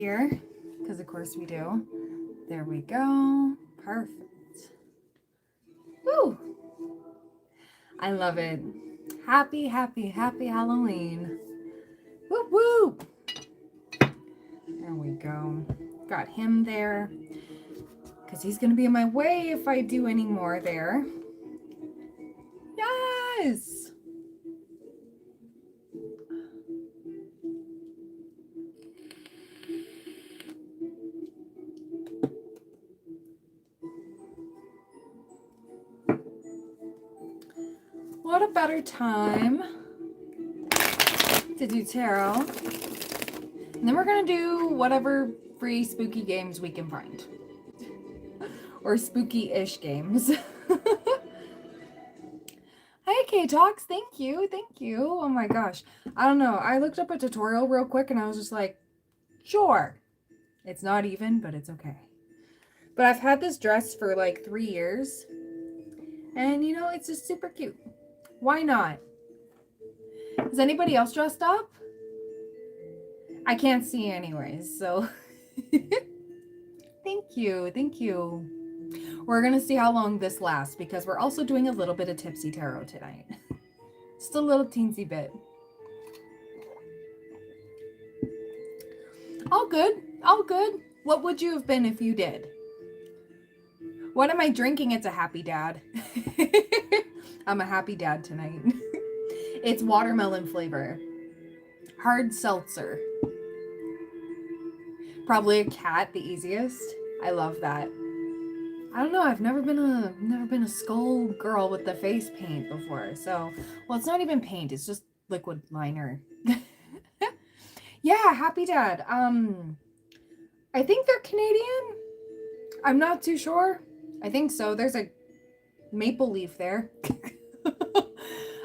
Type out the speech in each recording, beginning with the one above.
here, because of course we do. There we go. Perfect. Woo! I love it. Happy, happy, happy Halloween. Whoop, whoop. There we go. Got him there, because he's going to be in my way if I do any more there. Yes! What a better time to do tarot. And then we're going to do whatever free spooky games we can find. Or spooky-ish games. Hey, K-Talks, thank you, thank you. Oh my gosh. I don't know. I looked up a tutorial real quick and I was just like, sure. It's not even, but it's okay. But I've had this dress for like 3 years. And you know, it's just super cute. Why not? Is anybody else dressed up? I can't see anyways, so. Thank you, thank you. We're going to see how long this lasts because we're also doing a little bit of Tipsy Tarot tonight. Just a little teensy bit. All good, all good. What would you have been if you did? What am I drinking? It's a happy dad. I'm a happy dad tonight. It's watermelon flavor. Hard seltzer. Probably a cat, the easiest. I love that. I don't know. I've never been a skull girl with the face paint before. So, well, it's not even paint. It's just liquid liner. Yeah, happy dad. I think they're Canadian. I'm not too sure. I think so. There's a maple leaf there.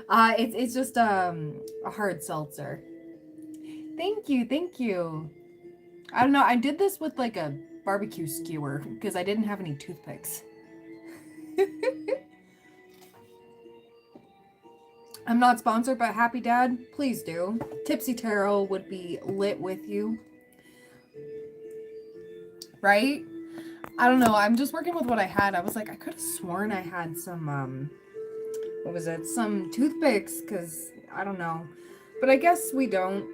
It's just a hard seltzer. Thank you, thank you. I don't know. I did this with like a barbecue skewer because I didn't have any toothpicks. I'm not sponsored by Happy Dad. Please do. Tipsy Tarot would be lit with you. Right? I don't know. I'm just working with what I had. I was like, I could have sworn I had some, what was it? Some toothpicks because I don't know. But I guess we don't.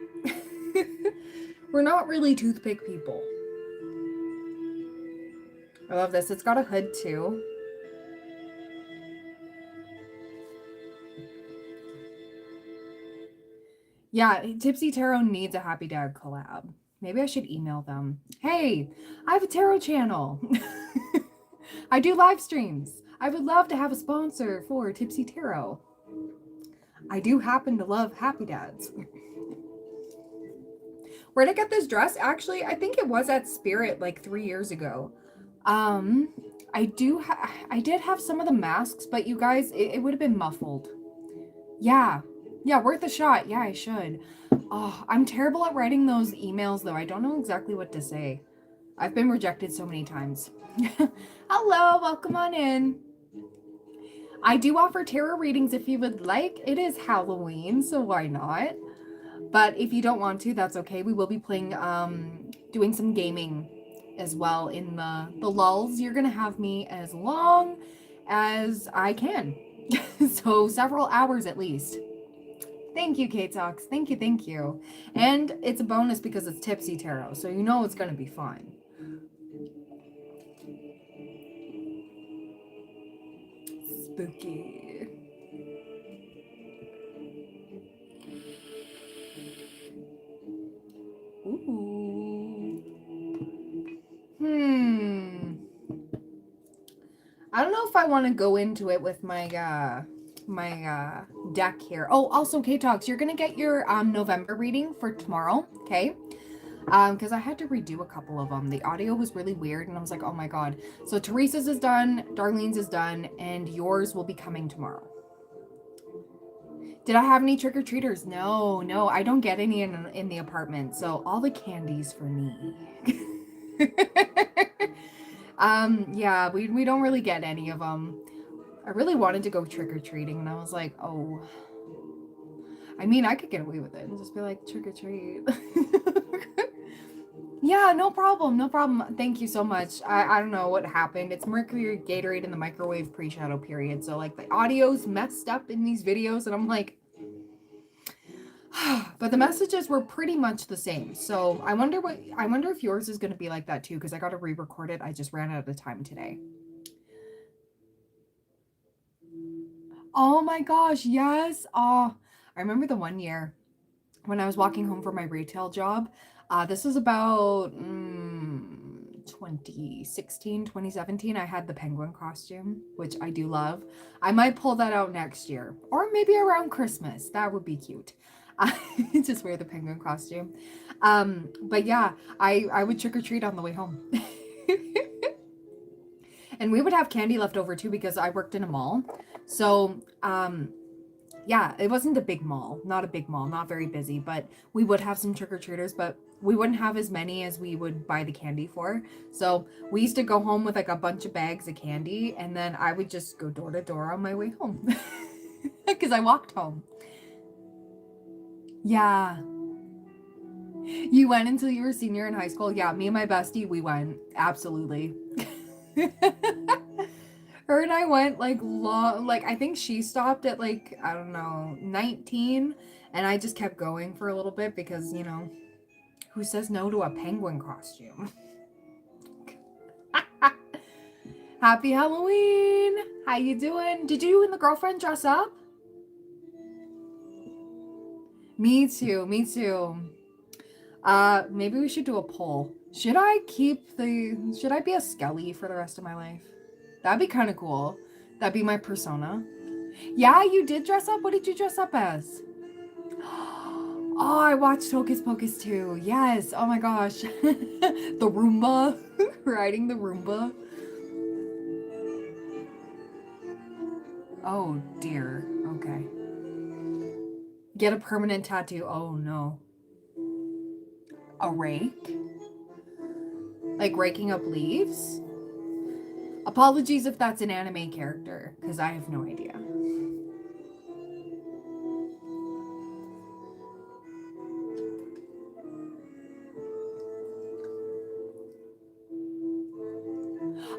We're not really toothpick people. I love this. It's got a hood too. Yeah, Tipsy Tarot needs a Happy Dad collab. Maybe I should email them. Hey, I have a tarot channel. I do live streams. I would love to have a sponsor for Tipsy Tarot. I do happen to love Happy Dads. Where'd I get this dress? Actually, I think it was at Spirit like 3 years ago. I did have some of the masks, but you guys, it would have been muffled. Yeah, worth a shot. Yeah, I should. Oh, I'm terrible at writing those emails though. I don't know exactly what to say. I've been rejected so many times. Hello, welcome on in. I do offer tarot readings if you would like. It is Halloween, so why not? But if you don't want to, that's okay. We will be playing, doing some gaming as well in the lulls. You're gonna have me as long as I can. So several hours at least. Thank you, K-Talks. Thank you, thank you. And it's a bonus because it's Tipsy Tarot, so you know it's gonna be fun. Spooky. Ooh. I don't know if I want to go into it with my deck here. Oh, also, K-Talks, you're gonna get your November reading for tomorrow, okay? Because I had to redo a couple of them. The audio was really weird, and I was like, oh my god. So Teresa's is done, Darlene's is done, and yours will be coming tomorrow. Did I have any trick-or-treaters? No, I don't get any in the apartment, so all the candies for me. Yeah, we don't really get any of them. I really wanted to go trick-or-treating, and I was like, oh. I mean, I could get away with it and just be like, trick-or-treat. Yeah, no problem. No problem. Thank you so much. I don't know what happened. It's Mercury Gatorade in the microwave pre-shadow period. So like the audio's messed up in these videos and I'm like, but the messages were pretty much the same. So I wonder if yours is going to be like that too, because I got to re-record it. I just ran out of time today. Oh my gosh, yes. Oh, I remember the one year when I was walking home from my retail job. This was about 2016, 2017. I had the penguin costume, which I do love. I might pull that out next year or maybe around Christmas. That would be cute. Just wear the penguin costume. But yeah, I would trick or treat on the way home. And we would have candy left over too because I worked in a mall. So, yeah, it wasn't a big mall, not a big mall, not very busy, but we would have some trick-or-treaters, but we wouldn't have as many as we would buy the candy for. So we used to go home with like a bunch of bags of candy, and then I would just go door to door on my way home because I walked home. Yeah. You went until you were a senior in high school? Yeah, me and my bestie, we went. Absolutely. Her and I went like long, like I think she stopped at like, I don't know, 19, and I just kept going for a little bit because, you know, who says no to a penguin costume? Happy Halloween! How you doing? Did you and the girlfriend dress up? Me too, me too. Maybe we should do a poll. Should I be a Skelly for the rest of my life? That'd be kind of cool. That'd be my persona. Yeah, you did dress up. What did you dress up as? Oh, I watched Hocus Pocus too. Yes. Oh my gosh. The Roomba. Riding the Roomba. Oh dear. Okay. Get a permanent tattoo. Oh no. A rake? Like raking up leaves? Apologies if that's an anime character, because I have no idea.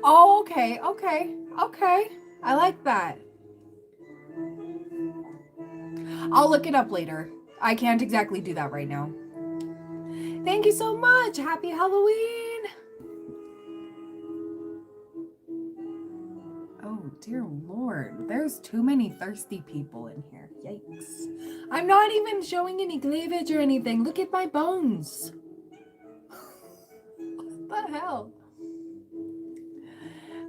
Oh, okay, okay, okay. I like that. I'll look it up later. I can't exactly do that right now. Thank you so much. Happy Halloween. Oh, dear Lord. There's too many thirsty people in here. Yikes. I'm not even showing any cleavage or anything. Look at my bones. What the hell?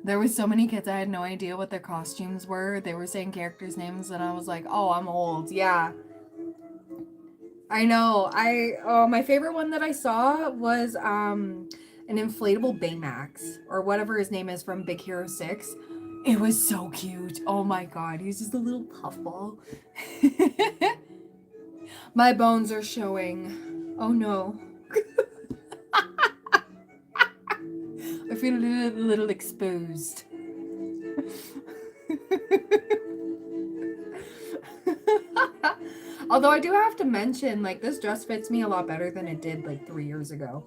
There was so many kids I had no idea what their costumes were. They were saying characters' names and I was like, oh, I'm old. Yeah. I know. My favorite one that I saw was an inflatable Baymax or whatever his name is from Big Hero 6. It was so cute. Oh my god, he's just a little puffball. My bones are showing. Oh no. I feel a little exposed. Although I do have to mention, like, this dress fits me a lot better than it did like 3 years ago.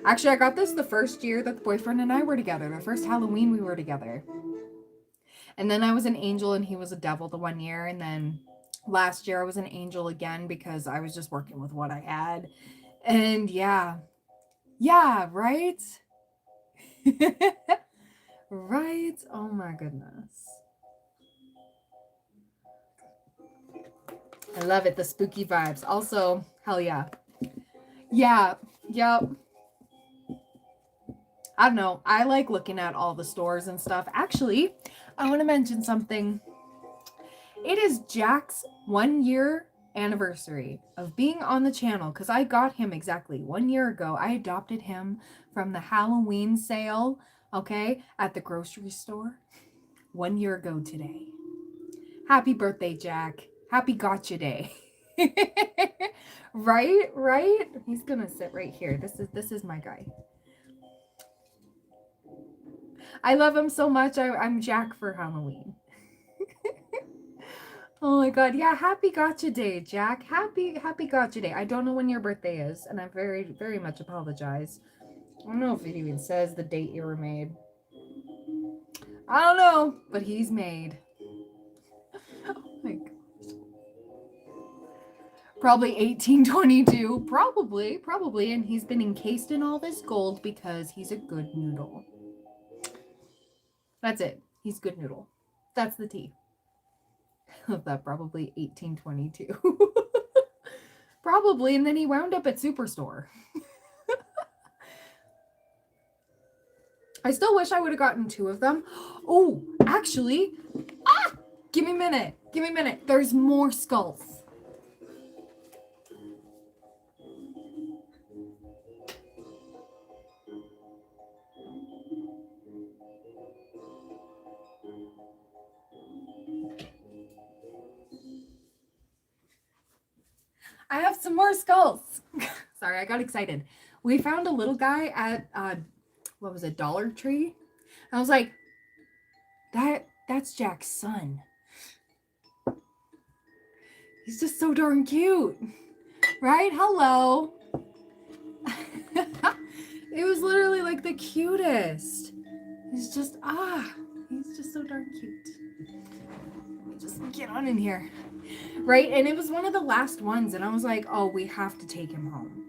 Actually, I got this the first year that the boyfriend and I were together. The first Halloween we were together. And then I was an angel and he was a devil the one year. And then last year I was an angel again because I was just working with what I had. And yeah. Yeah, right? Right? Oh my goodness. I love it. The spooky vibes. Also, hell yeah. Yeah. Yep. I don't know. I like looking at all the stores and stuff. Actually, I want to mention something. It is Jack's 1 year anniversary of being on the channel because I got him exactly 1 year ago. I adopted him from the Halloween sale, okay, at the grocery store 1 year ago today. Happy birthday, Jack. Happy gotcha day. Right? Right? He's gonna sit right here. This is my guy. I love him so much. I'm Jack for Halloween. Oh my god. Yeah, happy gotcha day, Jack. Happy gotcha day. I don't know when your birthday is, and I very, very much apologize. I don't know if it even says the date you were made. I don't know, but he's made. Like, probably 1822. Probably. And he's been encased in all this gold because he's a good noodle. That's it. He's good noodle. That's the tea. I love that. Probably 1822. Probably. And then he wound up at Superstore. I still wish I would have gotten 2 of them. Oh, actually. Give me a minute. There's more skulls. I have some more skulls. Sorry, I got excited. We found a little guy at what was it, Dollar Tree? I was like, that's Jack's son. He's just so darn cute. Right? Hello. It was literally like the cutest. He's just so darn cute. Let me just get on in here. Right? And it was one of the last ones, and I was like, oh, we have to take him home.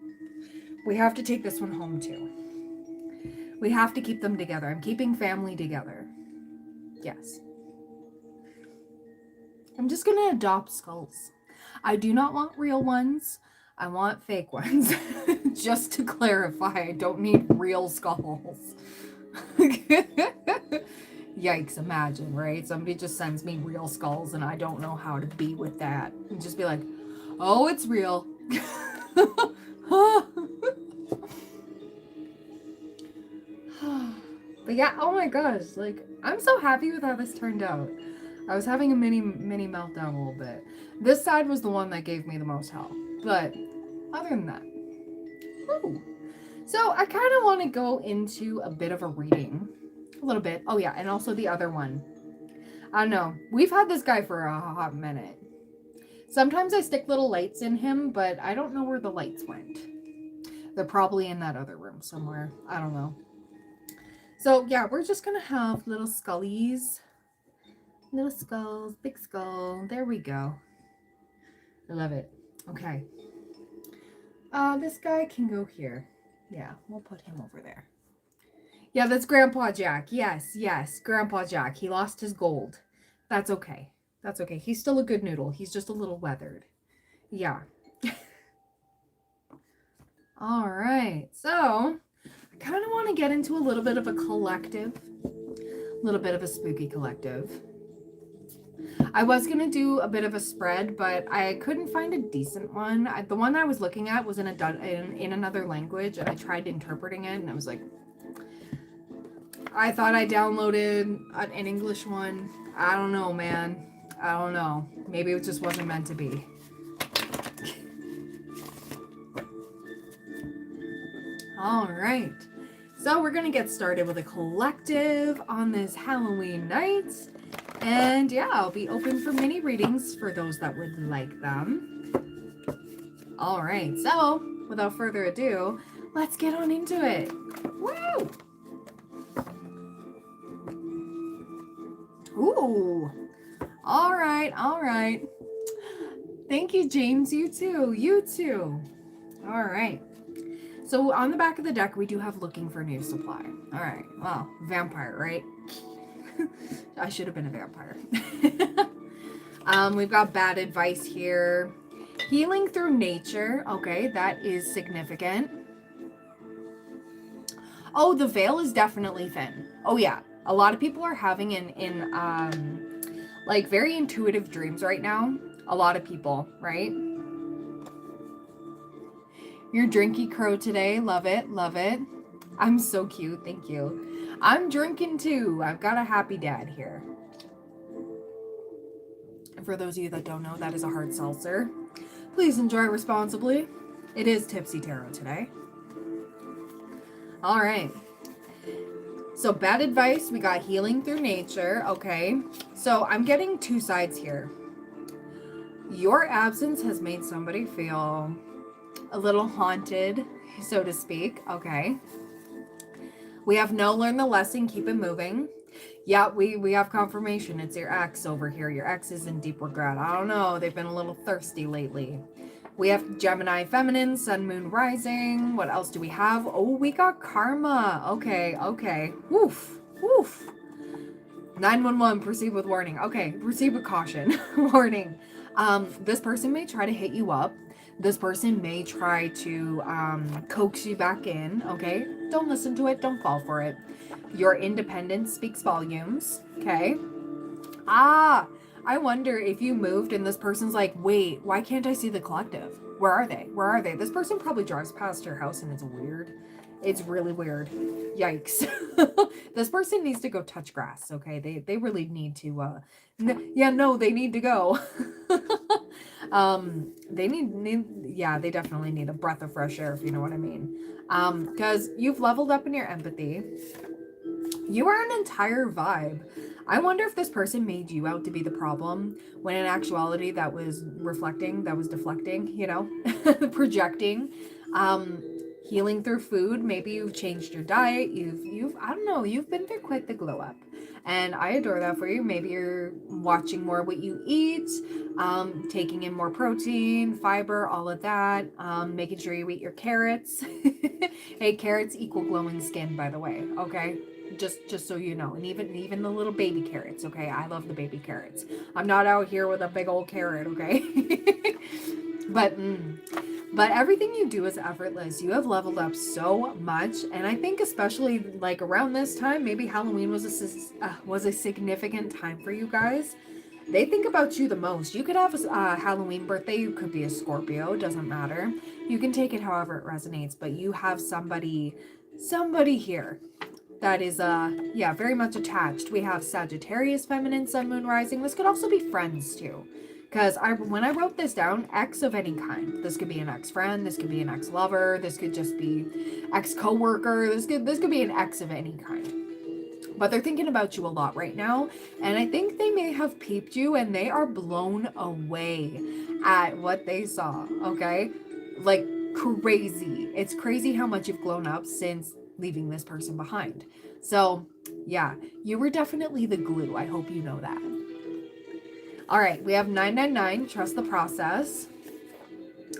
We have to take this one home too. We have to keep them together. I'm keeping family together. Yes. I'm just going to adopt skulls. I do not want real ones. I want fake ones. Just to clarify, I don't need real skulls. Yikes, imagine, right? Somebody just sends me real skulls and I don't know how to be with that. And just be like, oh, it's real. But yeah, oh my gosh, like, I'm so happy with how this turned out. I was having a mini meltdown a little bit. This side was the one that gave me the most help. But other than that, woo. So I kind of want to go into a bit of a reading. A little bit. Oh yeah, and also the other one. I don't know. We've had this guy for a hot minute. Sometimes I stick little lights in him, but I don't know where the lights went. They're probably in that other room somewhere. I don't know. So yeah, we're just going to have little scullies. Little skulls, big skull. There we go. I love it. Okay. This guy can go here. Yeah, we'll put him over there. Yeah, that's Grandpa Jack. Yes, Grandpa Jack. He lost his gold. That's okay. That's okay. He's still a good noodle. He's just a little weathered. Yeah. All right. So, I kind of want to get into a little bit of a collective. A little bit of a spooky collective. I was going to do a bit of a spread, but I couldn't find a decent one. The one I was looking at was in another language, and I tried interpreting it, and I was like, I thought I downloaded an English one. I don't know, man. I don't know. Maybe it just wasn't meant to be. All right. So we're going to get started with a collective on this Halloween night. And yeah, I'll be open for mini readings for those that would like them. All right. So without further ado, let's get on into it. Woo! Ooh. All right. Thank you, James. You too. All right. So on the back of the deck, we do have looking for new supply. All right. Well, vampire, right? I should have been a vampire. We've got bad advice here. Healing through nature. Okay, that is significant. Oh, the veil is definitely thin. Oh yeah. A lot of people are having like very intuitive dreams right now. A lot of people, right? You're drinky crow today. Love it. I'm so cute. Thank you. I'm drinking too. I've got a happy dad here. For those of you that don't know, that is a hard seltzer. Please enjoy responsibly. It is Tipsy Tarot today. All right. So bad advice, we got healing through nature. Okay. So I'm getting 2 sides here. Your absence has made somebody feel a little haunted, so to speak. Okay. We have no, learn the lesson, keep it moving. Yeah, we have confirmation. It's your ex over here. Your ex is in deep regret. I don't know. They've been a little thirsty lately. We have Gemini feminine, sun, moon, rising. What else do we have? Oh, we got karma. Okay. Woof. 911, proceed with warning. Okay, proceed with caution. Warning. This person may try to hit you up. This person may try to coax you back in. Okay, don't listen to it. Don't fall for it. Your independence speaks volumes. Okay. I wonder if you moved and this person's like, wait, why can't I see the collective? Where are they? This person probably drives past your house and it's weird. It's really weird. Yikes. This person needs to go touch grass, okay? They really need to, they need to go. They definitely need a breath of fresh air, if you know what I mean. Because you've leveled up in your empathy. You are an entire vibe. I wonder if this person made you out to be the problem when in actuality that was deflecting, projecting, healing through food. Maybe you've changed your diet. You've been through quite the glow up. And I adore that for you. Maybe you're watching more what you eat, taking in more protein, fiber, all of that, making sure you eat your carrots. Hey, carrots equal glowing skin, by the way, okay? Just so you know, and even the little baby carrots, okay? I love the baby carrots. I'm not out here with a big old carrot, okay? But everything you do is effortless. You have leveled up so much, and I think especially like around this time, maybe Halloween was a significant time for you guys. They think about you the most. You could have a Halloween birthday. You could be a Scorpio. Doesn't matter. You can take it however it resonates. But you have somebody here that is very much attached. We have Sagittarius feminine, sun, moon, rising. This could also be friends too, because when I wrote this down, ex of any kind. This could be an ex-friend, this could be an ex-lover, this could just be ex-coworker, this could be an ex of any kind. But they're thinking about you a lot right now, and I think they may have peeped you and they are blown away at what they saw. Okay, like crazy. It's crazy how much you've grown up since leaving this person behind. So yeah, you were definitely the glue. I hope you know that. All right, we have 999, trust the process.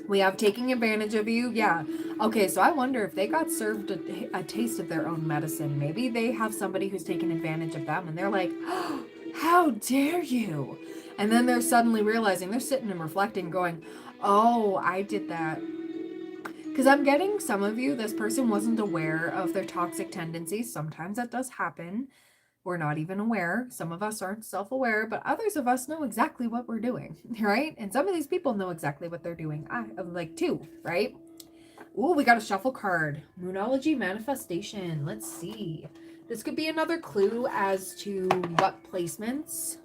We have taking advantage of you. Yeah. Okay, so I wonder if they got served a taste of their own medicine. Maybe they have somebody who's taking advantage of them and they're like, oh, how dare you? And then they're suddenly realizing, they're sitting and reflecting going, oh, I did that. Because I'm getting some of you, this person wasn't aware of their toxic tendencies. Sometimes that does happen. We're not even aware. Some of us aren't self-aware, but others of us know exactly what we're doing, right? And some of these people know exactly what they're doing. Too, right? Ooh, we got a shuffle card. Moonology manifestation. Let's see. This could be another clue as to what placements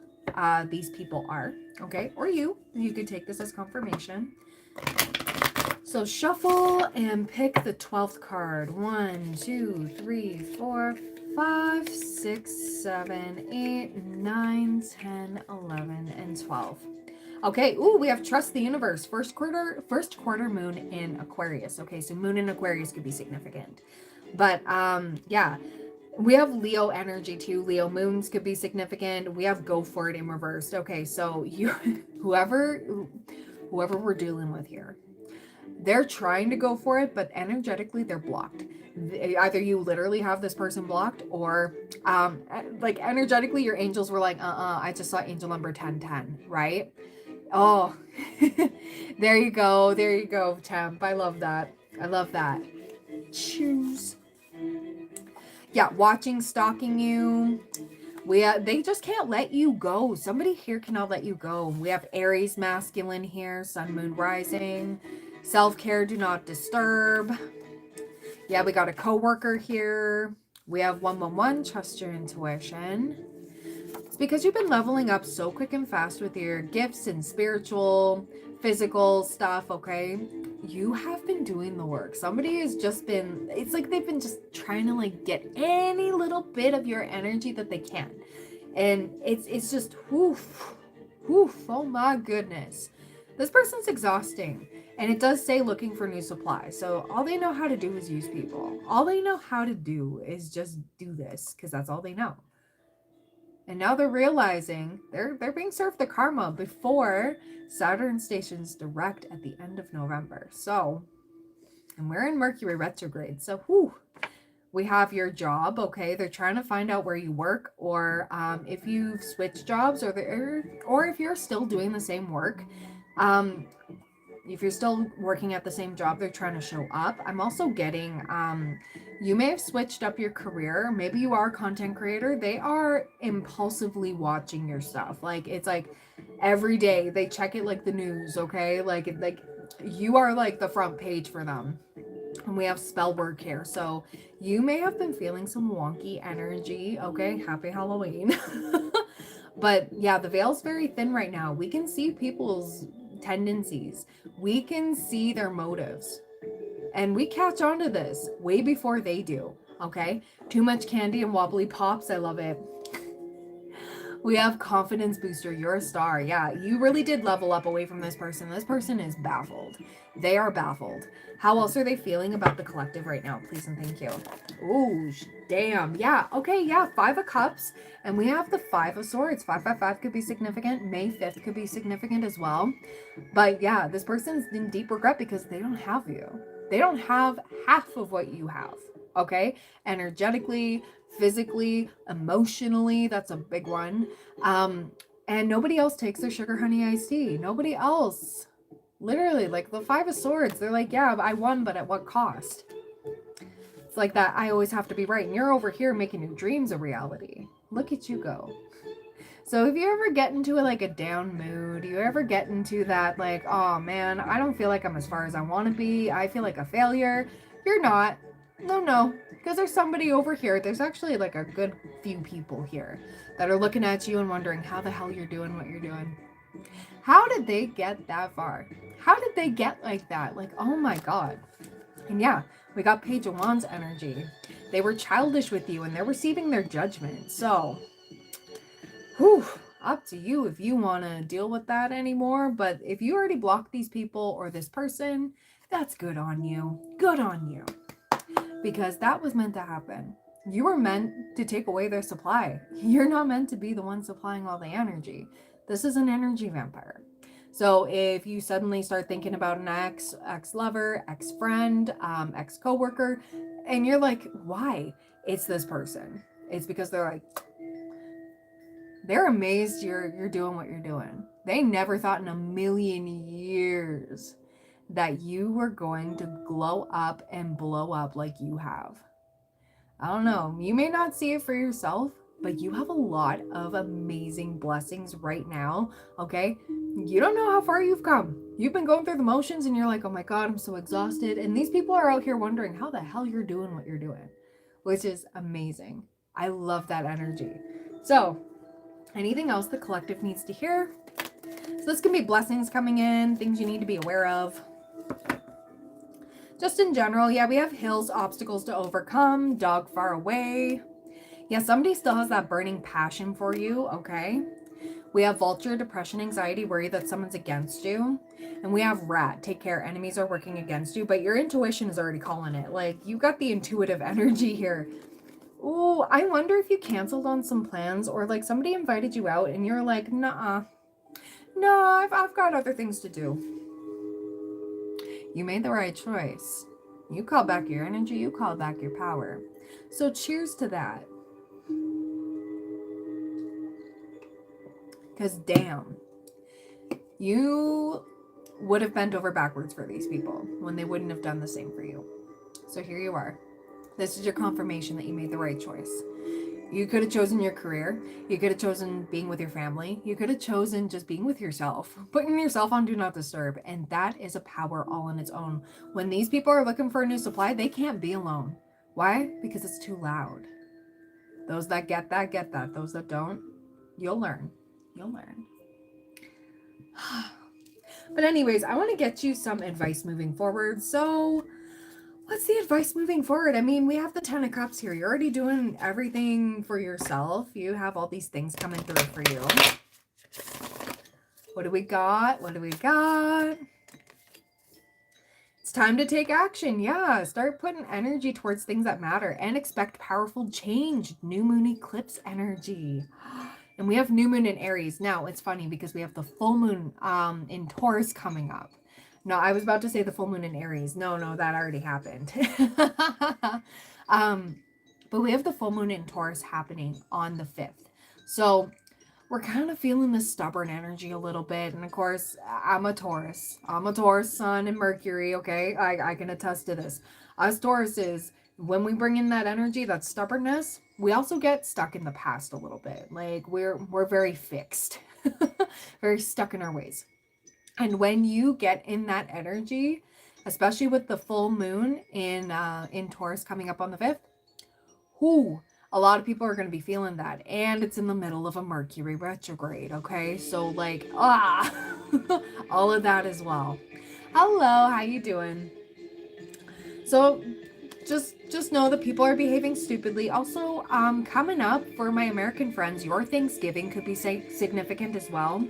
these people are, okay? Or you could take this as confirmation. So shuffle and pick the 12th card. 1, 2, 3, 4, 5, 6, 7, 8, 9, 10, 11, and 12. Okay, ooh, we have trust the universe. First quarter moon in Aquarius. Okay, so moon in Aquarius could be significant. But yeah, we have Leo energy too. Leo moons could be significant. We have go for it in reversed. Okay, so whoever we're dealing with here, they're trying to go for it, but energetically they're blocked. Either you literally have this person blocked, or like energetically your angels were like, I just saw angel number 1010, right? Oh, there you go, Temp. I love that. Choose. Yeah, watching, stalking you. They just can't let you go. Somebody here cannot let you go. We have Aries masculine here, sun, moon, rising. Self-care, do not disturb. Yeah, we got a coworker here. We have 111, trust your intuition. It's because you've been leveling up so quick and fast with your gifts and spiritual, physical stuff, okay? You have been doing the work. Somebody has just been, it's like they've been just trying to like get any little bit of your energy that they can. And it's just, woof, oh my goodness. This person's exhausting. And it does say looking for new supply. So all they know how to do is use people. All they know how to do is just do this because that's all they know. And now they're realizing they're being served the karma before Saturn stations direct at the end of November. So, and we're in Mercury retrograde. So, whew, we have your job. Okay, they're trying to find out where you work, or if you've switched jobs, or if you're still doing the same work. If you're still working at the same job, they're trying to show up. I'm also getting, you may have switched up your career. Maybe you are a content creator. They are impulsively watching your stuff. Like, it's like every day they check it like the news, okay? Like you are like the front page for them. And we have spell work here. So you may have been feeling some wonky energy. Okay, happy Halloween. But yeah, the veil's very thin right now. We can see people's tendencies. We can see their motives. And we catch on to this way before they do. Okay? Too much candy and wobbly pops. I love it. We have confidence booster. You're a star. Yeah, you really did level up away from this person. This person is baffled. They are baffled. How else are they feeling about the collective right now? Please and thank you. Ooh, damn. Yeah. Okay. Yeah. 5 of Cups. And we have the 5 of Swords. 555 could be significant. May 5th could be significant as well. But yeah, this person's in deep regret because they don't have you. They don't have half of what you have. Okay? Energetically, physically, emotionally, that's a big one. And nobody else takes their sugar honey iced tea. Nobody else. Literally, like the 5 of Swords, they're like, yeah, I won, but at what cost? It's like that I always have to be right. And you're over here making your dreams a reality. Look at you go. So if you ever get into like a down mood, you ever get into that like, oh man, I don't feel like I'm as far as I want to be. I feel like a failure. You're not. No. Because there's somebody over here. There's actually like a good few people here that are looking at you and wondering how the hell you're doing what you're doing. How did they get that far? How did they get like that? Like, oh my God. And yeah, we got Page of Wands energy. They were childish with you and they're receiving their judgment. So, whew, up to you if you want to deal with that anymore. But if you already blocked these people or this person, that's good on you. Good on you. Because that was meant to happen. You were meant to take away their supply. You're not meant to be the one supplying all the energy. This is an energy vampire. So if you suddenly start thinking about an ex-lover, ex-friend, ex-coworker, and you're like, why? It's this person. It's because they're amazed you're doing what you're doing. They never thought in a million years that you were going to glow up and blow up like you have. I don't know. You may not see it for yourself, but you have a lot of amazing blessings right now, okay? You don't know how far you've come. You've been going through the motions and you're like, oh my God, I'm so exhausted. And these people are out here wondering how the hell you're doing what you're doing, which is amazing. I love that energy. So, anything else the collective needs to hear? So this can be blessings coming in, things you need to be aware of. Just in general, yeah, we have hills, obstacles to overcome, dog far away. Yeah, somebody still has that burning passion for you, okay? We have vulture, depression, anxiety, worry that someone's against you. And we have rat, take care, enemies are working against you, but your intuition is already calling it. Like, you got the intuitive energy here. Ooh, I wonder if you canceled on some plans or like somebody invited you out and you're like, nah, no, I've got other things to do. You made the right choice. You call back your energy, you call back your power. So cheers to that. Because damn, you would have bent over backwards for these people when they wouldn't have done the same for you. So here you are. This is your confirmation that you made the right choice. You could have chosen your career. You could have chosen being with your family. You could have chosen just being with yourself, putting yourself on Do Not Disturb. And that is a power all on its own. When these people are looking for a new supply, they can't be alone. Why? Because it's too loud. Those that get that, get that. Those that don't, you'll learn. You'll learn. But anyways, I want to get you some advice moving forward. So what's the advice moving forward? I mean, we have the 10 of Cups here. You're already doing everything for yourself. You have all these things coming through for you. What do we got? What do we got? It's time to take action. Yeah, start putting energy towards things that matter and expect powerful change. New moon eclipse energy. And we have new moon in Aries. Now, it's funny because we have the full moon in Taurus coming up. No, I was about to say the full moon in Aries. No, that already happened. But we have the full moon in Taurus happening on the 5th. So we're kind of feeling this stubborn energy a little bit. And of course, I'm a Taurus. I'm a Taurus sun and Mercury, okay? I can attest to this. Us Tauruses, when we bring in that energy, that stubbornness, we also get stuck in the past a little bit. Like we're very fixed. Very stuck in our ways. And when you get in that energy, especially with the full moon in Taurus coming up on the 5th, whoo, a lot of people are going to be feeling that. And it's in the middle of a Mercury retrograde, okay? So like, all of that as well. Hello, how you doing? So just know that people are behaving stupidly. Also, coming up for my American friends, your Thanksgiving could be significant as well.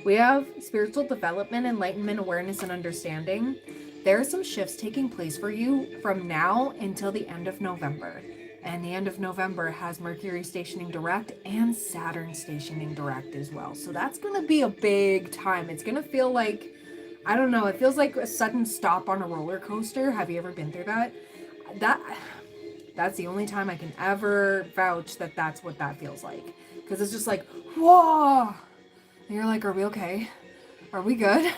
We have spiritual development, enlightenment, awareness, and understanding. There are some shifts taking place for you from now until the end of November. And the end of November has Mercury stationing direct and Saturn stationing direct as well. So that's going to be a big time. It's going to feel like, I don't know, it feels like a sudden stop on a roller coaster. Have you ever been through that? That's the only time I can ever vouch that that's what that feels like. Because it's just like, whoa! And you're like, are we okay? Are we good?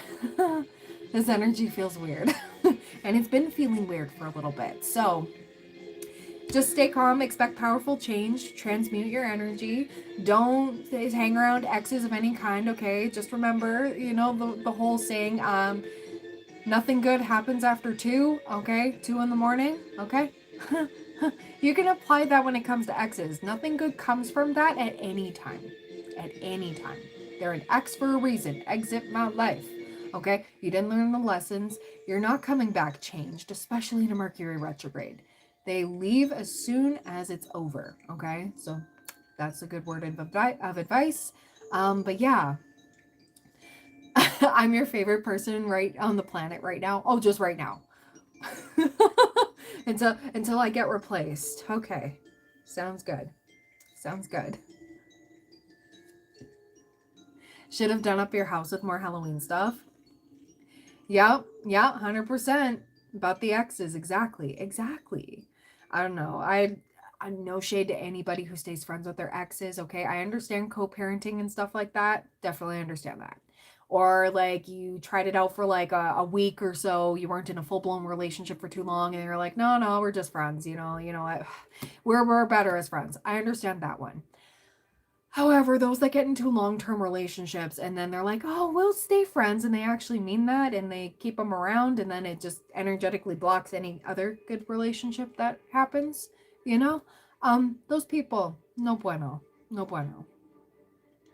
This energy feels weird. And it's been feeling weird for a little bit. So just stay calm, expect powerful change, transmute your energy. Don't hang around exes of any kind, okay? Just remember, the whole saying, nothing good happens after 2, okay? 2 in the morning, okay? You can apply that when it comes to exes. Nothing good comes from that at any time. At any time. They're an ex for a reason. Exit my life. Okay? You didn't learn the lessons. You're not coming back changed, especially in a Mercury retrograde. They leave as soon as it's over. Okay? So that's a good word of advice. But yeah. I'm your favorite person right on the planet right now. Oh, just right now. until I get replaced. Okay. Sounds good. Sounds good. Should have done up your house with more Halloween stuff. Yep, 100%. About the exes, exactly. I don't know. I'm no shade to anybody who stays friends with their exes, okay? I understand co-parenting and stuff like that. Definitely understand that. Or like you tried it out for like a week or so, you weren't in a full-blown relationship for too long, and you're like, no, we're just friends, we're better as friends. I understand that one. However, those that get into long-term relationships and then they're like, oh, we'll stay friends, and they actually mean that and they keep them around, and then it just energetically blocks any other good relationship that happens, those people, no bueno, no bueno.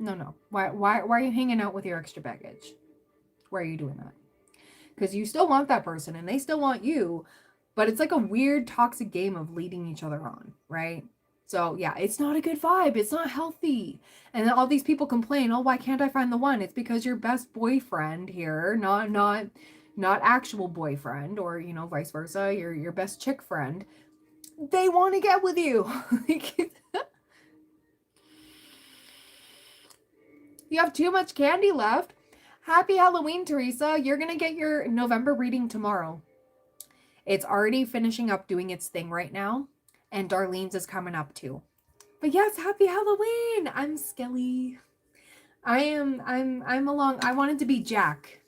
No. Why are you hanging out with your extra baggage? Why are you doing that? Because you still want that person and they still want you, but it's like a weird toxic game of leading each other on, right? So yeah, it's not a good vibe. It's not healthy. And then all these people complain, oh, why can't I find the one? It's because your best boyfriend here, not actual boyfriend, or vice versa, your best chick friend, they want to get with you. You have too much candy left. Happy Halloween, Teresa. You're gonna get your November reading tomorrow. It's already finishing up doing its thing right now. And Darlene's is coming up too. But yes, happy Halloween! I'm Skelly. I'm along. I wanted to be Jack.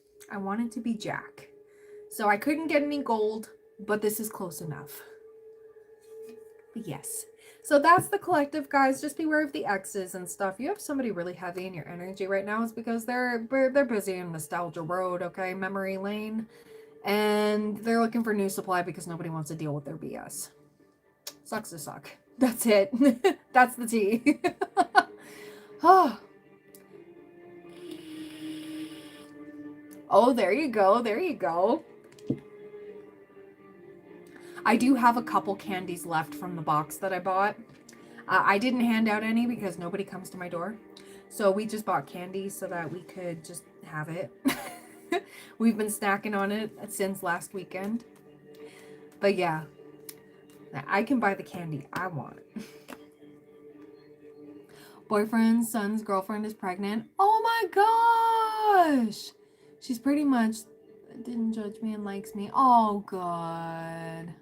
So I couldn't get any gold, but this is close enough. But yes. So that's the collective, guys. Just beware of the exes and stuff. You have somebody really heavy in your energy right now. It's because they're busy in nostalgia road, okay? Memory lane. And they're looking for new supply because nobody wants to deal with their BS. Sucks to suck. That's it. That's the tea. Oh, there you go. I do have a couple candies left from the box that I bought. I didn't hand out any because nobody comes to my door. So we just bought candy so that we could just have it. We've been snacking on it since last weekend. But yeah, I can buy the candy I want. Boyfriend's son's girlfriend is pregnant. Oh my gosh! She's pretty much didn't judge me and likes me. Oh, good.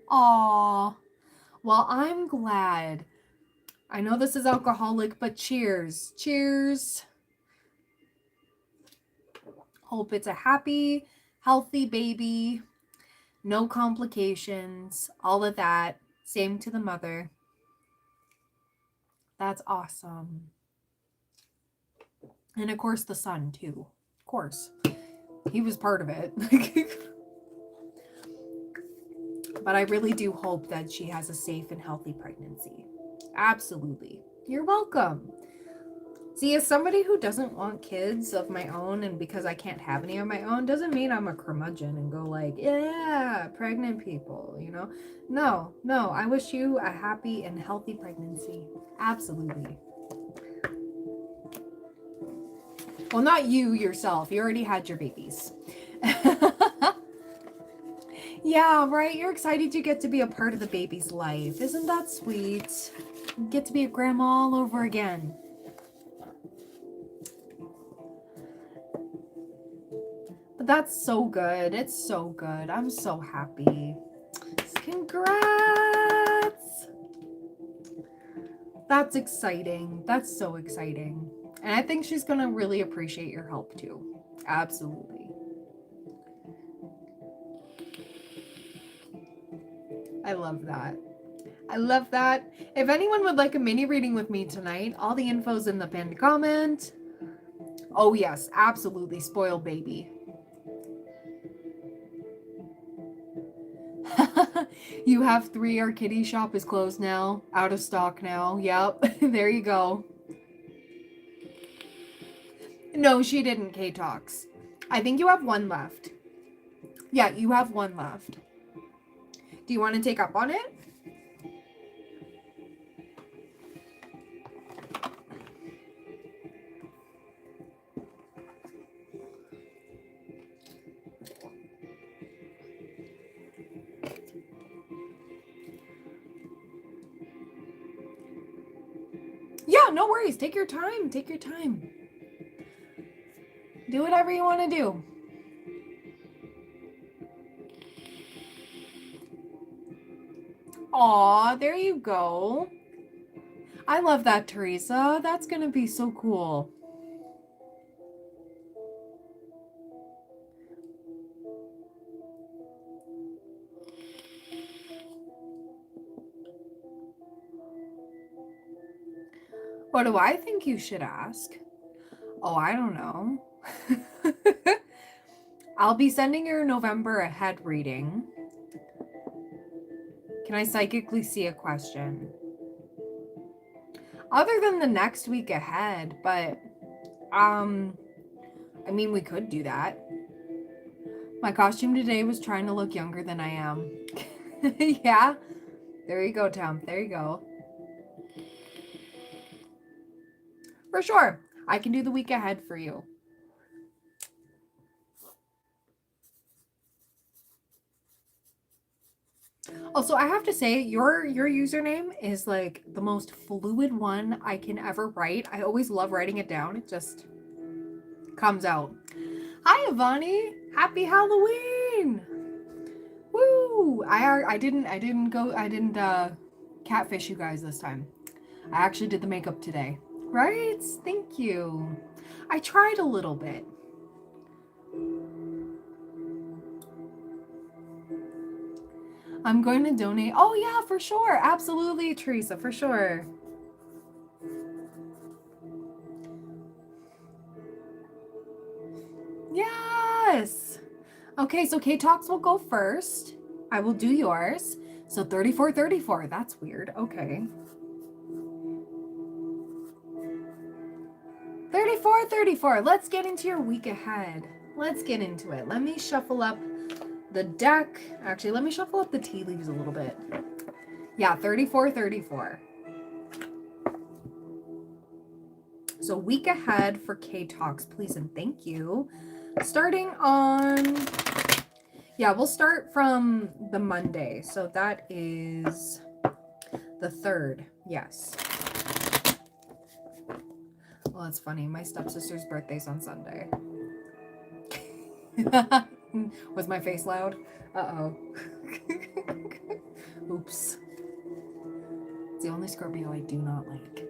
Oh, well, I'm glad. I know this is alcoholic, but cheers. Cheers. Hope it's a happy, healthy baby. No complications. All of that. Same to the mother. That's awesome. And of course the son too. Of course. He was part of it. But I really do hope that she has a safe and healthy pregnancy. Absolutely. You're welcome. See, as somebody who doesn't want kids of my own, and because I can't have any of my own, doesn't mean I'm a curmudgeon and go like, yeah, pregnant people, you know? No, I wish you a happy and healthy pregnancy. Absolutely. Well, not you yourself. You already had your babies. Yeah, right? You're excited you get to be a part of the baby's life. Isn't that sweet? You get to be a grandma all over again. But that's so good. It's so good. I'm so happy. Congrats! That's exciting. That's so exciting. And I think she's going to really appreciate your help too. Absolutely. I love that. I love that. If anyone would like a mini reading with me tonight, all the info's in the pinned comment. Oh yes, absolutely. Spoiled baby. You have 3. Our kitty shop is closed now. Out of stock now. Yep. There you go. No, she didn't, K-Talks. I think you have 1 left. Yeah, you have 1 left. Do you want to take up on it? Yeah, no worries. Take your time. Take your time. Do whatever you want to do. Aw, there you go. I love that, Teresa. That's going to be so cool. What do I think you should ask? Oh, I don't know. I'll be sending your November ahead reading. Can I psychically see a question? Other than the next week ahead, but I mean, we could do that. My costume today was trying to look younger than I am. Yeah. There you go, Tom. There you go. For sure. I can do the week ahead for you. Also, I have to say, your username is like the most fluid one I can ever write. I always love writing it down. It just comes out. Hi, Ivani. Happy Halloween. Woo! I didn't catfish you guys this time. I actually did the makeup today. Right? Thank you. I tried a little bit. I'm going to donate. Oh yeah, for sure. Absolutely, Teresa, for sure. Yes. Okay, so K-Talks will go first. I will do yours. So 34. That's weird. Okay. 34. Let's get into your week ahead. Let's get into it. Let me shuffle up the deck. Actually, let me shuffle up the tea leaves a little bit. Yeah, 34. So week ahead for K-Talks, please and thank you. Starting on, yeah, we'll start from the Monday. So that is the 3rd. Yes. Well, that's funny. My stepsister's birthday's on Sunday. Was my face loud? Uh-oh. Oops. It's the only Scorpio I do not like.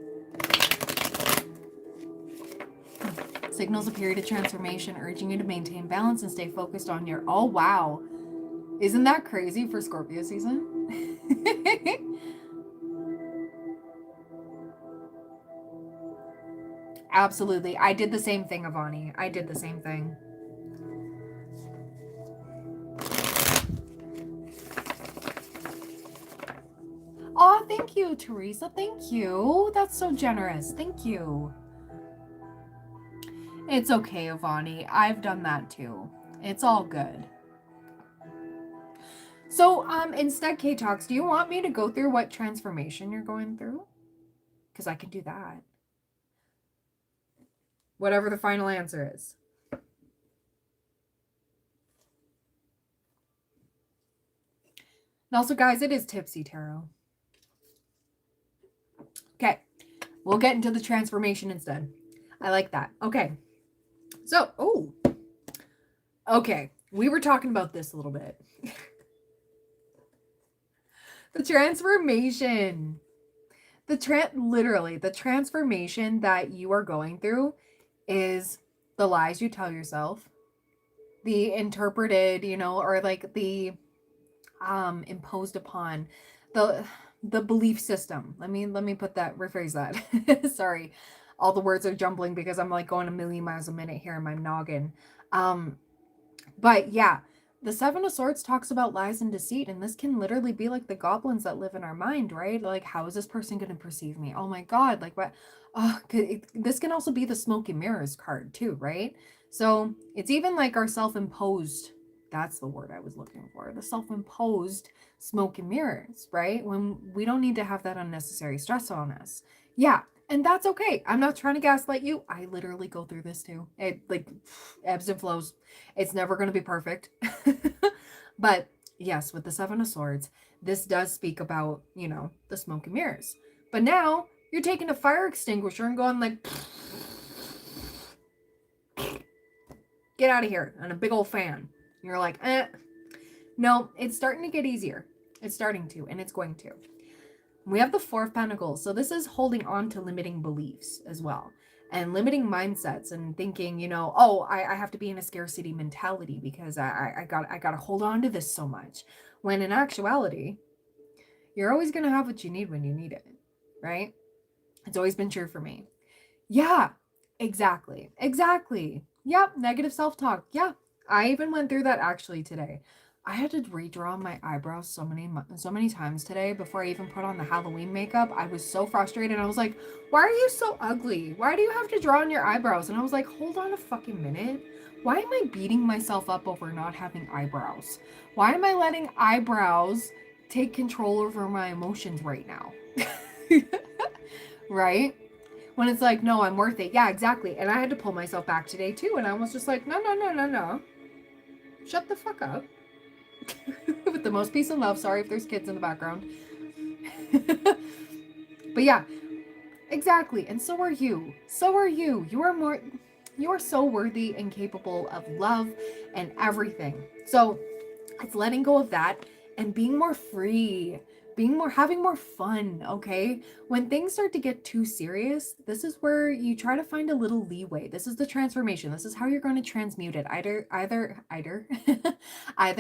Signals a period of transformation, urging you to maintain balance and stay focused on your... Oh, wow. Isn't that crazy for Scorpio season? Absolutely. I did the same thing, Avani. I did the same thing. Oh, thank you, Teresa. Thank you. That's so generous. Thank you. It's okay, Avani. I've done that too. It's all good. So, instead, K-Talks, do you want me to go through what transformation you're going through? Because I can do that. Whatever the final answer is. And also, guys, it is Tipsy Tarot. Okay, we'll get into the transformation instead. I like that. Okay. So, okay. We were talking about this a little bit. The transformation. Literally, the transformation that you are going through is the lies you tell yourself, the interpreted, or like the imposed upon, the belief system. Let me rephrase that. Sorry. All the words are jumbling because I'm like going a million miles a minute here in my noggin. But yeah, the 7 of Swords talks about lies and deceit, and this can literally be like the goblins that live in our mind, right? Like, how is this person going to perceive me? Oh my God, like what? This can also be the smoke and mirrors card too, right? So it's even like our self-imposed, that's the word I was looking for, the self-imposed smoke and mirrors, right? When we don't need to have that unnecessary stress on us. Yeah. And that's okay. I'm not trying to gaslight you. I literally go through this too. It like ebbs and flows. It's never going to be perfect. But yes, with the 7 of Swords, this does speak about, the smoke and mirrors. But now you're taking a fire extinguisher and going like, get out of here, and a big old fan. And you're like, no, it's starting to get easier. It's starting to, and it's going to. We have the 4 of Pentacles. So this is holding on to limiting beliefs as well. And limiting mindsets and thinking, I have to be in a scarcity mentality because I got to hold on to this so much. When in actuality, you're always going to have what you need when you need it, right? It's always been true for me. Yeah, exactly. Yep, negative self-talk. Yeah, I even went through that actually today. I had to redraw my eyebrows so many times today before I even put on the Halloween makeup. I was so frustrated. I was like, why are you so ugly? Why do you have to draw on your eyebrows? And I was like, hold on a fucking minute. Why am I beating myself up over not having eyebrows? Why am I letting eyebrows take control over my emotions right now? Right? When it's like, no, I'm worth it. Yeah, exactly. And I had to pull myself back today too. And I was just like, no. Shut the fuck up. With the most peace and love. Sorry if there's kids in the background. But yeah, exactly. And so are you. You are so worthy and capable of love and everything. So it's letting go of that and being more free, having more fun. Okay. When things start to get too serious, this is where you try to find a little leeway. This is the transformation. This is how you're going to transmute it either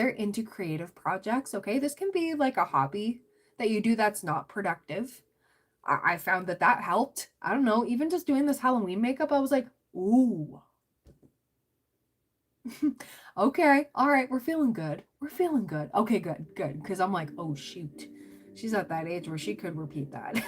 into creative projects. Okay. This can be like a hobby that you do that's not productive. I found that helped. I don't know. Even just doing this Halloween makeup, I was like, ooh, okay, all right, we're feeling good. Okay, good. Because I'm like, oh shoot, she's at that age where she could repeat that.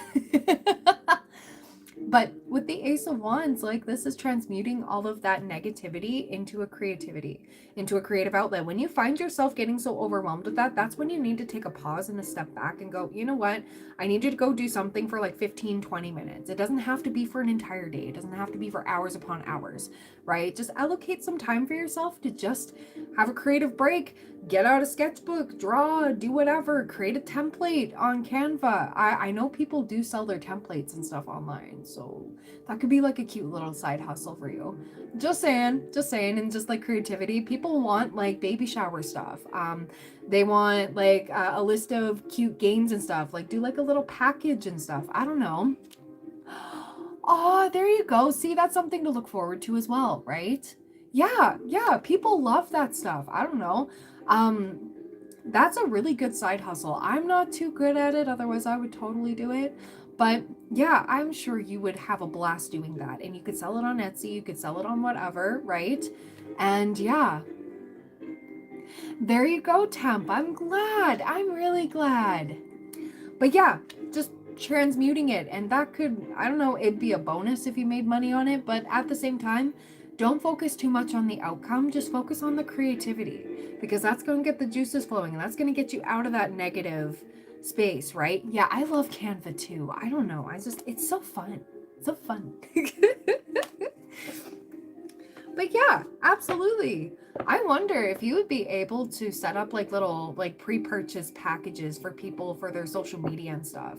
But with the Ace of Wands, like this is transmuting all of that negativity into a creativity, into a creative outlet. When you find yourself getting so overwhelmed with that, that's when you need to take a pause and a step back and go, you know what? I need you to go do something for like 15, 20 minutes. It doesn't have to be for an entire day. It doesn't have to be for hours upon hours, right? Just allocate some time for yourself to just have a creative break. Get out a sketchbook, draw, do whatever, create a template on Canva. I know people do sell their templates and stuff online, so that could be like a cute little side hustle for you. Just saying, and just like creativity, people want like baby shower stuff. They want like a list of cute games and stuff, like do like a little package and stuff. I don't know. Oh, there you go. See, that's something to look forward to as well, right? Yeah, people love that stuff. I don't know. That's a really good side hustle. I'm not too good at it, otherwise I would totally do it. But yeah, I'm sure you would have a blast doing that. And you could sell it on Etsy, you could sell it on whatever, right? And yeah, there you go, Temp. I'm glad. I'm really glad. But yeah, just transmuting it. And that could, I don't know, it'd be a bonus if you made money on it. But at the same time, don't focus too much on the outcome. Just focus on the creativity, because that's going to get the juices flowing, and that's going to get you out of that negative space, right? Yeah, I love Canva too. I don't know. It's so fun. So fun. But yeah, absolutely. I wonder if you would be able to set up like little like pre-purchase packages for people for their social media and stuff.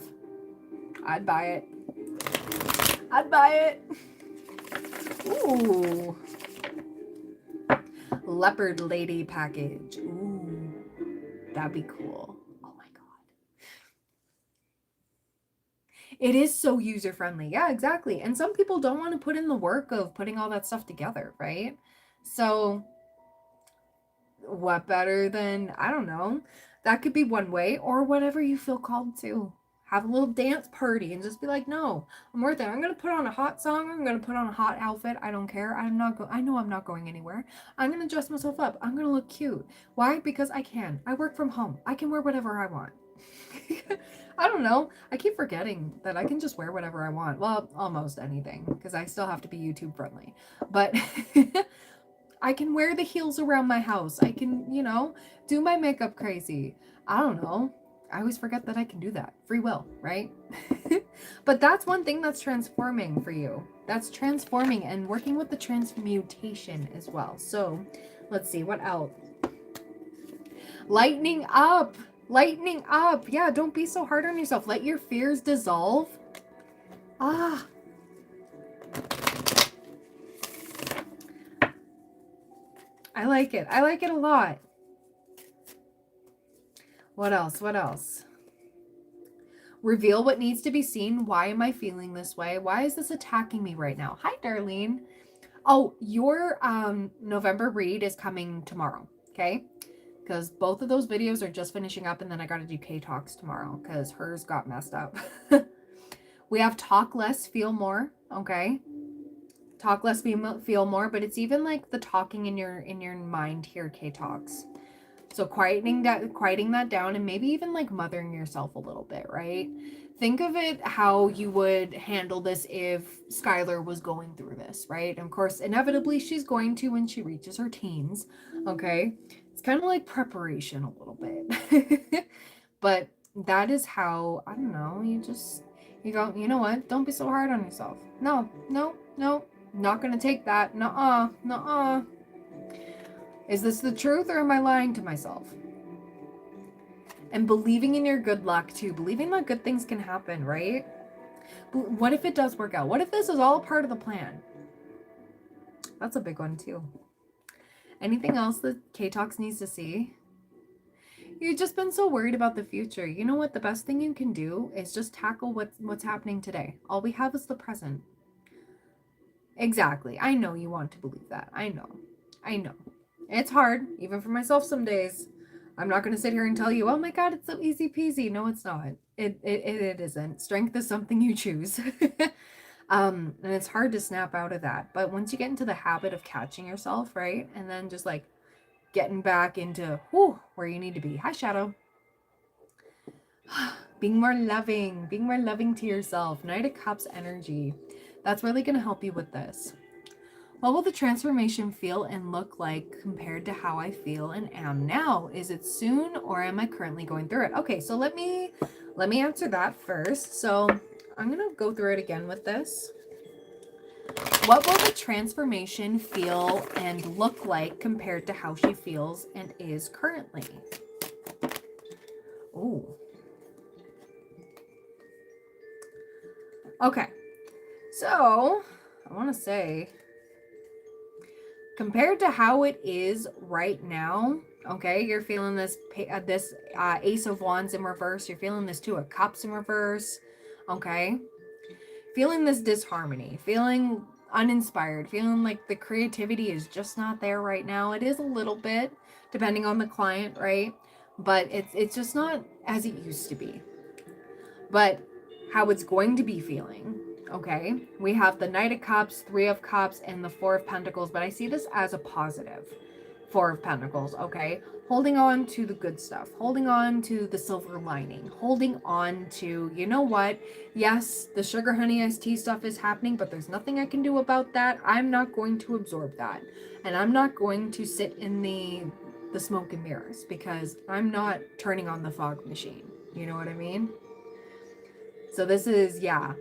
I'd buy it. I'd buy it. Ooh. Leopard lady package. Ooh. That'd be cool. Oh my god. It is so user friendly. Yeah, exactly. And some people don't want to put in the work of putting all that stuff together, right? So what better than, I don't know, that could be one way, or whatever you feel called to. Have a little dance party and just be like, no, I'm worth it. I'm going to put on a hot song. I'm going to put on a hot outfit. I don't care. I know I'm not going anywhere. I'm going to dress myself up. I'm going to look cute. Why? Because I can. I work from home. I can wear whatever I want. I don't know. I keep forgetting that I can just wear whatever I want. Well, almost anything, because I still have to be YouTube friendly. But I can wear the heels around my house. I can, do my makeup crazy. I don't know. I always forget that I can do that. Free will, right? But that's one thing that's transforming for you. That's transforming and working with the transmutation as well. So let's see, what else? Lightening up. Lightening up. Yeah, don't be so hard on yourself. Let your fears dissolve. Ah. I like it. I like it a lot. What else? What else? Reveal what needs to be seen. Why am I feeling this way? Why is this attacking me right now? Hi, Darlene. Oh, your November read is coming tomorrow, okay? Because both of those videos are just finishing up, and then I got to do K-Talks tomorrow because hers got messed up. We have talk less, feel more, okay? Talk less, feel more, but it's even like the talking in your mind here, K-Talks. So quieting that down, and maybe even like mothering yourself a little bit, right? Think of it how you would handle this if Skylar was going through this, right? And of course, inevitably she's going to when she reaches her teens, okay? It's kind of like preparation a little bit. But that is how, I don't know, you go, you know what? Don't be so hard on yourself. No, not gonna take that. Nuh-uh. Is this the truth, or am I lying to myself? And believing in your good luck too. Believing that good things can happen, right? What if it does work out? What if this is all part of the plan? That's a big one too. Anything else that K-Talks needs to see? You've just been so worried about the future. You know what? The best thing you can do is just tackle what's happening today. All we have is the present. Exactly. I know you want to believe that. I know. It's hard, even for myself some days. I'm not going to sit here and tell you, oh my God, it's so easy peasy. No, it's not. It isn't. Strength is something you choose. And it's hard to snap out of that. But once you get into the habit of catching yourself, right? And then just like getting back into where you need to be. Hi, Shadow. Being more loving to yourself. Knight of Cups energy. That's really going to help you with this. What will the transformation feel and look like compared to how I feel and am now? Is it soon or am I currently going through it? Okay, so let me answer that first. So I'm going to go through it again with this. What will the transformation feel and look like compared to how she feels and is currently? Ooh. Okay. So, I want to say, compared to how it is right now, okay, you're feeling this Ace of Wands in reverse. You're feeling this Two of Cups in reverse, okay? Feeling this disharmony, feeling uninspired, feeling like the creativity is just not there right now. It is a little bit, depending on the client, right? But it's just not as it used to be. But how it's going to be feeling, okay? We have the Knight of Cups, Three of Cups, and the Four of Pentacles, but I see this as a positive. Four of Pentacles, okay? Holding on to the good stuff, holding on to the silver lining, holding on to, you know what? Yes, the sugar honey iced tea stuff is happening, but there's nothing I can do about that. I'm not going to absorb that. And I'm not going to sit in the smoke and mirrors because I'm not turning on the fog machine. You know what I mean? So this is, yeah.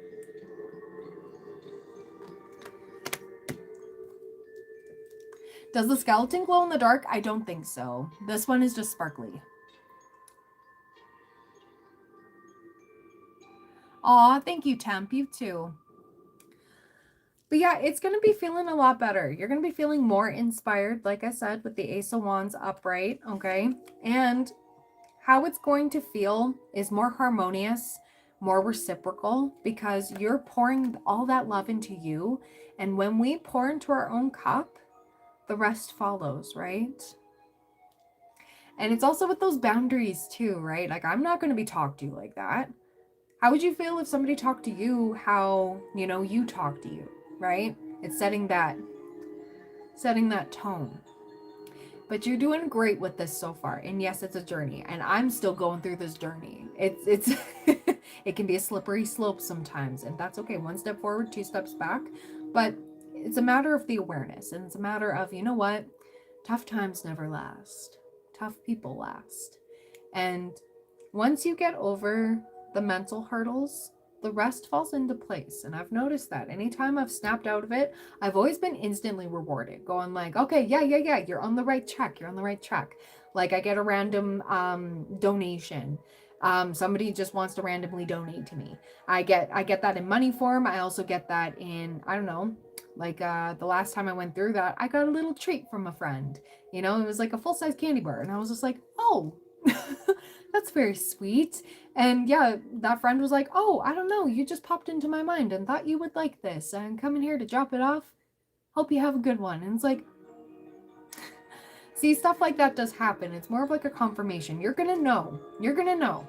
Does the skeleton glow in the dark? I don't think so. This one is just sparkly. Aw, thank you, Temp. You too. But yeah, it's going to be feeling a lot better. You're going to be feeling more inspired, like I said, with the Ace of Wands upright, okay? And how it's going to feel is more harmonious, more reciprocal, because you're pouring all that love into you. And when we pour into our own cup, the rest follows, right? And it's also with those boundaries too, right? Like, I'm not going to be talked to like that. How would you feel if somebody talked to you how, you talk to you, right? It's setting that tone. But you're doing great with this so far. And yes, it's a journey. And I'm still going through this journey. It's it can be a slippery slope sometimes. And that's okay. One step forward, two steps back. But it's a matter of the awareness. And it's a matter of, you know what? Tough times never last. Tough people last. And once you get over the mental hurdles, the rest falls into place. And I've noticed that anytime I've snapped out of it, I've always been instantly rewarded, going like, okay, yeah, you're on the right track. You're on the right track. Like, I get a random donation. Somebody just wants to randomly donate to me. I get that in money form. I also get that in, I don't know, like the last time I went through that, I got a little treat from a friend. It was like a full-size candy bar. And I was just like, oh, that's very sweet. And yeah, that friend was like, oh, I don't know, you just popped into my mind and thought you would like this. And coming here to drop it off. Hope you have a good one. And it's like, see, stuff like that does happen. It's more of like a confirmation. You're going to know. You're going to know.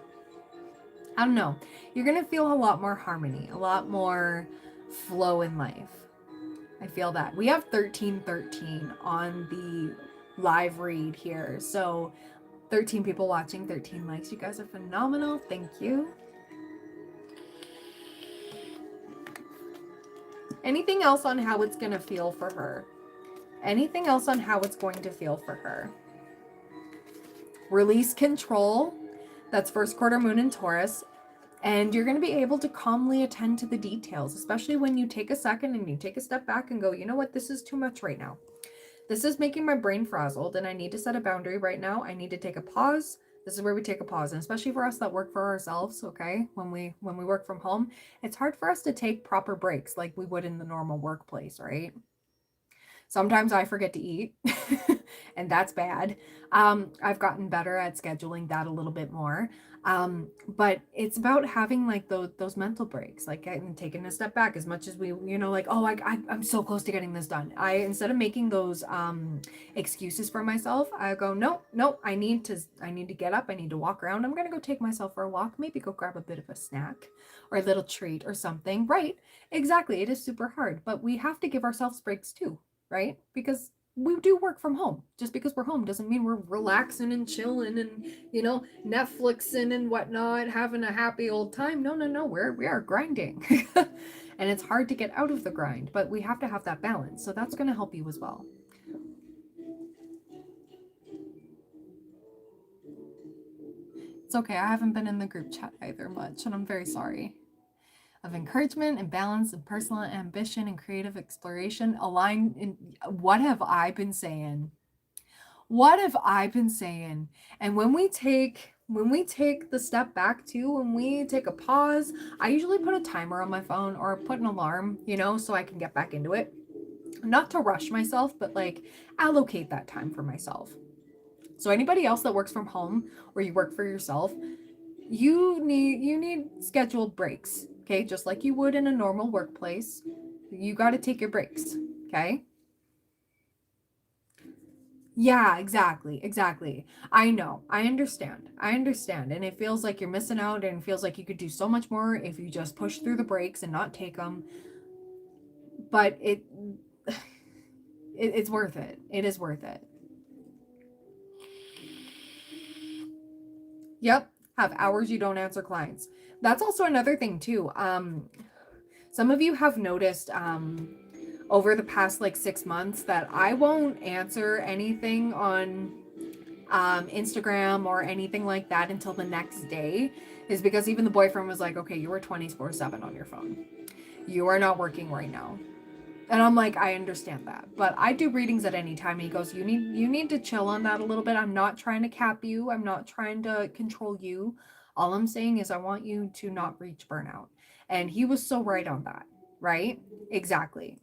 I don't know. You're going to feel a lot more harmony, a lot more flow in life. I feel that. We have 1313 on the live read here. So 13 people watching, 13 likes. You guys are phenomenal. Thank you. Anything else on how it's going to feel for her? Anything else on how it's going to feel for her? Release control. That's first quarter moon in Taurus. And you're going to be able to calmly attend to the details, especially when you take a second and you take a step back and go, you know what, this is too much right now. This is making my brain frazzled and I need to set a boundary right now. I need to take a pause. This is where we take a pause. And especially for us that work for ourselves, okay? When we work from home, it's hard for us to take proper breaks like we would in the normal workplace, right? Sometimes I forget to eat and that's bad. I've gotten better at scheduling that a little bit more. But it's about having like those mental breaks, like taking a step back as much as we, like, oh, I'm so close to getting this done. Instead of making those excuses for myself, I go, no, I need to get up. I need to walk around. I'm going to go take myself for a walk, maybe go grab a bit of a snack or a little treat or something. Right. Exactly. It is super hard, but we have to give ourselves breaks too. Right? Because we do work from home. Just because we're home doesn't mean we're relaxing and chilling and, Netflixing and whatnot, having a happy old time. No, no, no. We are grinding. And it's hard to get out of the grind, but we have to have that balance. So that's going to help you as well. It's okay. I haven't been in the group chat either much, and I'm very sorry. Of encouragement and balance and personal ambition and creative exploration align in. What have I been saying? What have I been saying? And when we take the step back too, when we take a pause, I usually put a timer on my phone or put an alarm, so I can get back into it. Not to rush myself, but like allocate that time for myself. So anybody else that works from home or you work for yourself, you need scheduled breaks, okay? Just like you would in a normal workplace. You got to take your breaks, okay? Yeah, exactly. I know. I understand. And it feels like you're missing out and it feels like you could do so much more if you just push through the brakes and not take them. But it's worth it. It is worth it. Yep. Have hours you don't answer clients. That's also another thing too. Some of you have noticed over the past like 6 months that I won't answer anything on Instagram or anything like that until the next day, is because even the boyfriend was like, okay, you were 24/7 on your phone. You are not working right now. And I'm like, I understand that, but I do readings at any time. And he goes, you need to chill on that a little bit. I'm not trying to cap you. I'm not trying to control you. All I'm saying is I want you to not reach burnout. And he was so right on that, right? Exactly.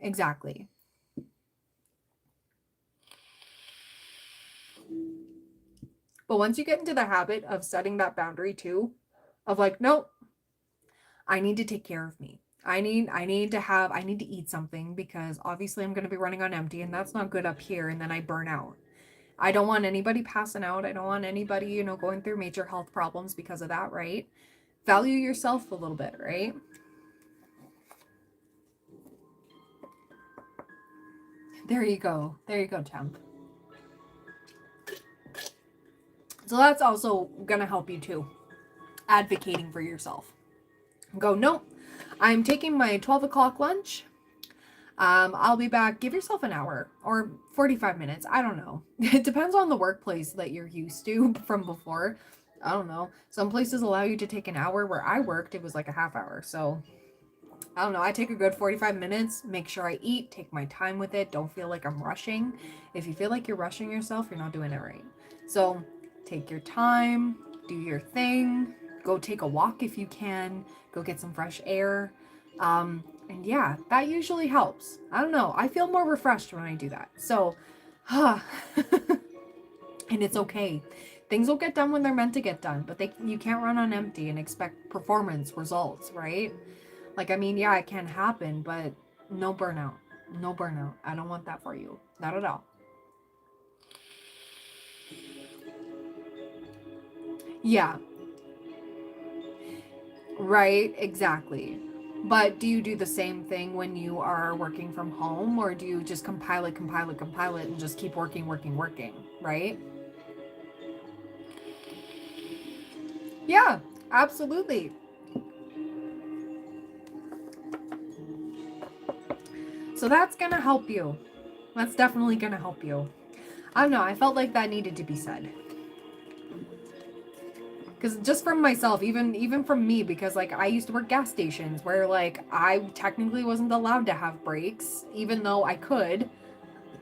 But once you get into the habit of setting that boundary too, of like, nope, I need to take care of me. I need to eat something because obviously I'm going to be running on empty and that's not good up here, and then I burn out. I don't want anybody passing out. I don't want anybody, going through major health problems because of that, right? Value yourself a little bit, right? There you go, temp. So that's also going to help you too. Advocating for yourself. Go, nope, I'm taking my 12 o'clock lunch. I'll be back. Give yourself an hour or 45 minutes. I don't know. It depends on the workplace that you're used to from before. I don't know. Some places allow you to take an hour. Where I worked, it was like a half hour. So I don't know. I take a good 45 minutes, make sure I eat, take my time with it. Don't feel like I'm rushing. If you feel like you're rushing yourself, you're not doing it right. So take your time, do your thing, go take a walk if you can, go get some fresh air. And yeah, that usually helps. I don't know. I feel more refreshed when I do that. So, and it's okay. Things will get done when they're meant to get done, but you can't run on empty and expect performance results, right? Like, I mean, yeah, it can happen, but no burnout. No burnout. I don't want that for you. Not at all. Yeah. Right, exactly. But do you do the same thing when you are working from home, or do you just compile it, and just keep working, right? Yeah, absolutely. So that's going to help you. That's definitely going to help you. I don't know. I felt like that needed to be said. Because just from myself, even from me, because like I used to work gas stations where like I technically wasn't allowed to have breaks, even though I could.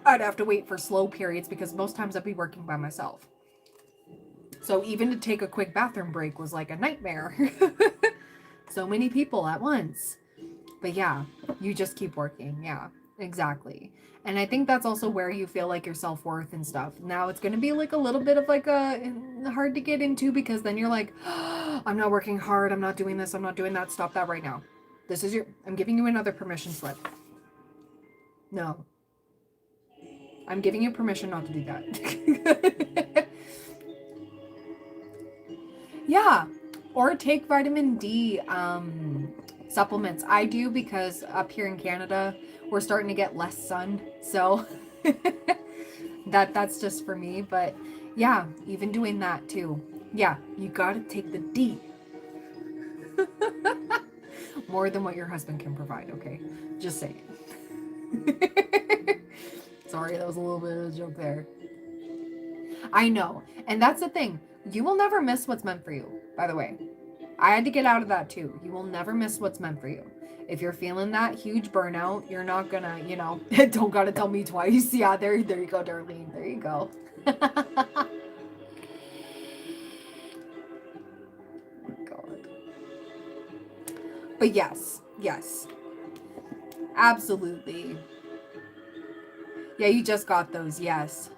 I'd have to wait for slow periods because most times I'd be working by myself. So even to take a quick bathroom break was like a nightmare. So many people at once. But yeah, you just keep working. Yeah, exactly. And I think that's also where you feel like your self-worth and stuff. Now it's going to be like a little bit of like a hard to get into, because then you're like, oh, I'm not working hard. I'm not doing this. I'm not doing that. Stop that right now. I'm giving you another permission slip. No. I'm giving you permission not to do that. Yeah. Or take vitamin D supplements. I do, because up here in Canada, we're starting to get less sun. So That's just for me, but yeah, even doing that too. Yeah, you gotta take the D. More than what your husband can provide, okay? Just saying. Sorry, that was a little bit of a joke there. I know. And that's the thing. You will never miss what's meant for you, by the way. I had to get out of that too. You will never miss what's meant for you. If you're feeling that huge burnout, you're not gonna, don't gotta tell me twice. Yeah, there you go, Darlene. There you go. God. But yes, absolutely. Yeah, you just got those. Yes.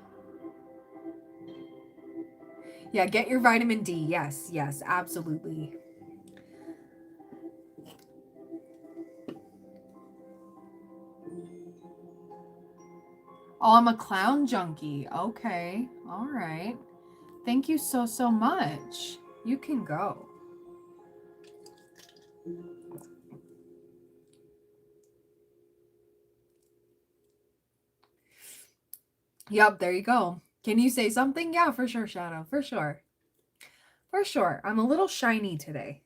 Yeah, get your vitamin D. Yes, absolutely. Oh, I'm a clown junkie. Okay. All right. Thank you so much. You can go. Yep, there you go. Can you say something? Yeah, for sure, Shadow. For sure. For sure. I'm a little shiny today.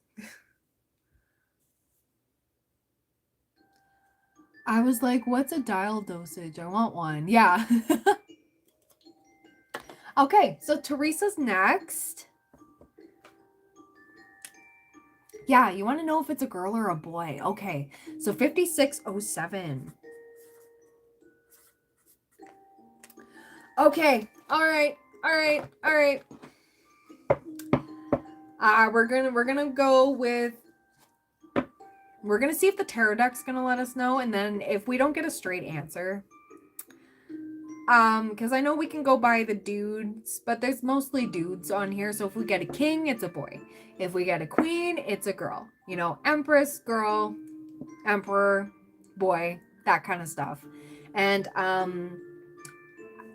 I was like, what's a dial dosage? I want one. Yeah. Okay, so Teresa's next. Yeah, you want to know if it's a girl or a boy. Okay, so 5607. Okay, all right. We're gonna go with. We're gonna see if the tarot deck's gonna let us know, and then if we don't get a straight answer, because I know we can go by the dudes, but there's mostly dudes on here. So if we get a king, it's a boy. If we get a queen, it's a girl. Empress, girl, emperor, boy, that kind of stuff. And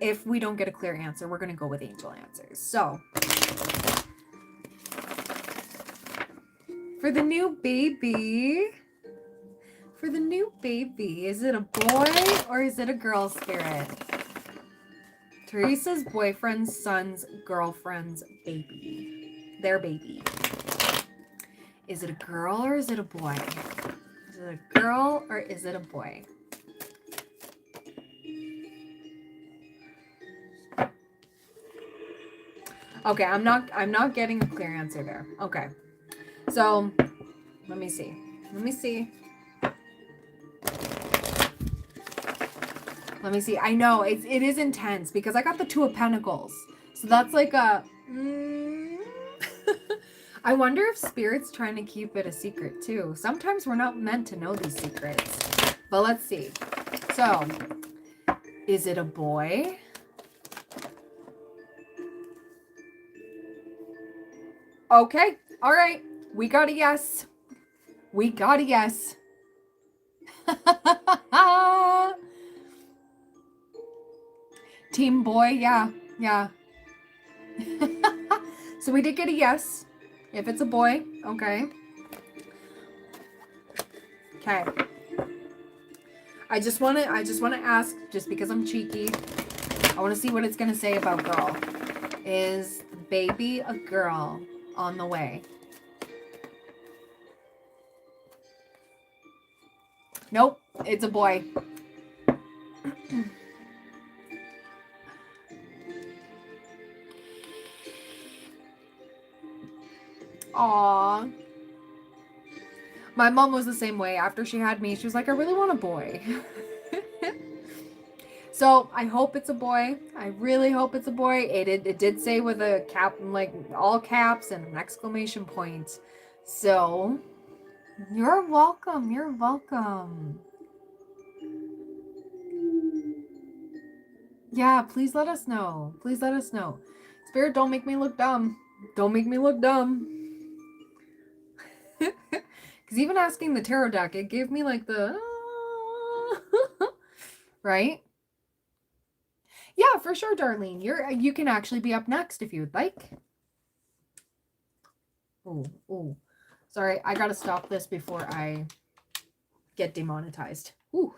if we don't get a clear answer, we're gonna go with angel answers. So for the new baby, is it a boy or is it a girl spirit? Teresa's boyfriend's son's girlfriend's baby. Their baby. Is it a girl or is it a boy? Is it a girl or is it a boy? Okay, I'm not getting a clear answer there. Okay. So, let me see. I know it is intense because I got the Two of Pentacles. So that's like a I wonder if Spirit's trying to keep it a secret too. Sometimes we're not meant to know these secrets. But let's see. So, is it a boy? Okay. All right. We got a yes. Team boy, yeah. So we did get a yes. If it's a boy, okay. Okay. I just wanna ask, just because I'm cheeky, I wanna see what it's gonna say about girl. Is the baby a girl on the way? Nope, it's a boy. Aww. My mom was the same way. After she had me, she was like, I really want a boy. So I hope it's a boy. I really hope it's a boy. It did say with a cap, like all caps and an exclamation point. So you're welcome. Yeah, please let us know. Spirit, don't make me look dumb. Because even asking the tarot deck, it gave me like the right? Yeah, for sure, Darlene. You can actually be up next if you would like. Oh. Sorry, I gotta stop this before I get demonetized. Ooh.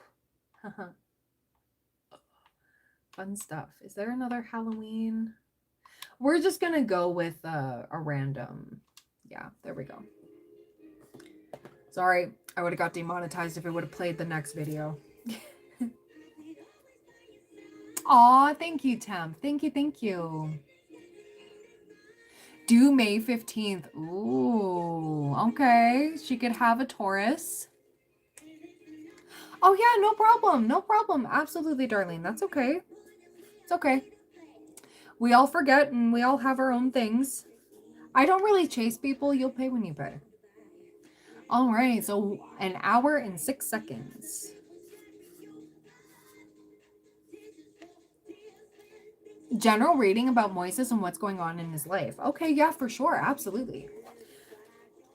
Fun stuff. Is there another Halloween? We're just going to go with a random. Yeah, there we go. Sorry, I would have got demonetized if it would have played the next video. Aw, thank you, Temp. Thank you, thank you. Due May 15th. Ooh, okay. She could have a Taurus. Oh, yeah, no problem. No problem. Absolutely, Darlene. That's okay. It's okay. We all forget and we all have our own things. I don't really chase people. You'll pay when you pay. All right, so 1 hour and 6 seconds. General reading about Moises and what's going on in his life. Okay, yeah, for sure. Absolutely.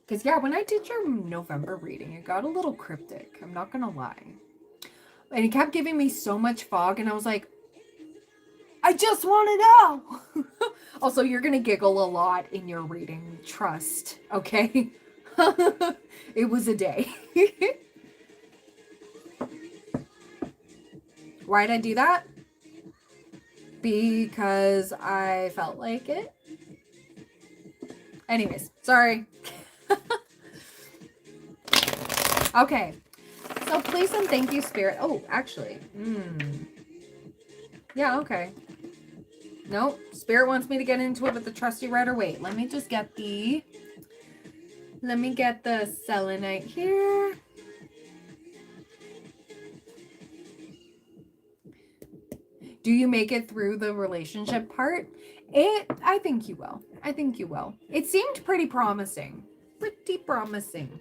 Because, yeah, when I did your November reading, it got a little cryptic. I'm not going to lie. And it kept giving me so much fog, and I was like, I just want to know. Also, you're going to giggle a lot in your reading. Trust, okay? It was a day. Why'd I do that? Because I felt like it. Anyways, sorry. Okay. So please and thank you, Spirit. Oh, actually. Yeah, okay. Nope. Spirit wants me to get into it with the trusty rider. Wait, let me just get the... Let me get the selenite here. Do you make it through the relationship part? I think you will. I think you will. It seemed pretty promising. Pretty promising.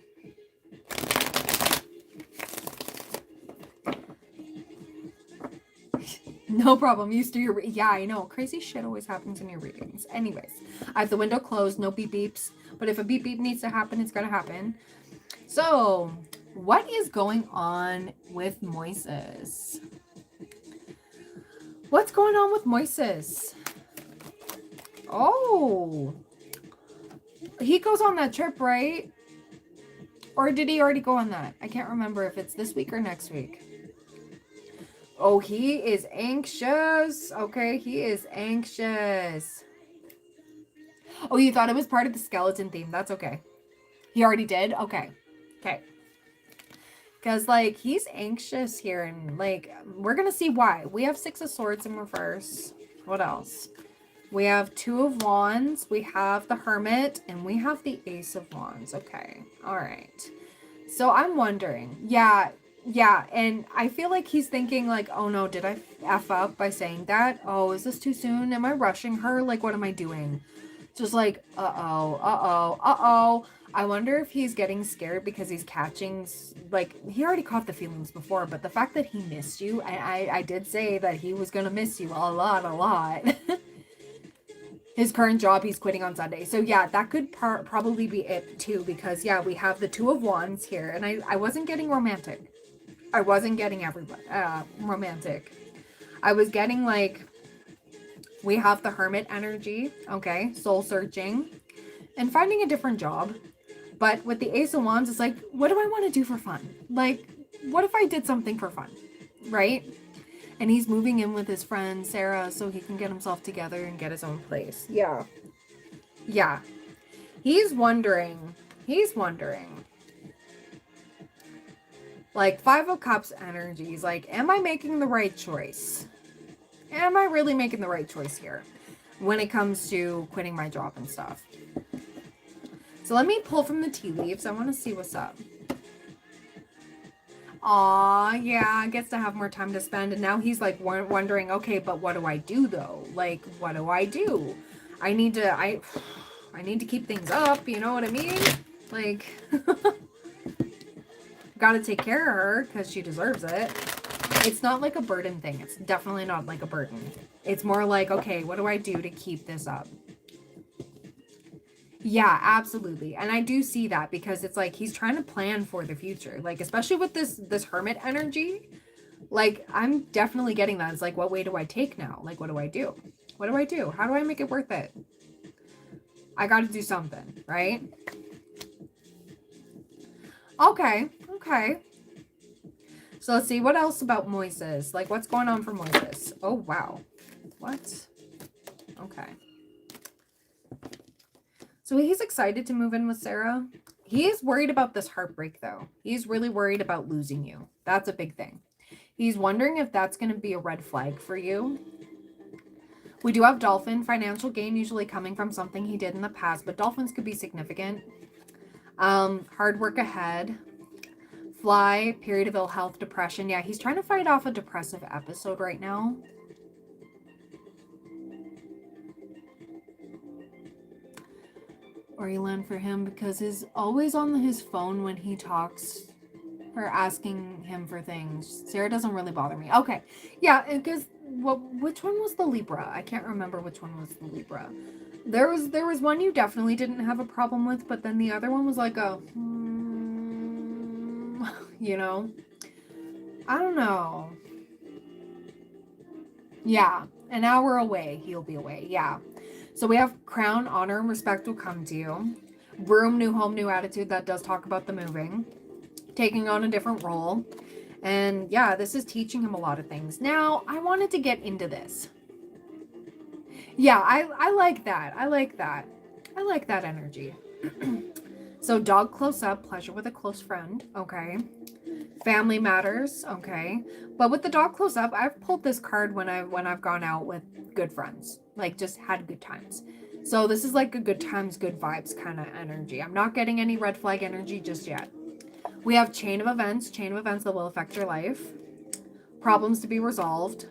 No problem. Used to your... Yeah, I know. Crazy shit always happens in your readings. Anyways, I have the window closed. No beep beeps. But if a beep beep needs to happen, it's going to happen. So, what is going on with Moises? What's going on with Moises? Oh. He goes on that trip, right? Or did he already go on that? I can't remember if it's this week or next week. Oh, he is anxious. Okay, he is anxious. Oh, you thought it was part of the skeleton theme. That's okay. He already did? Okay. Okay. Because, like, he's anxious here. And, like, we're going to see why. We have 6 of Swords in reverse. What else? We have 2 of Wands. We have the Hermit. And we have the Ace of Wands. Okay. All right. So, I'm wondering. Yeah. And I feel like he's thinking, like, oh, no, did I F up by saying that? Oh, is this too soon? Am I rushing her? Like, what am I doing? Just like, uh-oh. I wonder if he's getting scared because he's catching, like, he already caught the feelings before, but the fact that he missed you, I did say that he was going to miss you a lot. His current job, he's quitting on Sunday. So, yeah, that could probably be it, too, because, yeah, we have the 2 of Wands here, and I wasn't getting romantic. I wasn't getting everybody romantic. I was getting, like... We have the Hermit energy, okay, soul searching, and finding a different job. But with the Ace of Wands, it's like, what do I want to do for fun? Like, what if I did something for fun, right? And he's moving in with his friend, Sarah, so he can get himself together and get his own place. Yeah. He's wondering. Like, 5 of Cups energies, like, am I making the right choice? Am I really making the right choice here when it comes to quitting my job and stuff? So let me pull from the tea leaves. I want to see what's up. Aw, yeah, gets to have more time to spend. And now he's like wondering, okay, but what do I do though? Like, what do I do? I need to keep things up. You know what I mean? Like, gotta take care of her because she deserves it. It's not like a burden thing. It's definitely not like a burden. It's more like, okay, what do I do to keep this up? Yeah, absolutely. And I do see that because it's like he's trying to plan for the future. Like, especially with this Hermit energy, like, I'm definitely getting that. It's like, what way do I take now? Like, what do I do? What do I do? How do I make it worth it? I got to do something, right? Okay. So let's see what else about Moises. Like, what's going on for Moises? Oh, wow. What? Okay. So he's excited to move in with Sarah. He is worried about this heartbreak, though. He's really worried about losing you. That's a big thing. He's wondering if that's going to be a red flag for you. We do have dolphin. Financial gain usually coming from something he did in the past, but dolphins could be significant. Hard work ahead. Fly, period of ill health, depression. Yeah, he's trying to fight off a depressive episode right now. Or you land for him because he's always on his phone when he talks or asking him for things. Sarah doesn't really bother me. Okay. Yeah, because which one was the Libra? I can't remember which one was the Libra. There was one you definitely didn't have a problem with, but then the other one was like a you know. I don't know. Yeah, an hour away, he'll be away. Yeah. So we have crown, honor, and respect will come to you. Broom, new home, new attitude. That does talk about the moving. Taking on a different role. And yeah, this is teaching him a lot of things. Now, I wanted to get into this. Yeah, I like that. I like that. I like that energy. So dog close up, pleasure with a close friend. Okay. Family matters. Okay. But with the dog close up, I've pulled this card when I've gone out with good friends, like just had good times. So this is like a good times, good vibes kind of energy. I'm not getting any red flag energy just yet. We have chain of events that will affect your life. Problems to be resolved.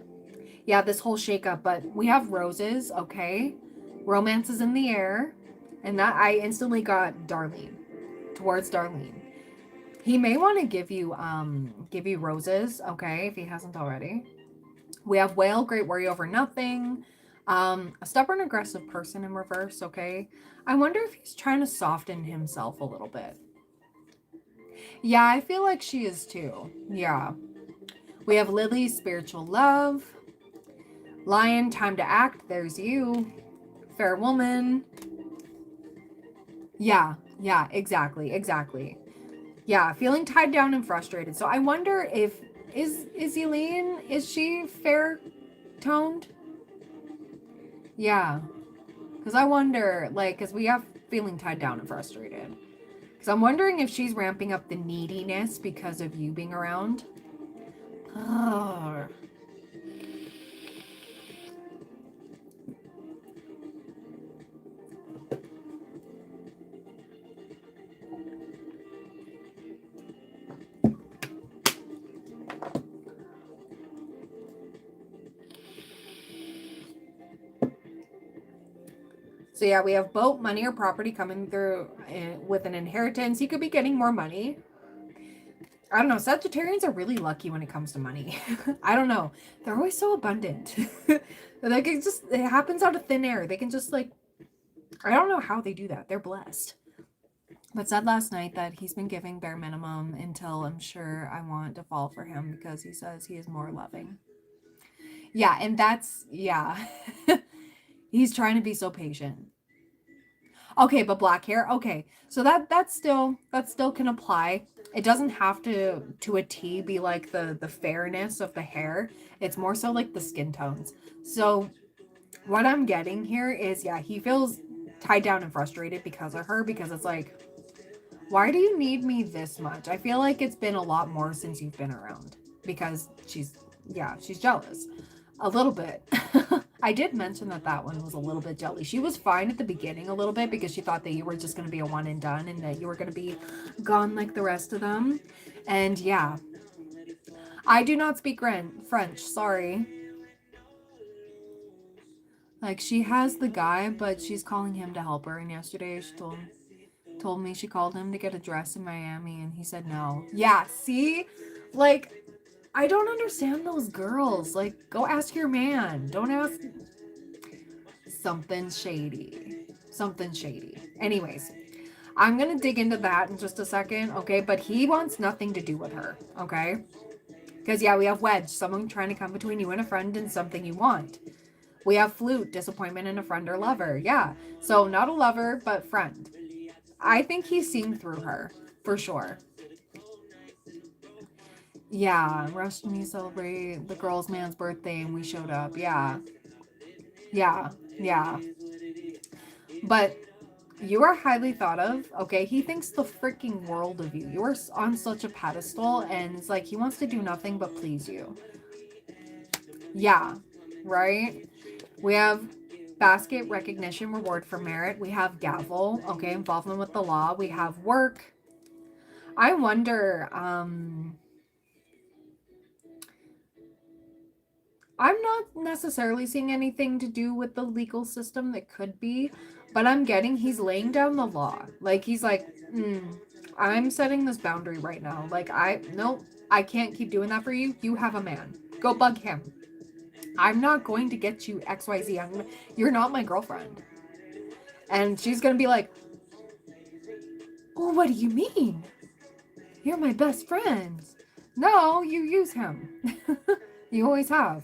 Yeah, this whole shakeup, but we have roses, okay? Romance is in the air. And that I instantly got Darlene. Towards Darlene. He may want to give you roses, okay, if he hasn't already. We have whale, great worry over nothing. A stubborn, aggressive person in reverse, okay? I wonder if he's trying to soften himself a little bit. Yeah, I feel like she is too. Yeah. We have Lily, spiritual love. Lion, time to act. There's you. Fair woman. Yeah, exactly. Yeah, feeling tied down and frustrated. So I wonder if, is Elaine, is she fair toned? Yeah. Because I wonder, like, because we have feeling tied down and frustrated. Because I'm wondering if she's ramping up the neediness because of you being around. Oh. So yeah, we have boat, money, or property coming through with an inheritance. You could be getting more money. I don't know. Sagittarians are really lucky when it comes to money. I don't know. They're always so abundant. Like it happens out of thin air. They can just like, I don't know how they do that. They're blessed. But said last night that he's been giving bare minimum until I'm sure I want to fall for him because he says he is more loving. Yeah, and that's, yeah. He's trying to be so patient. Okay, but black hair. Okay. So that still can apply. It doesn't have to a T be like the fairness of the hair. It's more so like the skin tones. So what I'm getting here is, yeah, he feels tied down and frustrated because of her, because it's like, why do you need me this much? I feel like it's been a lot more since you've been around, because she's jealous a little bit. I did mention that one was a little bit jelly. She was fine at the beginning a little bit because she thought that you were just going to be a one and done and that you were going to be gone like the rest of them. And yeah, I do not speak French. Sorry. Like, she has the guy, but she's calling him to help her. And yesterday she told me she called him to get a dress in Miami and he said no. Yeah, see? Like, I don't understand those girls. Like, go ask your man. Don't ask. Something shady. Anyways, I'm going to dig into that in just a second, okay? But he wants nothing to do with her, okay? Because, yeah, we have wedge. Someone trying to come between you and a friend and something you want. We have flute, disappointment in a friend or lover. Yeah. So, not a lover, but friend. I think he's seeing through her, for sure. Yeah, rushed me to celebrate the girl's man's birthday and we showed up. Yeah. Yeah. Yeah. But you are highly thought of, okay? He thinks the freaking world of you. You are on such a pedestal, and it's like he wants to do nothing but please you. Yeah, right? We have basket, recognition, reward for merit. We have gavel, okay? Involvement with the law. We have work. I wonder, I'm not necessarily seeing anything to do with the legal system that could be, but I'm getting he's laying down the law. Like he's like, I'm setting this boundary right now. Like nope, I can't keep doing that for you. You have a man. Go bug him. I'm not going to get you XYZ. You're not my girlfriend. And she's gonna be like, well, what do you mean? You're my best friends. No, you use him. You always have.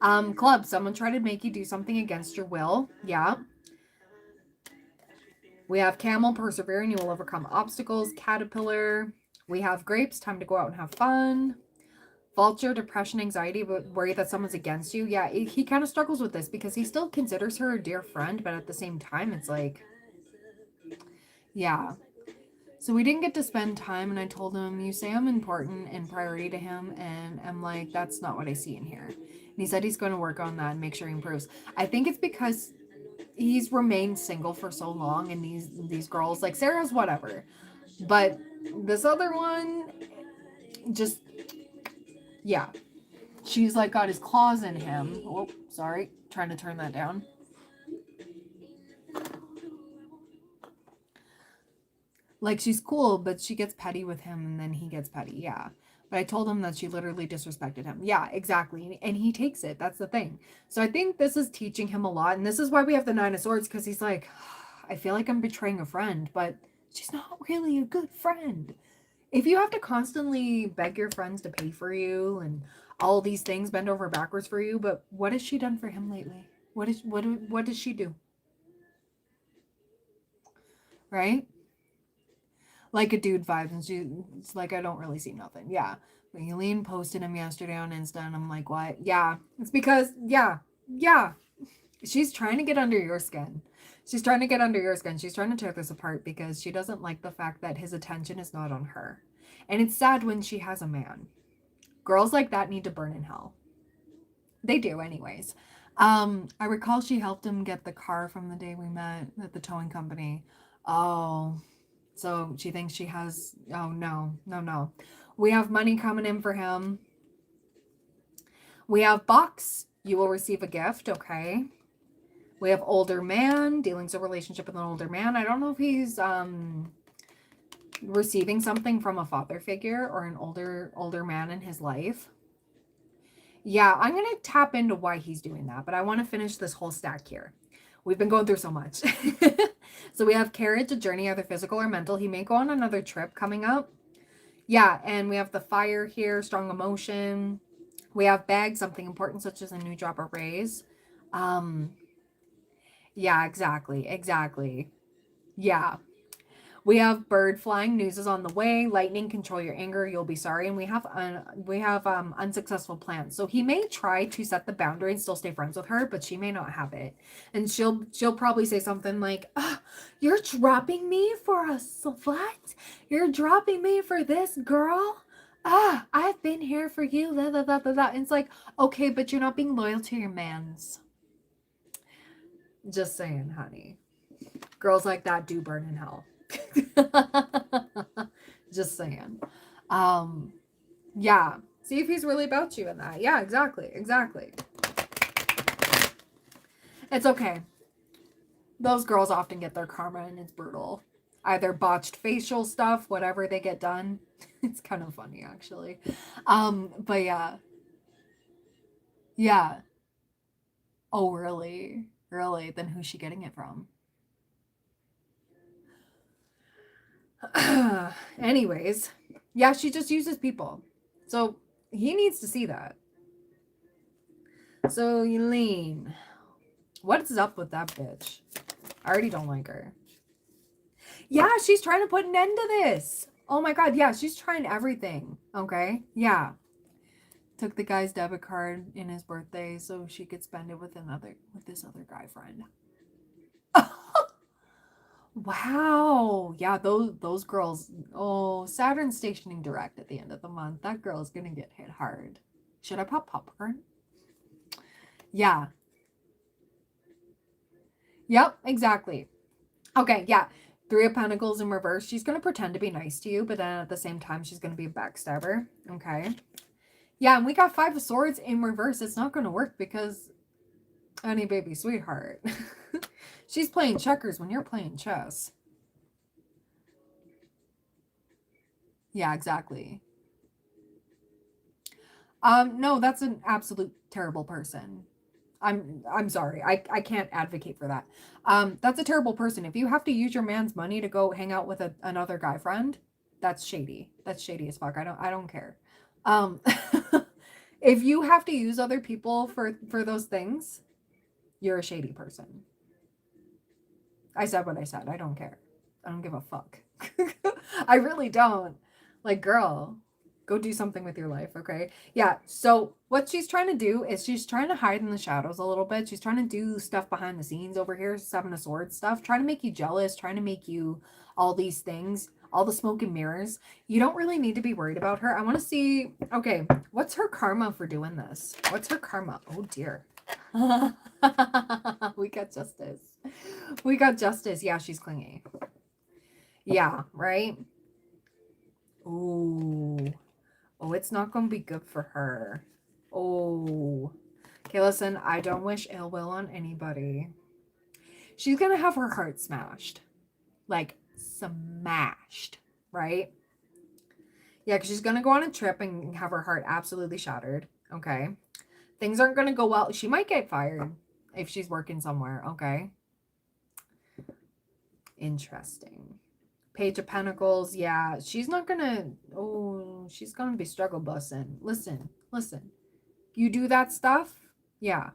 Club, someone tried to make you do something against your will. Yeah. We have camel, persevere and you will overcome obstacles. Caterpillar. We have grapes, time to go out and have fun. Vulture, depression, anxiety, but worry that someone's against you. Yeah, he kind of struggles with this because he still considers her a dear friend, but at the same time, it's like, yeah. So we didn't get to spend time, and I told him, you say I'm important and priority to him, and I'm like, that's not what I see in here. And he said he's going to work on that and make sure he improves. I think it's because he's remained single for so long, and these girls, like Sarah's whatever. But this other one, just, yeah. She's like got his claws in him. Oh, sorry. Trying to turn that down. Like she's cool, but she gets petty with him and then he gets petty. Yeah. But I told him that she literally disrespected him. Yeah, exactly. And he takes it. That's the thing. So I think this is teaching him a lot. And this is why we have the Nine of Swords, because he's like, I feel like I'm betraying a friend, but she's not really a good friend. If you have to constantly beg your friends to pay for you and all these things, bend over backwards for you, but what has she done for him lately? What does she do? Right? Like a dude vibes, and it's like, I don't really see nothing. Yeah. But Eileen posted him yesterday on Insta, and I'm like, what? Yeah. It's because, yeah. She's trying to get under your skin. She's trying to get under your skin. She's trying to tear this apart because she doesn't like the fact that his attention is not on her. And it's sad when she has a man. Girls like that need to burn in hell. They do, anyways. I recall she helped him get the car from the day we met at the towing company. Oh, so she thinks she has, oh no. We have money coming in for him. We have box. You will receive a gift, okay? We have older man, dealings a relationship with an older man. I don't know if he's receiving something from a father figure or an older man in his life. Yeah, I'm going to tap into why he's doing that, but I want to finish this whole stack here. We've been going through so much. So we have carriage, a journey, either physical or mental. He may go on another trip coming up. Yeah, and we have the fire here, strong emotion. We have bag, something important such as a new job or raise. Yeah, exactly. Yeah. We have bird flying, news is on the way, lightning, control your anger, you'll be sorry, and we have unsuccessful plans. So he may try to set the boundary and still stay friends with her, but she may not have it. And she'll probably say something like, oh, you're dropping me for a slut? You're dropping me for this girl? I've been here for you. Blah, blah, blah, blah, blah. And it's like, okay, but you're not being loyal to your mans. Just saying, honey. Girls like that do burn in hell. Just saying. Yeah. See if he's really about you in that. Yeah, exactly. It's okay. Those girls often get their karma and it's brutal. Either botched facial stuff, whatever they get done. It's kind of funny actually. But yeah. Yeah. Oh, really? Really? Then who's she getting it from? Anyways, yeah, she just uses people. So he needs to see that. So Eileen, what's up with that bitch? I already don't like her. Yeah, she's trying to put an end to this. Oh my God. Yeah, she's trying everything. Okay. Yeah. Took the guy's debit card in his birthday so she could spend it with this other guy friend. Wow. Yeah, those girls. Oh, Saturn stationing direct at the end of the month. That girl's gonna get hit hard. Should I pop popcorn? Yeah. Yep, exactly. Okay, yeah. Three of Pentacles in reverse. She's gonna pretend to be nice to you, but then at the same time, she's gonna be a backstabber. Okay. Yeah, and we got Five of Swords in reverse. It's not gonna work because honey baby sweetheart. She's playing checkers when you're playing chess. Yeah, exactly. No, that's an absolute terrible person. I'm sorry. I can't advocate for that. That's a terrible person. If you have to use your man's money to go hang out with another guy friend, that's shady. That's shady as fuck. I don't care. Um if you have to use other people for those things, you're a shady person. I said what I said. I don't care. I don't give a fuck. I really don't. Like, girl, go do something with your life, okay? Yeah, so what she's trying to do is she's trying to hide in the shadows a little bit. She's trying to do stuff behind the scenes over here, Seven of Swords stuff, trying to make you jealous, trying to make you all these things, all the smoke and mirrors. You don't really need to be worried about her. I want to see, okay, what's her karma for doing this? What's her karma? Oh, dear. We got justice. We got justice. Yeah, she's clingy. Yeah, right? Ooh. Oh, it's not going to be good for her. Oh. Okay, listen, I don't wish ill will on anybody. She's going to have her heart smashed. Like, smashed, right? Yeah, because she's going to go on a trip and have her heart absolutely shattered. Okay. Things aren't going to go well. She might get fired if she's working somewhere. Okay. Interesting. Page of Pentacles. Yeah, she's not going to. Oh, she's going to be struggle bussing. Listen. You do that stuff? Yeah.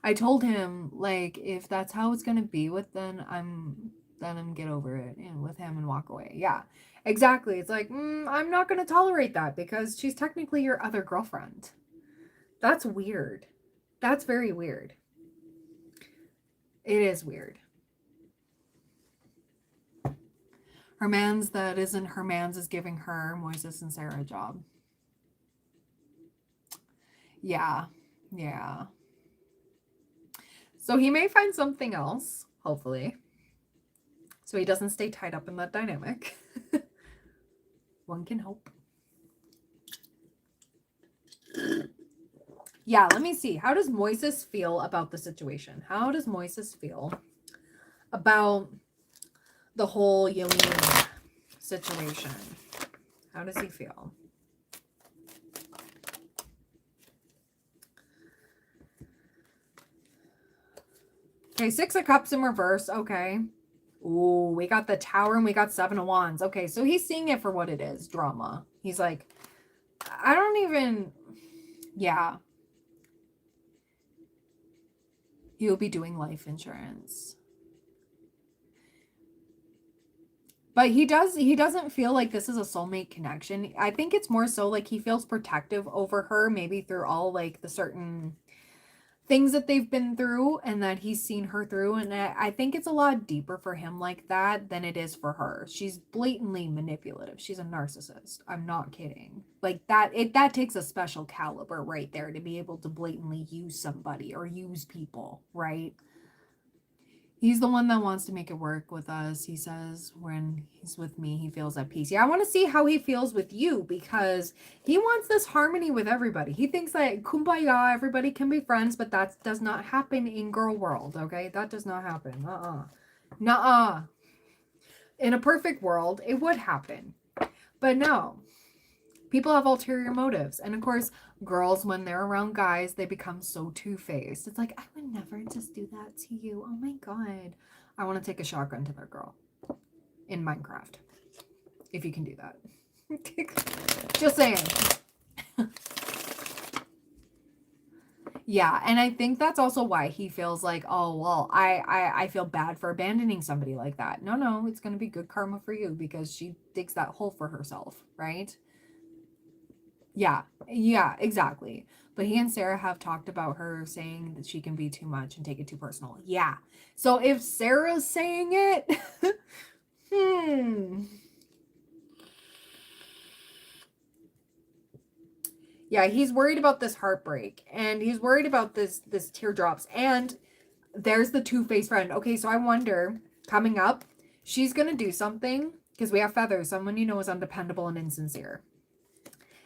I told him, like, if that's how it's going to be with, then I'm get over it and with him and walk away. Yeah, exactly. It's like, I'm not going to tolerate that because she's technically your other girlfriend. That's weird. That's very weird. It is weird. Her man's that isn't her man's is giving her, Moises and Sarah, a job. Yeah. Yeah. So he may find something else, hopefully. So he doesn't stay tied up in that dynamic. One can hope. Yeah, let me see. How does Moises feel about the situation? How does Moises feel about the whole Yelene situation? How does he feel? Okay, Six of Cups in reverse. Okay. Ooh, we got the Tower and we got Seven of Wands. Okay, so he's seeing it for what it is, drama. He's like, I don't even... Yeah. He'll be doing life insurance. But he doesn't feel like this is a soulmate connection. I think it's more so like he feels protective over her, maybe through all like the certain things that they've been through and that he's seen her through. And I think it's a lot deeper for him like that than it is for her. She's blatantly manipulative. She's a narcissist. I'm not kidding. Like that takes a special caliber right there to be able to blatantly use somebody or use people, right? He's the one that wants to make it work with us. He says when he's with me, he feels at peace. Yeah, I want to see how he feels with you because he wants this harmony with everybody. He thinks that kumbaya, everybody can be friends, but that does not happen in girl world, okay? That does not happen. Nuh-uh. In a perfect world, it would happen. But no. People have ulterior motives. And of course, girls, when they're around guys, they become so two-faced. It's like, I would never just do that to you. Oh my God. I want to take a shotgun to that girl in Minecraft. If you can do that. Just saying. Yeah, and I think that's also why he feels like, oh well, I feel bad for abandoning somebody like that. No, no, it's gonna be good karma for you because she digs that hole for herself, right? Yeah, yeah, exactly. But he and Sarah have talked about her saying that she can be too much and take it too personal. Yeah. So if Sarah's saying it, hmm. Yeah, he's worried about this heartbreak and he's worried about this teardrops and there's the two-faced friend. Okay, so I wonder coming up, she's going to do something because we have feathers, someone you know is undependable and insincere.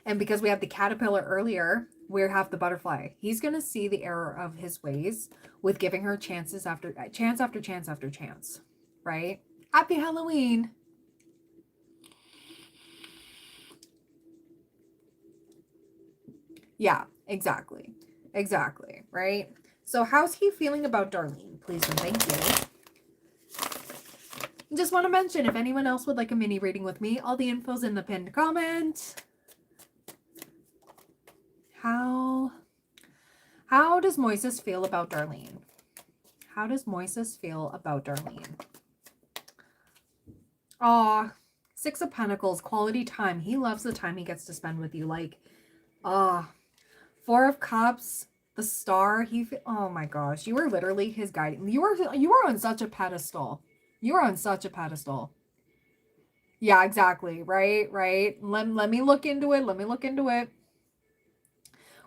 And because we had the caterpillar earlier, we have the butterfly. He's going to see the error of his ways with giving her chances after chance after chance after chance, right? Happy Halloween. Yeah, exactly. Exactly, right? So how's he feeling about Darlene? Please and thank you. Just want to mention, if anyone else would like a mini reading with me, all the info's in the pinned comment. How does Moises feel about Darlene? How does Moises feel about Darlene? Aw, Six of Pentacles, quality time. He loves the time he gets to spend with you. Like, Four of Cups, the star. Oh my gosh, you were literally his guiding. You were on such a pedestal. You were on such a pedestal. Yeah, exactly. Right, right. Let me look into it. Let me look into it.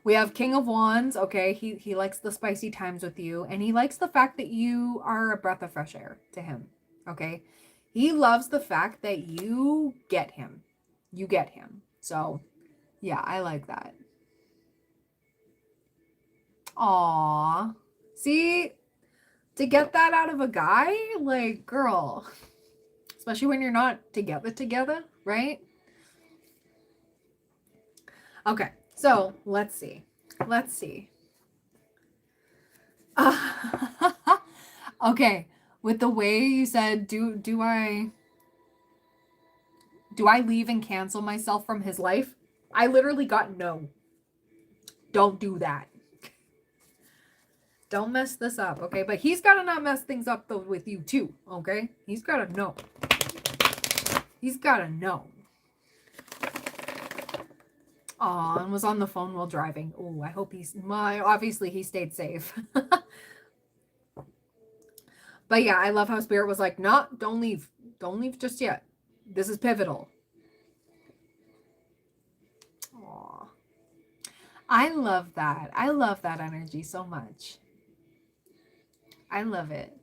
We have King of Wands. Okay, he likes the spicy times with you, and he likes the fact that you are a breath of fresh air to him. Okay, he loves the fact that you get him. You get him. So, yeah, I like that. Aw, see, to get that out of a guy, like, girl, especially when you're not together, right? Okay, so let's see. Let's see. Okay, with the way you said, do I leave and cancel myself from his life? I literally got no. Don't do that. Don't mess this up, okay? But he's got to not mess things up though with you too, okay? He's got to know. He's got to know. Aw, and was on the phone while driving. Oh, I hope obviously he stayed safe. But yeah, I love how Spirit was like, "No, don't leave. Don't leave just yet. This is pivotal." Aw. I love that. I love that energy so much. I love it.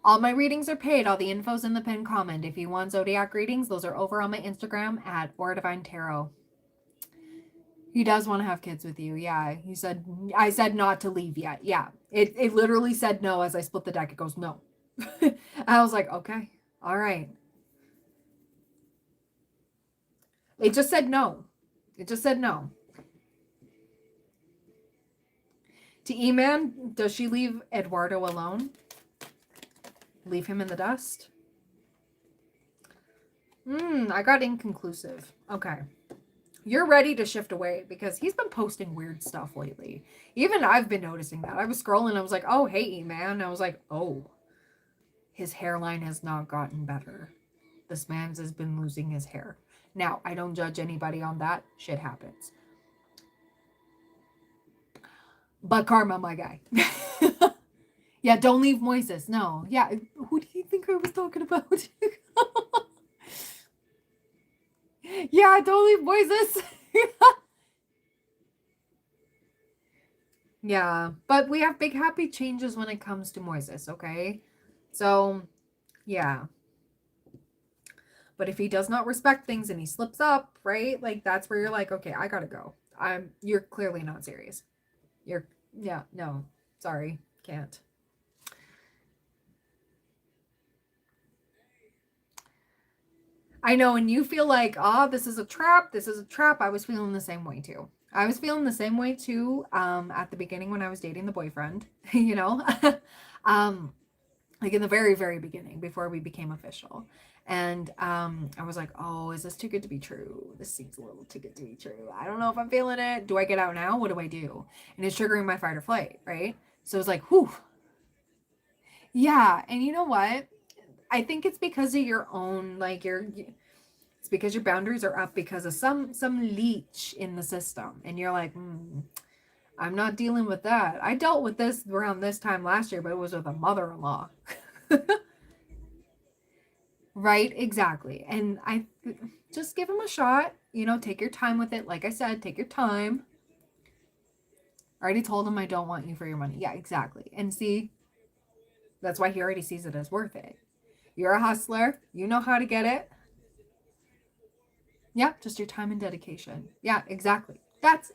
All my readings are paid. All the info's in the pinned comment. If you want zodiac readings, those are over on my Instagram at Aura Divine Tarot. He does want to have kids with you. Yeah. I said not to leave yet. Yeah. It literally said no as I split the deck. It goes no. I was like, okay. All right. It just said no. It just said no. To E-Man, does she leave Eduardo alone? Leave him in the dust? I got inconclusive. Okay. You're ready to shift away because he's been posting weird stuff lately. Even I've been noticing that. I was scrolling. I was like, oh, hey, man. I was like, oh, his hairline has not gotten better. This man's has been losing his hair. Now, I don't judge anybody on that. Shit happens. But karma, my guy. Yeah, don't leave Moises. No. Yeah, who do you think I was talking about? Yeah, don't leave Moises. Yeah, but we have big happy changes when it comes to Moises, okay? So, yeah. But if he does not respect things and he slips up, right? Like that's where you're like, okay, I gotta go. You're clearly not serious. Yeah, no, sorry, can't. I know, and you feel like, this is a trap. This is a trap. I was feeling the same way too. I was feeling the same way too. At the beginning when I was dating the boyfriend, you know, like in the very, very beginning before we became official. And I was like, oh, is this too good to be true? This seems a little too good to be true. I don't know if I'm feeling it. Do I get out now? What do I do? And it's triggering my fight or flight, right? So it's like, whew. Yeah. And you know what? I think it's because of your own, like it's because your boundaries are up because of some leech in the system. And you're like, I'm not dealing with that. I dealt with this around this time last year, but it was with a mother-in-law. Right? Exactly. And I just give him a shot, take your time with it. Like I said, take your time. I already told him I don't want you for your money. Yeah, exactly. And see, that's why he already sees it as worth it. You're a hustler. You know how to get it. Yeah, just your time and dedication. Yeah, exactly.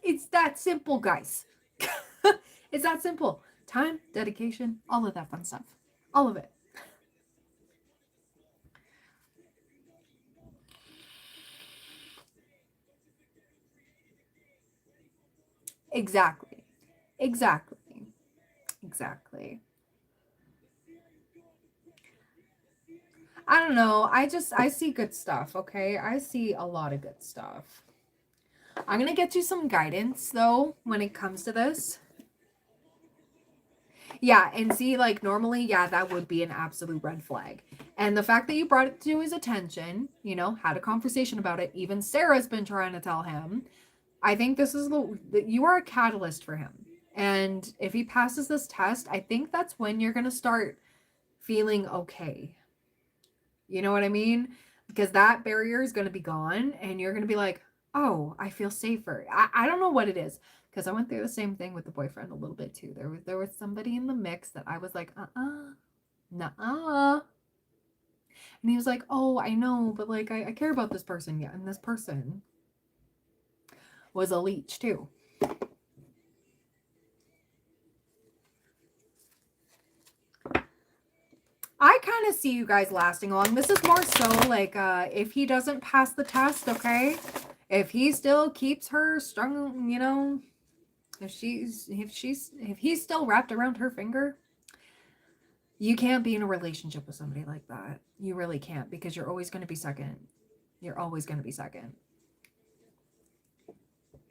It's that simple, guys. It's that simple. Time, dedication, all of that fun stuff. All of it. Exactly. Exactly. Exactly. I don't know. I see good stuff, okay? I see a lot of good stuff. I'm going to get you some guidance though when it comes to this. Yeah, and see, like, normally, yeah, that would be an absolute red flag. And the fact that you brought it to his attention, had a conversation about it, even Sarah's been trying to tell him, I think this is you are a catalyst for him. And if he passes this test, I think that's when you're going to start feeling okay. You know what I mean? Because that barrier is going to be gone and you're going to be like, oh, I feel safer. I don't know what it is. Because I went through the same thing with the boyfriend a little bit too. There was somebody in the mix that I was like, nuh-uh. And he was like, oh, I know, but like I care about this person. Yeah, and this person was a leech too. I kind of see you guys lasting long. This is more so like if he doesn't pass the test, okay? If he still keeps her strung, if he's still wrapped around her finger, you can't be in a relationship with somebody like that. You really can't because you're always going to be second. You're always going to be second.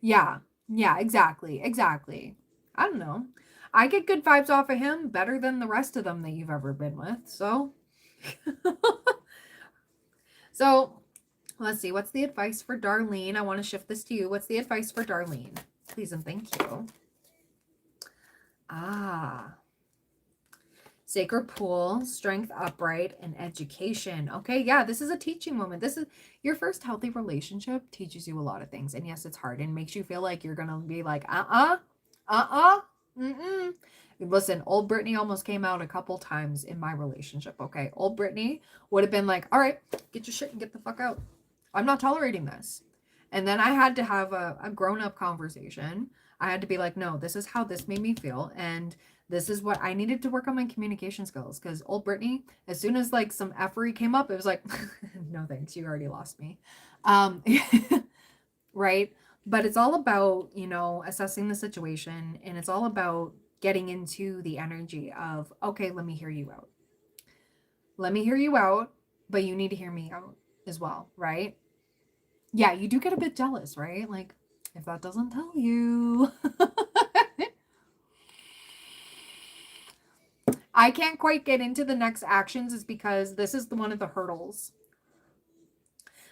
Yeah. Yeah, exactly. Exactly. I don't know. I get good vibes off of him better than the rest of them that you've ever been with. So so let's see. What's the advice for Darlene? I want to shift this to you. What's the advice for Darlene? Please and thank you. Sacred pool, strength upright, and education. Okay, yeah, this is a teaching moment. This is your first healthy relationship, teaches you a lot of things. And yes, it's hard and makes you feel like you're going to be like, mm-mm. Listen, old Brittany almost came out a couple times in my relationship, okay? Old Brittany would have been like, all right, get your shit and get the fuck out. I'm not tolerating this. And then I had to have a grown-up conversation. I had to be like, no, this is how this made me feel. And this is what I needed to work on my communication skills. Because old Brittany, as soon as like some effery came up, it was like, no thanks, you already lost me. Right? But it's all about, assessing the situation. And it's all about getting into the energy of, okay, let me hear you out. Let me hear you out, but you need to hear me out as well, right? Yeah, you do get a bit jealous, right? Like, if that doesn't tell you. I can't quite get into the next actions is because this is one of the hurdles.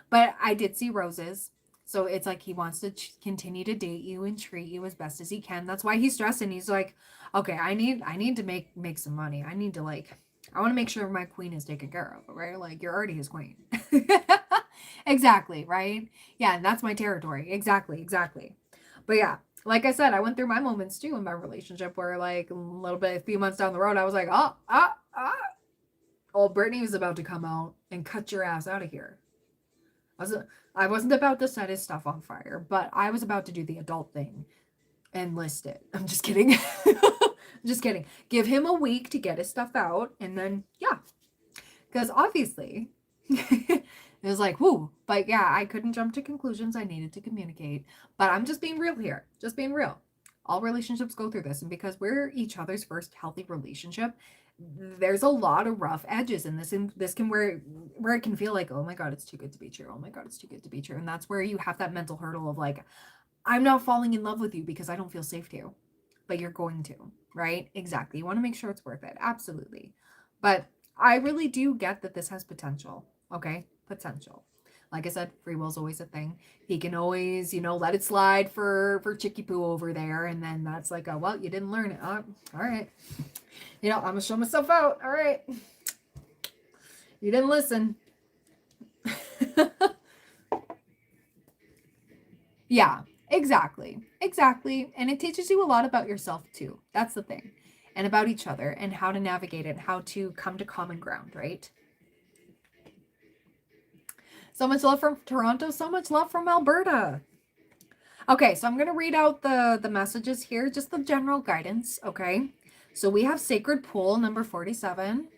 But I did see roses. So it's like he wants to continue to date you and treat you as best as he can. That's why he's stressing. He's like, okay, I need to make some money. I need to I want to make sure my queen is taken care of, right? Like you're already his queen. Exactly, right? Yeah, and that's my territory. Exactly, exactly. But yeah, like I said, I went through my moments too in my relationship where like a little bit, a few months down the road, I was like, old Brittany was about to come out and cut your ass out of here. I wasn't about to set his stuff on fire, but I was about to do the adult thing and list it. I'm just kidding. Just kidding. Give him a week to get his stuff out, and then yeah, because obviously it was like whoo. But yeah, I couldn't jump to conclusions. I needed to communicate. But I'm just being real here. Just being real. All relationships go through this, and because we're each other's first healthy relationship, there's a lot of rough edges in this, and this can where it can feel like, oh my God, it's too good to be true. Oh my God, it's too good to be true. And that's where you have that mental hurdle of like, I'm not falling in love with you because I don't feel safe to, but you're going to, right? Exactly. You want to make sure it's worth it. Absolutely. But I really do get that this has potential. Okay. Potential. Like I said, free will is always a thing. He can always, let it slide for Chicky Poo over there. And then that's like, oh, well, you didn't learn it. All right. I'm going to show myself out. All right. You didn't listen. Yeah, exactly. Exactly. And it teaches you a lot about yourself too. That's the thing. And about each other and how to navigate it, how to come to common ground, right? So much love from Toronto, so much love from Alberta. Okay, so I'm going to read out the messages here, just the general guidance, okay? So we have Sacred Pool, number 47.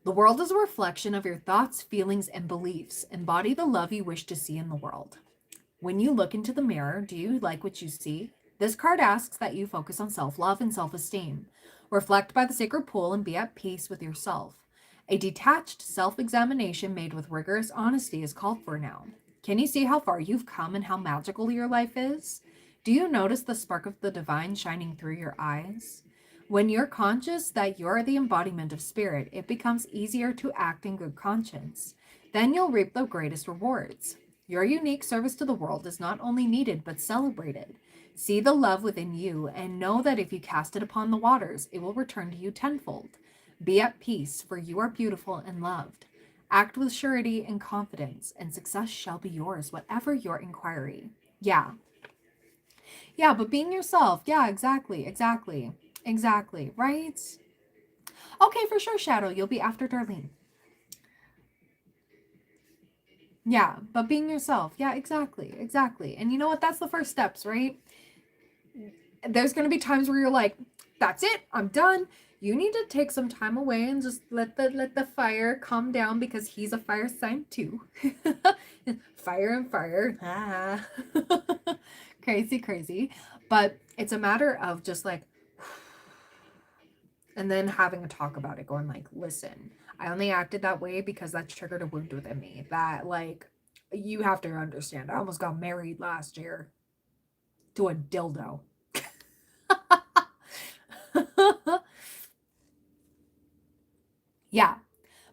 The world is a reflection of your thoughts, feelings, and beliefs. Embody the love you wish to see in the world. When you look into the mirror, do you like what you see? This card asks that you focus on self-love and self-esteem. Reflect by the sacred pool and be at peace with yourself. A detached self-examination made with rigorous honesty is called for now. Can you see how far you've come and how magical your life is? Do you notice the spark of the divine shining through your eyes? When you're conscious that you're the embodiment of spirit, it becomes easier to act in good conscience. Then you'll reap the greatest rewards. Your unique service to the world is not only needed but celebrated. See the love within you and know that if you cast it upon the waters, it will return to you tenfold. Be at peace, for you are beautiful and loved. Act with surety and confidence, and success shall be yours, whatever your inquiry. Yeah. Yeah, but being yourself. Yeah, exactly. Exactly. Right? Okay, for sure, Shadow. You'll be after Darlene. Yeah, but being yourself. Yeah, exactly. And you know what? That's the first steps, right? There's going to be times where you're like, that's it. I'm done. You need to take some time away and just let the fire calm down because he's a fire sign too. Fire and fire. Ah. Crazy. But it's a matter of just like, and then having a talk about it, going like, listen, I only acted that way because that triggered a wound within me that like you have to understand. I almost got married last year to a dildo. Yeah,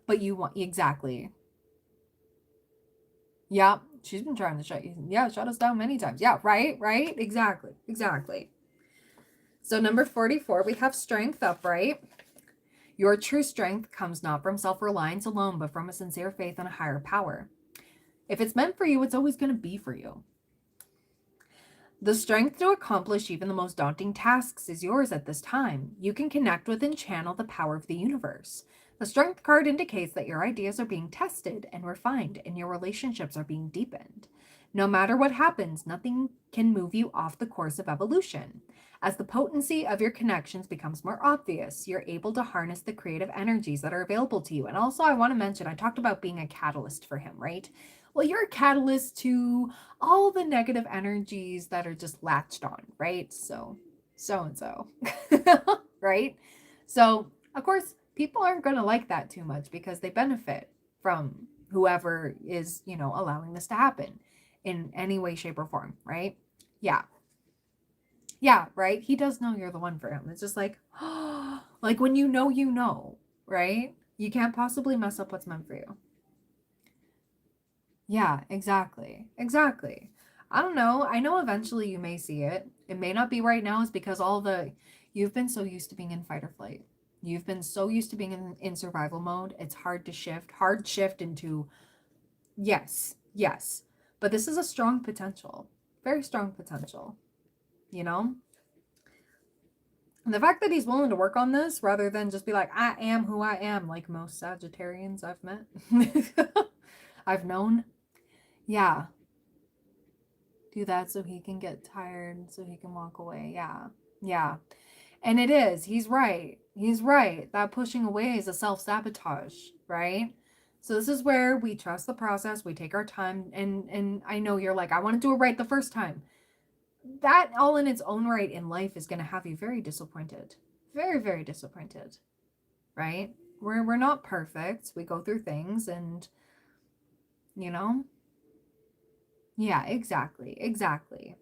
but you want exactly. Yeah, she's been trying to shut us down many times. Yeah, right, exactly. So number 44, we have strength upright. Your true strength comes not from self-reliance alone, but from a sincere faith in a higher power. If it's meant for you, it's always going to be for you. The strength to accomplish even the most daunting tasks is yours at this time. You can connect with and channel the power of the universe. The strength card indicates that your ideas are being tested and refined, and your relationships are being deepened. No matter what happens, nothing can move you off the course of evolution. As the potency of your connections becomes more obvious, you're able to harness the creative energies that are available to you. And also, I want to mention, I talked about being a catalyst for him, right? Well, you're a catalyst to all the negative energies that are just latched on, right? So and so, right? So, of course, people aren't going to like that too much because they benefit from whoever is, allowing this to happen in any way, shape, or form, right? Yeah. Yeah, right? He does know you're the one for him. It's just like, like when you know, right? You can't possibly mess up what's meant for you. Yeah, exactly. I don't know. I know eventually you may see it. It may not be right now. It's because you've been so used to being in fight or flight. You've been so used to being in survival mode. It's hard to shift into yes. But this is a strong potential, very strong potential, you know? And the fact that he's willing to work on this rather than just be like, I am who I am, like most Sagittarians I've met, I've known. Yeah. Do that so he can get tired, so he can walk away. Yeah. And it is. He's right. That pushing away is a self-sabotage, right? So this is where we trust the process. We take our time. And I know you're like, I want to do it right the first time. that all in its own right in life is going to have you very disappointed. Very, very disappointed, right? We're not perfect. We go through things and, you know, yeah, exactly. Exactly.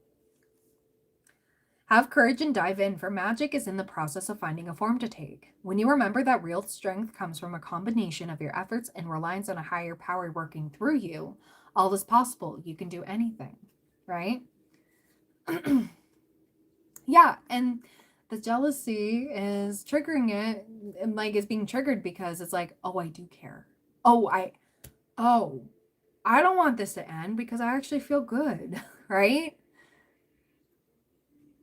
Have courage and dive in, for magic is in the process of finding a form to take. When you remember that real strength comes from a combination of your efforts and reliance on a higher power working through you, all is possible. You can do anything, right? Yeah, and the jealousy is triggering it, and like it's being triggered because it's like, oh, I do care. Oh, oh, I don't want this to end because I actually feel good, right?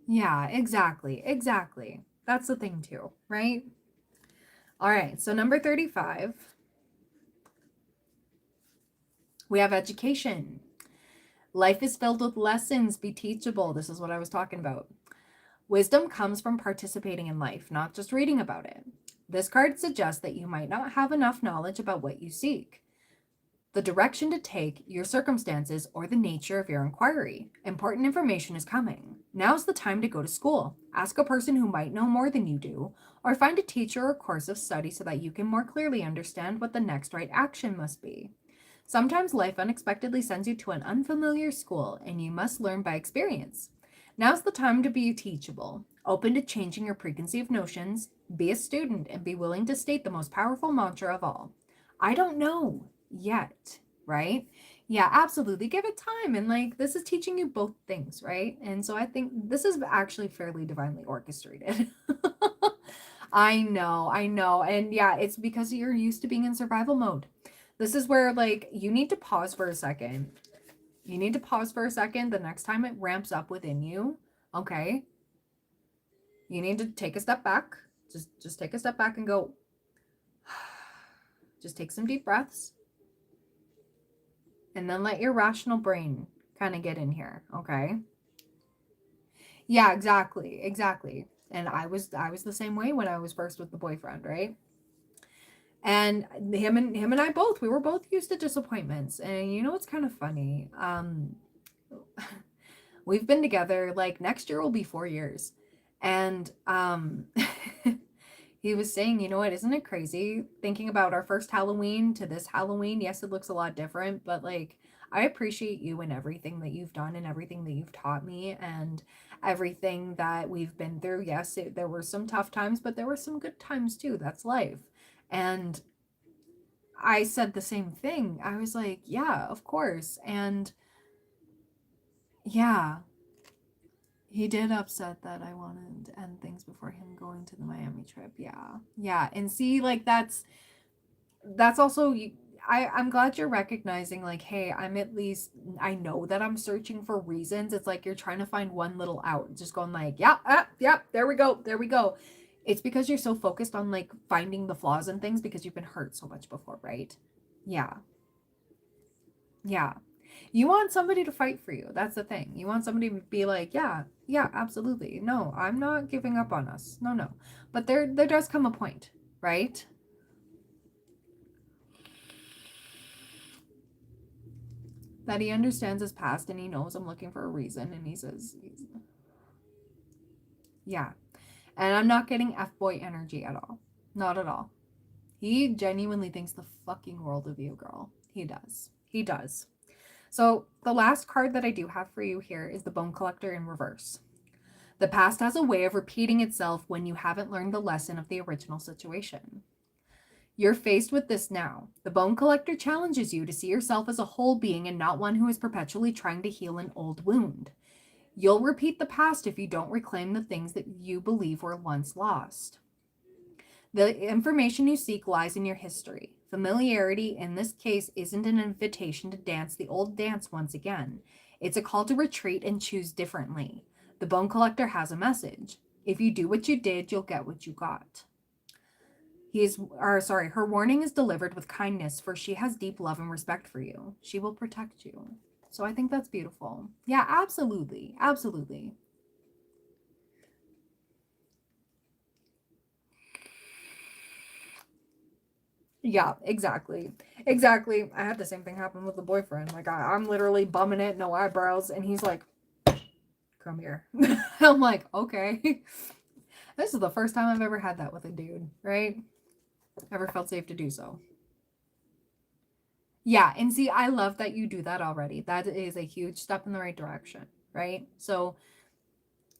Yeah, exactly. Exactly. That's the thing too, right? All right. So number 35, we have education. Life is filled with lessons. Be teachable. This is what I was talking about. Wisdom comes from participating in life, not just reading about it. This card suggests that you might not have enough knowledge about what you seek, the direction to take, your circumstances, or the nature of your inquiry. Important information is coming. Now's the time to go to school. Ask a person who might know more than you do, or find a teacher or course of study so that you can more clearly understand what the next right action must be. Sometimes life unexpectedly sends you to an unfamiliar school, and you must learn by experience. Now's the time to be teachable, open to changing your preconceived notions, be a student, and be willing to state the most powerful mantra of all: I don't know yet, right? Yeah, absolutely. Give it time. And like, this is teaching you both things, right? And so I think this is actually fairly divinely orchestrated. I know, I know. And yeah, it's because you're used to being in survival mode. This is where like you need to pause for a second. You need to pause for a second the next time it ramps up within you. Okay? You need to take a step back. Just take a step back and go. Just take some deep breaths and then let your rational brain kind of get in here, okay? Yeah, exactly. Exactly. And I was the same way when I was first with the boyfriend, right? And him and I both, we were both used to disappointments. And you know what's kind of funny? We've been together, like, next year will be 4 years. And he was saying, you know what, isn't it crazy thinking about our first Halloween to this Halloween? Yes, it looks a lot different, but like, I appreciate you and everything that you've done and everything that you've taught me and everything that we've been through. Yes, there were some tough times, but there were some good times too. That's life. And I said the same thing. I was like, yeah, of course. And yeah, he did upset that I wanted to end things before him going to the Miami trip. Yeah. Yeah. And see, like, that's also, I'm glad you're recognizing, like, hey, I'm at least, I know that I'm searching for reasons. It's like you're trying to find one little out, just going like, yeah, yeah, there we go, there we go. It's because you're so focused on like finding the flaws in things because you've been hurt so much before, right? Yeah, yeah. You want somebody to fight for you. That's the thing. You want somebody to be like, yeah, yeah, absolutely. No, I'm not giving up on us. No, no. But there does come a point, right? That he understands his past and he knows I'm looking for a reason and he says yeah. And I'm not getting F-boy energy at all. Not at all. He genuinely thinks the fucking world of you, girl. He does. He does. So the last card that I do have for you here is the Bone Collector in reverse. The past has a way of repeating itself when you haven't learned the lesson of the original situation. You're faced with this now. The Bone Collector challenges you to see yourself as a whole being and not one who is perpetually trying to heal an old wound. You'll repeat the past if you don't reclaim the things that you believe were once lost. The information you seek lies in your history. Familiarity in this case isn't an invitation to dance the old dance once again. It's a call to retreat and choose differently. The Bone Collector has a message. If you do what you did, you'll get what you got. Her warning is delivered with kindness, for she has deep love and respect for you. She will protect you. So I think that's beautiful. Yeah, absolutely. Absolutely. Yeah, exactly. Exactly. I had the same thing happen with the boyfriend. Like, I'm literally bumming it, no eyebrows, and he's like, come here. I'm like, okay. This is the first time I've ever had that with a dude, right? Ever felt safe to do so. Yeah, and see, I love that you do that already. That is a huge step in the right direction, right? So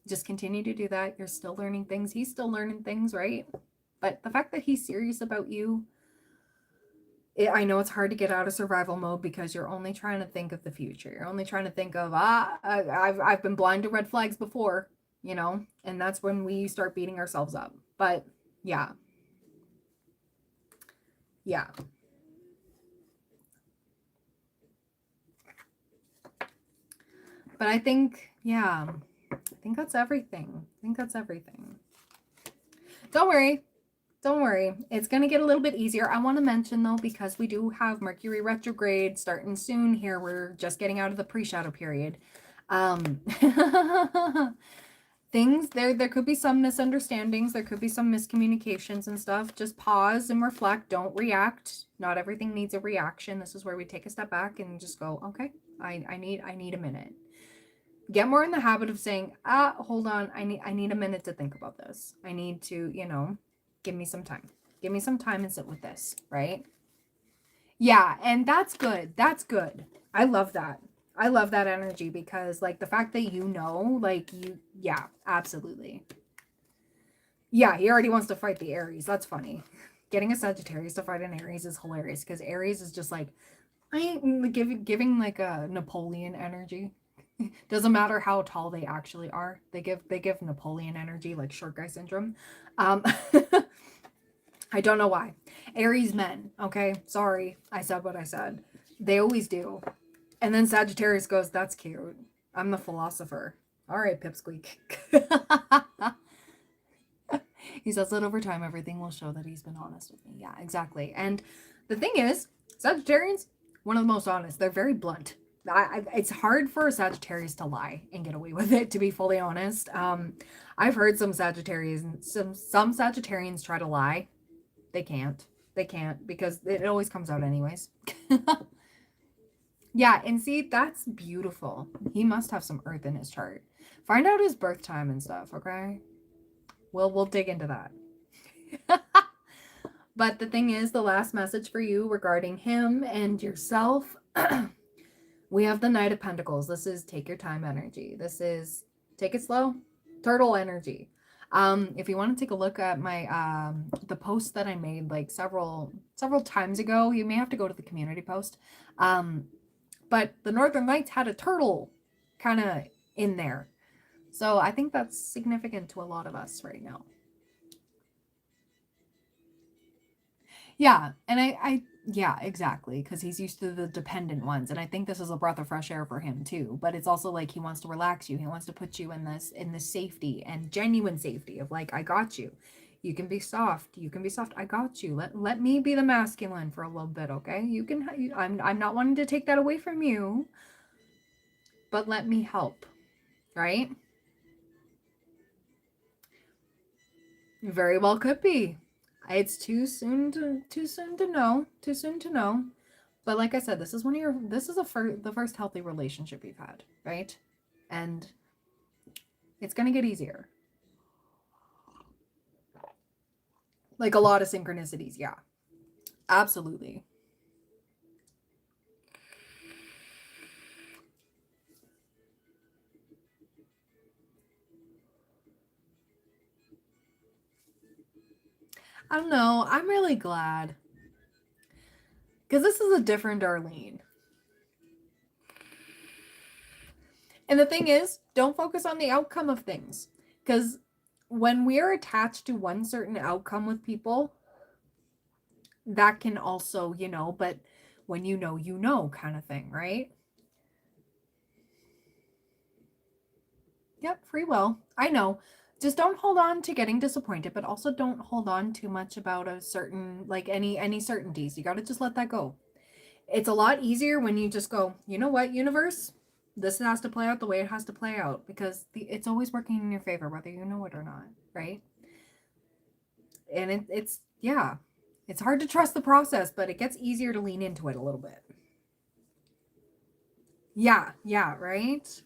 just continue to do that. You're still learning things. He's still learning things, right? But the fact that he's serious about you, I know it's hard to get out of survival mode because you're only trying to think of the future. You're only trying to think of, I've been blind to red flags before, you know, and that's when we start beating ourselves up. But yeah. Yeah. But I think, yeah, I think that's everything. I think that's everything. Don't worry. Don't worry. It's going to get a little bit easier. I want to mention, though, because we do have Mercury retrograde starting soon here. We're just getting out of the pre-shadow period. Things, there could be some misunderstandings. There could be some miscommunications and stuff. Just pause and reflect. Don't react. Not everything needs a reaction. This is where we take a step back and just go, okay, I need a minute. Get more in the habit of saying, hold on, I need a minute to think about this. I need to, you know, give me some time. Give me some time and sit with this, right? Yeah, and that's good. That's good. I love that. I love that energy because, like, the fact that you know, like, yeah, absolutely. Yeah, he already wants to fight the Aries. That's funny. Getting a Sagittarius to fight an Aries is hilarious because Aries is just like, I ain't giving like a Napoleon energy. Doesn't matter how tall they actually are. They give Napoleon energy, like short guy syndrome. I don't know why. Aries men, okay? Sorry, I said what I said. They always do. And then Sagittarius goes, that's cute. I'm the philosopher. All right, Pipsqueak. He says that over time, everything will show that he's been honest with me. Yeah, exactly. And the thing is, Sagittarians, one of the most honest. They're very blunt. It's hard for a Sagittarius to lie and get away with it, to be fully honest. I've heard some Sagittarians try to lie. They can't because it always comes out anyways. Yeah, and see, that's beautiful. He must have some earth in his chart. Find out his birth time and stuff, okay? We'll dig into that. But the thing is, the last message for you regarding him and yourself, we have the Knight of Pentacles. This is take your time energy. This is take it slow, turtle energy. If you want to take a look at my the post that I made like several times ago, you may have to go to the community post. But the Northern Lights had a turtle kind of in there. So I think that's significant to a lot of us right now. Yeah, and yeah, exactly, because he's used to the dependent ones, and I think this is a breath of fresh air for him too. But it's also like he wants to relax you. He wants to put you in this safety and genuine safety of like, I got you. You can be soft. You can be soft. I got you. Let me be the masculine for a little bit, okay? You can. I'm not wanting to take that away from you, but let me help, right? Very well could be. It's too soon to know. Too soon to know. But like I said, this is the first healthy relationship you've had, right? And it's gonna get easier. Like a lot of synchronicities, yeah. Absolutely. I don't know. I'm really glad. Because this is a different Darlene. And the thing is, don't focus on the outcome of things. Because when we're attached to one certain outcome with people, that can also, but when you know kind of thing, right? Yep, free will. I know. Just don't hold on to getting disappointed, but also don't hold on too much about a certain, like any certainties. You got to just let that go. It's a lot easier when you just go, you know what, universe? This has to play out the way it has to play out because it's always working in your favor, whether you know it or not, right? And it's hard to trust the process, but it gets easier to lean into it a little bit. Yeah, right?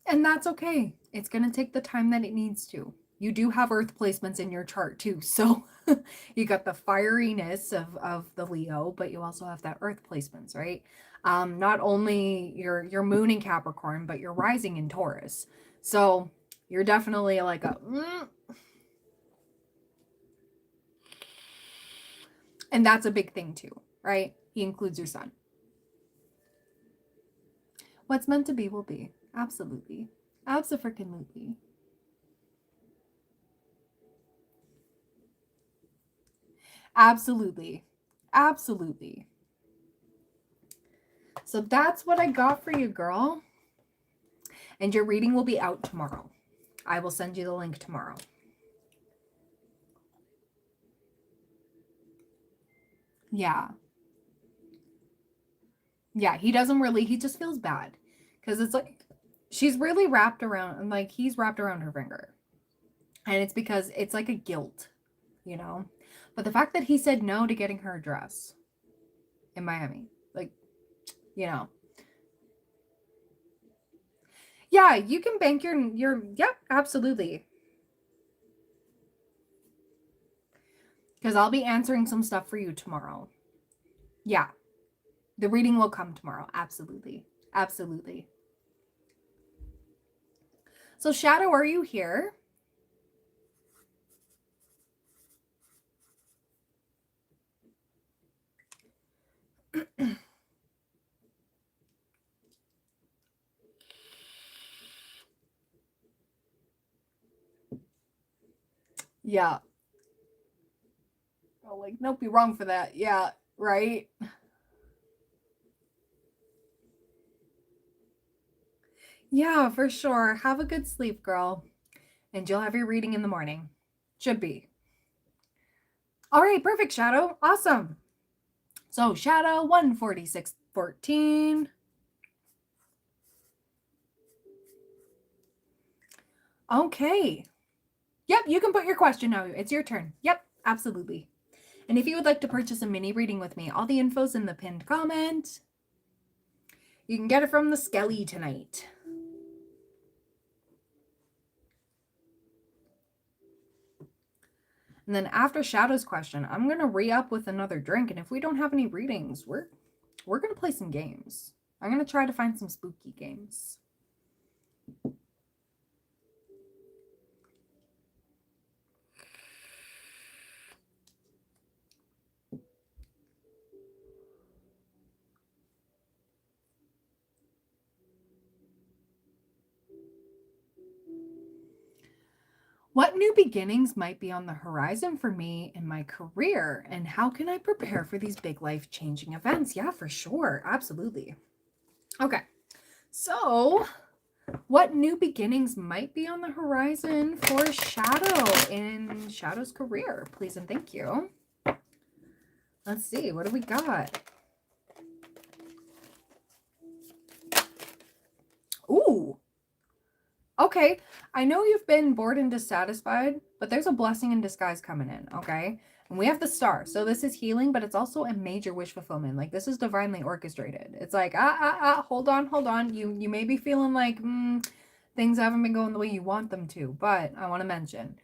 And that's okay. It's going to take the time that it needs to. You do have earth placements in your chart too. So you got the fieriness of the Leo, but you also have that earth placements, right? Not only your moon in Capricorn, but your rising in Taurus. So you're definitely like a... And that's a big thing too, right? He includes your sun. What's meant to be will be. Absolutely. Abso-freaking-lutely. Absolutely. Absolutely. So that's what I got for you, girl. And your reading will be out tomorrow. I will send you the link tomorrow. Yeah. Yeah, he doesn't really, he just feels bad. Because it's like, she's really wrapped around, like, he's wrapped around her finger. And it's because it's like a guilt, you know? But the fact that he said no to getting her a dress in Miami, like, you know. Yeah, you can bank yep, absolutely. Because I'll be answering some stuff for you tomorrow. Yeah. The reading will come tomorrow. Absolutely. Absolutely. So, Shadow, are you here? Yeah. Oh, like, nope, you're wrong for that. Yeah, right? Yeah, for sure. Have a good sleep, girl. And you'll have your reading in the morning. Should be. All right, perfect, Shadow. Awesome. So, Shadow 14614. Okay. Yep, you can put your question now. It's your turn. Yep, absolutely. And if you would like to purchase a mini reading with me, all the info's in the pinned comment. You can get it from the Skelly tonight. And then after Shadow's question, I'm going to re-up with another drink. And if we don't have any readings, we're going to play some games. I'm going to try to find some spooky games. What new beginnings might be on the horizon for me in my career? And how can I prepare for these big life-changing events? Yeah, for sure. Absolutely. Okay. So, what new beginnings might be on the horizon for Shadow in Shadow's career? Please and thank you. Let's see. What do we got? Ooh. Okay, I know you've been bored and dissatisfied, but there's a blessing in disguise coming in, okay? And we have the star. So this is healing, but it's also a major wish fulfillment. Like, this is divinely orchestrated. It's like, hold on. You may be feeling like, things haven't been going the way you want them to. But I want to mention,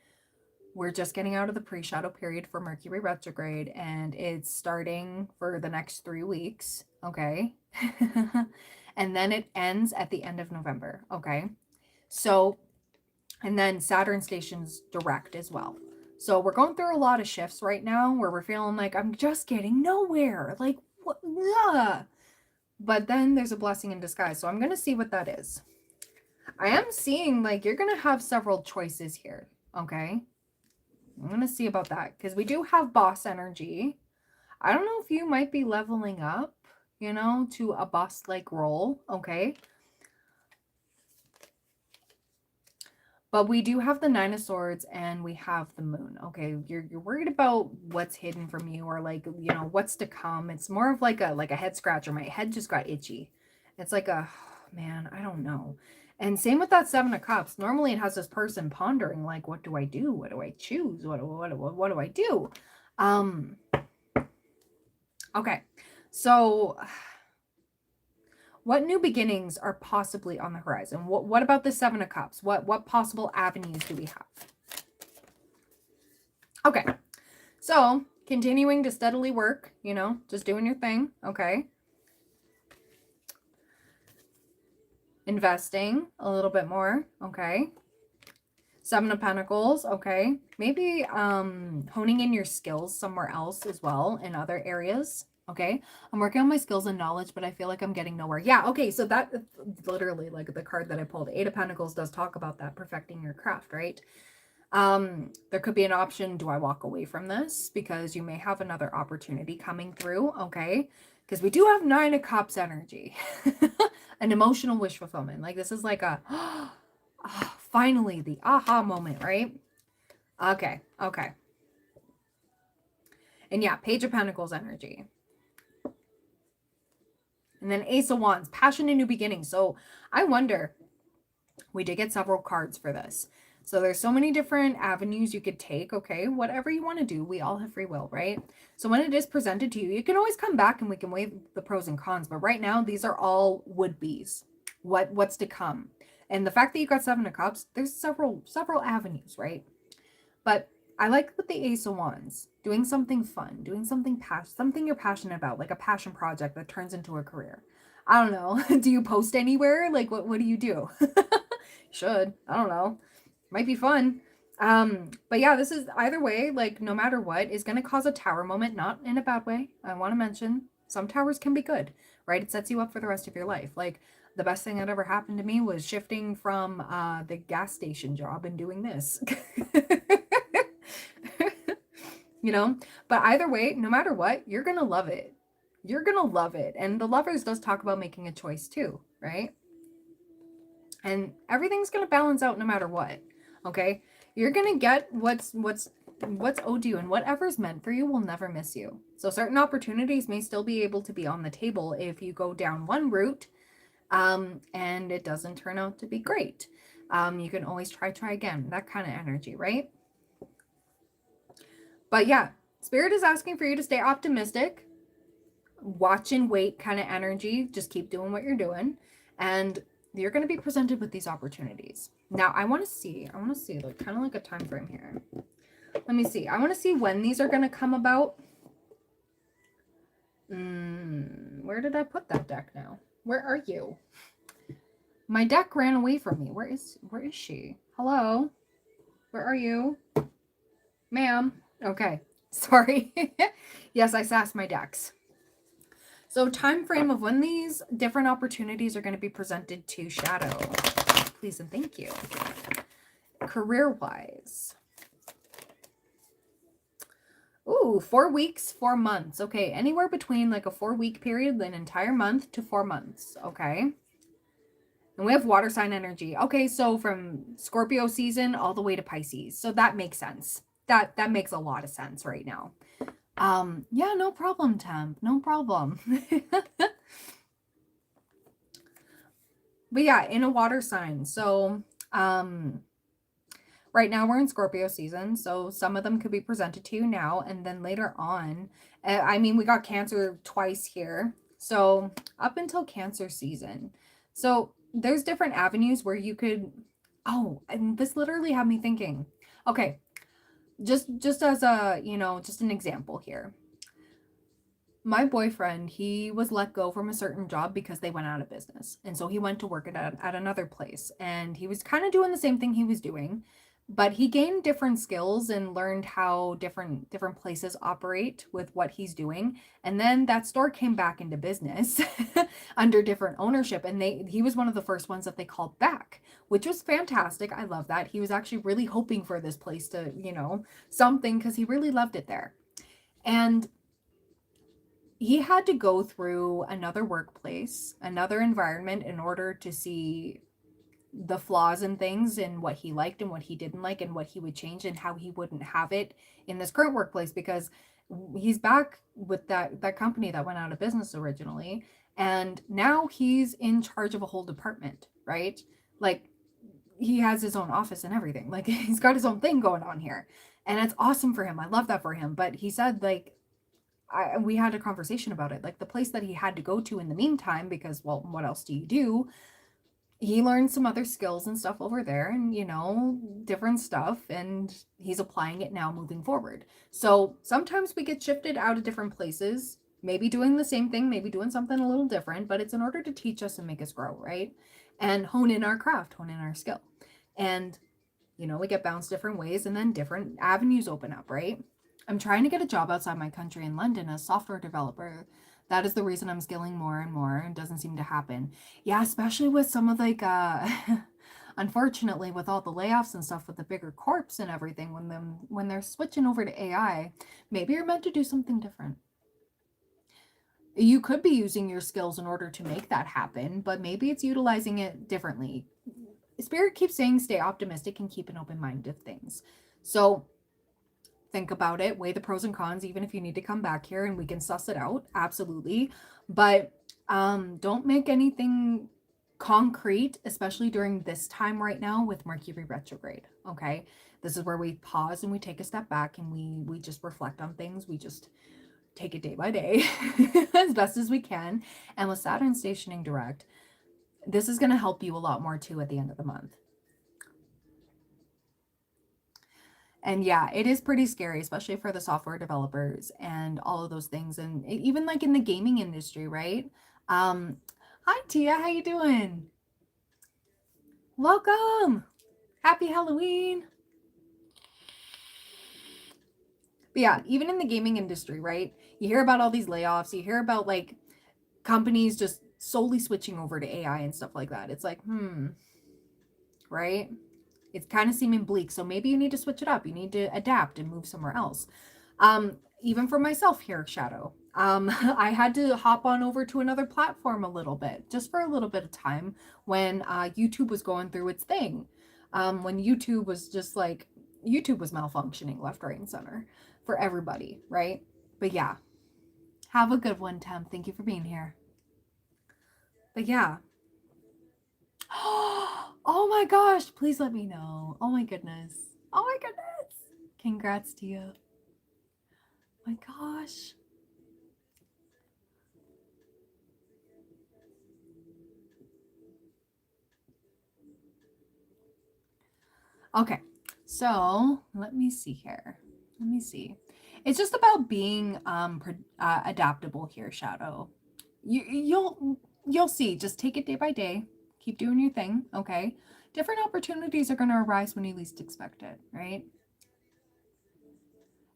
we're just getting out of the pre-shadow period for Mercury retrograde, and it's starting for the next 3 weeks, okay? And then it ends at the end of November, okay? So, and then Saturn stations direct as well. So we're going through a lot of shifts right now where we're feeling like I'm just getting nowhere. Like, what? Ugh. But then there's a blessing in disguise. So I'm going to see what that is. I am seeing like you're going to have several choices here. Okay. I'm going to see about that because we do have boss energy. I don't know if you might be leveling up, you know, to a boss-like role. Okay. But we do have the Nine of Swords and we have the Moon. Okay, you're worried about what's hidden from you or like, you know, what's to come. It's more of like a head scratcher. My head just got itchy. It's like a, man, I don't know. And same with that Seven of Cups. Normally it has this person pondering like, what do I do? What do I choose? What do I do? Okay. So What new beginnings are possibly on the horizon? What about the Seven of Cups? What possible avenues do we have? Okay, so continuing to steadily work, you know, just doing your thing, okay? Investing a little bit more, okay? Seven of Pentacles, okay? Maybe honing in your skills somewhere else as well in other areas, okay? I'm working on my skills and knowledge, but I feel like I'm getting nowhere. Yeah, okay, so that literally, like the card that I pulled, Eight of Pentacles does talk about that, perfecting your craft, right? There could be an option, do I walk away from this? Because you may have another opportunity coming through, okay? Because we do have Nine of Cups energy. An emotional wish fulfillment. Like this is like a, finally the aha moment, right? Okay, okay. And yeah, Page of Pentacles energy. And then Ace of Wands, passion and new beginnings. So I wonder, we did get several cards for this. So there's so many different avenues you could take, okay? Whatever you want to do, we all have free will, right? So when it is presented to you, you can always come back and we can weigh the pros and cons. But right now, these are all would-be's. What's to come. And the fact that you got Seven of Cups, there's several avenues, right? But I like with the Ace of Wands, doing something fun, doing something you're passionate about, like a passion project that turns into a career. I don't know. Do you post anywhere? Like what do you do? Should. I don't know. Might be fun. But yeah, this is either way, like no matter what, is going to cause a tower moment, not in a bad way. I want to mention some towers can be good, right? It sets you up for the rest of your life. Like the best thing that ever happened to me was shifting from the gas station job and doing this. You know, but either way, no matter what, you're going to love it. You're going to love it. And the Lovers does talk about making a choice too, right? And everything's going to balance out no matter what. Okay? You're going to get what's owed to you, and whatever's meant for you will never miss you. So certain opportunities may still be able to be on the table if you go down one route and it doesn't turn out to be great. You can always try again. That kind of energy, right? But yeah, Spirit is asking for you to stay optimistic, watch and wait kind of energy. Just keep doing what you're doing. And you're going to be presented with these opportunities. Now, I want to see like kind of like a time frame here. Let me see. I want to see when these are going to come about. Where did I put that deck now? Where are you? My deck ran away from me. Where is she? Hello? Where are you? Ma'am? Okay. Sorry. Yes, I sassed my decks. So time frame of when these different opportunities are going to be presented to Shadow. Please and thank you. Career-wise. Ooh, 4 weeks, 4 months. Okay, anywhere between like a 4-week period, an entire month to 4 months. Okay. And we have water sign energy. Okay, so from Scorpio season all the way to Pisces. So that makes sense. That makes a lot of sense right now. Yeah, no problem, Temp. No problem. But yeah, in a water sign. So, right now we're in Scorpio season, so some of them could be presented to you now, and then later on, I mean, we got Cancer twice here. So up until Cancer season. So there's different avenues where you could, oh, and this literally had me thinking, okay, just as a, you know, just an example here. My boyfriend, he was let go from a certain job because they went out of business. And so he went to work at another place, and he was kind of doing the same thing he was doing, but he gained different skills and learned how different places operate with what he's doing. And then that store came back into business under different ownership, and he was one of the first ones that they called back, which was fantastic. I love that. He was actually really hoping for this place to, you know, something, because he really loved it there. And he had to go through another workplace, another environment, in order to see the flaws and things, and what he liked and what he didn't like, and what he would change, and how he wouldn't have it in this current workplace, because he's back with that company that went out of business originally, and now he's in charge of a whole department, right? Like, he has his own office and everything. Like, he's got his own thing going on here, and it's awesome for him. I love that for him. But he said, like, we had a conversation about it. Like the place that he had to go to in the meantime, because, well, what else do you do? He learned some other skills and stuff over there, and, different stuff, and he's applying it now moving forward. So sometimes we get shifted out of different places, maybe doing the same thing, maybe doing something a little different, but it's in order to teach us and make us grow, right? And hone in our craft, hone in our skill. And, we get bounced different ways, and then different avenues open up, right? I'm trying to get a job outside my country in London as a software developer. That is the reason I'm skilling more and more, and doesn't seem to happen. Yeah, especially with some of unfortunately, with all the layoffs and stuff with the bigger corps and everything, when they're switching over to AI, maybe you're meant to do something different. You could be using your skills in order to make that happen, but maybe it's utilizing it differently. Spirit keeps saying stay optimistic and keep an open mind to things. So think about it, weigh the pros and cons, even if you need to come back here and we can suss it out, absolutely. But don't make anything concrete, especially during this time right now with Mercury retrograde, okay? This is where we pause and we take a step back and we just reflect on things. We just take it day by day as best as we can. And with Saturn stationing direct, this is going to help you a lot more too at the end of the month. And yeah, it is pretty scary, especially for the software developers and all of those things. And even like in the gaming industry, right? Hi, Tia. How you doing? Welcome. Happy Halloween. But yeah, even in the gaming industry, right? You hear about all these layoffs. You hear about like companies just solely switching over to AI and stuff like that. It's like, right? It's kind of seeming bleak. So maybe you need to switch it up. You need to adapt and move somewhere else. Even for myself here, Shadow, I had to hop on over to another platform a little bit, just for a little bit of time when YouTube was going through its thing. When YouTube was just like, YouTube was malfunctioning left, right, and center for everybody, right? But yeah, have a good one, Temp. Thank you for being here. But yeah. Oh my gosh, please let me know. Oh my goodness. Oh my goodness. Congrats to you. My gosh. Okay, so let me see here. Let me see. It's just about being adaptable here, Shadow. You'll see. Just take it day by day. Keep doing your thing, okay? Different opportunities are going to arise when you least expect it, right?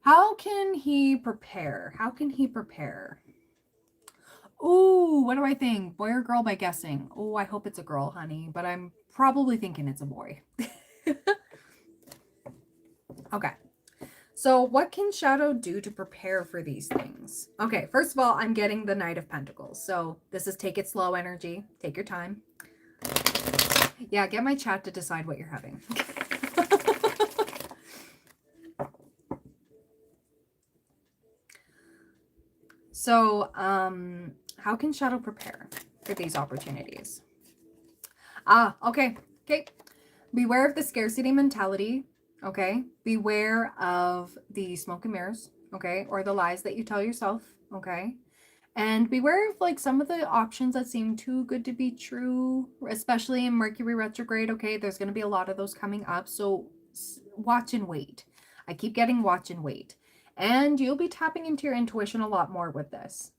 How can he prepare? How can he prepare? Ooh, what do I think? Boy or girl by guessing? Oh, I hope it's a girl, honey, but I'm probably thinking it's a boy. Okay. So what can Shadow do to prepare for these things? Okay, first of all, I'm getting the Knight of Pentacles. So this is take it slow energy. Take your time. Yeah, get my chat to decide what you're having. So, how can Shadow prepare for these opportunities? Okay. Beware of the scarcity mentality. Okay. Beware of the smoke and mirrors. Okay. Or the lies that you tell yourself. Okay. And beware of like some of the options that seem too good to be true, especially in Mercury retrograde. Okay. There's going to be a lot of those coming up. So watch and wait. I keep getting watch and wait. And you'll be tapping into your intuition a lot more with this.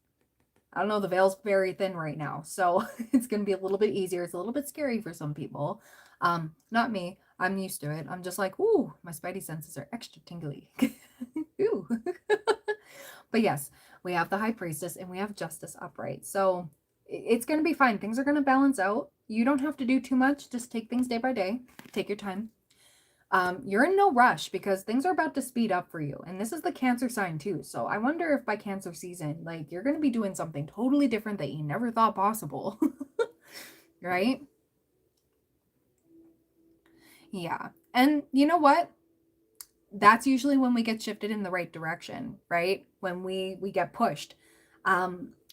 I don't know, the veil's very thin right now, so it's going to be a little bit easier. It's a little bit scary for some people. Not me. I'm used to it. I'm just like, ooh, my spidey senses are extra tingly. Ooh. But yes, we have the High Priestess and we have Justice upright. So it's going to be fine. Things are going to balance out. You don't have to do too much. Just take things day by day. Take your time. You're in no rush because things are about to speed up for you. And this is the Cancer sign too. So I wonder if by Cancer season, like you're going to be doing something totally different that you never thought possible. Right? Yeah. And you know what? That's usually when we get shifted in the right direction, right? When we get pushed.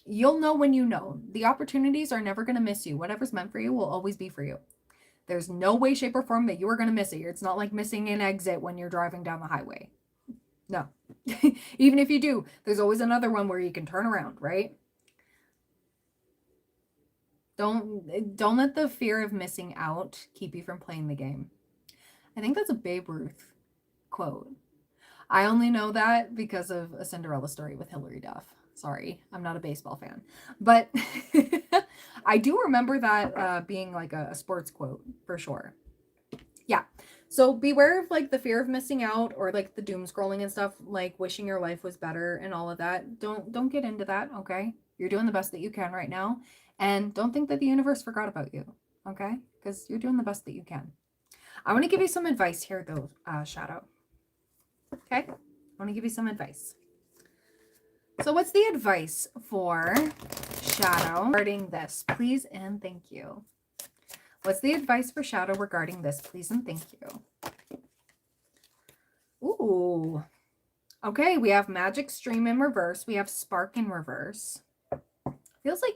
You'll know when you know. The opportunities are never going to miss you. Whatever's meant for you will always be for you. There's no way, shape, or form that you are going to miss it. It's not like missing an exit when you're driving down the highway. No. Even if you do, there's always another one where you can turn around, right? Don't let the fear of missing out keep you from playing the game. I think that's a Babe Ruth quote. I only know that because of a Cinderella story with Hilary Duff. Sorry, I'm not a baseball fan. But I do remember that being like a sports quote for sure. Yeah. So beware of like the fear of missing out or like the doom scrolling and stuff, like wishing your life was better and all of that. Don't get into that, okay? You're doing the best that you can right now. And don't think that the universe forgot about you, okay? Because you're doing the best that you can. I want to give you some advice here though, Shadow. Okay? I want to give you some advice. So what's the advice for Shadow regarding this? Please and thank you. What's the advice for Shadow regarding this? Please and thank you. Ooh. Okay, we have Magic Stream in reverse. We have Spark in reverse. Feels like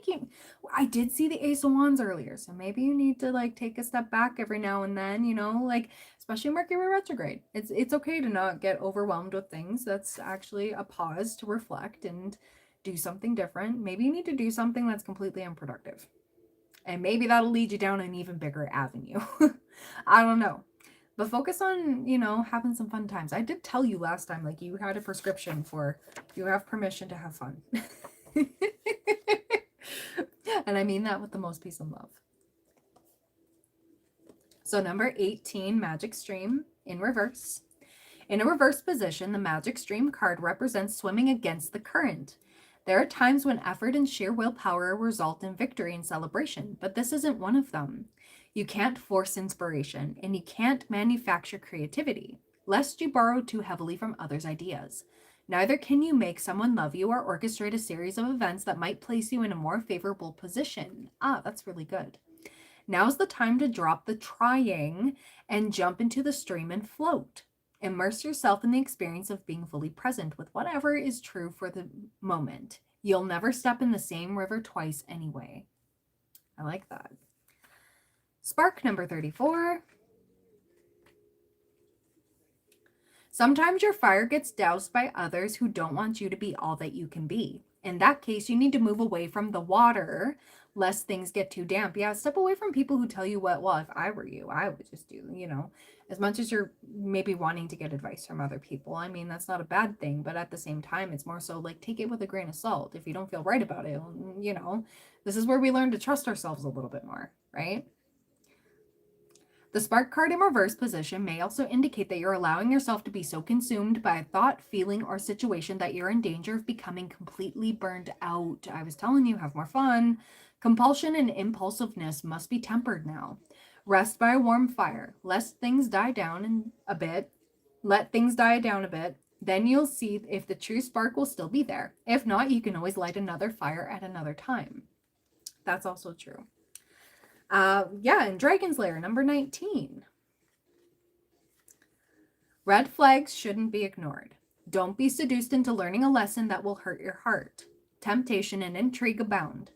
I did see the Ace of Wands earlier, so maybe you need to like take a step back every now and then, you know, like especially Mercury retrograde. It's okay to not get overwhelmed with things. That's actually a pause to reflect and do something different. Maybe you need to do something that's completely unproductive. And maybe that'll lead you down an even bigger avenue. I don't know. But focus on, you know, having some fun times. I did tell you last time, like, you had a prescription for, you have permission to have fun. And I mean that with the most peace and love. So number 18, Magic Stream in reverse. In a reverse position, the Magic Stream card represents swimming against the current. There are times when effort and sheer willpower result in victory and celebration, but this isn't one of them. You can't force inspiration, and you can't manufacture creativity, lest you borrow too heavily from others' ideas. Neither can you make someone love you or orchestrate a series of events that might place you in a more favorable position. Ah, that's really good. Now's the time to drop the trying and jump into the stream and float. Immerse yourself in the experience of being fully present with whatever is true for the moment. You'll never step in the same river twice anyway. I like that. Spark number 34. Sometimes your fire gets doused by others who don't want you to be all that you can be. In that case, you need to move away from the water lest things get too damp. Yeah, step away from people who tell you what, well, if I were you, I would just do, you know, as much as you're maybe wanting to get advice from other people. I mean, that's not a bad thing, but at the same time, it's more so like take it with a grain of salt. If you don't feel right about it, you know, this is where we learn to trust ourselves a little bit more, right? The spark card in reverse position may also indicate that you're allowing yourself to be so consumed by a thought, feeling, or situation that you're in danger of becoming completely burned out. I was telling you, have more fun. Compulsion and impulsiveness must be tempered now. Rest by a warm fire. Lest things die down a bit. Let things die down a bit. Then you'll see if the true spark will still be there. If not, you can always light another fire at another time. That's also true. Yeah, and Dragon's Lair, number 19. Red flags shouldn't be ignored. Don't be seduced into learning a lesson that will hurt your heart. Temptation and intrigue abound.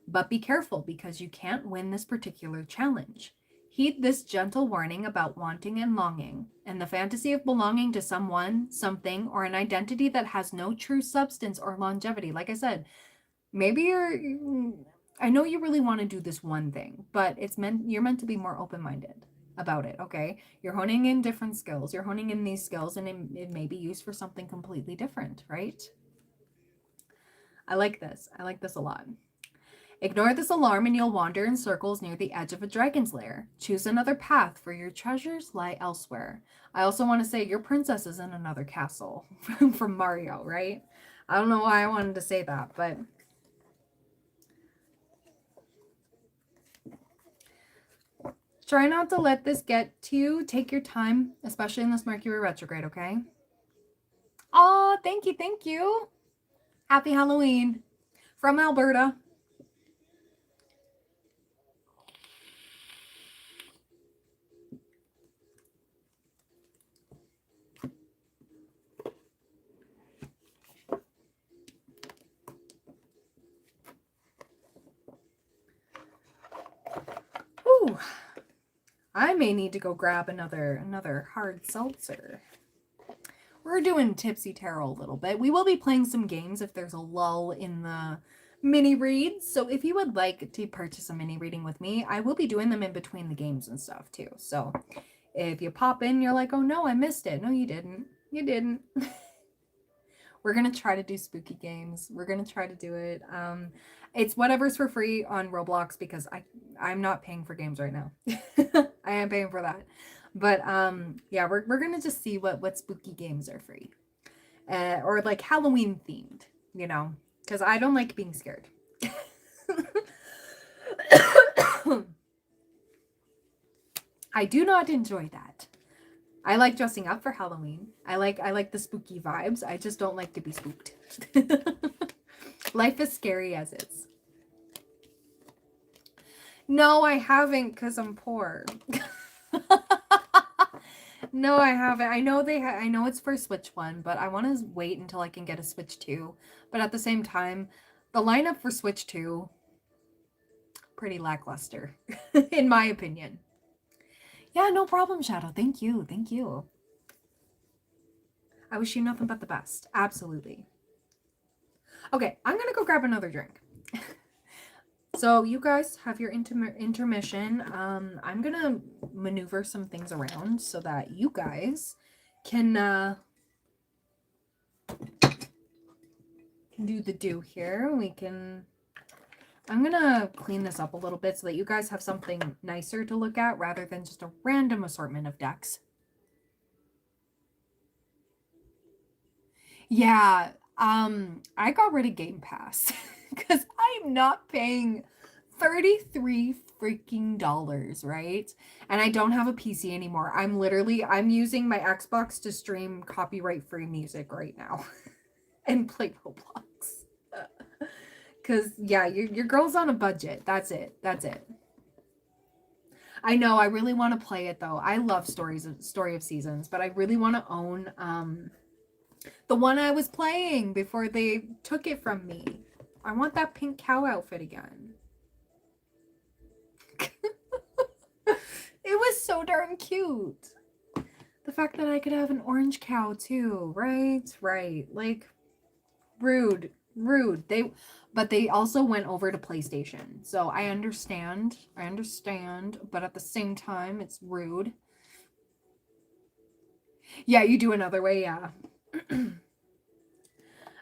But be careful because you can't win this particular challenge. Heed this gentle warning about wanting and longing, and the fantasy of belonging to someone, something, or an identity that has no true substance or longevity. Like I said, maybe I know you really want to do this one thing, but you're meant to be more open-minded about it, okay? You're honing in different skills. You're honing in these skills, and it may be used for something completely different, right? I like this. I like this a lot. Ignore this alarm and you'll wander in circles near the edge of a dragon's lair. Choose another path, for your treasures lie elsewhere. I also want to say your princess is in another castle from Mario, right? I don't know why I wanted to say that, but try not to let this get to you. Take your time, especially in this Mercury retrograde, okay? Oh, thank you, thank you. Happy Halloween from Alberta. Ooh, I may need to go grab another hard seltzer. we're doing Tipsy Tarot a little bit. We will be playing some games if there's a lull in the mini reads. So if you would like to purchase a mini reading with me, I will be doing them in between the games and stuff too. So if you pop in, you're like, oh no, I missed it. No, you didn't. You didn't. We're going to try to do spooky games. We're going to try to do it. It's whatever's for free on Roblox because I'm not paying for games right now. I am paying for that. But yeah, we're going to just see what spooky games are free. Or like Halloween themed, you know, because I don't like being scared. I do not enjoy that. I like dressing up for Halloween. I like the spooky vibes. I just don't like to be spooked. Life is scary as is. No, I haven't because I'm poor. No, I haven't. I know I know it's for Switch 1, but I want to wait until I can get a Switch 2. But at the same time, the lineup for Switch 2 pretty lackluster in my opinion. Yeah, no problem, Shadow. Thank you. Thank you. I wish you nothing but the best. Absolutely. Okay, I'm going to go grab another drink. So you guys have your intermission. I'm going to maneuver some things around so that you guys can do the do here. I'm going to clean this up a little bit so that you guys have something nicer to look at rather than just a random assortment of decks. Yeah, I got rid of Game Pass because I'm not paying $33 freaking dollars, right? And I don't have a PC anymore. I'm using my Xbox to stream copyright-free music right now and play Roblox. Because, yeah, your girl's on a budget. That's it. That's it. I know, I really want to play it, though. I love Story of Seasons, but I really want to own the one I was playing before they took it from me. I want that pink cow outfit again. It was so darn cute. The fact that I could have an orange cow too, right? Right. Like, rude. But they also went over to PlayStation. So I understand, but at the same time, it's rude. Yeah, you do another way, yeah.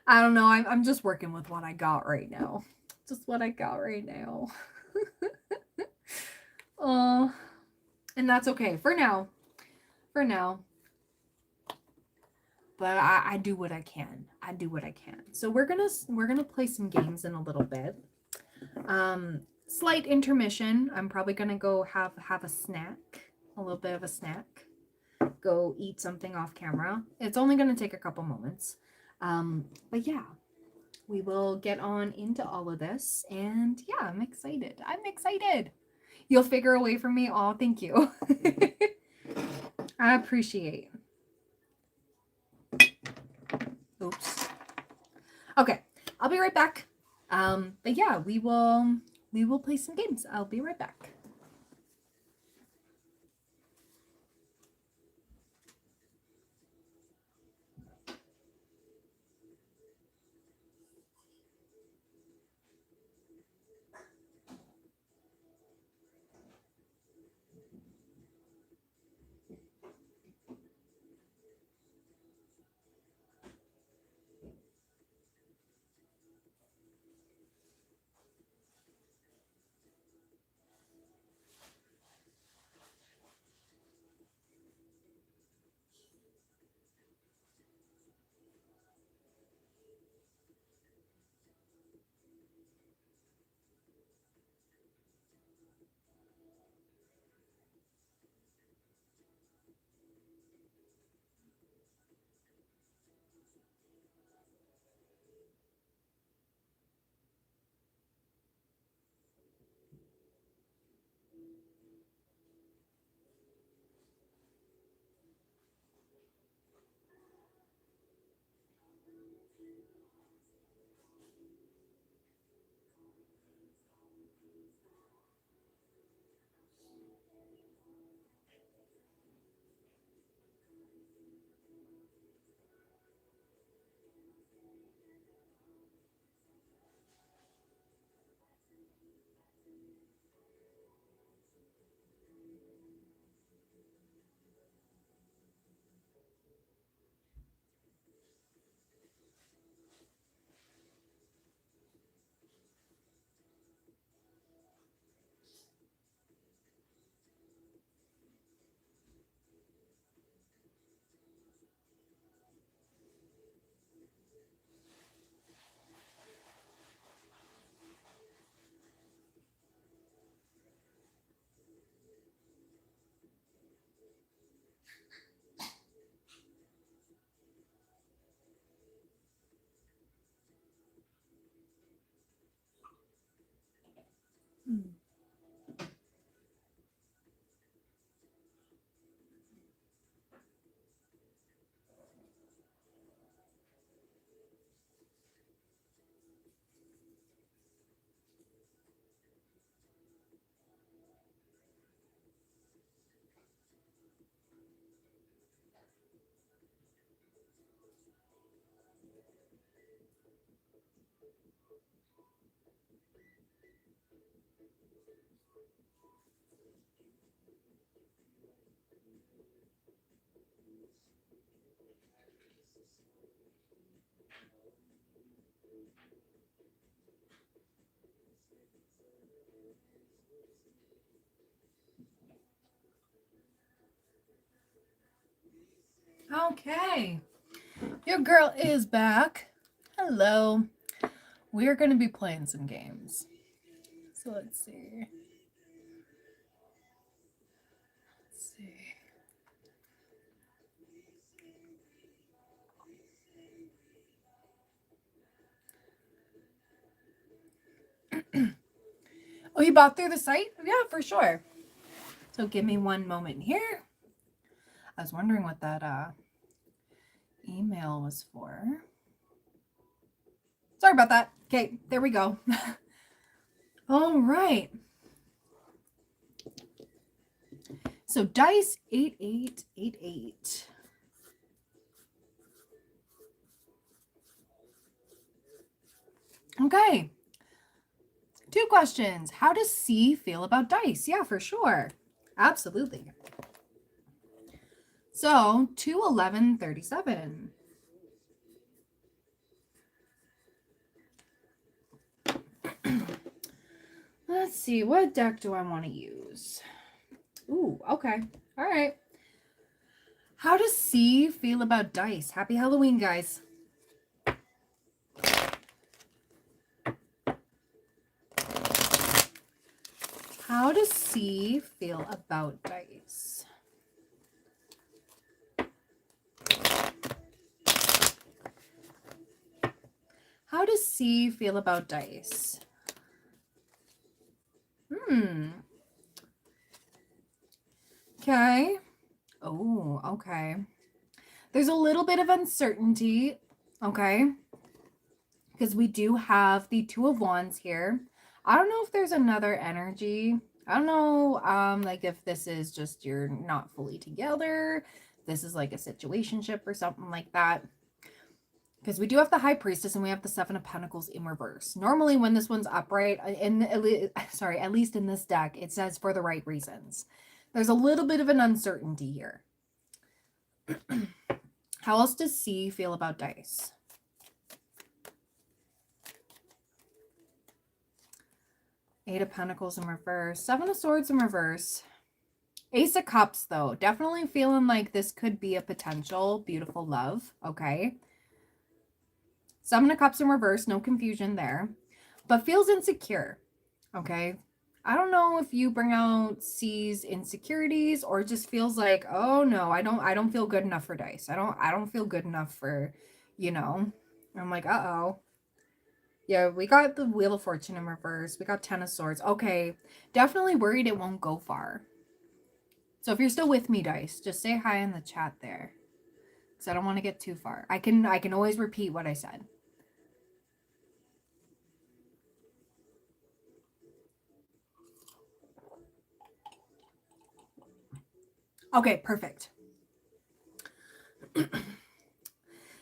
I don't know. I'm just working with what I got right now. Just what I got right now. Oh, and that's okay for now. For now. But I do what I can. I do what I can. So we're gonna play some games in a little bit. Slight intermission. I'm probably gonna go have a snack, a little bit of a snack. Go eat something off camera. It's only gonna take a couple moments. But yeah, we will get on into all of this. And yeah, I'm excited. I'm excited. You'll figure a way for me. Oh, thank you. I appreciate. Oops. Okay, I'll be right back. But yeah, we will play some games. I'll be right back. Okay. Your girl is back. Hello. We're going to be playing some games. So let's see. Let's see. Oh, you bought through the site? Yeah, for sure. So give me one moment here. I was wondering what that email was for. Sorry about that. Okay, there we go. All right. So dice 8888. Okay. 2 questions. How does C feel about dice? Yeah, for sure. Absolutely. So 21137. Let's see, what deck do I want to use? Ooh, okay. All right. How does C feel about dice? Happy Halloween, guys. How does C feel about dice? How does C feel about dice? Okay. Oh, okay. There's a little bit of uncertainty, okay? Because we do have the Two of Wands here. I don't know if there's another energy. I don't know, like if this is just you're not fully together. This is like a situationship or something like that. Because we do have the High Priestess and we have the Seven of Pentacles in reverse. Normally when this one's upright, at least in this deck, it says for the right reasons. There's a little bit of an uncertainty here. How else does C feel about dice? Eight of Pentacles in reverse. Seven of Swords in reverse. Ace of Cups, though. Definitely feeling like this could be a potential beautiful love. Okay. Seven of Cups in reverse. No confusion there. But feels insecure. Okay. I don't know if you bring out C's insecurities or it just feels like, oh no, I don't feel good enough for dice. I don't feel good enough for, you know. I'm like, uh-oh. Yeah, we got the Wheel of Fortune in reverse. We got Ten of Swords. Okay. Definitely worried it won't go far. So if you're still with me, dice, just say hi in the chat there. Because I don't want to get too far. I can always repeat what I said. Okay, perfect.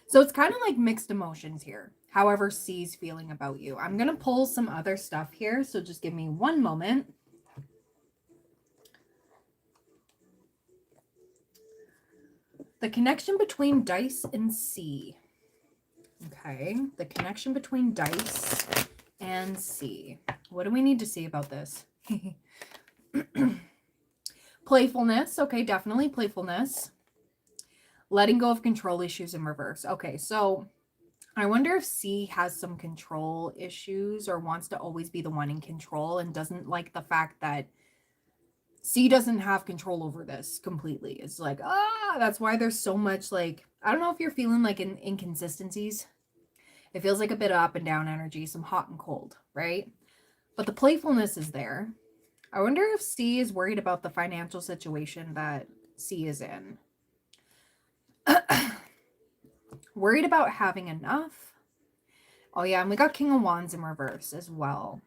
So it's kind of like mixed emotions here. However C's feeling about you. I'm going to pull some other stuff here. So just give me one moment. The connection between dice and C. Okay. The connection between dice and C. What do we need to see about this? Playfulness. Okay, definitely playfulness. Letting go of control issues in reverse. Okay, so I wonder if C has some control issues or wants to always be the one in control and doesn't like the fact that C doesn't have control over this completely. It's like, that's why there's so much like, I don't know if you're feeling like inconsistencies. It feels like a bit of up and down energy, some hot and cold, right? But the playfulness is there. I wonder if C is worried about the financial situation that C is in. Worried about having enough. Oh yeah, and we got King of Wands in reverse as well.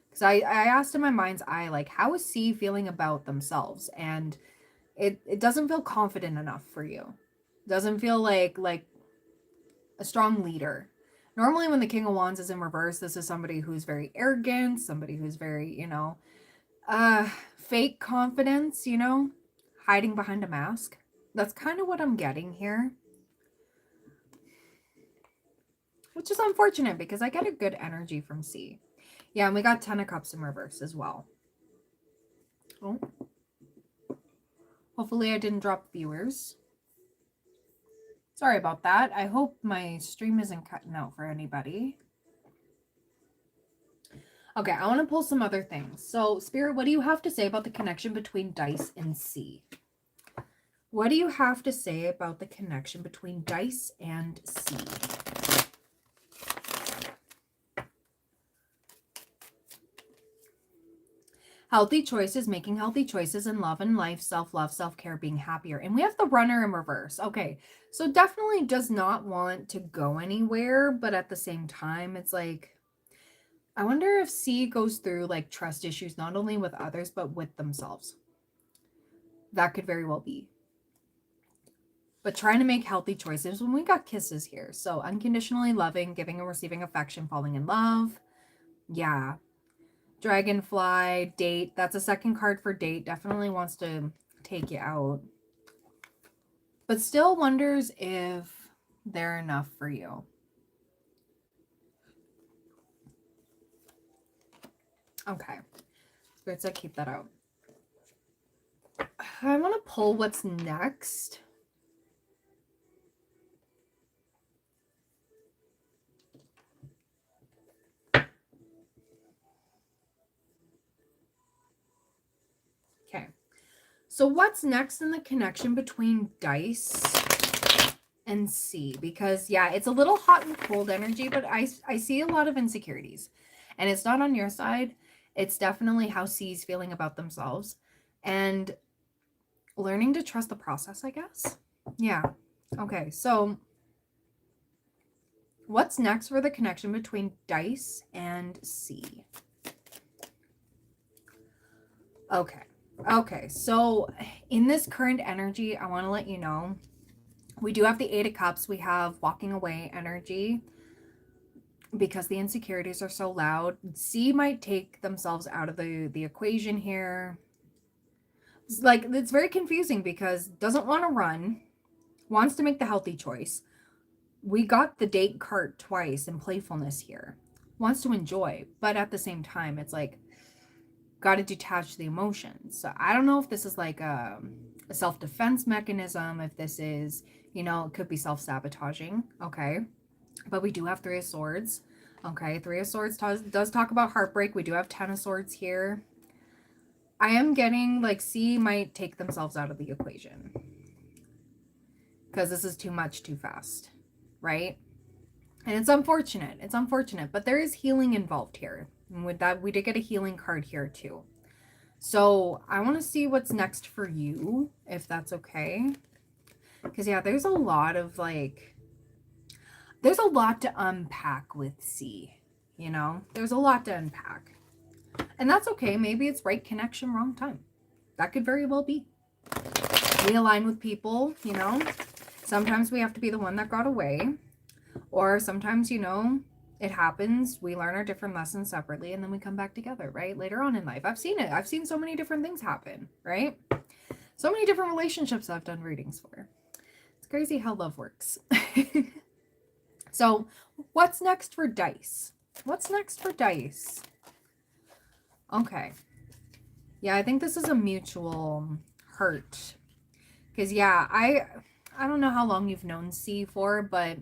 Because I asked in my mind's eye, like, how is C feeling about themselves? And it doesn't feel confident enough for you. It doesn't feel like a strong leader. Normally when the King of Wands is in reverse, this is somebody who's very arrogant, somebody who's very, fake confidence, hiding behind a mask. That's kind of what I'm getting here. Which is unfortunate because I get a good energy from C. Yeah, and we got 10 of Cups in reverse as well. Oh. Hopefully I didn't drop viewers. Sorry about that. I hope my stream isn't cutting out for anybody. Okay, I want to pull some other things. So, Spirit, what do you have to say about the connection between dice and C? What do you have to say about the connection between dice and C? Healthy choices, making healthy choices in love and life, self-love, self-care, being happier. And we have the Runner in reverse. Okay, so definitely does not want to go anywhere, but at the same time, it's like, I wonder if C goes through like trust issues, not only with others, but with themselves. That could very well be. But trying to make healthy choices when we got kisses here. So unconditionally loving, giving and receiving affection, falling in love. Yeah. Dragonfly, date. That's a second card for date. Definitely wants to take you out. But still wonders if they're enough for you. Okay. Spirit said keep that out. I want to pull what's next. Okay. So what's next in the connection between dice and C? Because, yeah, it's a little hot and cold energy, but I see a lot of insecurities. And it's not on your side. It's definitely how C's feeling about themselves. And learning to trust the process, I guess. Yeah. Okay, so what's next for the connection between dice and C? Okay, so in this current energy, I want to let you know, we do have the 8 of Cups. We have walking away energy because the insecurities are so loud. C might take themselves out of the equation here. It's like, it's very confusing because doesn't want to run, wants to make the healthy choice. We got the date card twice in playfulness here. Wants to enjoy, but at the same time, it's like, got to detach the emotions. So I don't know if this is like a self-defense mechanism, if this is, it could be self-sabotaging, okay? But we do have 3 of Swords, okay? 3 of Swords does talk about heartbreak. We do have 10 of Swords here. I am getting like C might take themselves out of the equation because this is too much too fast, right? And it's unfortunate, but there is healing involved here. And with that, we did get a healing card here too. So I want to see what's next for you, if that's okay. Because, yeah, there's a lot of there's a lot to unpack with C, There's a lot to unpack. And that's okay. Maybe it's right connection, wrong time. That could very well be. We align with people, Sometimes we have to be the one that got away. Or sometimes, it happens. We learn our different lessons separately and then we come back together, right? Later on in life. I've seen it. I've seen so many different things happen, right? So many different relationships I've done readings for. It's crazy how love works. So what's next for dice? What's next for dice? Okay. Yeah, I think this is a mutual hurt. Because, yeah, I don't know how long you've known C for, but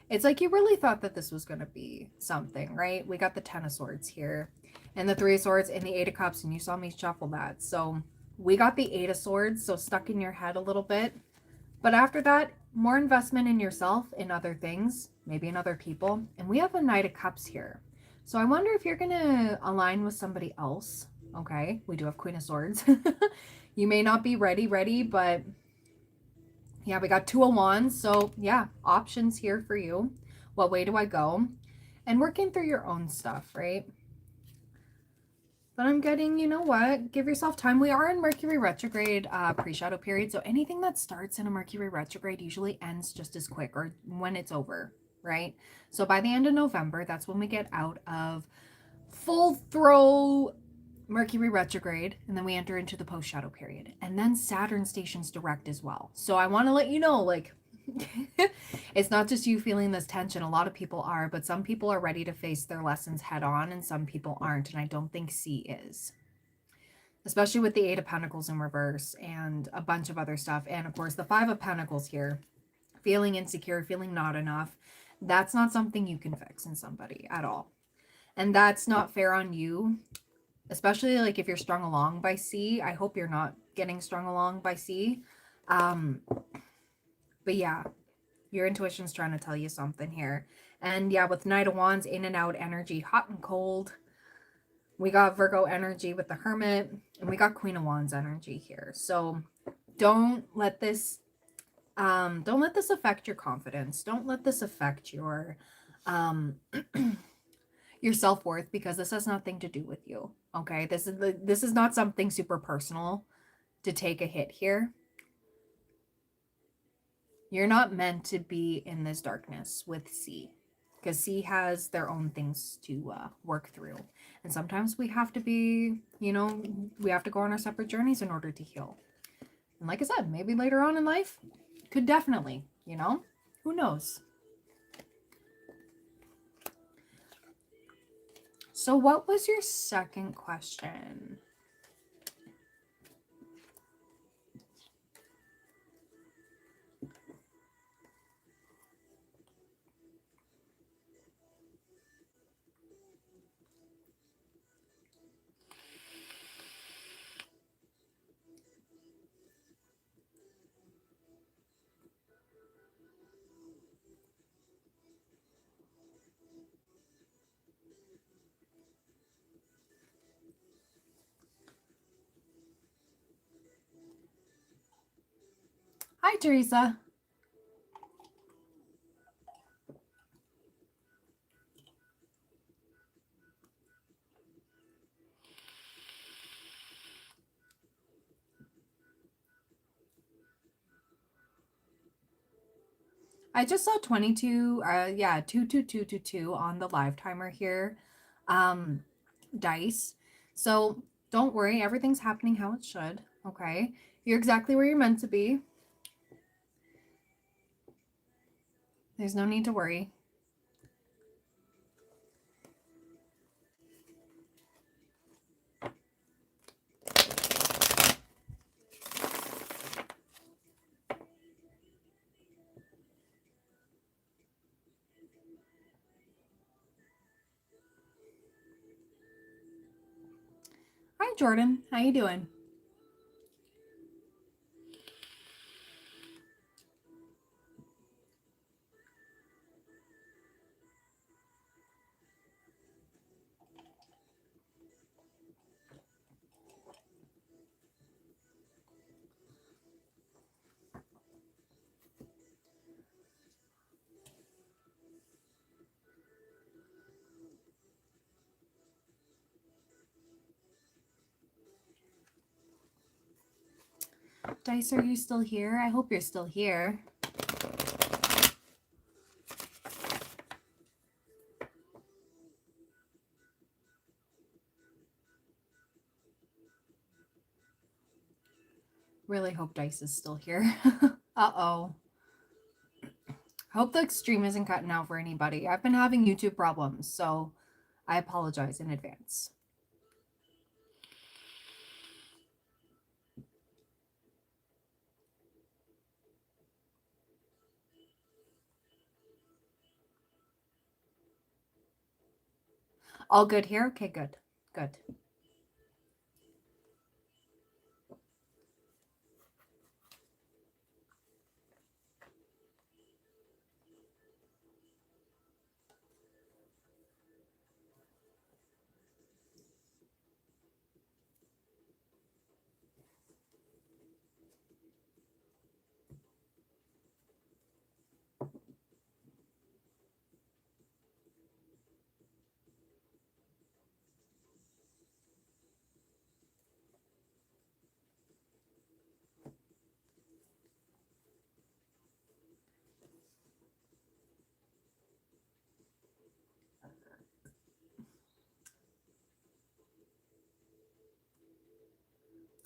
it's like you really thought that this was going to be something, right? We got the 10 of Swords here and the 3 of Swords and the 8 of Cups, and you saw me shuffle that. So we got the 8 of Swords, so stuck in your head a little bit. But after that, more investment in yourself, in other things, maybe in other people. And we have a Knight of Cups here. So I wonder if you're going to align with somebody else. Okay, we do have Queen of Swords. You may not be ready, but yeah, we got 2 of Wands. So yeah, options here for you. What way do I go? And working through your own stuff, right? But I'm getting, you know what? Give yourself time. We are in Mercury retrograde pre-shadow period. So anything that starts in a Mercury retrograde usually ends just as quick or when it's over, right? So by the end of November, that's when we get out of full throw Mercury retrograde, and then we enter into the post shadow period. And then Saturn stations direct as well. So I want to let you know, like, it's not just you feeling this tension. A lot of people are, but some people are ready to face their lessons head on, and some people aren't. And I don't think C is. Especially with the Eight of Pentacles in reverse and a bunch of other stuff. And of course, the Five of Pentacles here. Feeling insecure, feeling not enough. That's not something you can fix in somebody at all. And that's not fair on you, especially like if you're strung along by C. I hope you're not getting strung along by C. But yeah, your intuition's trying to tell you something here. And yeah, with Knight of Wands, in and out energy, hot and cold. We got Virgo energy with the Hermit, and we got Queen of Wands energy here. So don't let this affect your confidence. Don't let this affect your your self-worth, because this has nothing to do with you. Okay? This is not something super personal to take a hit here. You're not meant to be in this darkness with C, because C has their own things to work through. And sometimes we have to be, we have to go on our separate journeys in order to heal. And like I said, maybe later on in life, could definitely, who knows? So what was your second question? Hi, Teresa. I just saw 22, 22222 on the live timer here. Dice. So don't worry, everything's happening how it should. Okay. You're exactly where you're meant to be. There's no need to worry. Hi, Jordan. How you doing? Dice, are you still here? I hope you're still here. Really hope Dice is still here. Uh-oh. Hope the stream isn't cutting out for anybody. I've been having YouTube problems, so I apologize in advance. All good here? Okay, good. Good.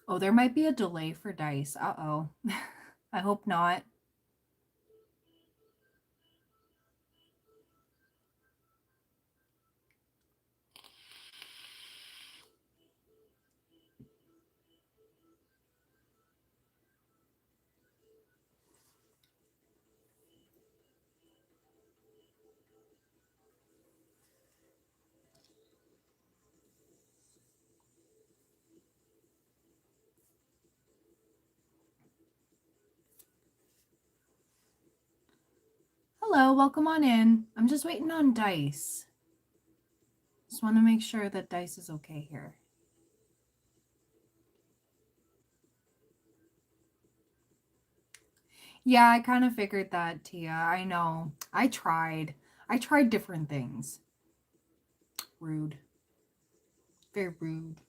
Oh, there might be a delay for dice. Uh-oh. I hope not. Hello, welcome on in. I'm just waiting on dice. Just want to make sure that dice is okay here. Yeah, I kind of figured that, Tia. I know. I tried. I tried different things. Rude. Very rude.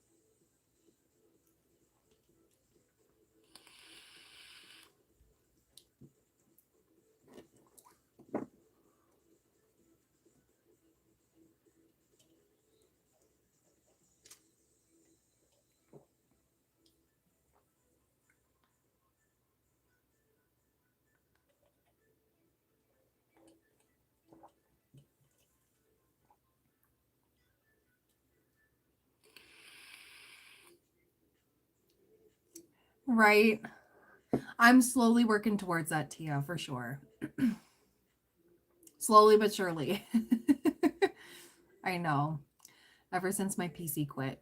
Right. I'm slowly working towards that, Tia, for sure. Slowly but surely. I know. Ever since my PC quit.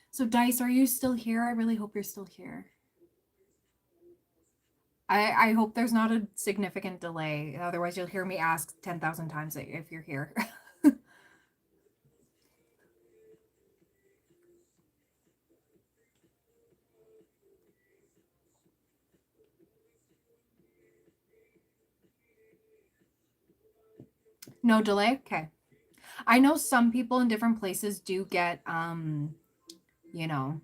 So, Dice, are you still here? I really hope you're still here. I hope there's not a significant delay. Otherwise, you'll hear me ask 10,000 times if you're here. No delay? Okay. I know some people in different places do get, you know,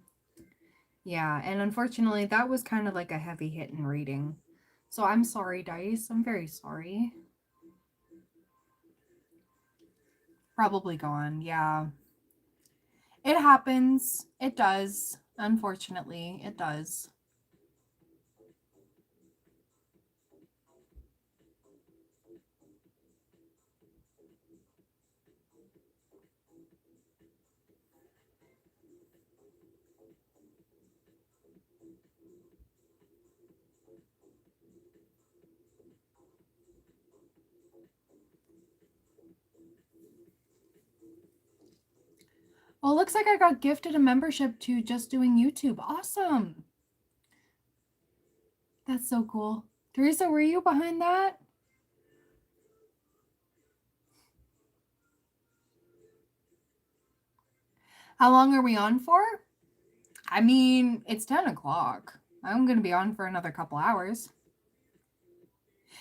yeah. And unfortunately, that was kind of like a heavy hitting reading. So I'm sorry, Dice. I'm very sorry. Probably gone. Yeah. It happens. It does. Unfortunately, it does. Well, looks like I got gifted a membership to Just Doing YouTube. Awesome. That's so cool. Teresa, were you behind that? How long are we on for? I mean, it's 10 o'clock. I'm going to be on for another couple hours.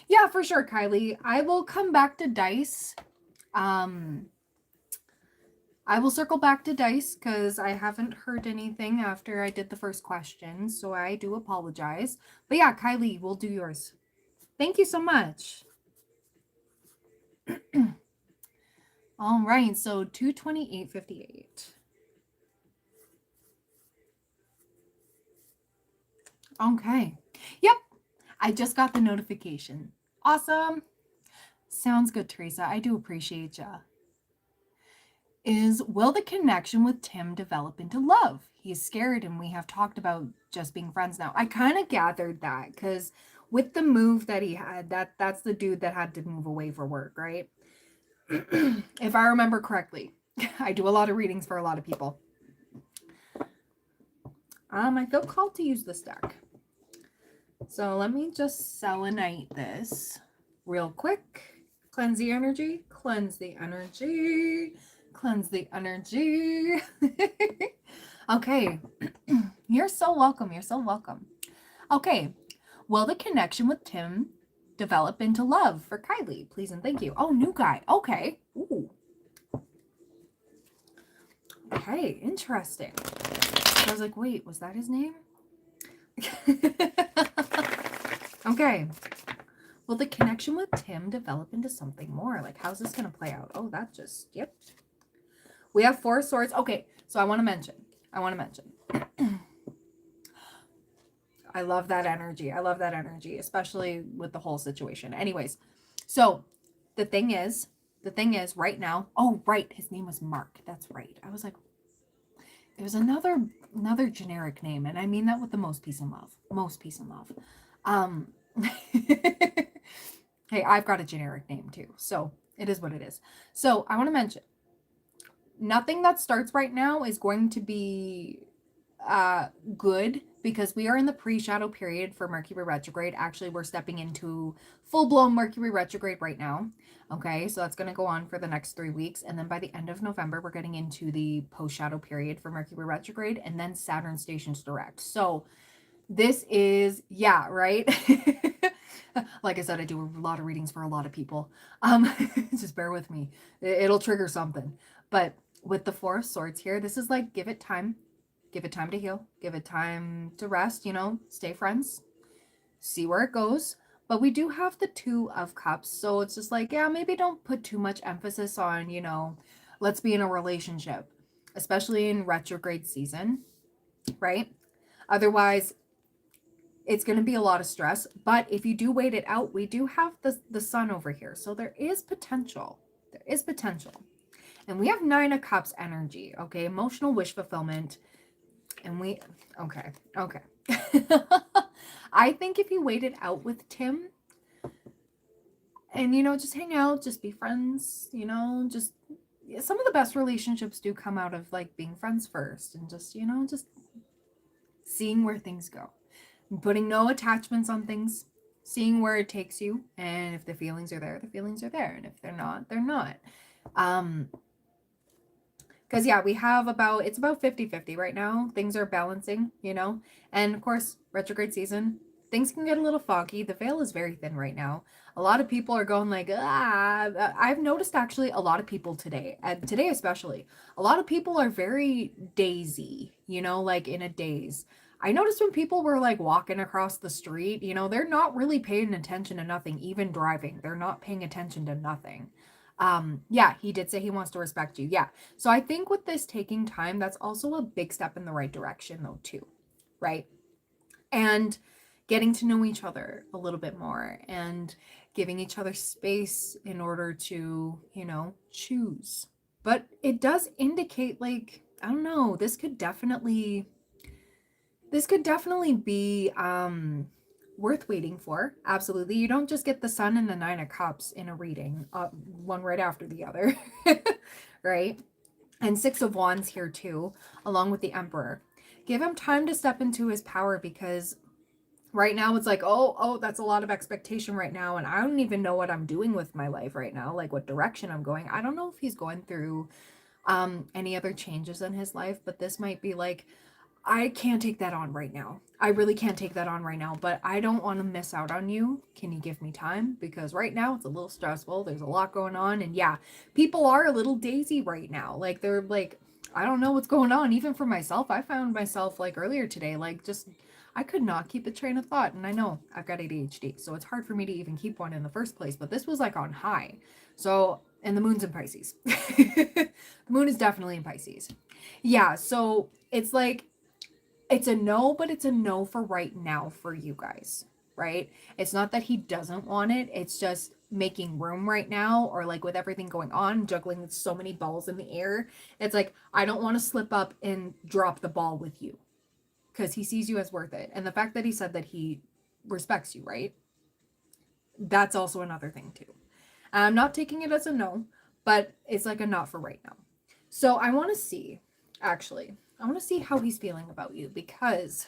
Yeah, for sure, Kylie. I will come back to dice. I will circle back to dice because I haven't heard anything after I did the first question, so I do apologize. But yeah, Kylie, we'll do yours. Thank you so much. All right, so 228.58. Okay. Yep, I just got the notification. Awesome. Sounds good, Teresa. I do appreciate ya. Will the connection with Tim develop into love? He's scared, and we have talked about just being friends now. I kind of gathered that because with the move that he had, that's the dude that had to move away for work, right? If I remember correctly. I do a lot of readings for a lot of people. I feel called to use this deck. So let me just selenite this real quick. Cleanse the energy. Cleanse the energy. Cleanse the energy. Okay. You're so welcome. You're so welcome. Okay. Will the connection with Tim develop into love for Kylie? Please and thank you. Oh, new guy. Okay. Ooh. Okay. Interesting. I was like, wait, was that his name? Okay. Will the connection with Tim develop into something more? Like, how's this going to play out? Oh, that just, yep. We have 4 swords. Okay, so I want to mention. I love that energy. I love that energy, especially with the whole situation. Anyways, so the thing is, right now, oh, right, his name was Mark. That's right. I was like, it was another generic name, and I mean that with the most peace and love. Most peace and love. Um, hey, I've got a generic name too, so it is what it is. So I want to mention nothing that starts right now is going to be good because we are in the pre-shadow period for Mercury retrograde. Actually, we're stepping into full-blown Mercury retrograde right now. Okay, so that's going to go on for the next 3 weeks, and then by the end of November we're getting into the post-shadow period for Mercury retrograde, and then Saturn stations direct. So this is, yeah, right. Like I said, I do a lot of readings for a lot of people. Just bear with me, it'll trigger something. But with the Four of Swords here, this is like, give it time to heal, give it time to rest, stay friends, see where it goes. But we do have the Two of Cups, so it's just like, yeah, maybe don't put too much emphasis on, let's be in a relationship, especially in retrograde season, right? Otherwise, it's going to be a lot of stress. But if you do wait it out, we do have the Sun over here, so there is potential. And we have Nine of Cups energy, okay? Emotional wish fulfillment. And okay. I think if you waited out with Tim and, just hang out, just be friends, just some of the best relationships do come out of like being friends first and just, just seeing where things go, putting no attachments on things, seeing where it takes you. And if the feelings are there, the feelings are there. And if they're not, they're not. Because, yeah, it's about 50-50 right now. Things are balancing, And, of course, retrograde season, things can get a little foggy. The veil is very thin right now. A lot of people are going like, I've noticed actually a lot of people today, and today especially, a lot of people are very daisy, like in a daze. I noticed when people were like walking across the street, they're not really paying attention to nothing, even driving. They're not paying attention to nothing. Yeah, he did say he wants to respect you. Yeah. So I think with this taking time, that's also a big step in the right direction though, too. Right. And getting to know each other a little bit more and giving each other space in order to, choose. But it does indicate like, I don't know, this could definitely be, worth waiting for. Absolutely. You don't just get the Sun and the Nine of Cups in a reading, one right after the other, right? And Six of Wands here too, along with the Emperor. Give him time to step into his power because right now it's like, oh, that's a lot of expectation right now. And I don't even know what I'm doing with my life right now, like what direction I'm going. I don't know if he's going through any other changes in his life, but this might be like, I can't take that on right now. I really can't take that on right now, but I don't want to miss out on you. Can you give me time? Because right now it's a little stressful. There's a lot going on. And yeah, people are a little daisy right now. Like they're like, I don't know what's going on. Even for myself, I found myself like earlier today, like just, I could not keep a train of thought. And I know I've got ADHD, so it's hard for me to even keep one in the first place. But this was like on high. So, and the moon's in Pisces. The moon is definitely in Pisces. Yeah, so it's like, it's a no, but it's a no for right now for you guys, right? It's not that he doesn't want it. It's just making room right now, or like with everything going on, juggling so many balls in the air. It's like, I don't want to slip up and drop the ball with you because he sees you as worth it. And the fact that he said that he respects you, right? That's also another thing too. I'm not taking it as a no, but it's like a not for right now. So I want to see, actually, I want to see how he's feeling about you because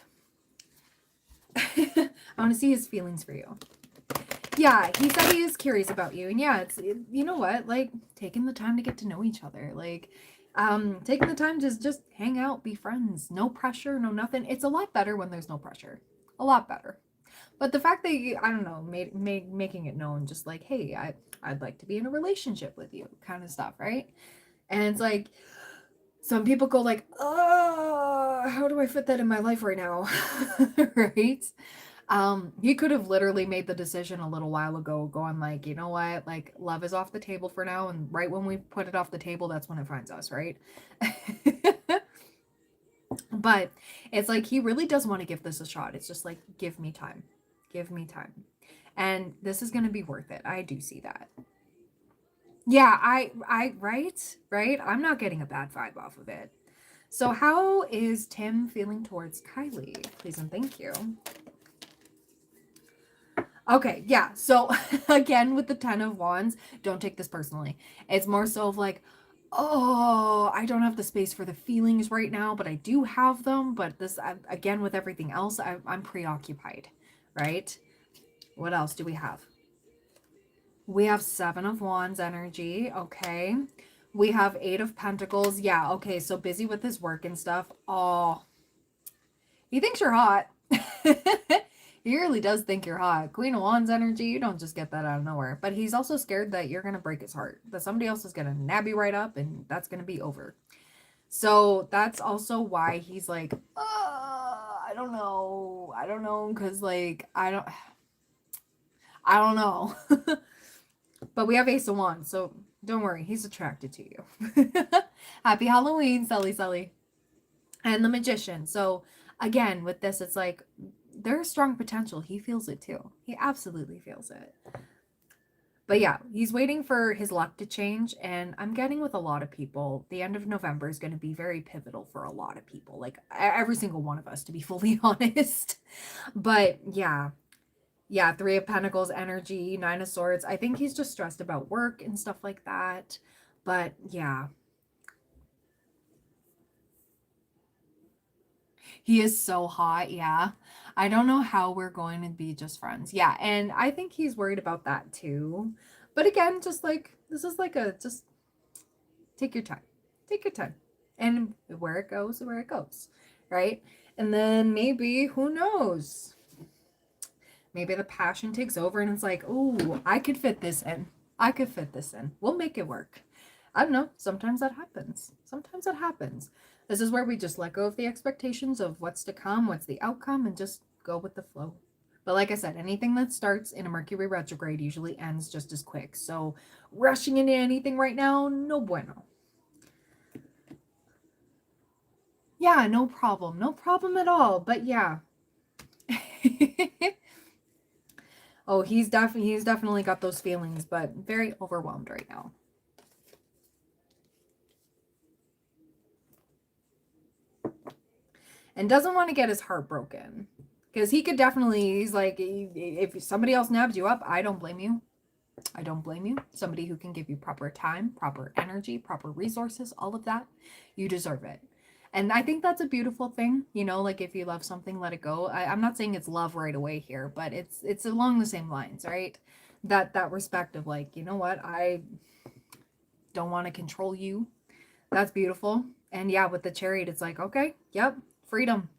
I want to see his feelings for you. Yeah, he said he is curious about you. And yeah, it's, you know what, like taking the time to get to know each other, like taking the time to just hang out, be friends, no pressure, no nothing. It's a lot better when there's no pressure, a lot better. But the fact that you, I don't know, making it known, just like, hey, I'd like to be in a relationship with you, kind of stuff, right? And it's like, some people go like, oh, how do I fit that in my life right now? Right? He could have literally made the decision a little while ago, going like, you know what, like love is off the table for now, and right when we put it off the table, that's when it finds us, right? But it's like he really does want to give this a shot. It's just like, give me time. Give me time. And this is going to be worth it. I do see that. Yeah, right? I'm not getting a bad vibe off of it. So how is Tim feeling towards Kylie? Please and thank you. Okay, yeah. So again, with the 10 of Wands, don't take this personally. It's more so of like, oh, I don't have the space for the feelings right now, but I do have them. But this, again, with everything else, I'm preoccupied, right? What else do we have? We have 7 of Wands energy. Okay. We have 8 of Pentacles. Yeah, okay. So busy with his work and stuff. Oh, he thinks you're hot. He really does think you're hot. Queen of Wands energy, you don't just get that out of nowhere. But he's also scared that you're going to break his heart. That somebody else is going to nab you right up and that's going to be over. So that's also why he's like, I don't know. I don't know. Because like, I don't know. But we have Ace of Wands. So don't worry. He's attracted to you. Happy Halloween, Sully. And the Magician. So again, with this, it's like, there's strong potential. He feels it too. He absolutely feels it. But yeah, he's waiting for his luck to change. And I'm getting with a lot of people, the end of November is going to be very pivotal for a lot of people. Like every single one of us, to be fully honest. But yeah. Yeah, 3 of Pentacles energy, 9 of Swords. I think he's just stressed about work and stuff like that. But yeah. He is so hot, yeah. I don't know how we're going to be just friends. Yeah, and I think he's worried about that too. But again, just like, this is like just take your time. Take your time. And where it goes, right? And then maybe, who knows? Maybe the passion takes over and it's like, oh, I could fit this in. We'll make it work. I don't know. Sometimes that happens. This is where we just let go of the expectations of what's to come, what's the outcome, and just go with the flow. But like I said, anything that starts in a Mercury retrograde usually ends just as quick. So rushing into anything right now, no bueno. Yeah, no problem. No problem at all. But yeah. Oh, he's definitely got those feelings, but very overwhelmed right now. And doesn't want to get his heart broken. Because he could definitely, he's like, if somebody else nabs you up, I don't blame you. Somebody who can give you proper time, proper energy, proper resources, all of that, you deserve it. And I think that's a beautiful thing, you know, like if you love something, let it go. I'm not saying it's love right away here, but it's along the same lines, right? That respect of like, you know what, I don't want to control you. That's beautiful. And yeah, with the Chariot, it's like, okay, yep, freedom.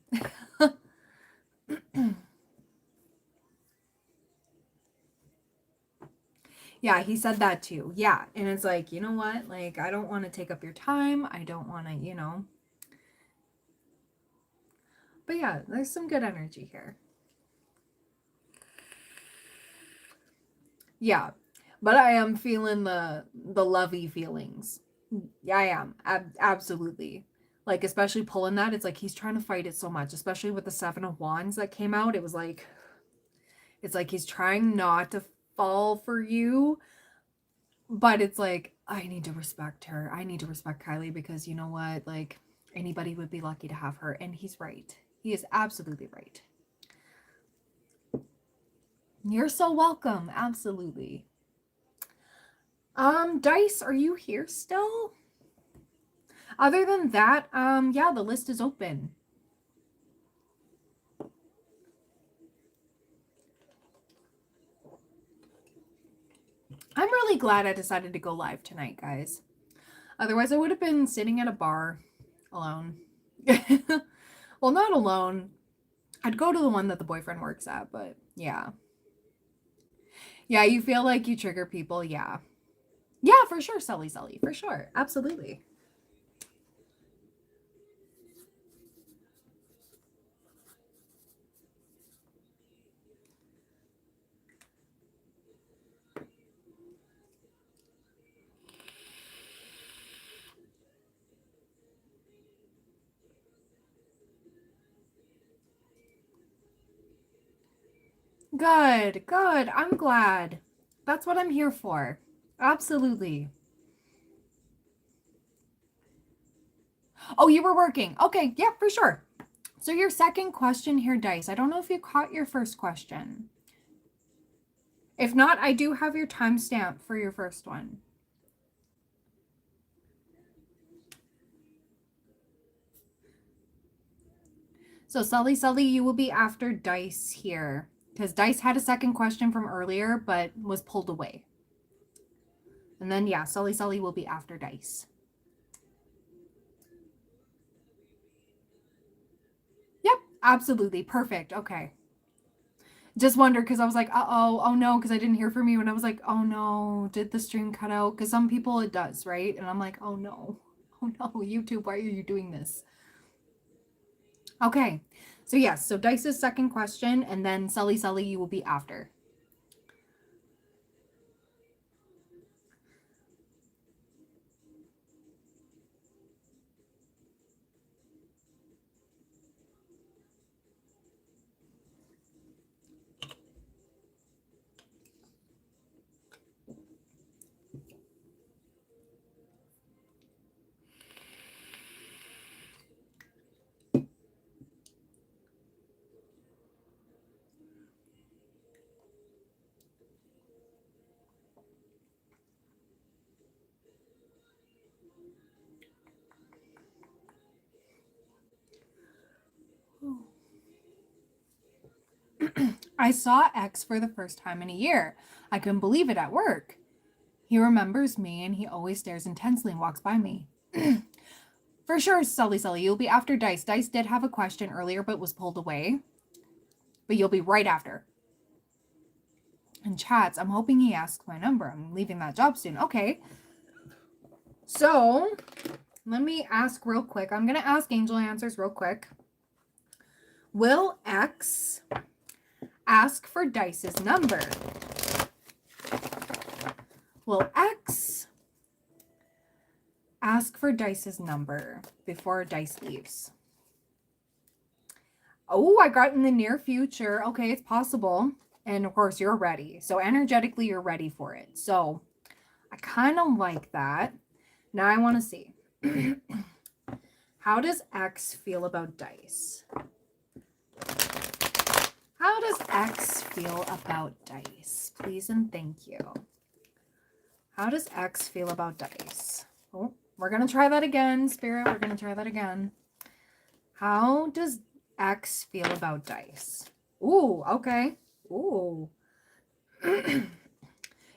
Yeah, he said that too. Yeah. And it's like, you know what? Like, I don't want to take up your time. I don't want to, you know. But yeah, there's some good energy here. Yeah. But I am feeling the lovey feelings. Yeah, I am. Absolutely. Like, especially pulling that, it's like he's trying to fight it so much, especially with the 7 of Wands that came out. It was like, it's like he's trying not to fall for you, but it's like, I need to respect her. I need to respect Kylie because you know what? Like, anybody would be lucky to have her. And he's right. He is absolutely right. You're so welcome. Absolutely. Dice, are you here still? Other than that, yeah, the list is open. I'm really glad I decided to go live tonight, guys. Otherwise, I would have been sitting at a bar alone. Well, not alone. I'd go to the one that the boyfriend works at, but yeah. Yeah, you feel like you trigger people, yeah. Yeah, for sure, Sully, for sure. Absolutely. Good, good. I'm glad. That's what I'm here for. Absolutely. Oh, you were working. Okay, yeah, for sure. So your second question here, Dice. I don't know if you caught your first question. If not, I do have your timestamp for your first one. So Sully, you will be after Dice here. Because Dice had a second question from earlier, but was pulled away. And then, yeah, Sully will be after Dice. Yep, absolutely. Perfect. Okay. Just wondered because I was like, oh no, because I didn't hear from you. And I was like, oh no, did the stream cut out? Because some people it does, right? And I'm like, oh no, YouTube, why are you doing this? Okay. So, yes, so Dice's second question, and then Sully, you will be after. I saw X for the first time in a year. I couldn't believe it at work. He remembers me and he always stares intensely and walks by me. For sure, Sully, you'll be after Dice. Dice did have a question earlier but was pulled away. But you'll be right after. And chats, I'm hoping he asks my number. I'm leaving that job soon. Okay. So, let me ask real quick. I'm going to ask Angel Answers real quick. Will X ask for Dice's number? Will X ask for Dice's number before Dice leaves? Oh, I got in the near future. Okay, it's possible. And of course, you're ready. So energetically, you're ready for it. So I kind of like that. Now I want to see. How does X feel about Dice? How does X feel about Dice? Please and thank you. How does X feel about Dice? Oh, we're going to try that again, Spirit. We're going to try that again. How does X feel about Dice? Ooh, okay. Ooh.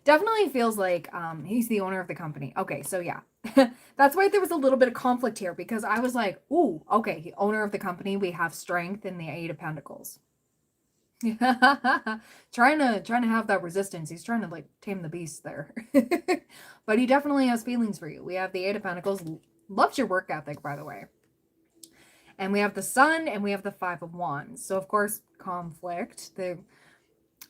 Definitely feels like he's the owner of the company. Okay, so yeah. That's why there was a little bit of conflict here because I was like, ooh, okay, owner of the company, we have strength in the Eight of Pentacles. trying to have that resistance. He's trying to like tame the beast there. But he definitely has feelings for you. We have the Eight of Pentacles. Loves your work ethic, by the way. And we have the Sun and we have the Five of Wands. So of course, conflict.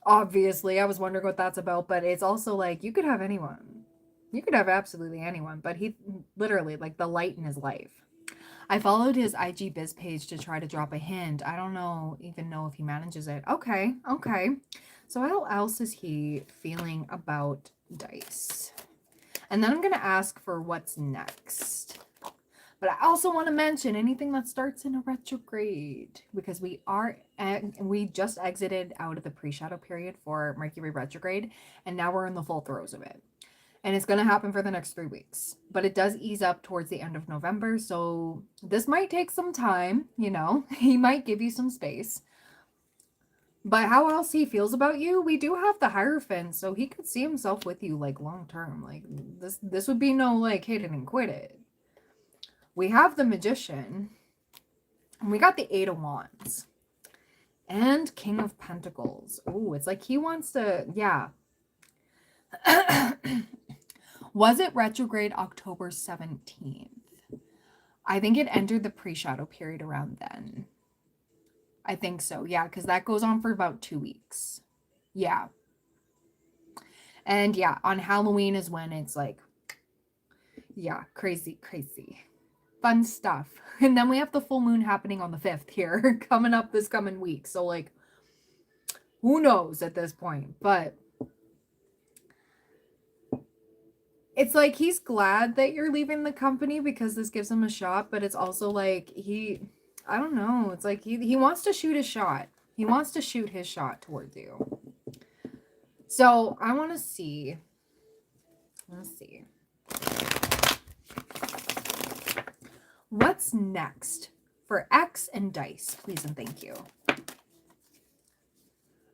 Obviously, I was wondering what that's about, but it's also like you could have anyone. You could have absolutely anyone, but he literally like the light in his life. I followed his IG biz page to try to drop a hint. I don't even know if he manages it. Okay. So how else is he feeling about Dice? And then I'm going to ask for what's next. But I also want to mention anything that starts in a retrograde because we just exited out of the pre-shadow period for Mercury retrograde and now we're in the full throes of it. And it's going to happen for the next 3 weeks. But it does ease up towards the end of November. So this might take some time, you know. He might give you some space. But how else he feels about you, we do have the Hierophant. So he could see himself with you, like, long term. Like, this would be no, like, hit it and quit it. We have the Magician. And we got the Eight of Wands. And King of Pentacles. Oh, it's like he wants to, yeah. Was it retrograde October 17th? I think it entered the pre-shadow period around then. I think so. Yeah, because that goes on for about 2 weeks. Yeah. And yeah, on Halloween is when it's like, yeah, crazy. Fun stuff. And then we have the full moon happening on the 5th here, coming up this coming week. So like, who knows at this point, but it's like he's glad that you're leaving the company because this gives him a shot, but it's also like I don't know, it's like he wants to shoot his shot. He wants to shoot his shot towards you. So I want to see. Let's see. What's next for X and Dice? Please and thank you.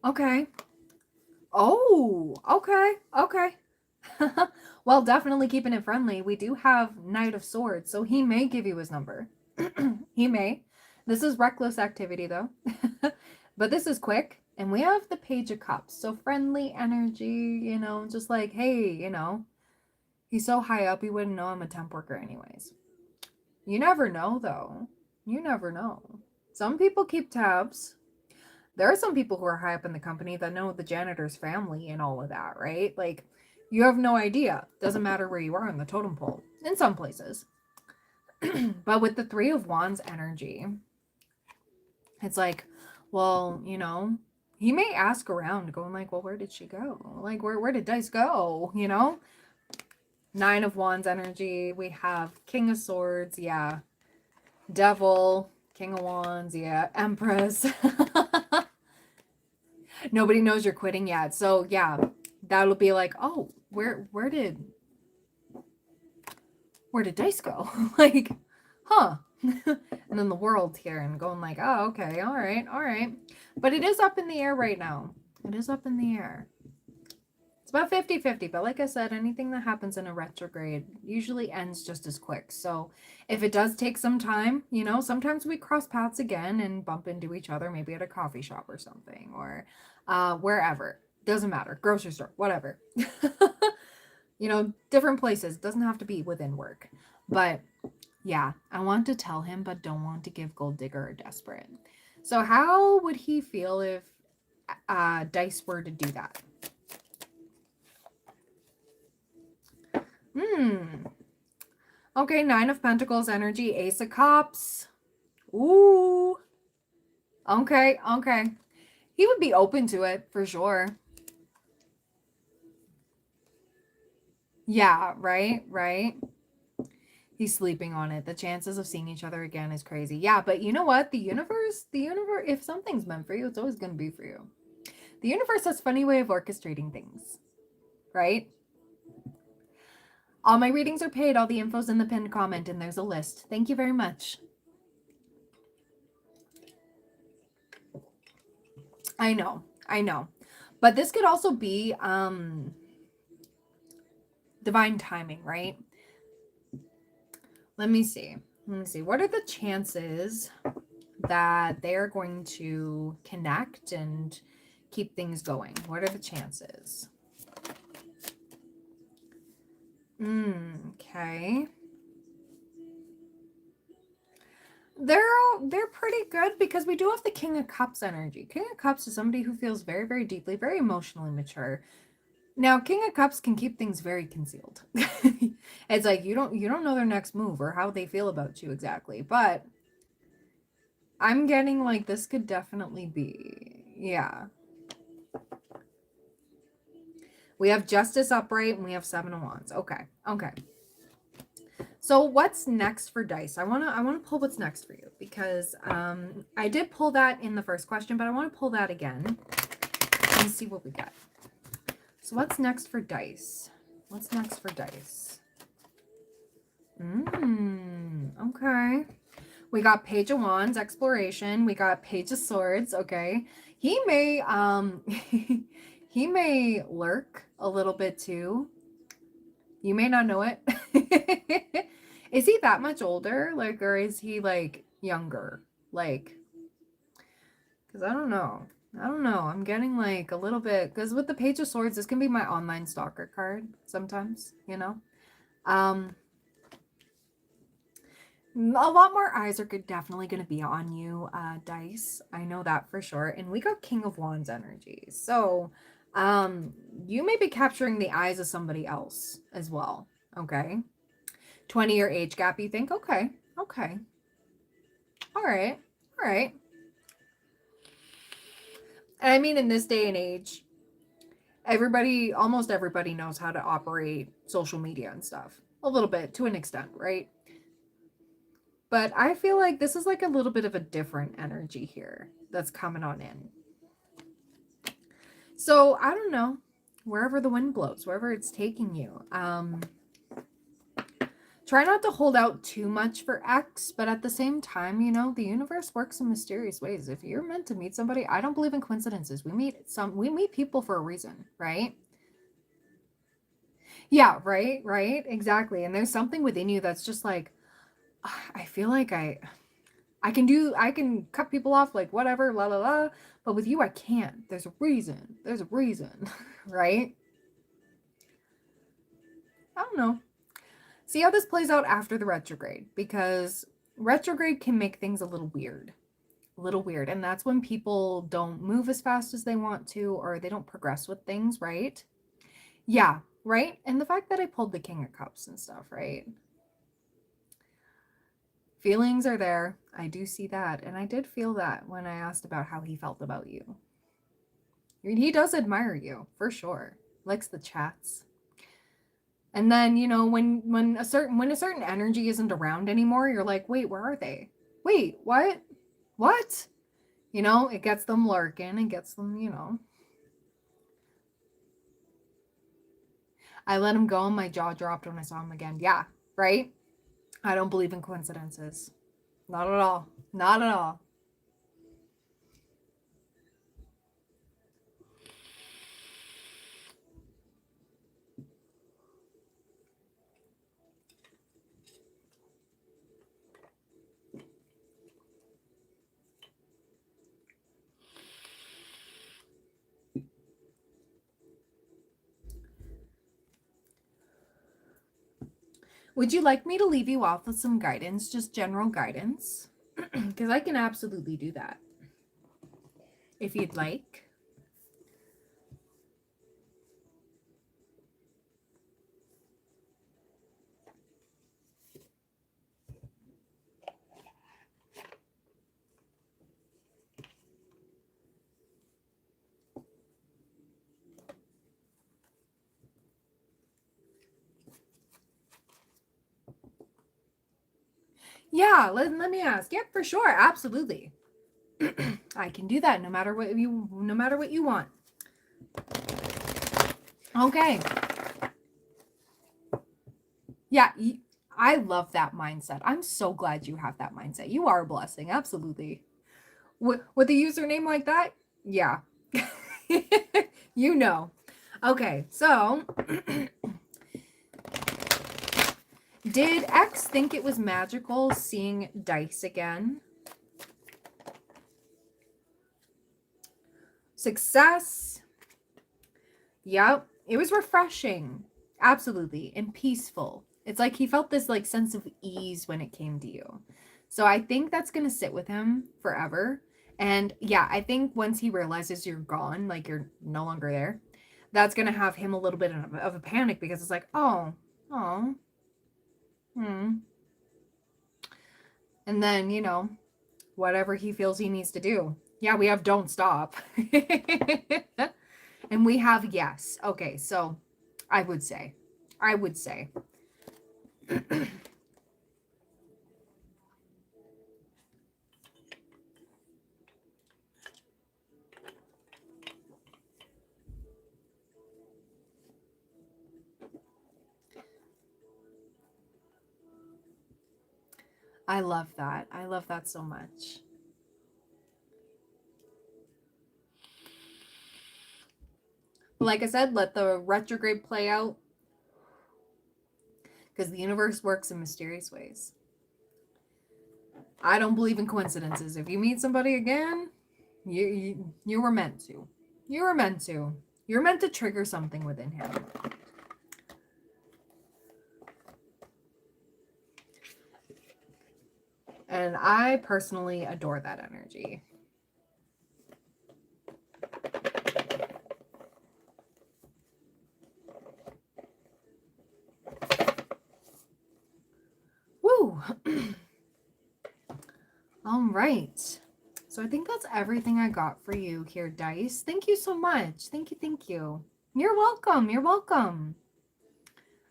Okay. Oh, okay. Okay. Well, definitely keeping it friendly. We do have Knight of Swords, so he may give you his number. He may. This is reckless activity, though. But this is quick. And we have the Page of Cups. So friendly energy, you know, just like, hey, you know, he's so high up, he wouldn't know I'm a temp worker anyways. You never know, though. You never know. Some people keep tabs. There are some people who are high up in the company that know the janitor's family and all of that, right? Like, you have no idea. Doesn't matter where you are on the totem pole. In some places. But with the Three of Wands energy, it's like, well, you know, he may ask around, going like, well, where did she go? Like, where did Dice go? You know? Nine of Wands energy. We have King of Swords. Yeah. Devil. King of Wands. Yeah. Empress. Nobody knows you're quitting yet. So, yeah. That'll be like, oh, where did Dice go? Like, huh. And then the world here and going like, oh, okay, all right. But it is up in the air right now. It is up in the air. It's about 50-50, but like I said, anything that happens in a retrograde usually ends just as quick. So if it does take some time, you know, sometimes we cross paths again and bump into each other, maybe at a coffee shop or something, or wherever. Doesn't matter. Grocery store, whatever. You know, different places. Doesn't have to be within work. But yeah, I want to tell him, but don't want to give gold digger or desperate. So how would he feel if Dice were to do that? Okay, Nine of Pentacles energy, Ace of Cups. Ooh. Okay. He would be open to it for sure. Yeah, right. He's sleeping on it. The chances of seeing each other again is crazy. Yeah, but you know what? The universe, if something's meant for you, it's always going to be for you. The universe has a funny way of orchestrating things, right? All my readings are paid. All the info's in the pinned comment, and there's a list. Thank you very much. I know. But this could also be divine timing, right? Let me see. What are the chances that they're going to connect and keep things going? What are the chances? Okay. They're pretty good because we do have the King of Cups energy. King of Cups is somebody who feels very, very deeply, very emotionally mature. Now, King of Cups can keep things very concealed. It's like you don't know their next move or how they feel about you exactly. But I'm getting like this could definitely be, yeah. We have Justice upright and we have Seven of Wands. Okay. So what's next for Dice? I wanna pull what's next for you because I did pull that in the first question, but I want to pull that again and see what we get. So what's next for Dice? Okay. We got Page of Wands, exploration. We got Page of Swords. Okay. He may he may lurk a little bit too. You may not know it. Is he that much older? Like, or is he like younger? Like, because I don't know. I'm getting like a little bit, because with the Page of Swords, this can be my online stalker card sometimes, you know? A lot more eyes are definitely going to be on you, Dice. I know that for sure. And we got King of Wands energy. So, you may be capturing the eyes of somebody else as well. Okay. 20-year age gap, you think? Okay. All right. And I mean, in this day and age, almost everybody knows how to operate social media and stuff. A little bit, to an extent, right? But I feel like this is like a little bit of a different energy here that's coming on in. So I don't know, wherever the wind blows, wherever it's taking you. Try not to hold out too much for X, but at the same time, you know, the universe works in mysterious ways. If you're meant to meet somebody, I don't believe in coincidences. We meet people for a reason, right? Yeah, right, exactly. And there's something within you that's just like, I feel like I can cut people off like whatever, la la la, but with you I can't. There's a reason. There's a reason, right? I don't know. See how this plays out after the retrograde, because retrograde can make things a little weird. A little weird. And that's when people don't move as fast as they want to, or they don't progress with things, right? Yeah, right? And the fact that I pulled the King of Cups and stuff, right? Feelings are there. I do see that. And I did feel that when I asked about how he felt about you. I mean, he does admire you, for sure. Likes the chats. And then, you know, when a certain energy isn't around anymore, you're like, wait, where are they? Wait, what? What? You know, it gets them lurking and gets them, you know. I let him go and my jaw dropped when I saw him again. Yeah, right? I don't believe in coincidences. Not at all. Not at all. Would you like me to leave you off with some guidance, just general guidance? Because I can absolutely do that. If you'd like. Yeah, let me ask. Yep, for sure. Absolutely. I can do that no matter what you want. Okay. Yeah, I love that mindset. I'm so glad you have that mindset. You are a blessing. Absolutely. With a username like that? Yeah. You know. Okay, so did X think it was magical seeing dice again? Success. Yep. It was refreshing. Absolutely. And peaceful. It's like he felt this like sense of ease when it came to you. So I think that's going to sit with him forever. And yeah, I think once he realizes you're gone, like you're no longer there, that's going to have him a little bit of a panic, because it's like, oh, hmm. And then, you know, whatever he feels he needs to do. Yeah, we have don't stop. And we have yes. Okay, so I would say. I love that. I love that so much. Like I said, let the retrograde play out, because the universe works in mysterious ways. I don't believe in coincidences. If you meet somebody again, you were meant to. You were meant to. You're meant to trigger something within him. And I personally adore that energy. Woo! All right. So I think that's everything I got for you here, Dice. Thank you so much. Thank you, thank you. You're welcome. You're welcome.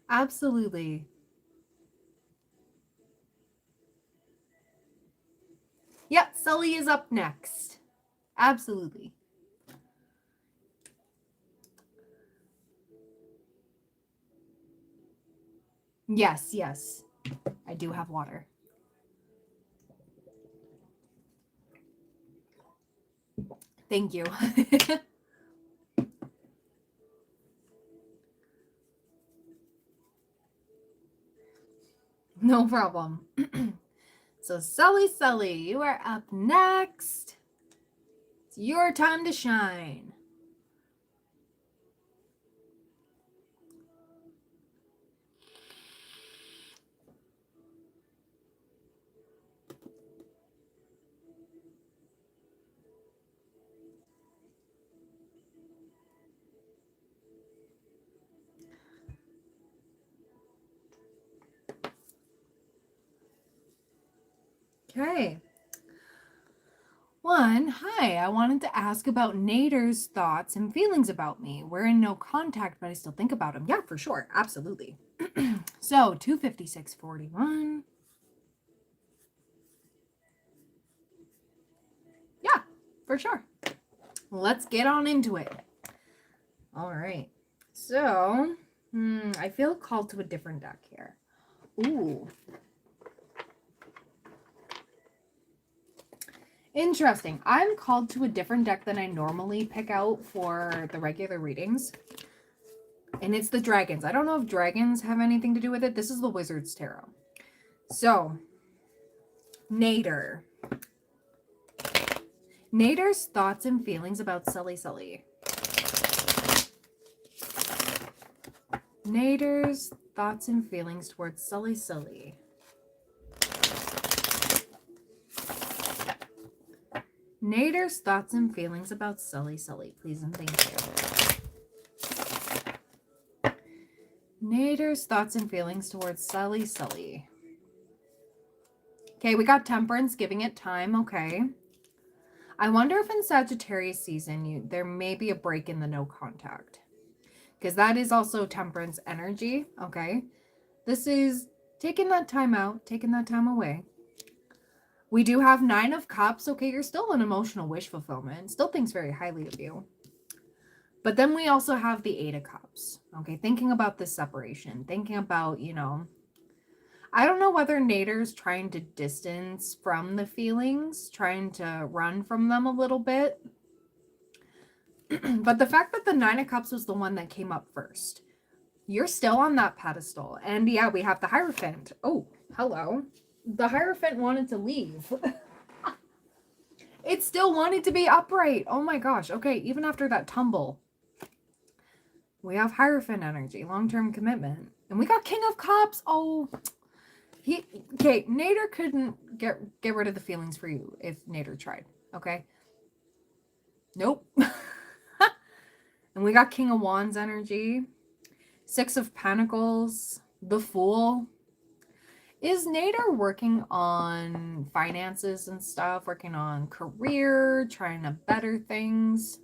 Absolutely. Yep, Sully is up next. Absolutely. Yes, yes. I do have water. Thank you. No problem. So Sully, you are up next. It's your time to shine. Okay. One, hi, I wanted to ask about Nader's thoughts and feelings about me. We're in no contact, but I still think about him. Yeah, for sure. Absolutely. So, 25641. Yeah, for sure. Let's get on into it. All right. So, I feel called to a different deck here. Ooh. Interesting. I'm called to a different deck than I normally pick out for the regular readings. And it's the dragons. I don't know if dragons have anything to do with it. This is the Wizard's Tarot. So, Nader. Nader's thoughts and feelings about Sully. Nader's thoughts and feelings towards Sully. Nader's thoughts and feelings about Sully. Please and thank you. Nader's thoughts and feelings towards Sully. Okay, we got Temperance, giving it time. Okay. I wonder if in Sagittarius season, there may be a break in the no contact. Because that is also Temperance energy. Okay. This is taking that time out, taking that time away. We do have 9 of Cups. Okay, you're still an emotional wish fulfillment. Still thinks very highly of you. But then we also have the 8 of Cups. Okay, thinking about this separation. Thinking about, I don't know whether Nader's trying to distance from the feelings. Trying to run from them a little bit. But the fact that the 9 of Cups was the one that came up first. You're still on that pedestal. And yeah, we have the Hierophant. Oh, hello. The Hierophant wanted to leave. It still wanted to be upright. Oh my gosh. Okay, even after that tumble. We have Hierophant energy, long-term commitment. And we got King of Cups. Oh, okay, Nader couldn't get rid of the feelings for you if Nader tried. Okay. Nope. And we got King of Wands energy. 6 of Pentacles. The Fool. Is Nader working on finances and stuff? Working on career? Trying to better things?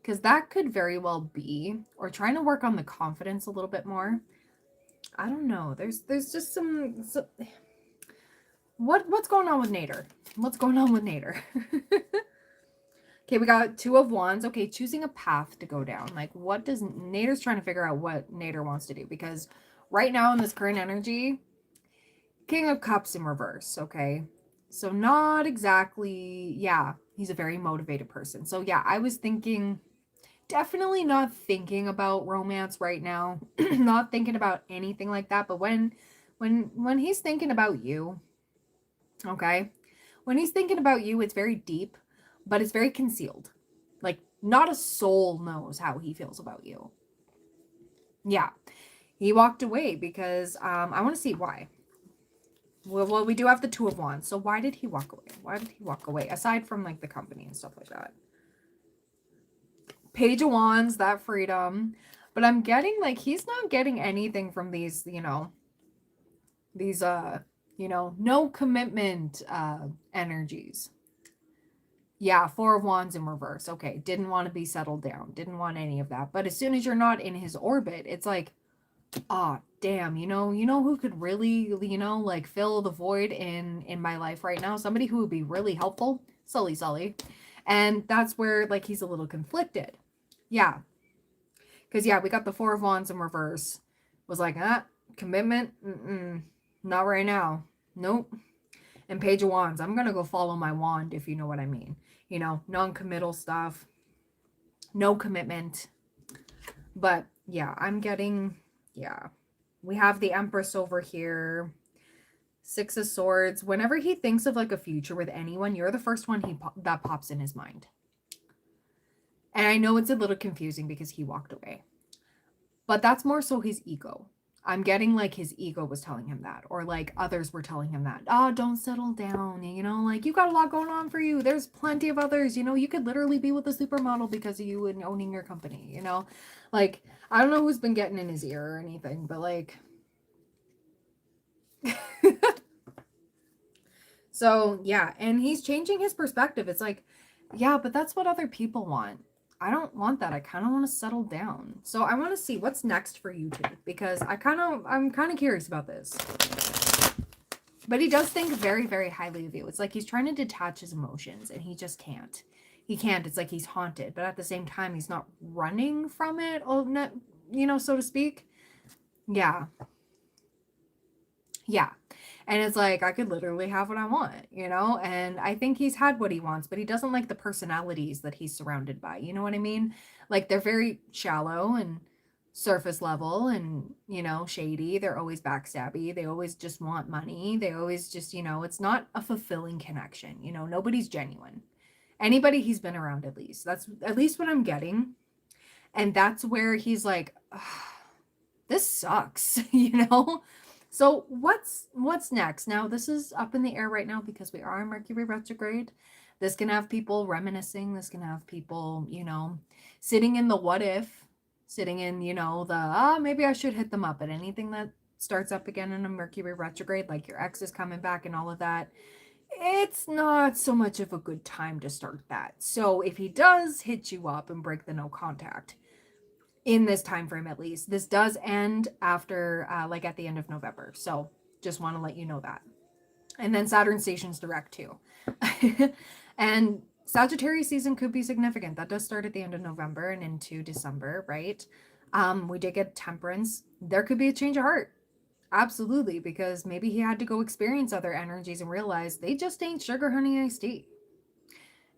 Because that could very well be. Or trying to work on the confidence a little bit more. I don't know. There's just some what's going on with Nader? What's going on with Nader? Okay, we got 2 of Wands. Okay, choosing a path to go down. Like, what does Nader's trying to figure out what Nader wants to do? Because right now in this current energy, King of Cups in reverse, okay? So not exactly, yeah, he's a very motivated person. So yeah, I was thinking, definitely not thinking about romance right now. Not thinking about anything like that. But when he's thinking about you, okay? When he's thinking about you, it's very deep, but it's very concealed. Like, not a soul knows how he feels about you. Yeah. He walked away because I want to see why. Well, we do have the 2 of Wands. So why did he walk away? Why did he walk away? Aside from, like, the company and stuff like that. Page of Wands, that freedom. But I'm getting, like, he's not getting anything from these, these, no commitment energies. Yeah, Four of Wands in reverse. Okay, didn't want to be settled down. Didn't want any of that. But as soon as you're not in his orbit, it's like, oh, damn, you know who could really, like fill the void in my life right now? Somebody who would be really helpful? Sully. And that's where like he's a little conflicted. Yeah. Cuz yeah, we got the Four of Wands in reverse. Was like, commitment? Not right now. Nope. And Page of Wands, I'm going to go follow my wand if you know what I mean. Non-committal stuff. No commitment. But yeah, I'm getting, yeah. We have the Empress over here. Six of Swords. Whenever he thinks of like a future with anyone, you're the first one that pops in his mind. And I know it's a little confusing because he walked away. But that's more so his ego. I'm getting like his ego was telling him that, or like others were telling him that. Oh, don't settle down. Like you got a lot going on for you. There's plenty of others. You could literally be with a supermodel because of you and owning your company. Like I don't know who's been getting in his ear or anything, but like. So yeah, and he's changing his perspective. It's like, yeah, but that's what other people want. I don't want that. I kind of want to settle down. So I want to see what's next for you two, because I'm kind of curious about this. But he does think very, very highly of you. It's like he's trying to detach his emotions and he just can't. He can't. It's like he's haunted, but at the same time, he's not running from it, so to speak. Yeah. Yeah. And it's like, I could literally have what I want, and I think he's had what he wants, but he doesn't like the personalities that he's surrounded by. You know what I mean? Like they're very shallow and surface level and, shady. They're always backstabby. They always just want money. They always just, it's not a fulfilling connection. Nobody's genuine. Anybody he's been around, at least. That's at least what I'm getting. And that's where he's like, this sucks, So what's next? Now, this is up in the air right now because we are in Mercury retrograde. This can have people reminiscing. This can have people, sitting in the what if, sitting in, maybe I should hit them up. But anything that starts up again in a Mercury retrograde, like your ex is coming back and all of that, it's not so much of a good time to start that. So if he does hit you up and break the no contact, in this time frame, at least, this does end after like at the end of November, so just want to let you know that. And then Saturn stations direct too. And Sagittarius season could be significant. That does start at the end of November and into December, right? We did get Temperance. There could be a change of heart, absolutely, because maybe he had to go experience other energies and realize they just ain't sugar honey iced tea,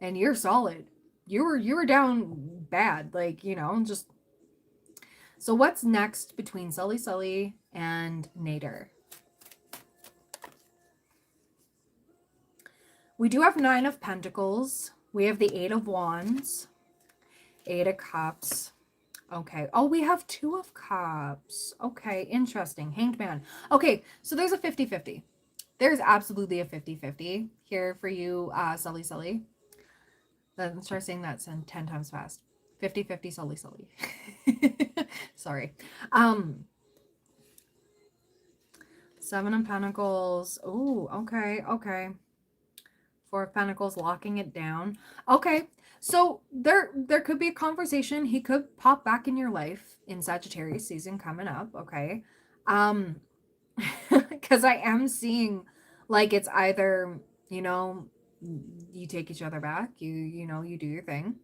and you're solid. You were down bad, like, just. So what's next between Sully and Nader? We do have 9 of Pentacles. We have the 8 of Wands. 8 of Cups. Okay. Oh, we have 2 of Cups. Okay, interesting. Hanged Man. Okay, so there's a 50-50. There's absolutely a 50-50 here for you, Sully. Let's try saying that 10 times fast. 50-50 Sully. Sorry. 7 of Pentacles. Ooh, okay. 4 of Pentacles, locking it down. Okay, so there could be a conversation. He could pop back in your life in Sagittarius season coming up, okay? Because I am seeing like it's either, you take each other back, you do your thing.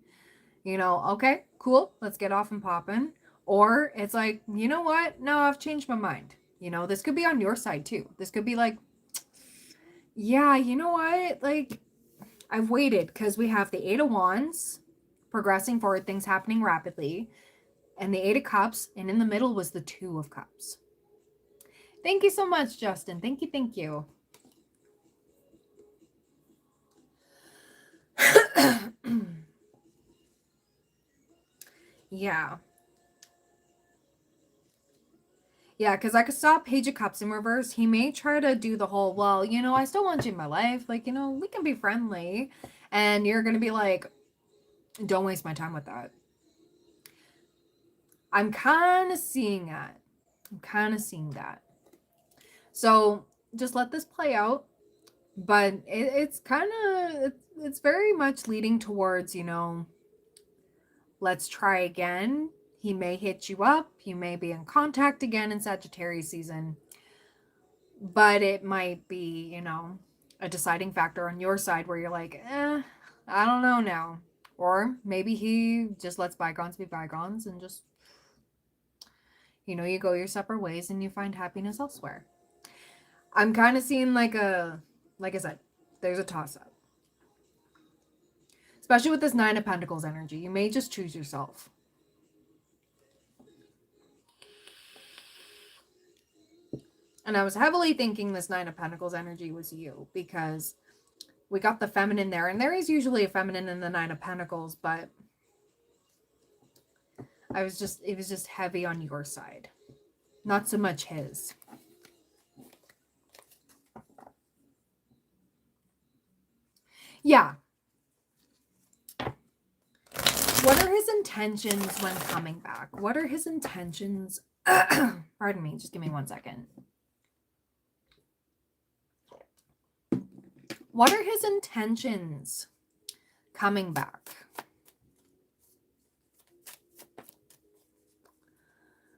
Okay, cool, let's get off and popping. Or it's like, you know what? No, I've changed my mind. This could be on your side too. This could be like, yeah, you know what? Like, I've waited because we have the 8 of Wands progressing forward, things happening rapidly, and the 8 of Cups, and in the middle was the 2 of Cups. Thank you so much, Justin. Thank you. Yeah. Yeah, because I could saw Page of Cups in reverse. He may try to do the whole, well, I still want you in my life. Like, we can be friendly. And you're going to be like, don't waste my time with that. I'm kind of seeing that. So just let this play out. But it's kind of, it's very much leading towards, let's try again. He may hit you up. You may be in contact again in Sagittarius season. But it might be, a deciding factor on your side where you're like, I don't know now. Or maybe he just lets bygones be bygones and just, you go your separate ways and you find happiness elsewhere. I'm kind of seeing like I said, there's a toss up. Especially with this Nine of Pentacles energy. You may just choose yourself. And I was heavily thinking this Nine of Pentacles energy was you because we got the feminine there. And there is usually a feminine in the Nine of Pentacles, but it was just heavy on your side. Not so much his. Yeah. What are his intentions when coming back? What are his intentions? Pardon me. Just give me 1 second. What are his intentions coming back?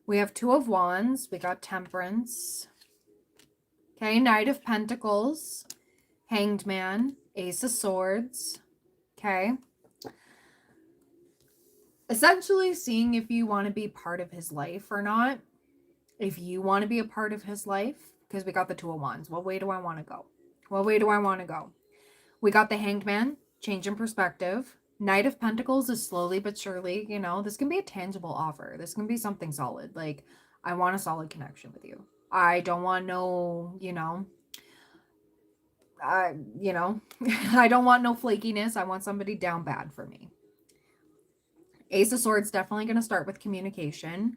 We have Two of Wands. We got Temperance. Okay, Knight of Pentacles. Hanged Man. Ace of Swords. Okay. Essentially seeing if you want to be part of his life or not. If you want to be a part of his life. Because we got the Two of Wands. What way do I want to go? What way do I want to go? We got the Hanged Man. Change in perspective. Knight of Pentacles is slowly but surely, this can be a tangible offer. This can be something solid. Like, I want a solid connection with you. I don't want no, I don't want no flakiness. I want somebody down bad for me. Ace of Swords definitely going to start with communication.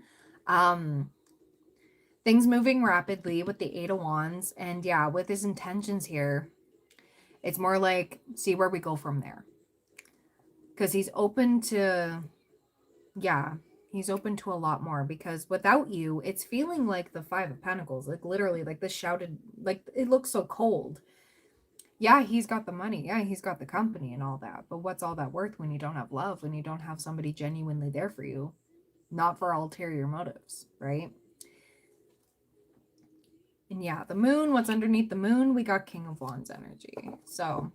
Things moving rapidly with the Eight of Wands. And yeah, with his intentions here, it's more like, see where we go from there. Because he's open to, he's open to a lot more. Because without you, it's feeling like the Five of Pentacles. Like literally, like this shouted, like it looks so cold. Yeah, he's got the money. Yeah, he's got the company and all that. But what's all that worth when you don't have love? When you don't have somebody genuinely there for you? Not for ulterior motives, right? And yeah, the moon, what's underneath the moon? We got King of Wands energy. So,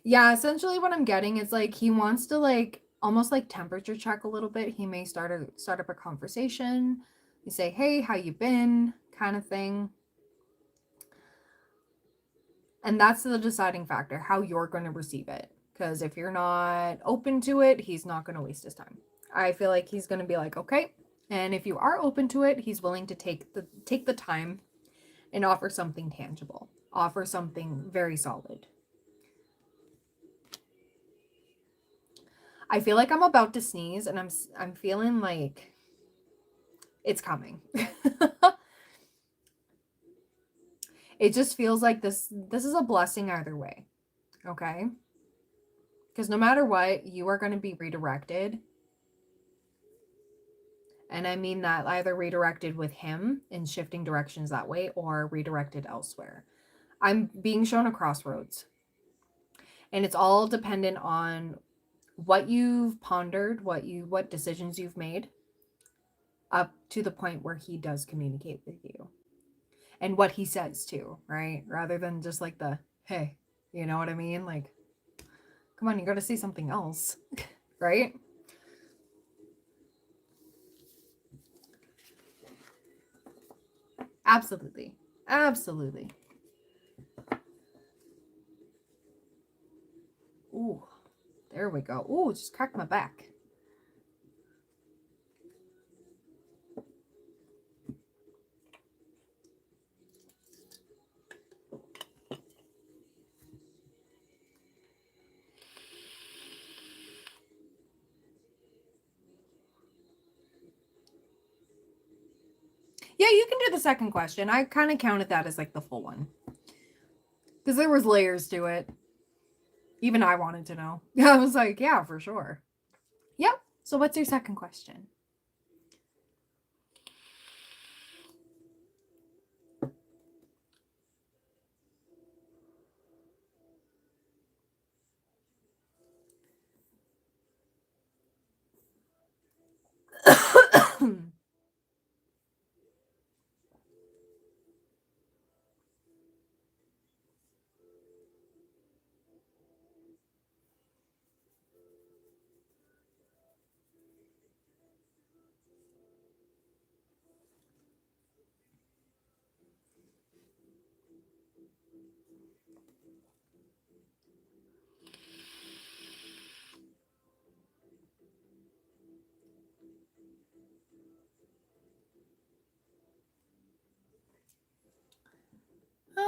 yeah, essentially what I'm getting is like he wants to like almost like temperature check a little bit. He may start up a conversation. You say, hey, how you been? Kind of thing. And that's the deciding factor, how you're going to receive it. Because if you're not open to it, he's not going to waste his time. I feel like he's going to be like, okay. And if you are open to it, he's willing to take the time and offer something tangible. Offer something very solid. I feel like I'm about to sneeze and I'm feeling like it's coming. It just feels like this is a blessing either way. Okay? Because no matter what, you are going to be redirected. And I mean that either redirected with him in shifting directions that way or redirected elsewhere. I'm being shown a crossroads. And it's all dependent on what you've pondered, what decisions you've made up to the point where he does communicate with you. And what he says too, right? Rather than just like the, hey, you know what I mean? Like, come on, you got to say something else, right? Absolutely. Absolutely. Ooh, there we go. Ooh, just cracked my back. Yeah, you can do the second question. I kind of counted that as like the full one. Because there was layers to it. Even I wanted to know. I was like, yeah, for sure. Yep. So what's your second question?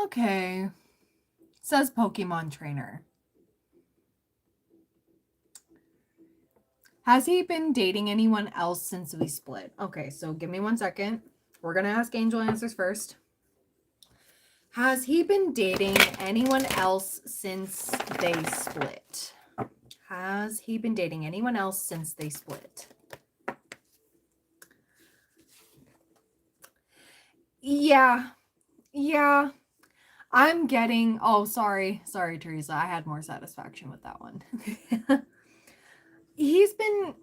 Okay. Says Pokemon Trainer. Has he been dating anyone else since we split? Okay, so give me 1 second. We're going to ask Angel answers first. Has he been dating anyone else since they split? Has he been dating anyone else since they split? Yeah. Yeah. I'm getting... Oh, sorry. Sorry, Teresa. I had more satisfaction with that one. He's been...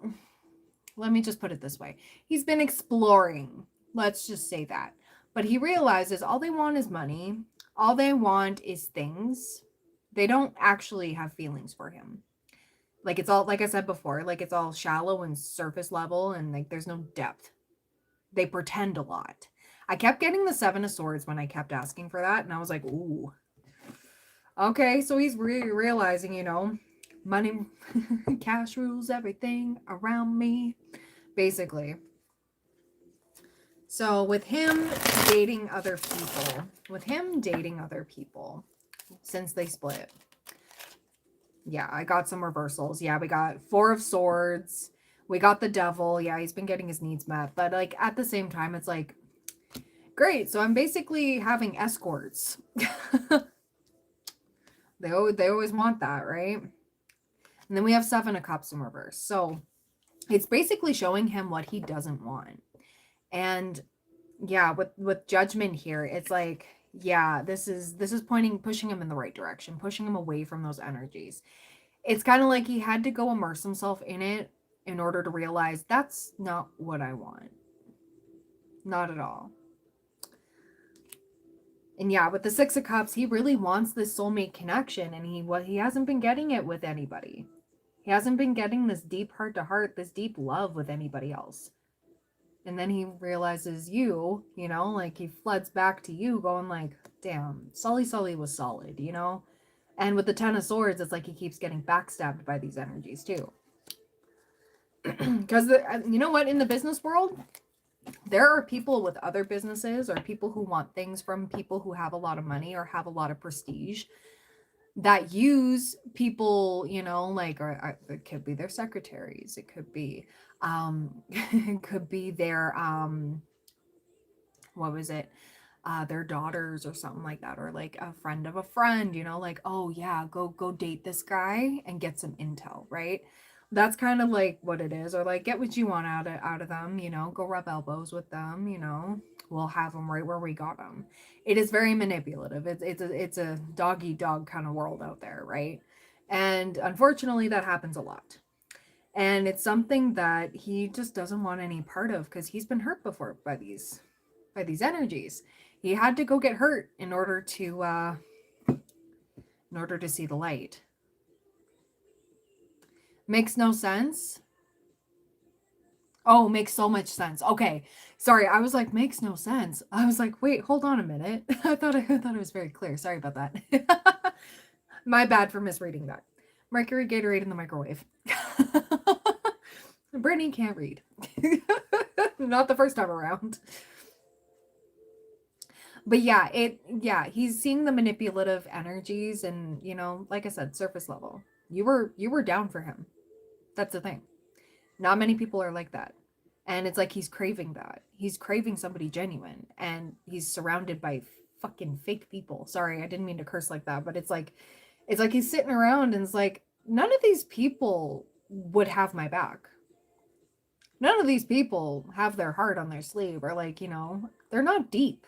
Let me just put it this way. He's been exploring. Let's just say that. But he realizes all they want is money. All they want is things. They don't actually have feelings for him. Like, it's all, like I said before, like it's all shallow and surface level, and like there's no depth. They pretend a lot. I kept getting the 7 of Swords when I kept asking for that, and I was like, ooh. Okay, so he's realizing, you know, money, cash rules everything around me, basically. So with him dating other people, since they split. Yeah, I got some reversals. Yeah, we got 4 of Swords. We got the Devil. Yeah, he's been getting his needs met. But like at the same time, it's like, great. So I'm basically having escorts. They always want that, right? And then we have 7 of Cups in reverse. So it's basically showing him what he doesn't want. And yeah, with Judgment here, it's like, yeah, this is pushing him in the right direction, pushing him away from those energies. It's kind of like he had to go immerse himself in it in order to realize that's not what I want. Not at all. And yeah, with the 6 of Cups, he really wants this soulmate connection, and he hasn't been getting it with anybody. He hasn't been getting this deep heart-to-heart, this deep love with anybody else. And then he realizes you know, like he floods back to you going like, damn, Sully was solid, you know? And with the 10 of Swords, it's like he keeps getting backstabbed by these energies too. Because, you know what, in the business world, there are people with other businesses or people who want things from people who have a lot of money or have a lot of prestige that use people, you know, like, or it could be their secretaries, it could be it could be their what was it, their daughters or something like that, or like a friend of a friend, you know, like, oh yeah, go date this guy and get some intel, right? That's kind of like what it is. Or like, get what you want out of them, you know, go rub elbows with them, you know, we'll have them right where we got them. It is very manipulative. It's a dog eat dog kind of world out there, right? And unfortunately that happens a lot. And it's something that he just doesn't want any part of, because he's been hurt before by these energies. He had to go get hurt in order to see the light. Makes no sense. Oh, makes so much sense. Okay. Sorry, I was like, makes no sense. I was like, wait, hold on a minute. I thought it was very clear. Sorry about that. My bad for misreading that. Mercury Gatorade in the microwave. Brittany can't read. Not the first time around. But yeah, he's seeing the manipulative energies, and you know, like I said, surface level. You were down for him. That's the thing. Not many people are like that. And it's like he's craving that. He's craving somebody genuine, and he's surrounded by fucking fake people. Sorry, I didn't mean to curse like that, but it's like he's sitting around and it's like, none of these people would have my back. None of these people have their heart on their sleeve, or like, you know, they're not deep.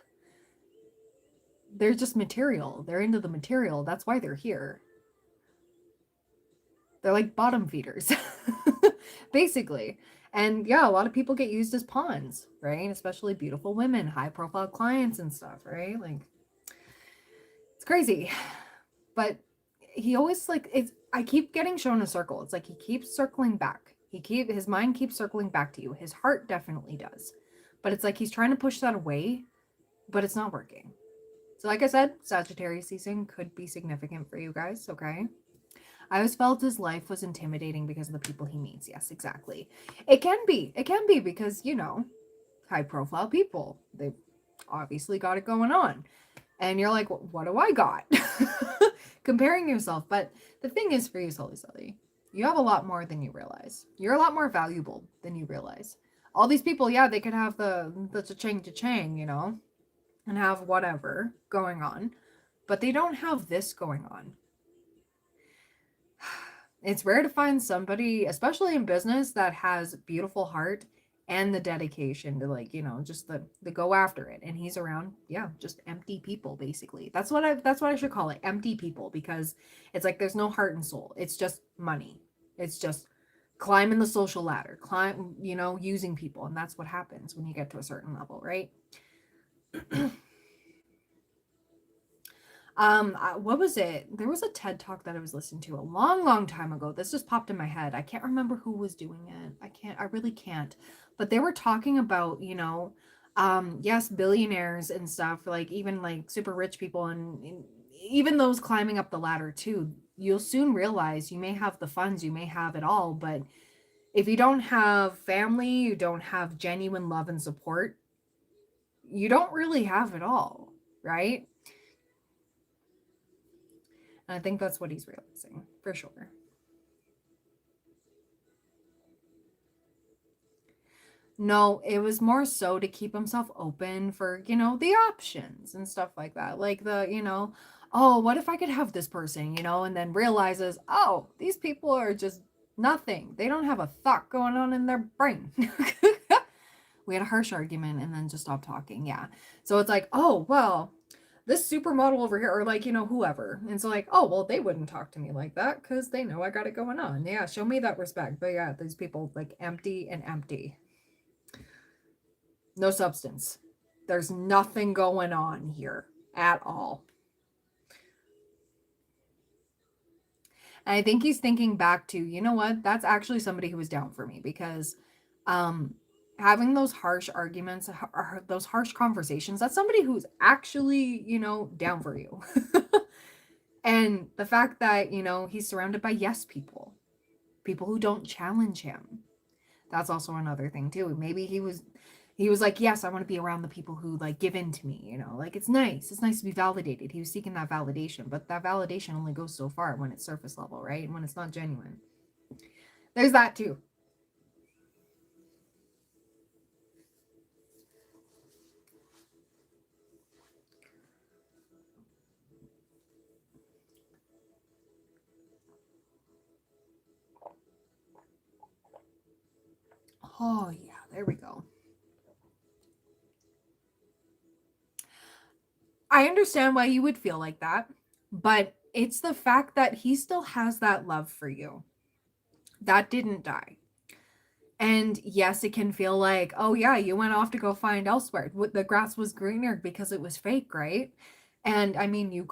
They're just material. They're into the material. That's why they're here. They're like bottom feeders, basically. And yeah, a lot of people get used as pawns, right? Especially beautiful women, high profile clients and stuff, right? Like, it's crazy. But he always like, I keep getting shown a circle. It's like he keeps circling back. His mind keeps circling back to you. His heart definitely does. But it's like he's trying to push that away, but it's not working. So like I said, Sagittarius season could be significant for you guys, okay? I always felt his life was intimidating because of the people he meets. Yes, exactly. It can be. It can be because, high profile people. They've obviously got it going on. And you're like, what do I got? Comparing yourself. But the thing is for you, Sully, you have a lot more than you realize. You're a lot more valuable than you realize. All these people, yeah, they could have the cha-ching, and have whatever going on. But they don't have this going on. It's rare to find somebody, especially in business, that has beautiful heart and the dedication to just the go after it. And he's around, yeah, just empty people basically. That's what I should call it, empty people, because it's like there's no heart and soul. It's just money. It's just climbing the social ladder, using people, and that's what happens when you get to a certain level, right? What was it? There was a TED talk that I was listening to a long, long time ago. This just popped in my head. I can't remember who was doing it. I really can't. But they were talking about, yes, billionaires and stuff, like even like super rich people and even those climbing up the ladder too. You'll soon realize you may have the funds, you may have it all, but if you don't have family, you don't have genuine love and support, you don't really have it all, right? And I think that's what he's realizing, for sure. No, it was more so to keep himself open for, the options and stuff like that. Like oh, what if I could have this person, and then realizes, oh, these people are just nothing. They don't have a thought going on in their brain. We had a harsh argument and then just stopped talking. Yeah. So it's like, oh, well, this supermodel over here, or like, whoever. And so like, oh, well, they wouldn't talk to me like that because they know I got it going on. Yeah, show me that respect. But yeah, these people like empty and empty. No substance. There's nothing going on here at all. And I think he's thinking back to, you know what? That's actually somebody who was down for me because having those harsh arguments, those harsh conversations, that's somebody who's actually, down for you. And the fact that, he's surrounded by yes people, people who don't challenge him. That's also another thing too. Maybe he was like, yes, I want to be around the people who like give in to me, like it's nice to be validated. He was seeking that validation, but that validation only goes so far when it's surface level, right? And when it's not genuine. There's that too. Oh yeah, there we go. I understand why you would feel like that, but it's the fact that he still has that love for you. That didn't die. And yes, it can feel like, oh yeah, you went off to go find elsewhere. The grass was greener because it was fake, right? And I mean, you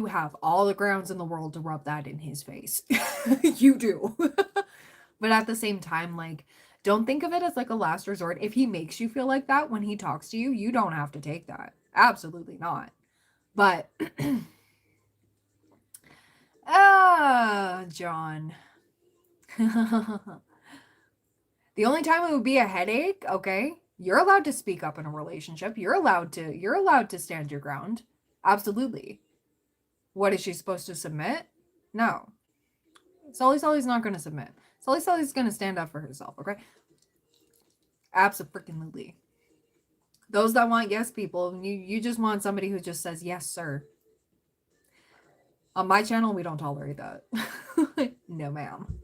have all the grounds in the world to rub that in his face. You do. But at the same time, like, don't think of it as like a last resort. If he makes you feel like that when he talks to you, you don't have to take that. Absolutely not. But, John. The only time it would be a headache, okay? You're allowed to speak up in a relationship. You're allowed to stand your ground. Absolutely. What is she supposed to submit? No. Sully's not going to submit. Sully's going to stand up for herself, okay? Absolutely. Those that want yes people, you just want somebody who just says yes, sir. On my channel, we don't tolerate that. No, ma'am.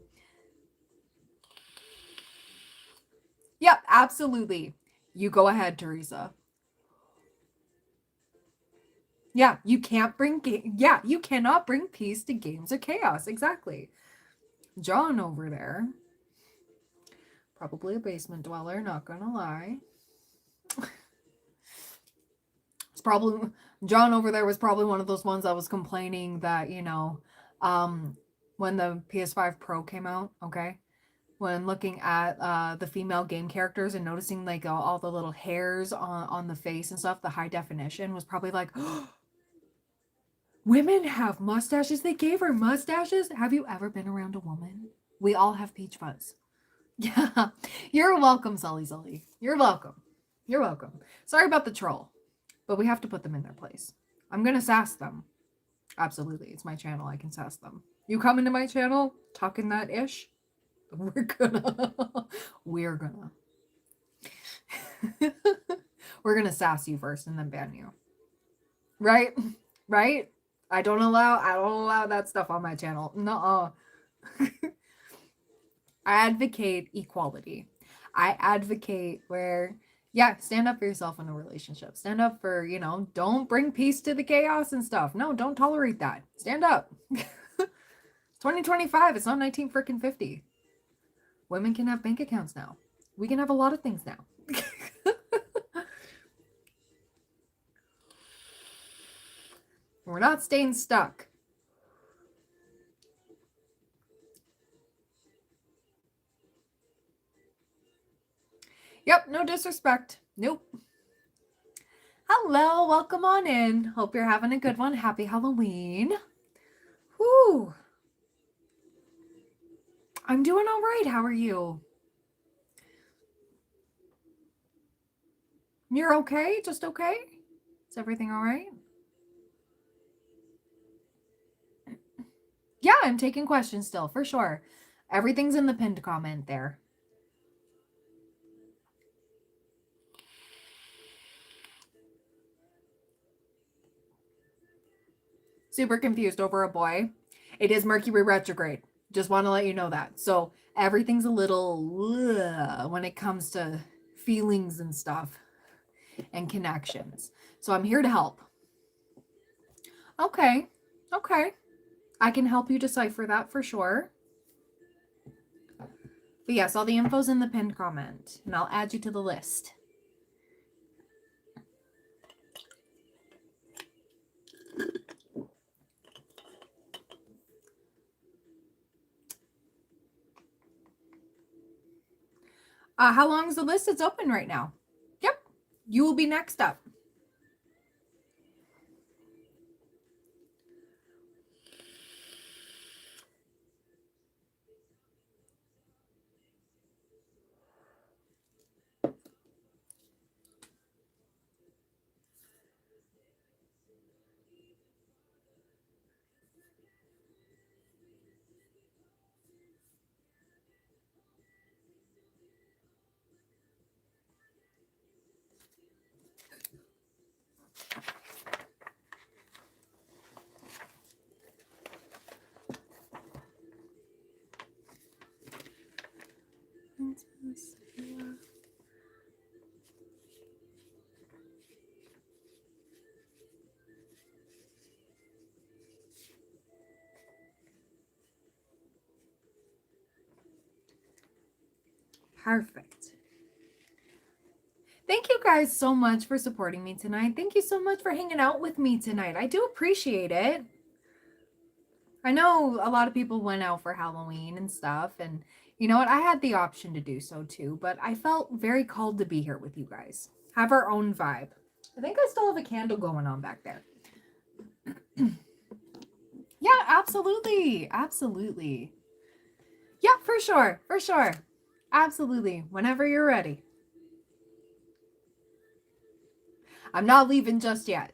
Yep, absolutely. You go ahead, Teresa. Yeah, you cannot bring peace to games of chaos. Exactly. John over there, probably a basement dweller, not gonna lie. It's probably John over there was probably one of those ones that was complaining that, when the PS5 Pro came out, okay? When looking at the female game characters and noticing like all the little hairs on the face and stuff, the high definition was probably like, Women have mustaches. They gave her mustaches. Have you ever been around a woman? We all have peach fuzz. Yeah. You're welcome, Sully Sully. You're welcome. You're welcome. Sorry about the troll, but we have to put them in their place. I'm going to sass them. Absolutely. It's my channel. I can sass them. You come into my channel talking that ish? We're gonna. We're gonna. We're gonna sass you first and then ban you. Right? Right? I don't allow that stuff on my channel. Nuh-uh. I advocate equality. I advocate where, yeah, stand up for yourself in a relationship. Stand up for, don't bring peace to the chaos and stuff. No, don't tolerate that. Stand up. 2025. It's not 19 freaking 50. Women can have bank accounts now. We can have a lot of things now. We're not staying stuck. Yep, no disrespect. Nope. Hello, welcome on in. Hope you're having a good one. Happy Halloween. Whew. I'm doing all right. How are you? You're okay? Just okay? Is everything all right? Yeah, I'm taking questions still, for sure. Everything's in the pinned comment there. Super confused over a boy. It is Mercury retrograde. Just want to let you know that. So everything's a little when it comes to feelings and stuff and connections. So I'm here to help. Okay. Okay. I can help you decipher that for sure. But yes, all the info's in the pinned comment, and I'll add you to the list. How long is the list? It's open right now. Yep. You will be next up. Perfect. Thank you guys so much for supporting me tonight. Thank you so much for hanging out with me tonight. I do appreciate it. I know a lot of people went out for Halloween and stuff, and you know what? I had the option to do so too, but I felt very called to be here with you guys. Have our own vibe. I think I still have a candle going on back there. Yeah, absolutely. Absolutely. Yeah, for sure. For sure. Absolutely. Whenever you're ready. I'm not leaving just yet.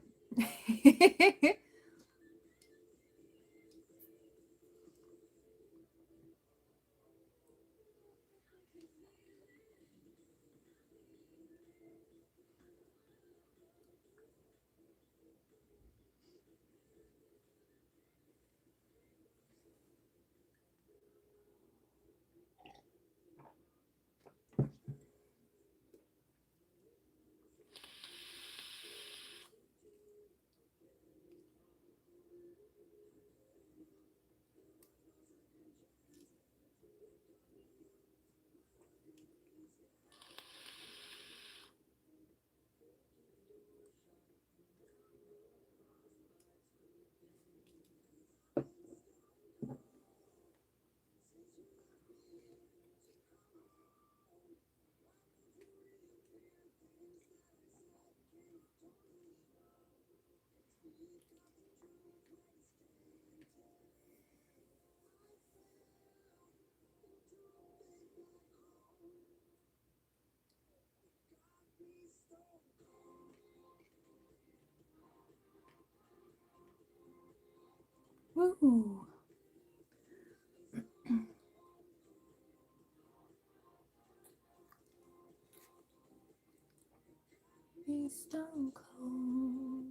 Woo. Be stone cold.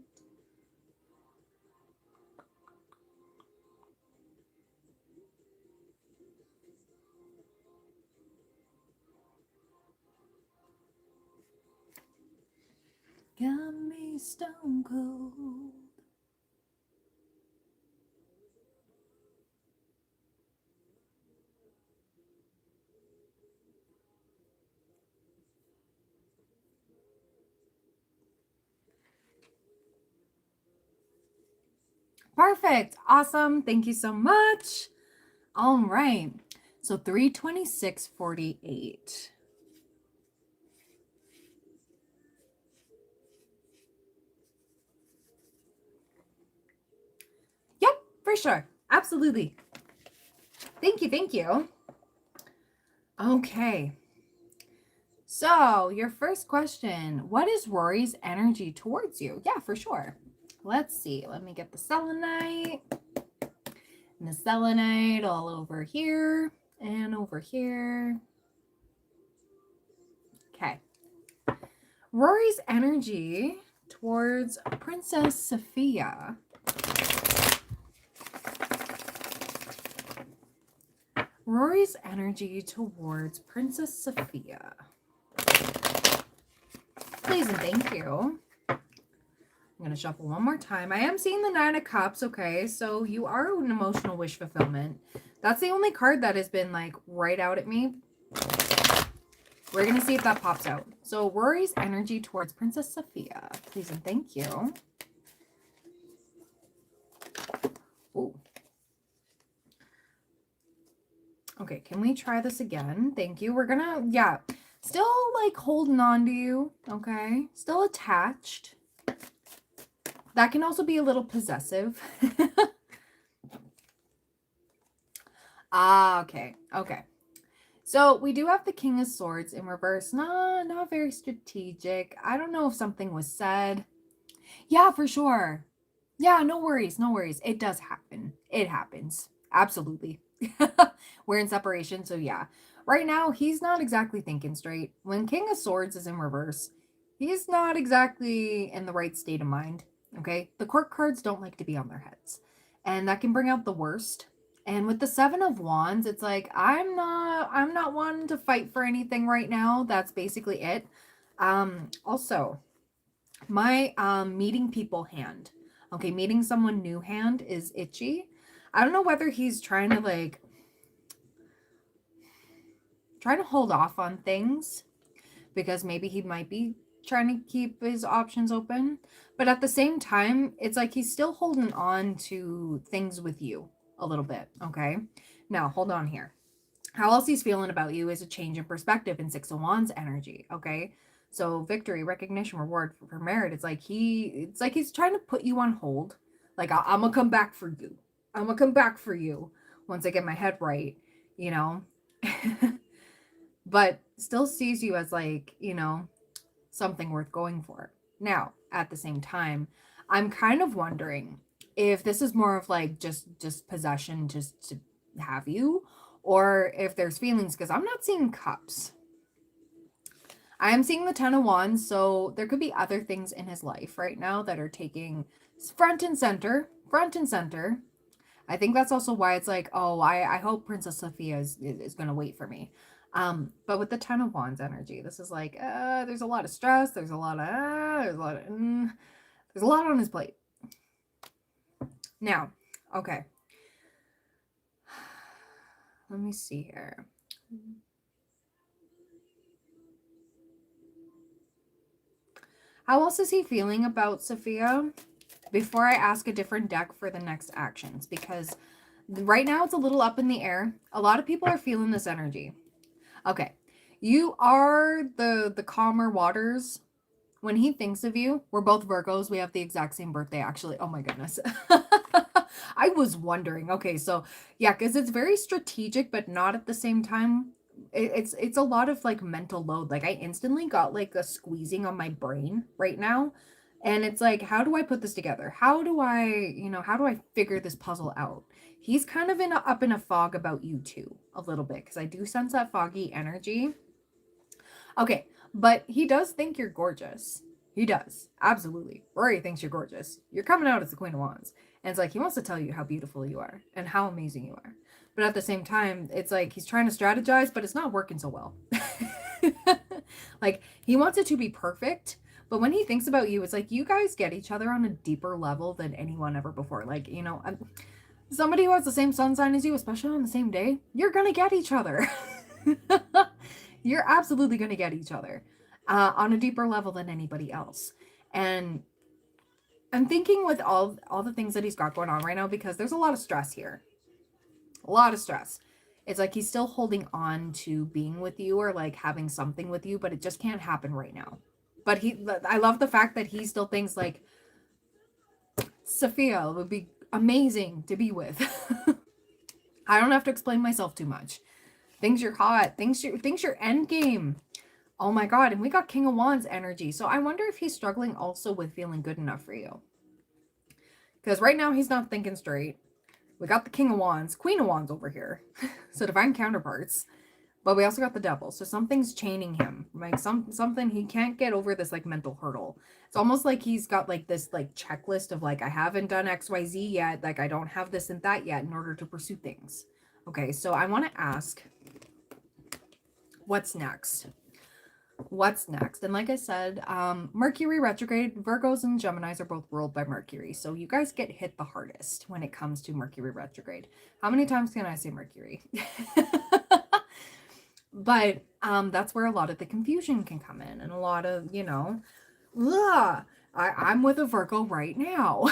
Got me stone cold. Perfect. Awesome. Thank you so much. All right. So 326.48. Yep, for sure. Absolutely. Thank you. Thank you. Okay. So, your first question, what is Rory's energy towards you? Yeah, for sure. Let's see. Let me get the selenite. And the selenite all over here and over here. Okay. Rory's energy towards Princess Sophia. Rory's energy towards Princess Sophia. Please and thank you. I'm going to shuffle one more time. I am seeing the Nine of Cups, okay? So you are an emotional wish fulfillment. That's the only card that has been like right out at me. We're going to see if that pops out. So Rory's energy towards Princess Sophia. Please and thank you. Ooh. Okay, can we try this again? Thank you. We're gonna, yeah, still like holding on to you, okay? Still attached. That can also be a little possessive. Okay, okay. So we do have the King of Swords in reverse. Not very strategic. I don't know if something was said. Yeah, for sure. Yeah, no worries, no worries. It does happen. It happens. Absolutely. We're in separation, so yeah. Right now, he's not exactly thinking straight. When King of Swords is in reverse, he's not exactly in the right state of mind. Okay? The court cards don't like to be on their heads. And that can bring out the worst. And with the Seven of Wands, it's like I'm not wanting to fight for anything right now. That's basically it. Also, my meeting people hand. Okay, meeting someone new hand is itchy. I don't know whether he's trying to hold off on things because maybe he might be trying to keep his options open. But at the same time, it's like he's still holding on to things with you a little bit, okay? Now, hold on here. How else he's feeling about you is a change in perspective in Six of Wands energy, okay? So victory, recognition, reward for merit. It's like he's trying to put you on hold. Like I'm gonna come back for you. I'm gonna come back for you once I get my head right, you know. But still sees you as like, something worth going for. Now, at the same time, I'm kind of wondering if this is more of like just possession just to have you, or if there's feelings, because I'm not seeing cups. I am seeing the Ten of Wands, so there could be other things in his life right now that are taking front and center. Front and center. I think that's also why it's like, oh, I hope Princess Sophia is going to wait for me. But with the Ten of Wands energy, this is like, there's a lot of stress. There's a lot on his plate. Now, okay. Let me see here. How else is he feeling about Sophia? Before I ask a different deck for the next actions, because right now it's a little up in the air. A lot of people are feeling this energy. Okay, you are the calmer waters. When he thinks of you, we're both Virgos. We have the exact same birthday, actually. Oh my goodness. I was wondering. Okay, so yeah, because it's very strategic, but not at the same time. It's a lot of like mental load. Like I instantly got like a squeezing on my brain right now. And it's like, how do I put this together? How do I, how do I figure this puzzle out? He's kind of up in a fog about you too, a little bit, because I do sense that foggy energy. Okay, but he does think you're gorgeous. He does. Absolutely. Rory thinks you're gorgeous. You're coming out as the Queen of Wands. And it's like he wants to tell you how beautiful you are and how amazing you are. But at the same time, it's like he's trying to strategize, but it's not working so well. Like he wants it to be perfect, but when he thinks about you, it's like you guys get each other on a deeper level than anyone ever before. Like, somebody who has the same sun sign as you, especially on the same day, you're going to get each other. You're absolutely going to get each other on a deeper level than anybody else. And I'm thinking with all the things that he's got going on right now, because there's a lot of stress here. A lot of stress. It's like he's still holding on to being with you or like having something with you, but it just can't happen right now. But I love the fact that he still thinks like Sophia would be amazing to be with. I don't have to explain myself too much. Thinks you're hot. Thinks you're end game. Oh my God. And we got King of Wands energy. So I wonder if he's struggling also with feeling good enough for you. Because right now he's not thinking straight. We got the King of Wands, Queen of Wands over here. So divine counterparts. But we also got the Devil. So something's chaining him. Like something he can't get over, this like mental hurdle. It's almost like he's got like this like checklist of like, I haven't done XYZ yet. Like I don't have this and that yet in order to pursue things. Okay, so I want to ask, what's next? What's next? And like I said, Mercury retrograde, Virgos and Geminis are both ruled by Mercury. So you guys get hit the hardest when it comes to Mercury retrograde. How many times can I say Mercury? But that's where a lot of the confusion can come in, and a lot of, I'm with a Virgo right now.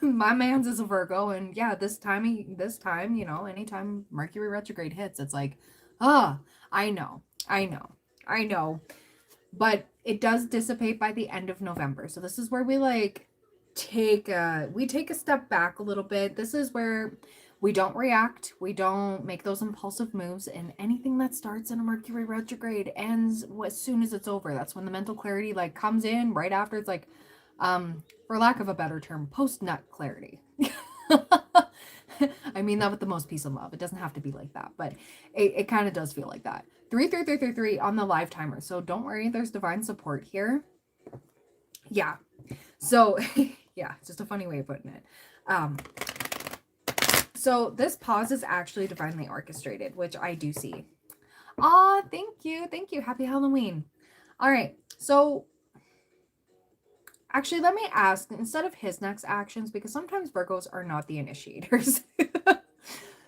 My man's is a Virgo, and yeah, this time, anytime Mercury retrograde hits, it's like, I know. But it does dissipate by the end of November. So this is where we like take a step back a little bit. This is where we don't react. We don't make those impulsive moves, and anything that starts in a Mercury retrograde ends as soon as it's over. That's when the mental clarity like comes in right after. It's like, for lack of a better term, post-nut clarity. I mean that with the most peace and love. It doesn't have to be like that, but it kind of does feel like that. 33333 on the live timer. So don't worry, there's divine support here. Yeah. So yeah, it's just a funny way of putting it. So this pause is actually divinely orchestrated, which I do see. Ah, thank you. Thank you. Happy Halloween. All right. So actually, let me ask, instead of his next actions, because sometimes Virgos are not the initiators.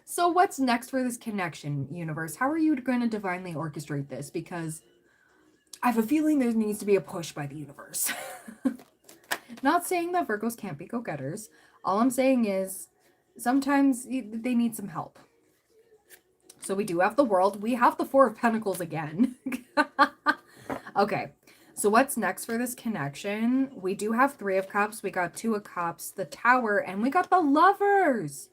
So what's next for this connection, universe? How are you going to divinely orchestrate this? Because I have a feeling there needs to be a push by the universe. Not saying that Virgos can't be go-getters. All I'm saying is sometimes they need some help. So we do have the World. We have the Four of Pentacles again. Okay. So what's next for this connection? We do have Three of Cups. We got Two of Cups, the Tower, and we got the Lovers.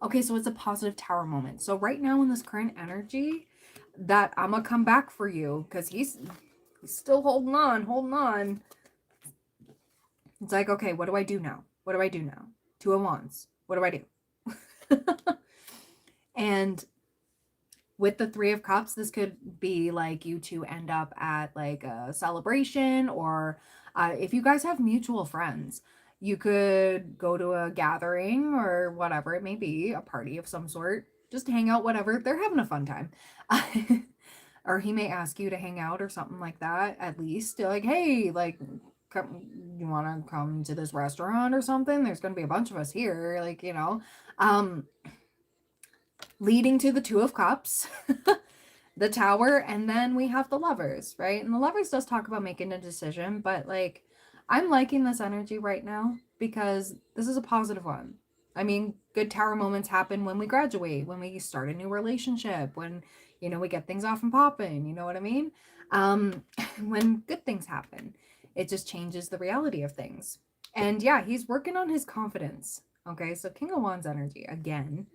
Okay, so it's a positive Tower moment. So right now in this current energy, that I'm going to come back for you because he's still holding on. It's like, okay, what do I do now? Two of Wands. What do I do? And with the Three of Cups, this could be like you two end up at like a celebration, or if you guys have mutual friends, you could go to a gathering or whatever it may be, a party of some sort, just hang out, whatever. They're having a fun time. Or he may ask you to hang out or something like that, at least. Like, hey, like, come, you want to come to this restaurant or something? There's going to be a bunch of us here, like, leading to the Two of Cups, the Tower, and then we have the Lovers, right? And the Lovers does talk about making a decision, but like, I'm liking this energy right now because this is a positive one. I mean, good Tower moments happen when we graduate, when we start a new relationship, when, we get things off and popping, you know what I mean? When good things happen, it just changes the reality of things. And yeah, he's working on his confidence. Okay, so King of Wands energy again.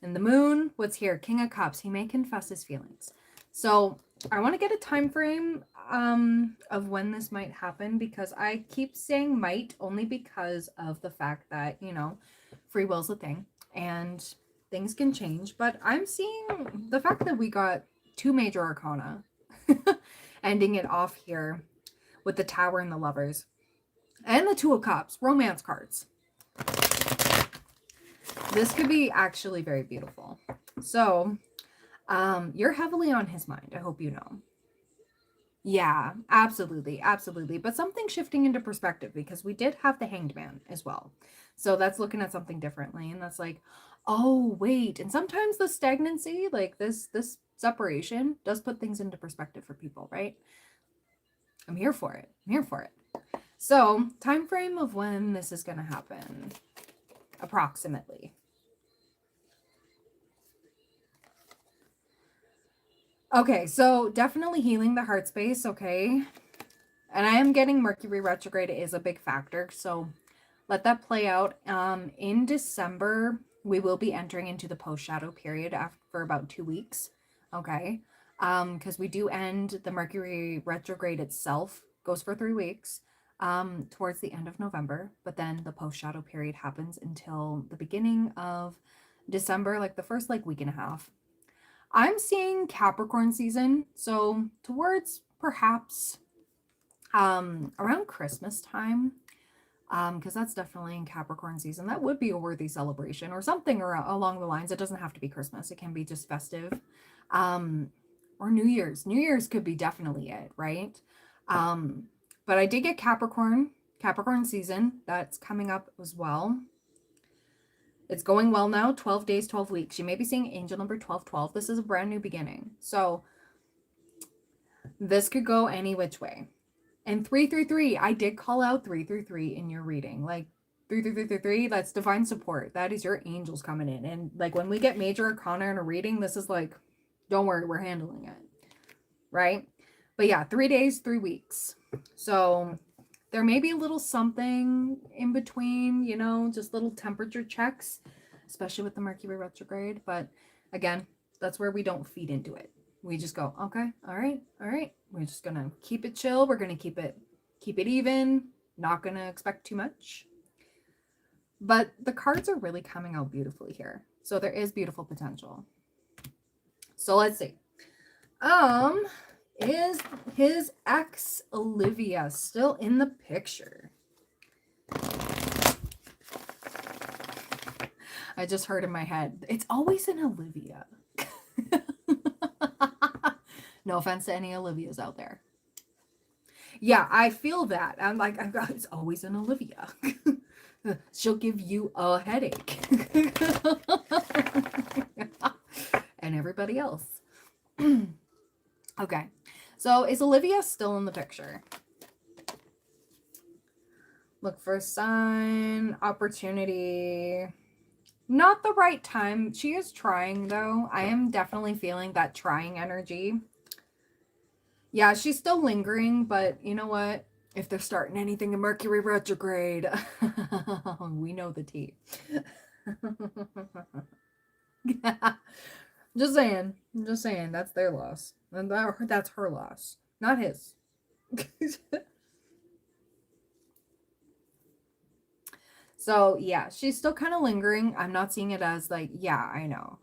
And the moon, what's here? King of Cups. He may confess his feelings. So I want to get a time frame of when this might happen, because I keep saying might only because of the fact that, you know, free will's a thing and things can change. But I'm seeing the fact that we got two major arcana ending it off here with the Tower and the Lovers and the Two of Cups, romance cards. This could be actually very beautiful. So you're heavily on his mind. I hope you know. Yeah, absolutely. Absolutely. But something shifting into perspective, because we did have the Hanged Man as well. So that's looking at something differently. And that's like, oh, wait. And sometimes the stagnancy, like this separation does put things into perspective for people, right? I'm here for it. I'm here for it. So time frame of when this is going to happen, approximately. Okay, so definitely healing the heart space, okay? And I am getting Mercury retrograde is a big factor, so let that play out. In December, we will be entering into the post-shadow period for about 2 weeks, okay? Because we do end the Mercury retrograde itself, goes for 3 weeks, towards the end of November, but then the post-shadow period happens until the beginning of December, like the first week and a half. I'm seeing Capricorn season, so towards perhaps around Christmas time, because that's definitely in Capricorn season. That would be a worthy celebration or something along the lines. It doesn't have to be Christmas. It can be just festive, or New Year's. New Year's could be definitely it, right? But I did get Capricorn season. That's coming up as well. It's going well now, 12 days, 12 weeks. You may be seeing angel number 1212. This is a brand new beginning. So this could go any which way. And 333, I did call out 333 in your reading. Like 33333, that's divine support. That is your angels coming in. And like when we get major arcana in a reading, this is like, don't worry, we're handling it. Right? But yeah, 3 days, 3 weeks. So there may be a little something in between, you know, just little temperature checks, especially with the Mercury retrograde. But again, that's where we don't feed into it. We just go, okay, all right. We're just gonna keep it chill. We're gonna keep it even. Not gonna expect too much. But the cards are really coming out beautifully here. So there is beautiful potential. So let's see. Is his ex Olivia still in the picture? I just heard in my head, it's always an Olivia. No offense to any Olivias out there. Yeah, I feel that. I'm like, it's always an Olivia. She'll give you a headache. And everybody else. Okay. So is Olivia still in the picture? Look for a sign, opportunity. Not the right time. She is trying, though. I am definitely feeling that trying energy. Yeah, she's still lingering, but you know what? If they're starting anything in Mercury retrograde, we know the tea. Just saying. That's their loss. And that's her loss, not his. So yeah, she's still kind of lingering. I'm not seeing it as like, yeah, I know.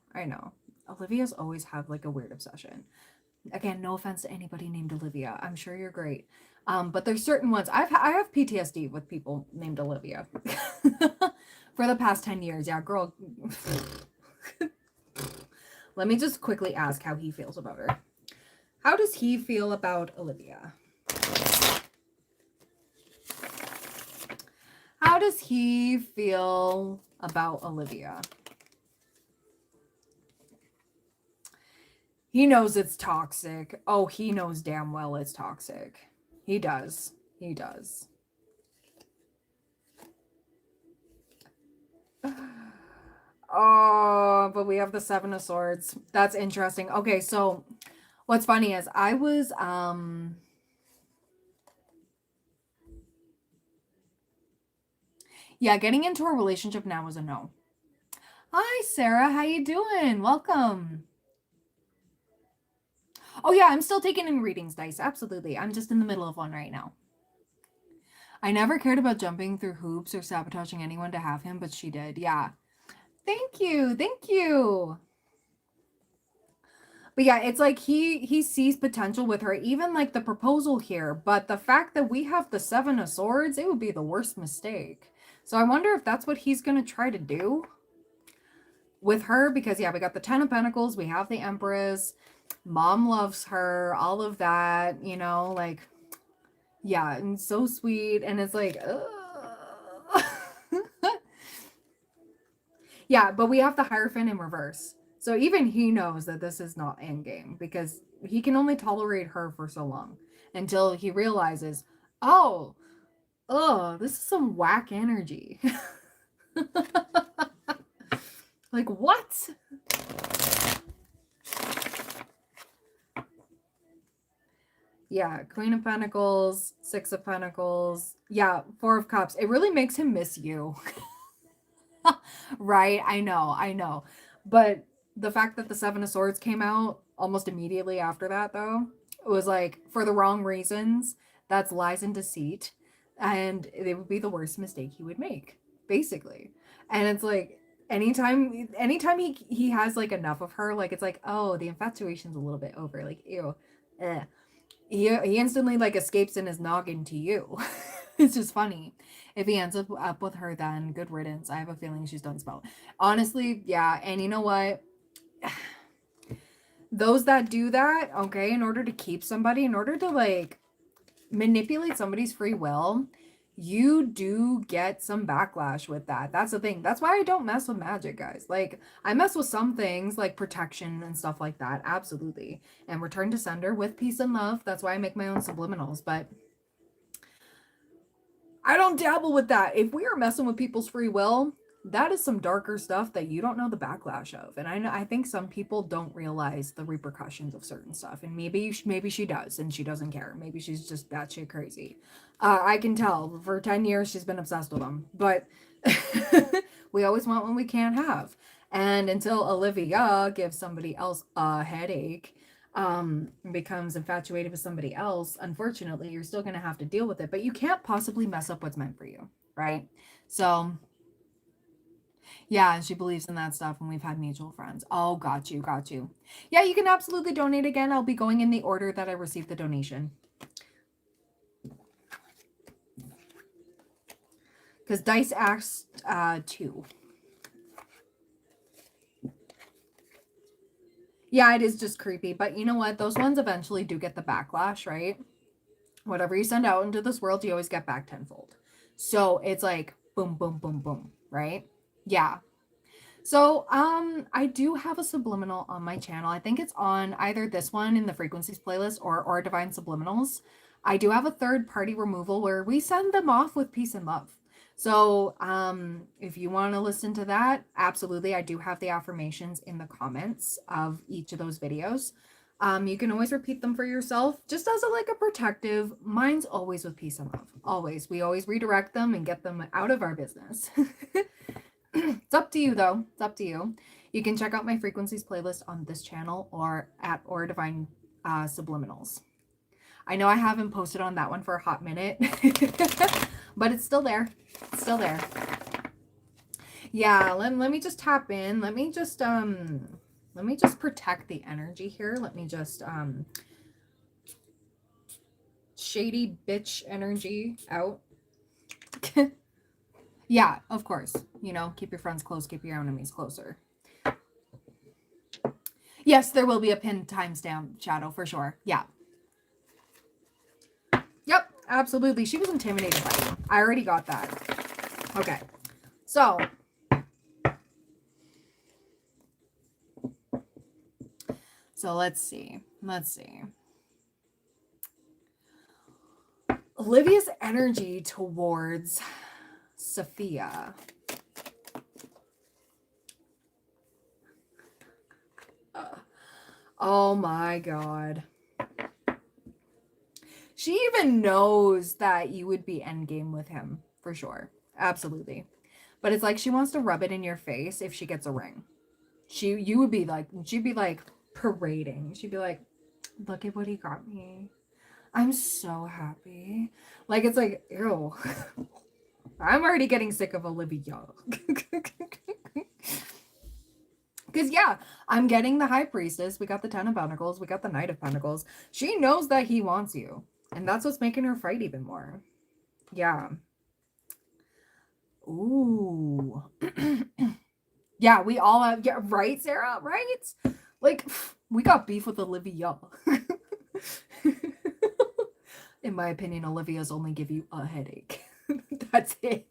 Olivia's always have like a weird obsession. Again, no offense to anybody named Olivia. I'm sure you're great. But there's certain ones. I have PTSD with people named Olivia for the past 10 years. Yeah, girl. Let me just quickly ask how he feels about her. How does he feel about Olivia? How does he feel about Olivia? He knows it's toxic. Oh, he knows damn well it's toxic. He does. Oh, but we have the Seven of Swords. That's interesting. Okay, so what's funny is I was Yeah, getting into a relationship now is a no. Hi, Sarah. How you doing? Welcome. Oh, yeah, I'm still taking in readings, Dice. Absolutely. I'm just in the middle of one right now. I never cared about jumping through hoops or sabotaging anyone to have him, but she did. Yeah. Thank you. Thank you. But yeah, it's like he sees potential with her, even like the proposal here. But the fact that we have the Seven of Swords, it would be the worst mistake. So I wonder if that's what he's going to try to do with her, because yeah, we got the Ten of Pentacles, we have the Empress, mom loves her, all of that, you know, like, yeah, and so sweet. And it's like, yeah, but we have the Hierophant in reverse. So even he knows that this is not endgame, because he can only tolerate her for so long until he realizes, oh, this is some whack energy. Like, what? Yeah, Queen of Pentacles, Six of Pentacles. Yeah, Four of Cups. It really makes him miss you. Right? I know. But the fact that the Seven of Swords came out almost immediately after that, though, it was like, for the wrong reasons. That's lies and deceit. And it would be the worst mistake he would make, basically. And it's like, anytime he has like enough of her, like, it's like, oh, the infatuation's a little bit over. Like, ew. Eh. He instantly like escapes in his noggin to you. It's just funny. If he ends up with her, then good riddance. I have a feeling she's done spell. Honestly, yeah. And you know what? Those that do that, okay, in order to keep somebody, in order to like manipulate somebody's free will, you do get some backlash with that. That's the thing. That's why I don't mess with magic, guys. Like, I mess with some things like protection and stuff like that, absolutely, and return to sender with peace and love. That's why I make my own subliminals. But I don't dabble with that. If we are messing with people's free will, that is some darker stuff that you don't know the backlash of. And I think some people don't realize the repercussions of certain stuff. And maybe she does, and she doesn't care. Maybe she's just batshit crazy. I can tell. For 10 years, she's been obsessed with them. But we always want what we can't have. And until Olivia gives somebody else a headache, becomes infatuated with somebody else, unfortunately, you're still going to have to deal with it. But you can't possibly mess up what's meant for you, right? So, yeah, she believes in that stuff, and we've had mutual friends. Oh, got you. Yeah, you can absolutely donate again. I'll be going in the order that I received the donation. Because Dice asked 2. Yeah, it is just creepy. But you know what? Those ones eventually do get the backlash, right? Whatever you send out into this world, you always get back tenfold. So it's like boom, boom, boom, boom, right? Yeah. So I do have a subliminal on my channel. I think it's on either this one in the frequencies playlist or Divine Subliminals. I do have a third party removal where we send them off with peace and love. So if you want to listen to that, absolutely. I do have the affirmations in the comments of each of those videos. You can always repeat them for yourself, just as a protective. Mine's always with peace and love. Always. We always redirect them and get them out of our business. It's up to you, though. It's up to you. You can check out my frequencies playlist on this channel or at Or Divine Subliminals. I know I haven't posted on that one for a hot minute, but it's still there. It's still there. Yeah, let me just tap in. Let me just protect the energy here. Let me just shady bitch energy out. Yeah, of course. You know, keep your friends close, keep your enemies closer. Yes, there will be a pinned timestamp, Shadow, for sure. Yeah. Yep, absolutely. She was intimidated by you. I already got that. Okay. So, let's see. Olivia's energy towards Sophia. Oh my God. She even knows that you would be endgame with him, for sure. Absolutely. But it's like she wants to rub it in your face if she gets a ring. You would be like, she'd be like parading. She'd be like, look at what he got me. I'm so happy. Like, it's like, ew. I'm already getting sick of Olivia. Because, yeah, I'm getting the High Priestess. We got the Ten of Pentacles. We got the Knight of Pentacles. She knows that he wants you. And that's what's making her fight even more. Yeah. Ooh. Yeah, we all have, yeah, right, Sarah? Right? Like, we got beef with Olivia. In my opinion, Olivia's only give you a headache. That's it.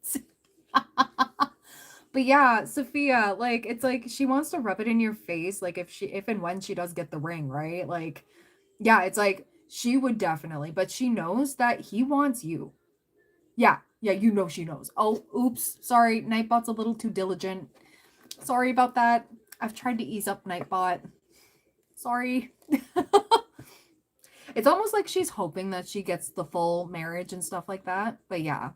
But yeah, Sophia, like, it's like she wants to rub it in your face, like if and when she does get the ring, right? Like, yeah, it's like she would definitely, but she knows that he wants you. Yeah, you know she knows. Oh, oops, sorry, Nightbot's a little too diligent. Sorry about that. I've tried to ease up Nightbot. Sorry. It's almost like she's hoping that she gets the full marriage and stuff like that. But yeah.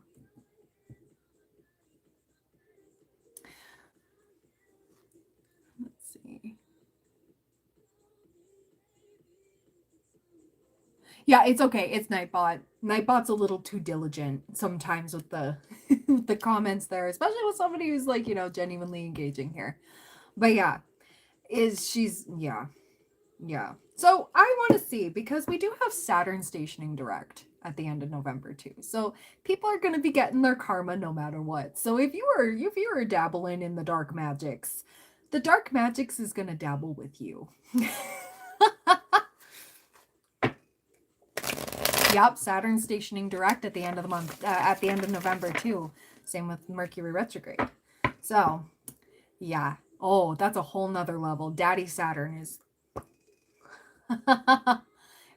Let's see. Yeah, it's okay. It's Nightbot. Nightbot's a little too diligent sometimes with the with the comments there, especially with somebody who's like, genuinely engaging here. But yeah, yeah. So I want to see, because we do have Saturn stationing direct at the end of November too. So people are going to be getting their karma no matter what. So if you were dabbling in the dark magics is going to dabble with you. Yep, Saturn stationing direct at the end of the month, at the end of November too. Same with Mercury retrograde. So, yeah. Oh, that's a whole nother level. Daddy Saturn is.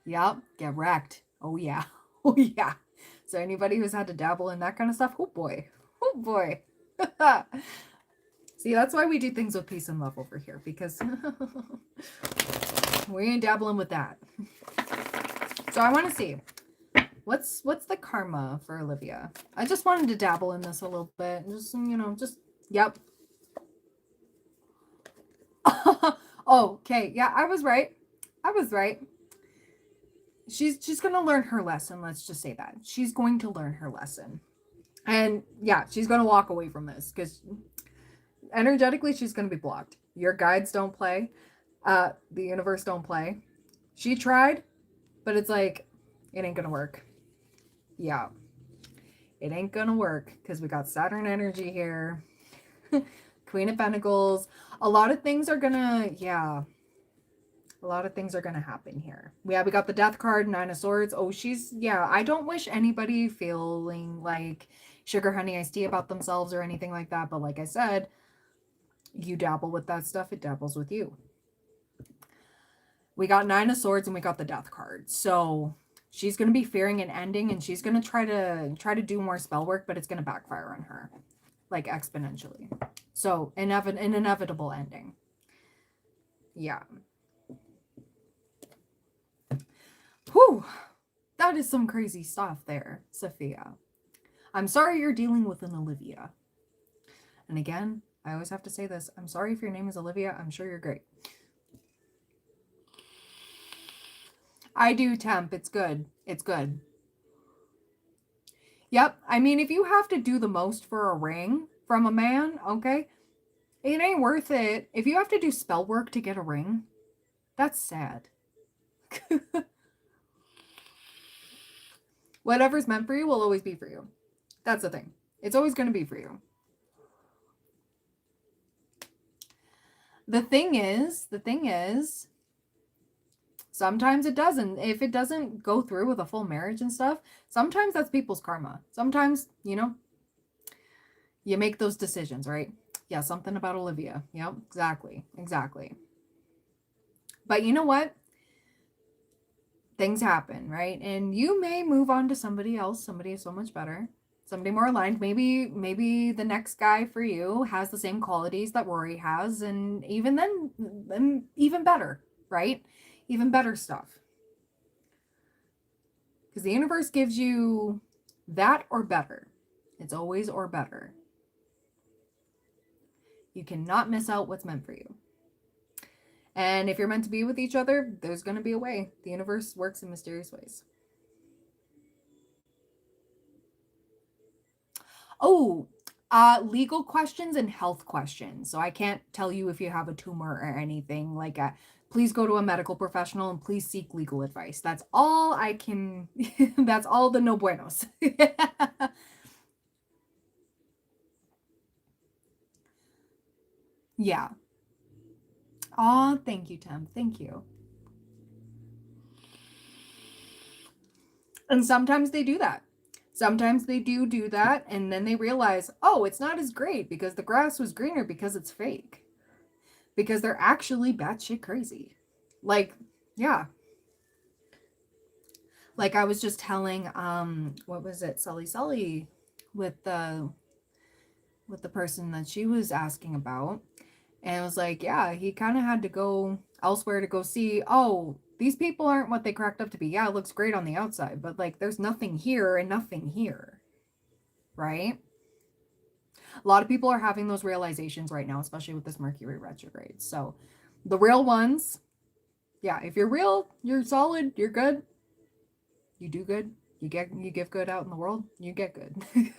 Yep, get wrecked. Oh yeah. Oh yeah. So anybody who's had to dabble in that kind of stuff, oh boy. Oh boy. See, that's why we do things with peace and love over here, because we ain't dabbling with that. So I want to see. What's the karma for Olivia? I just wanted to dabble in this a little bit. Yep. Okay, yeah, I was right. She's going to learn her lesson, let's just say that. She's going to learn her lesson. And yeah, she's going to walk away from this, because energetically she's going to be blocked. Your guides don't play. The universe don't play. She tried, but it's like, it ain't going to work. Yeah, it ain't gonna work, because we got Saturn energy here. Queen of Pentacles. A lot of things are gonna happen here. We got the Death card, Nine of Swords. Oh, I don't wish anybody feeling like sugar honey iced tea about themselves or anything like that, but like I said, you dabble with that stuff, it dabbles with you. We got Nine of Swords and we got the Death card. So she's going to be fearing an ending, and she's going to try to do more spell work, but it's going to backfire on her, like, exponentially. So an inevitable ending. Yeah. Whew. That is some crazy stuff there, Sophia. I'm sorry you're dealing with an Olivia. And again, I always have to say this. I'm sorry if your name is Olivia. I'm sure you're great. I do, Temp. It's good. It's good. Yep. I mean, if you have to do the most for a ring from a man, okay, it ain't worth it. If you have to do spell work to get a ring, that's sad. Whatever's meant for you will always be for you. That's the thing. It's always going to be for you. The thing is, sometimes it doesn't. If it doesn't go through with a full marriage and stuff, sometimes that's people's karma. Sometimes, you make those decisions, right? Yeah, something about Olivia. Yep, exactly. But you know what? Things happen, right? And you may move on to somebody else, somebody so much better, somebody more aligned. Maybe the next guy for you has the same qualities that Rory has, and even then, even better, right? Even better stuff. Because the universe gives you that or better. It's always or better. You cannot miss out what's meant for you. And if you're meant to be with each other, there's going to be a way. The universe works in mysterious ways. Oh, legal questions and health questions. So I can't tell you if you have a tumor or anything. Like, please go to a medical professional and please seek legal advice. That's all I can. That's all the no buenos. Yeah. Oh, thank you, Tim. Thank you. And sometimes they do that. Sometimes they do that, and then they realize, oh, it's not as great because the grass was greener because it's fake. Because they're actually batshit crazy. Like, yeah. Like I was just telling, what was it, Sully with the person that she was asking about. And it was like, yeah, he kind of had to go elsewhere to go see, oh, these people aren't what they cracked up to be. Yeah, it looks great on the outside, but like there's nothing here and nothing here. Right? A lot of people are having those realizations right now, especially with this Mercury retrograde. So the real ones, yeah, if you're real, you're solid, you're good, you do good, you give good out in the world, you get good.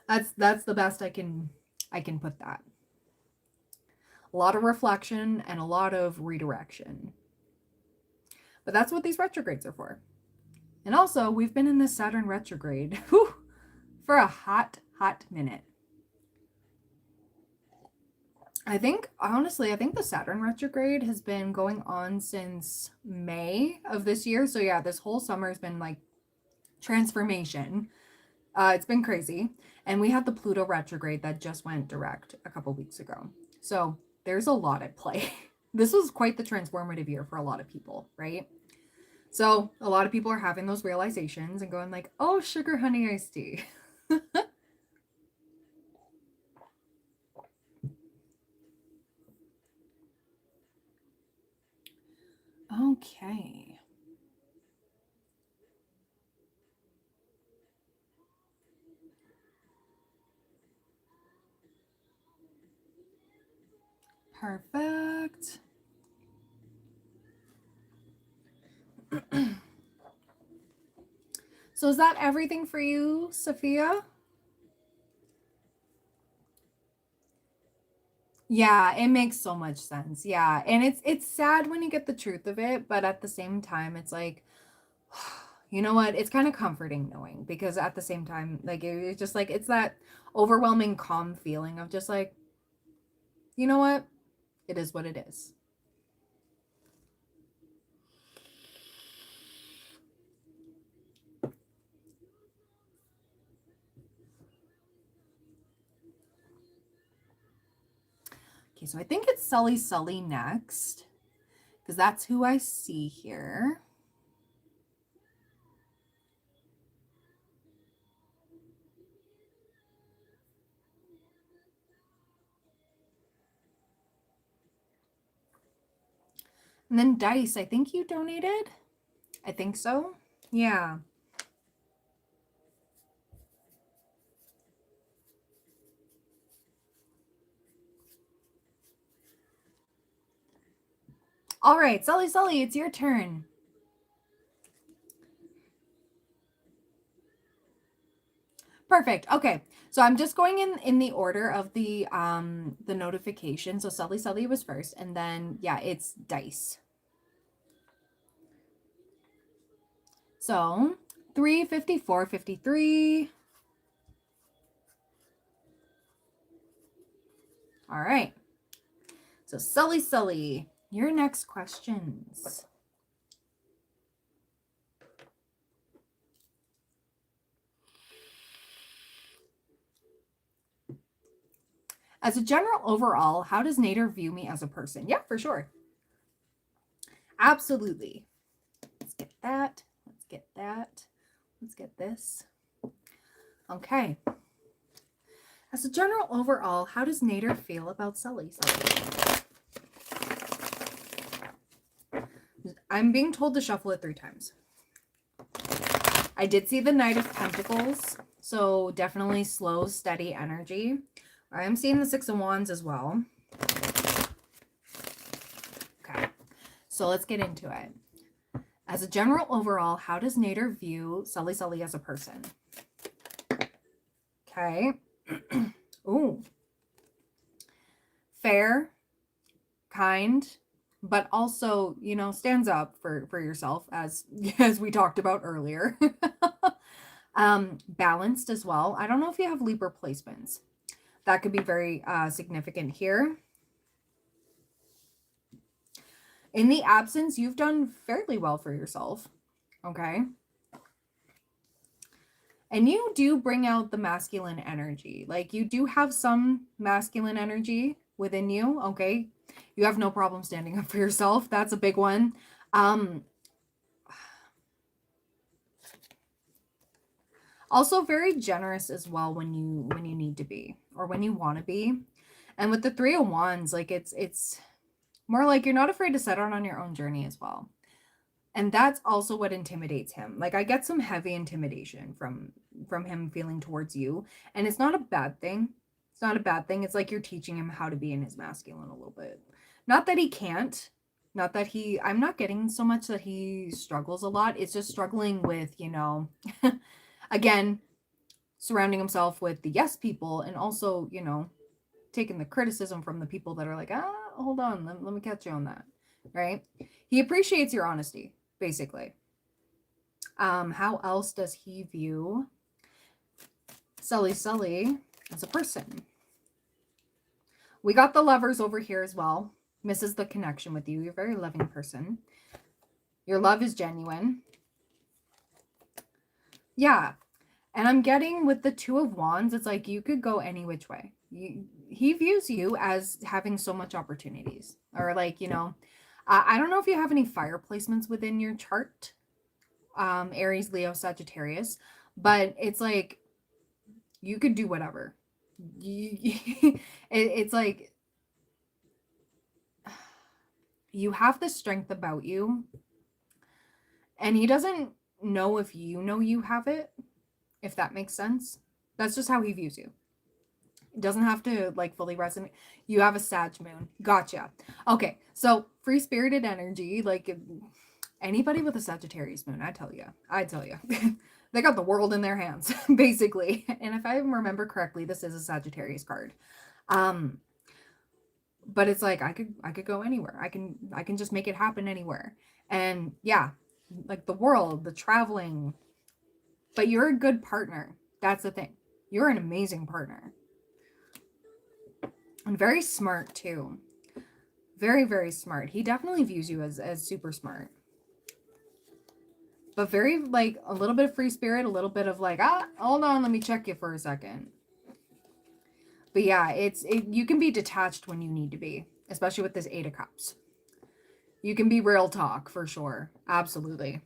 That's the best I can put that. A lot of reflection and a lot of redirection. But that's what these retrogrades are for. And also, we've been in this Saturn retrograde for a hot minute. I think, honestly, the Saturn retrograde has been going on since May of this year. So yeah, this whole summer has been like transformation. It's been crazy. And we had the Pluto retrograde that just went direct a couple weeks ago. So there's a lot at play. This was quite the transformative year for a lot of people, right? So a lot of people are having those realizations and going like, oh, sugar honey iced tea. Okay. Perfect. So is that everything for you, Sophia? Yeah, it makes so much sense. Yeah. And it's sad when you get the truth of it, but at the same time it's like you know what? It's kind of comforting knowing because at the same time like it's just like it's that overwhelming calm feeling of just like you know what? It is what it is. Okay, so I think it's Sully next because that's who I see here. And then Dice, I think you donated. I think so. Yeah. All right, Sully, it's your turn. Perfect. Okay. So I'm just going in the order of the notification. So Sully was first, and then yeah, it's Dice. So 354, 53. All right. So Sully, your next questions. As a general overall, how does Nader view me as a person? Yeah, for sure. Absolutely. Let's get that. Let's get that. Let's get this. Okay. As a general overall, how does Nader feel about Sully? I'm being told to shuffle it 3 times. I did see the Knight of Pentacles, so definitely slow, steady energy. I am seeing the Six of Wands as well. Okay, so let's get into it. As a general overall, how does Nader view Sully as a person? Okay. Ooh. Fair, kind, but also, you know, stands up for yourself, as we talked about earlier. Balanced as well. I don't know if you have Libra placements. That could be very significant here. In the absence, you've done fairly well for yourself. Okay. And you do bring out the masculine energy. Like, you do have some masculine energy within you. Okay. You have no problem standing up for yourself. That's a big one. Also very generous as well when you need to be, or when you want to be. And with the Three of Wands, like, it's more like you're not afraid to set out on your own journey as well. And that's also what intimidates him. Like, I get some heavy intimidation from him feeling towards you, and it's not a bad thing. It's not a bad thing. It's like you're teaching him how to be in his masculine a little bit. Not that he can't, not that he, I'm not getting so much that he struggles a lot. It's just struggling with, you know, again, surrounding himself with the yes people, and also, you know, taking the criticism from the people that are like, hold on, let me catch you on that, right? He appreciates your honesty, basically. How else does he view Sully as a person? We got the Lovers over here as well. Misses the connection with you. You're a very loving person. Your love is genuine. Yeah. And I'm getting with the Two of Wands, it's like you could go any which way. He views you as having so much opportunities. Or like, you know, I don't know if you have any fire placements within your chart. Aries, Leo, Sagittarius. But it's like you could do whatever. It's like you have this strength about you. And he doesn't know if you know you have it. If that makes sense. That's just how he views you. It doesn't have to like fully resonate. You have a Sag moon. Gotcha. Okay, so free-spirited energy, like anybody with a Sagittarius moon, I tell you. They got the world in their hands, basically. And if I remember correctly, this is a Sagittarius card. But it's like I could go anywhere. I can just make it happen anywhere. And yeah, like the world, the traveling. But you're a good partner. That's the thing. You're an amazing partner. And very smart too. Very, very smart. He definitely views you as super smart. But very, like, a little bit of free spirit, a little bit of like, hold on, let me check you for a second. But yeah, you can be detached when you need to be, especially with this Eight of Cups. You can be real talk for sure. Absolutely.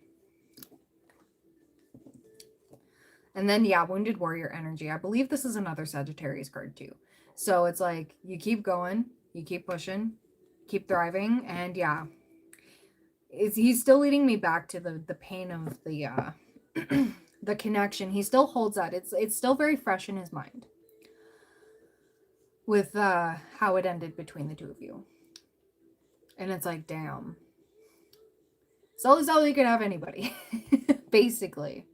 And then, yeah, Wounded Warrior energy. I believe this is another Sagittarius card too. So it's like you keep going, you keep pushing, keep thriving, and yeah, he's still leading me back to the pain of the the connection. He still holds that. It's still very fresh in his mind with how it ended between the two of you. And it's like, damn. Sully could have anybody, basically.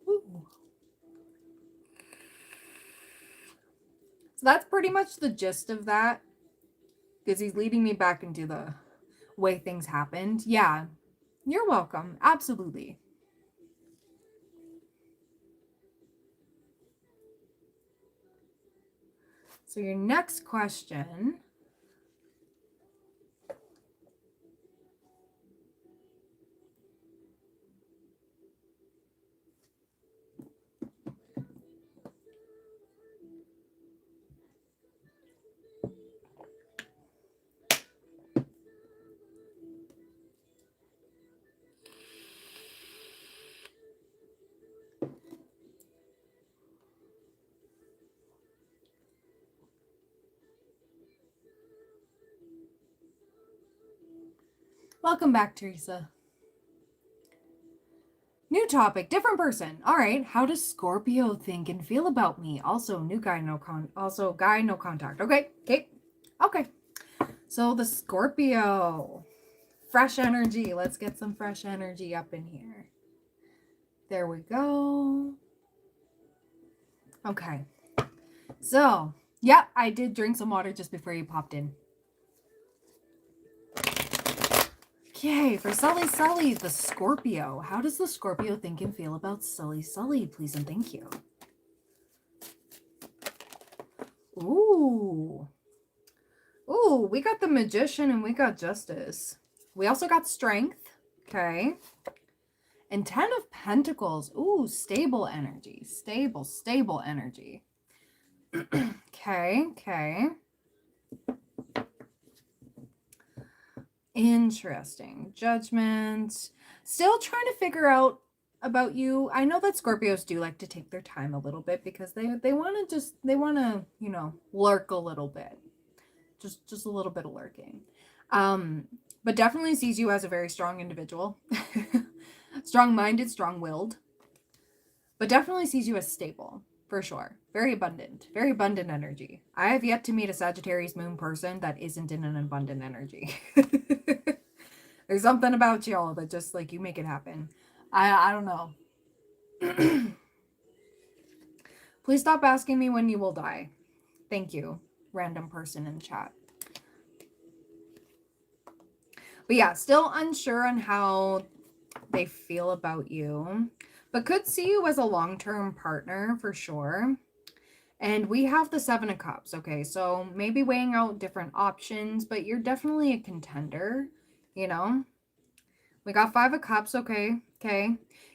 Ooh. So that's pretty much the gist of that. Because he's leading me back into the way things happened. Yeah, you're welcome. Absolutely. So your next question. Welcome back, Teresa. New topic, different person. All right, how does Scorpio think and feel about me? Also, new guy, guy, no contact. Okay, okay, okay. So the Scorpio, fresh energy. Let's get some fresh energy up in here. There we go. Okay. So, yeah, I did drink some water just before you popped in. Okay, for Sully, the Scorpio. How does the Scorpio think and feel about Sully, please and thank you? Ooh. Ooh, we got the Magician and we got Justice. We also got Strength. Okay. And 10 of Pentacles. Ooh, stable energy. Stable energy. Okay. Interesting. Judgment. Still trying to figure out about you. I know that Scorpios do like to take their time a little bit because they want to, you know, lurk a little bit. Just a little bit of lurking. But definitely sees you as a very strong individual. Strong-minded, strong-willed. But definitely sees you as stable, for sure. Very abundant energy. I have yet to meet a Sagittarius moon person that isn't in an abundant energy. There's something about y'all that just, like, you make it happen. I don't know. Please stop asking me when you will die. Thank you, random person in the chat. But yeah, still unsure on how they feel about you, but could see you as a long-term partner for sure. And we have the 7 of Cups. Okay, so maybe weighing out different options, but you're definitely a contender, you know. We got 5 of Cups. Okay.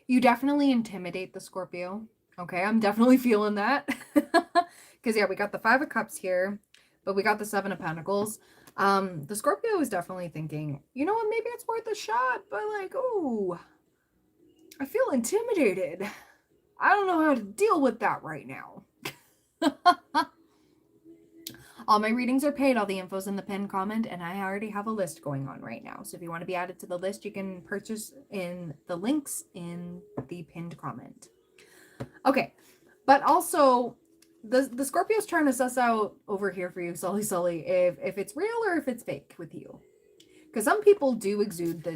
You definitely intimidate the Scorpio. Okay, I'm definitely feeling that. Because yeah, we got the 5 of Cups here, but we got the 7 of Pentacles. The Scorpio is definitely thinking, you know what, maybe it's worth a shot, but like, oh, I feel intimidated. I don't know how to deal with that right now. All my readings are paid. All the info's in the pinned comment, and I already have a list going on right now. So if you want to be added to the list, you can purchase in the links in the pinned comment. Okay, but also the Scorpio's trying to suss out over here for you, Sully, if it's real or if it's fake with you. Because some people do exude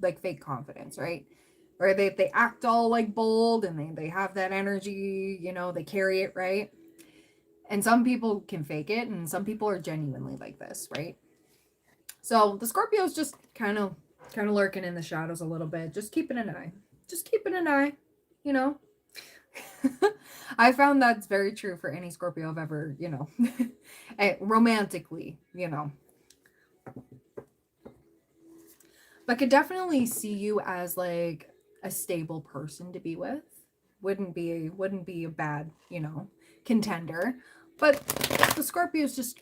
like fake confidence, right? Or they act all like bold and they have that energy, you know, they carry it, right? And some people can fake it, and some people are genuinely like this, right? So the Scorpio's just kind of lurking in the shadows a little bit, just keeping an eye, you know. I found that's very true for any Scorpio I've ever, you know, romantically, you know. But could definitely see you as like a stable person to be with. Wouldn't be a bad, you know, contender. But the Scorpio's just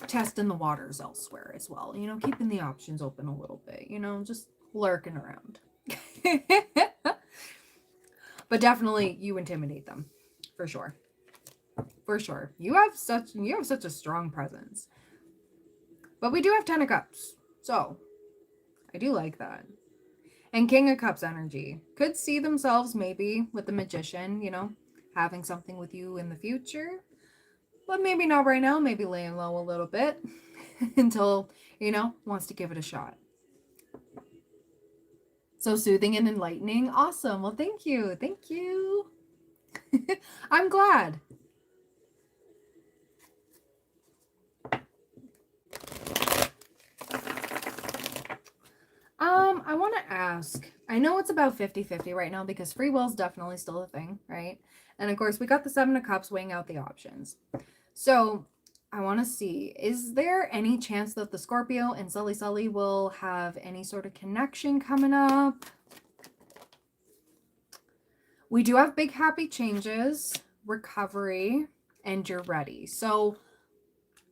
testing the waters elsewhere as well. You know, keeping the options open a little bit, you know, just lurking around. But definitely you intimidate them. For sure. For sure. You have such a strong presence. But we do have 10 of Cups. So I do like that. And King of Cups energy. Could see themselves maybe with the Magician, you know, having something with you in the future. But maybe not right now. Maybe laying low a little bit until, you know, wants to give it a shot. So soothing and enlightening. Awesome. Well, thank you. Thank you. I'm glad. I want to ask, I know it's about 50-50 right now because free will is definitely still a thing, right? And of course, we got the 7 of Cups weighing out the options. So I want to see, is there any chance that the Scorpio and Sully will have any sort of connection coming up? We do have big happy changes, recovery, and you're ready. So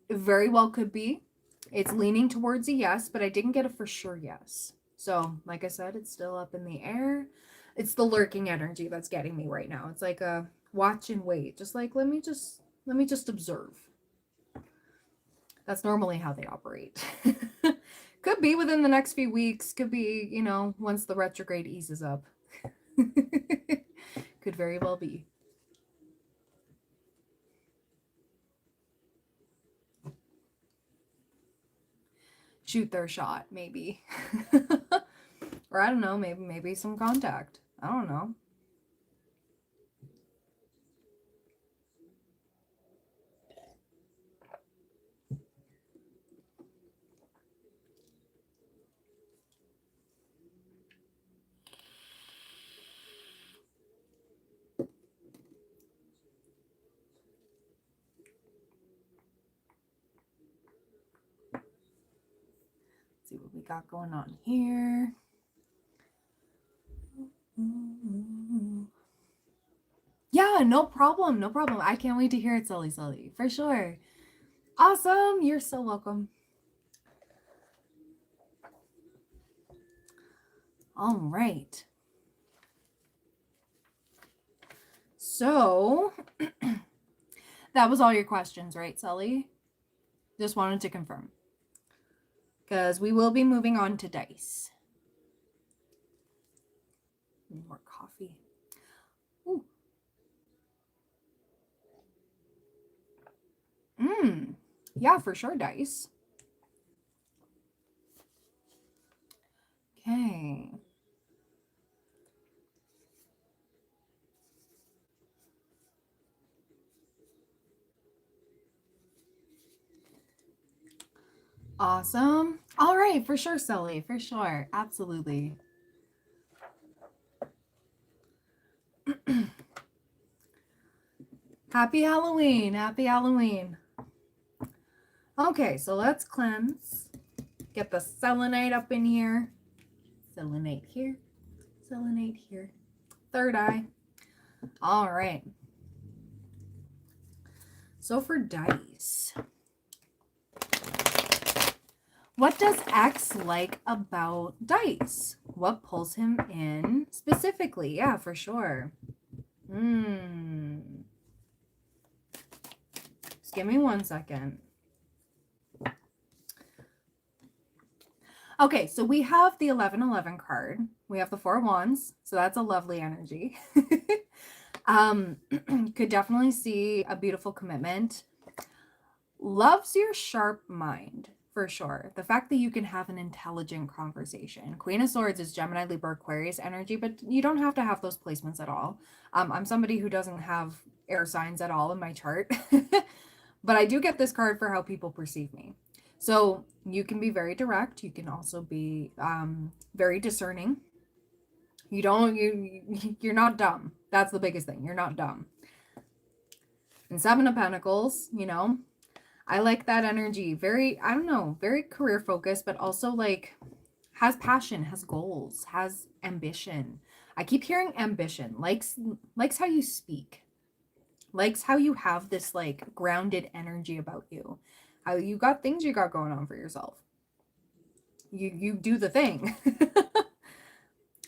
it very well could be. It's leaning towards a yes, but I didn't get a for sure yes. So, like I said, it's still up in the air. It's the lurking energy that's getting me right now. It's like a watch and wait. Just like, let me just observe. That's normally how they operate. Could be within the next few weeks. Could be, you know, once the retrograde eases up. Could very well be. Shoot their shot, maybe. Or I don't know, maybe some contact. I don't know. Let's see what we got going on here. Yeah, no problem. No problem. I can't wait to hear it, Sully. For sure. Awesome. You're so welcome. All right. So, that was all your questions, right, Sully? Just wanted to confirm. Because we will be moving on to dice. More coffee. Ooh. Yeah, for sure, dice. Okay. Awesome. All right, for sure, Sully. For sure. Absolutely. Happy Halloween. Happy Halloween. Okay, so let's cleanse. Get the selenite up in here. Selenite here. Selenite here. Third eye. All right. So for dice, what does X like about dice? What pulls him in specifically? Yeah, for sure. Just give me 1 second. Okay, so we have the 1111 card. We have the 4 wands, so that's a lovely energy. Could definitely see a beautiful commitment. Loves your sharp mind, for sure. The fact that you can have an intelligent conversation. Queen of Swords is Gemini, Libra, Aquarius energy, but you don't have to have those placements at all. I'm somebody who doesn't have air signs at all in my chart, but I do get this card for how people perceive me. So you can be very direct. You can also be very discerning. You're not dumb. That's the biggest thing. You're not dumb. And 7 of Pentacles, you know, I like that energy. Very, I don't know, very career focused, but also like has passion, has goals, has ambition. I keep hearing ambition. Likes how you speak. Likes how you have this like grounded energy about you. How you got things you got going on for yourself. You do the thing.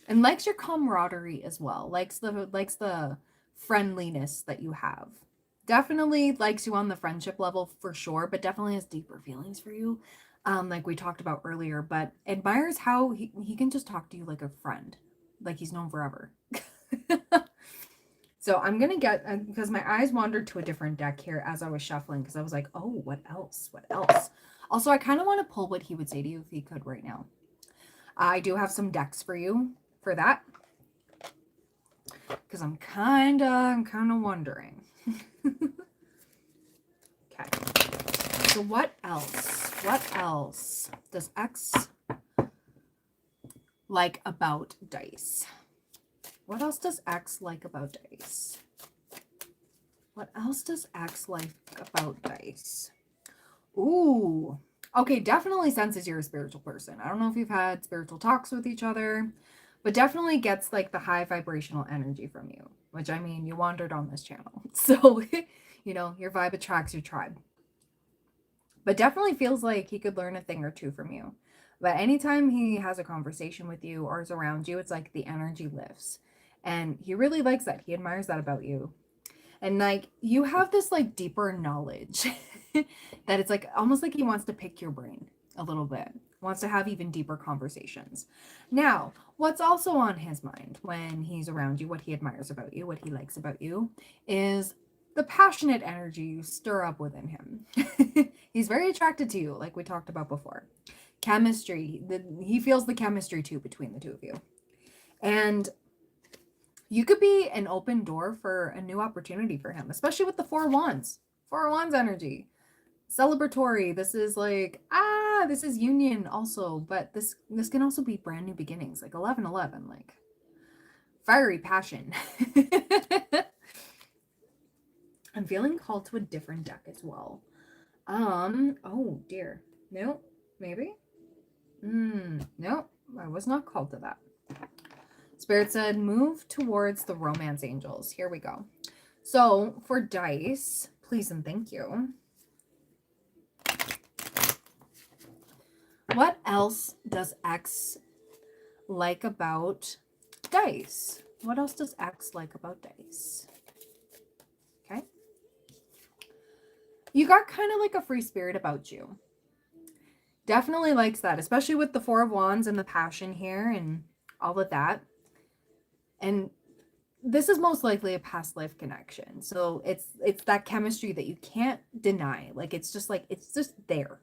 And likes your camaraderie as well. Likes the friendliness that you have. Definitely likes you on the friendship level for sure, but definitely has deeper feelings for you. Like we talked about earlier, but admires how he can just talk to you like a friend. Like he's known forever. So I'm going to get, because my eyes wandered to a different deck here as I was shuffling, because I was like, oh, what else? What else? Also, I kind of want to pull what he would say to you if he could right now. I do have some decks for you for that, because I'm kind of wondering. Okay. So what else? What else does X like about dice? What else does X like about dice? What else does X like about dice? Ooh. Okay, definitely senses you're a spiritual person. I don't know if you've had spiritual talks with each other, but definitely gets like the high vibrational energy from you, which I mean, you wandered on this channel. So, you know, your vibe attracts your tribe. But definitely feels like he could learn a thing or two from you. But anytime he has a conversation with you or is around you, it's like the energy lifts. And he really likes that. He admires that about you. And like you have this like deeper knowledge that it's like almost like he wants to pick your brain. a little bit, wants to have even deeper conversations. Now, what's also on his mind when he's around you, what he admires about you, what he likes about you, is the passionate energy you stir up within him. He's very attracted to you, like we talked about before. Chemistry, he feels the chemistry too between the two of you. And you could be an open door for a new opportunity for him, especially with the Four of Wands. Four of Wands energy. Celebratory. This is like, this is union also, but this can also be brand new beginnings, like 11/11, like fiery passion. I'm feeling called to a different deck as well. Oh dear. No, maybe? No, I was not called to that. Spirit said, move towards the romance angels. Here we go. So for dice, please and thank you. What else does X like about dice? What else does X like about dice? Okay. You got kind of like a free spirit about you. Definitely likes that, especially with the Four of Wands and the passion here and all of that. And this is most likely a past life connection. So it's that chemistry that you can't deny. Like it's just there.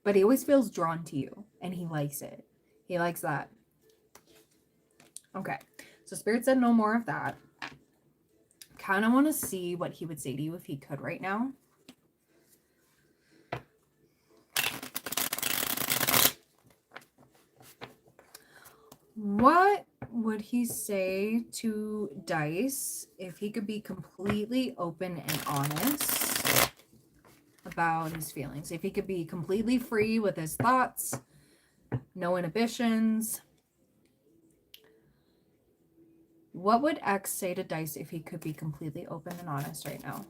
But he always feels drawn to you and he likes it. He likes that. Okay. So Spirit said no more of that. Kind of want to see what he would say to you if he could right now. What would he say to dice if he could be completely open and honest about his feelings? If he could be completely free with his thoughts, no inhibitions. What would X say to dice if he could be completely open and honest right now?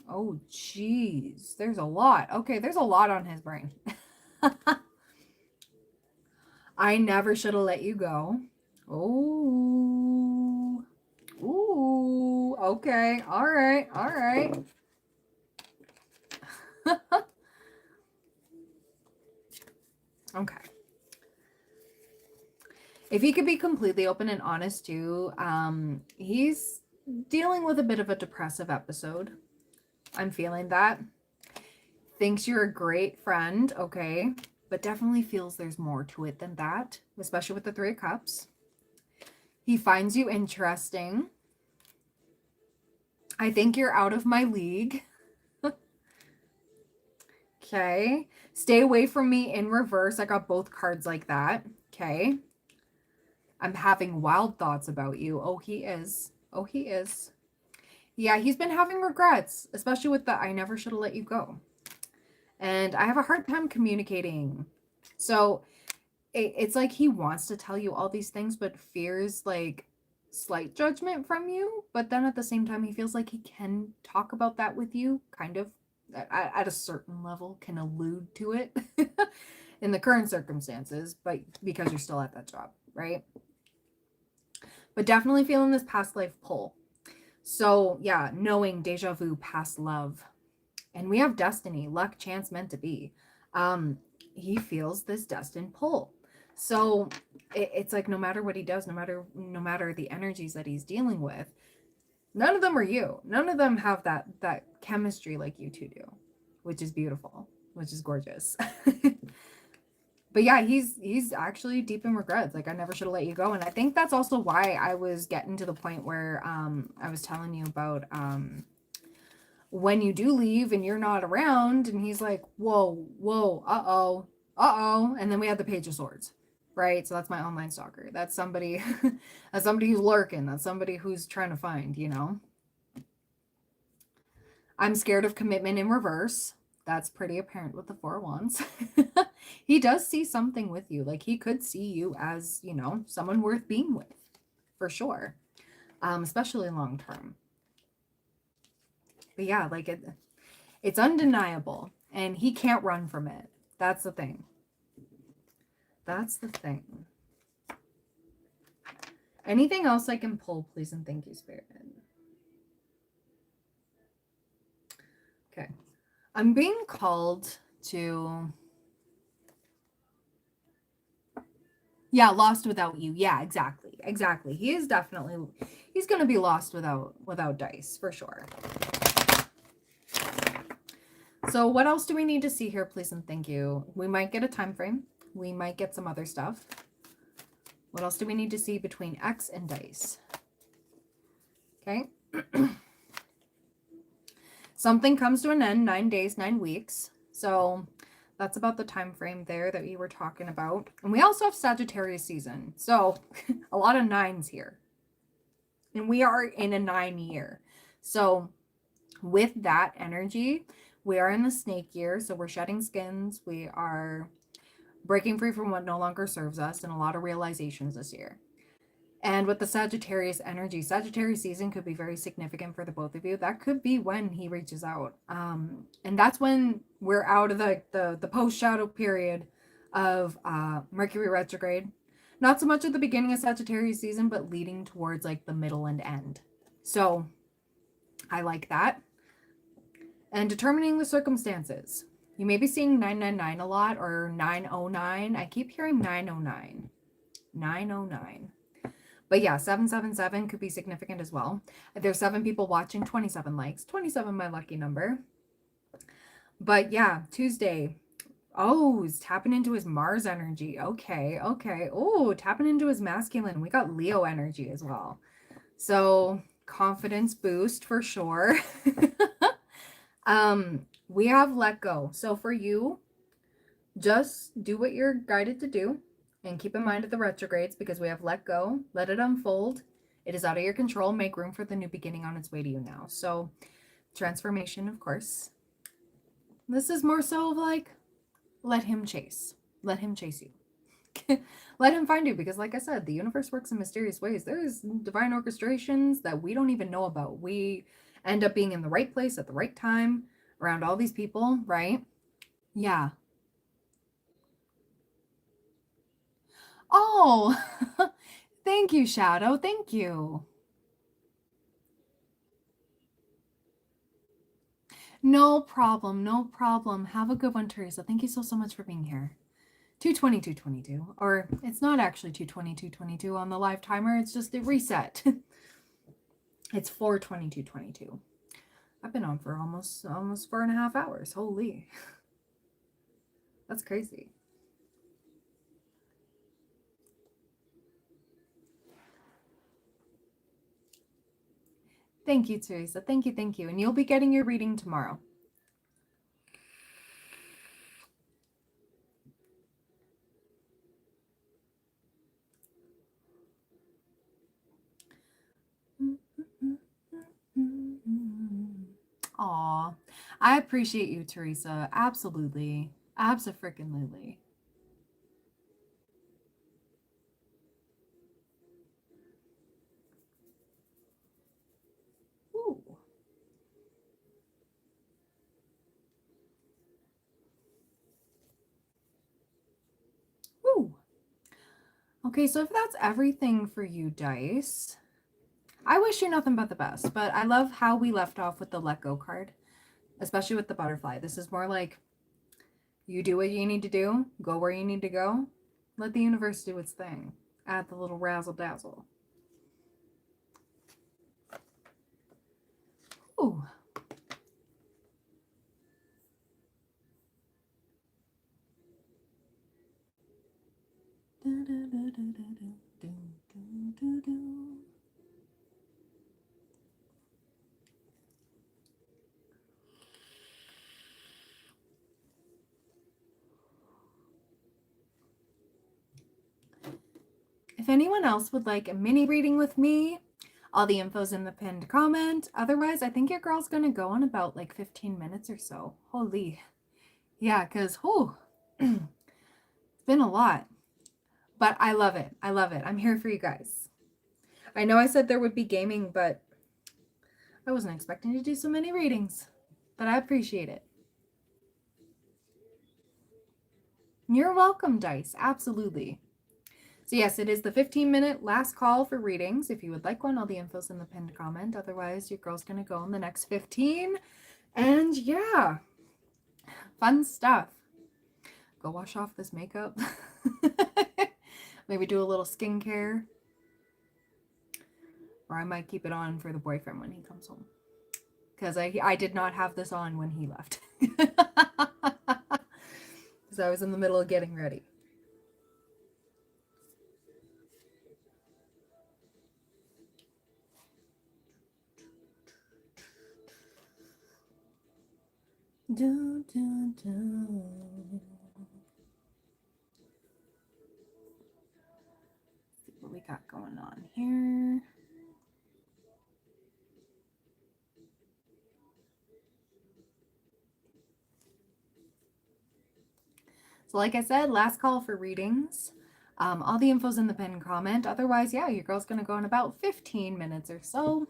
Oh, geez. There's a lot. Okay, there's a lot on his brain. I never should have let you go. Oh. Ooh. Okay. All right. All right. Okay. If he could be completely open and honest too, he's dealing with a bit of a depressive episode. I'm feeling that. Thinks you're a great friend, okay, but definitely feels there's more to it than that, especially with the Three of Cups. He finds you interesting. I think you're out of my league. Okay. Stay away from me in reverse. I got both cards like that. Okay. I'm having wild thoughts about you. Oh, he is. Oh, he is. Yeah, he's been having regrets, especially with the I never should have let you go. And I have a hard time communicating. So it's like he wants to tell you all these things, but fears like slight judgment from you. But then at the same time, he feels like he can talk about that with you, kind of at a certain level, can allude to it in the current circumstances, but because you're still at that job, right? But definitely feeling this past life pull. So yeah, knowing deja vu, past love. And we have destiny, luck, chance, meant to be. He feels this destined pull. So it's like no matter what he does, no matter the energies that he's dealing with, none of them are you. None of them have that chemistry like you two do, which is beautiful, which is gorgeous. But yeah, he's actually deep in regrets. Like I never should have let you go. And I think that's also why I was getting to the point where I was telling you about when you do leave and you're not around, and he's like, whoa, uh-oh. And then we had the Page of Swords, right? So that's my online stalker. That's somebody, that's somebody who's lurking. That's somebody who's trying to find, you know? I'm scared of commitment in reverse. That's pretty apparent with the Four of Wands. He does see something with you. Like he could see you as, you know, someone worth being with, for sure. Especially long term. But yeah, like it's undeniable. And he can't run from it. That's the thing. That's the thing. Anything else I can pull, please and thank you, Spirit. Okay. I'm being called to Yeah, lost without you. Yeah, exactly. Exactly. He is definitely, he's going to be lost without dice for sure. So what else do we need to see here, please and thank you? We might get a time frame. We might get some other stuff. What else do we need to see between X and dice? Okay. Something comes to an end, 9 days, 9 weeks. So that's about the time frame there that we were talking about. And we also have Sagittarius season. So a lot of nines here. And we are in a 9 year. So with that energy, we are in the snake year. So we're shedding skins. We are breaking free from what no longer serves us, and a lot of realizations this year. And with the Sagittarius energy, Sagittarius season could be very significant for the both of you. That could be when he reaches out. And that's when we're out of the post-shadow period of Mercury retrograde. Not so much at the beginning of Sagittarius season, but leading towards like the middle and end. So I like that. And determining the circumstances. You may be seeing 999 a lot, or 909. I keep hearing 909. 909. But yeah, 777 could be significant as well. There's 7 people watching, 27 likes. 27, my lucky number. But yeah, Tuesday. Oh, he's tapping into his Mars energy. Okay, okay. Oh, tapping into his masculine. We got Leo energy as well. So confidence boost for sure. We have let go. So for you, just do what you're guided to do. And keep in mind of the retrogrades, because we have let go, let it unfold. It is out of your control. Make room for the new beginning on its way to you now. So transformation, of course. This is more so like, let him chase. Let him chase you. Let him find you, because like I said, the universe works in mysterious ways. There's divine orchestrations that we don't even know about. We end up being in the right place at the right time around all these people, right? Yeah. Oh, thank you, Shadow. Thank you. No problem. No problem. Have a good one, Teresa. Thank you so much for being here. 22222. Or it's not actually 22222 on the live timer. It's just a reset. It's 42222. I've been on for almost 4.5 hours. Holy. That's crazy. Thank you, Teresa. Thank you, thank you. And you'll be getting your reading tomorrow. Aw, I appreciate you, Teresa. Absolutely. Abso-freaking-lutely. Ooh. Ooh. Okay, so if that's everything for you, Dice, I wish you nothing but the best, but I love how we left off with the let go card, especially with the butterfly. This is more like you do what you need to do, go where you need to go, let the universe do its thing. Add the little razzle dazzle. Ooh. If anyone else would like a mini reading with me, all the info's in the pinned comment. Otherwise, I think your girl's gonna go in about like 15 minutes or so. Holy. Yeah, because, it's been a lot. But I love it. I love it. I'm here for you guys. I know I said there would be gaming, but I wasn't expecting to do so many readings. But I appreciate it. You're welcome, Dice. Absolutely. So yes, it is the 15-minute last call for readings. If you would like one, all the info's in the pinned comment. Otherwise, your girl's going to go in the next 15. And yeah, fun stuff. Go wash off this makeup. Maybe do a little skincare. Or I might keep it on for the boyfriend when he comes home. Because I did not have this on when he left. Because I was in the middle of getting ready. Dun, dun, dun. Let's see what we got going on here. So like I said, last call for readings. All the info's in the pinned comment. Otherwise, yeah, your girl's going to go in about 15 minutes or so.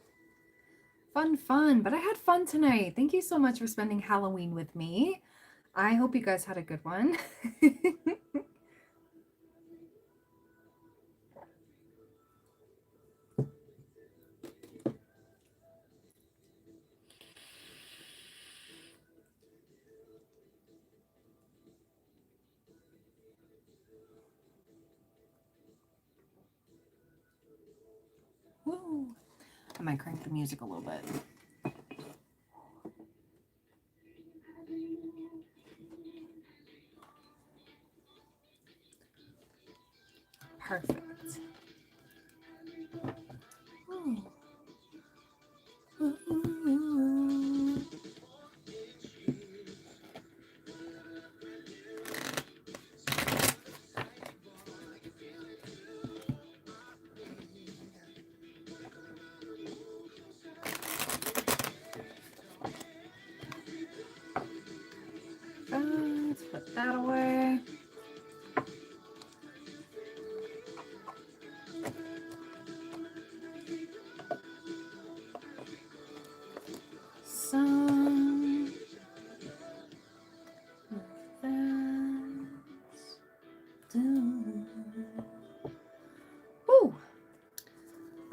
Fun. But I had fun tonight. Thank you so much for spending Halloween with me. I hope you guys had a good one. Woo. I might crank the music a little bit. Perfect. Ooh. Ooh. Let's put that away. Some of that. Woo!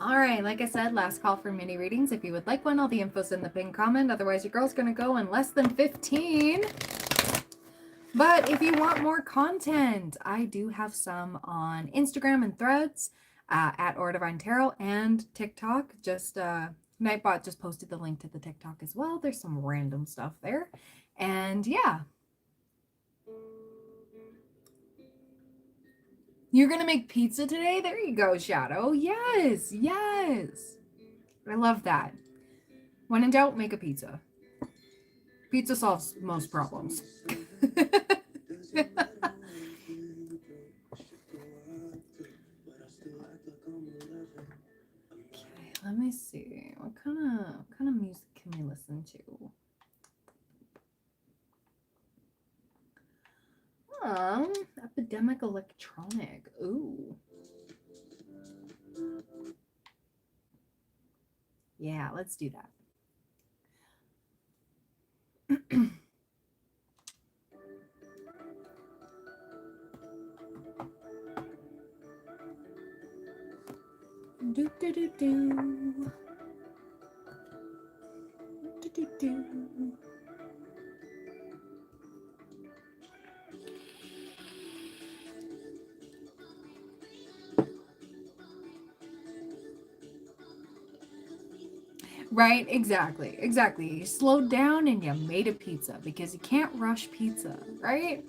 All right, like I said, last call for mini readings. If you would like one, all the info's in the pinned comment. Otherwise, your girl's going to go in less than 15. But if you want more content, I do have some on Instagram and Threads at Aura Divine Tarot and TikTok. Just Nightbot just posted the link to the TikTok as well. There's some random stuff there. And yeah. You're going to make pizza today? There you go, Shadow. Yes. I love that. When in doubt, make a pizza. Pizza solves most problems. Okay, let me see. What kind of music can we listen to? Epidemic electronic. Ooh. Yeah, let's do that. Do do do do. Do do do. Right, exactly. You slowed down and you made a pizza because you can't rush pizza, right?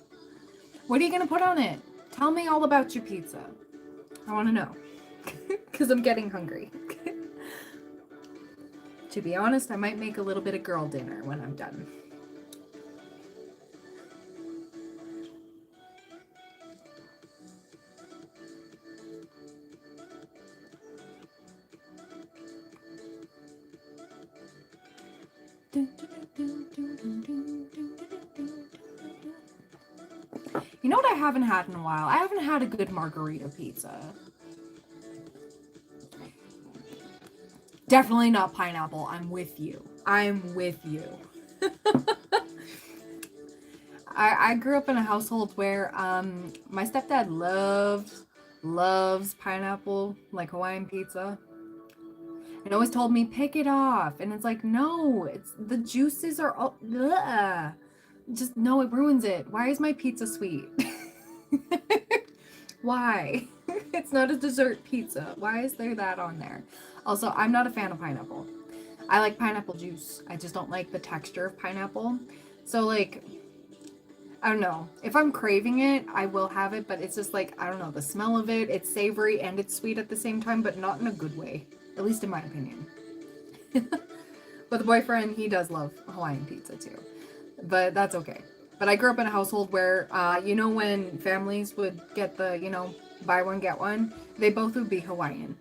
What are you gonna put on it? Tell me all about your pizza. I want to know because I'm getting hungry. To be honest, I might make a little bit of girl dinner when I'm done. You know what I haven't had in a while? I haven't had a good margarita pizza. Definitely not pineapple. I'm with you. I grew up in a household where my stepdad loves pineapple, like Hawaiian pizza. And always told me, pick it off. And it's like, no, it's the juices are all, ugh. Just, no, it ruins it. Why is my pizza sweet? Why? It's not a dessert pizza. Why is there that on there? Also, I'm not a fan of pineapple. I like pineapple juice. I just don't like the texture of pineapple. So, like, I don't know. If I'm craving it, I will have it, but it's just like, I don't know, the smell of it, it's savory and it's sweet at the same time, but not in a good way. At least in my opinion. But the boyfriend, he does love Hawaiian pizza too. But that's okay. But I grew up in a household where, when families would get the, buy one, get one, they both would be Hawaiian.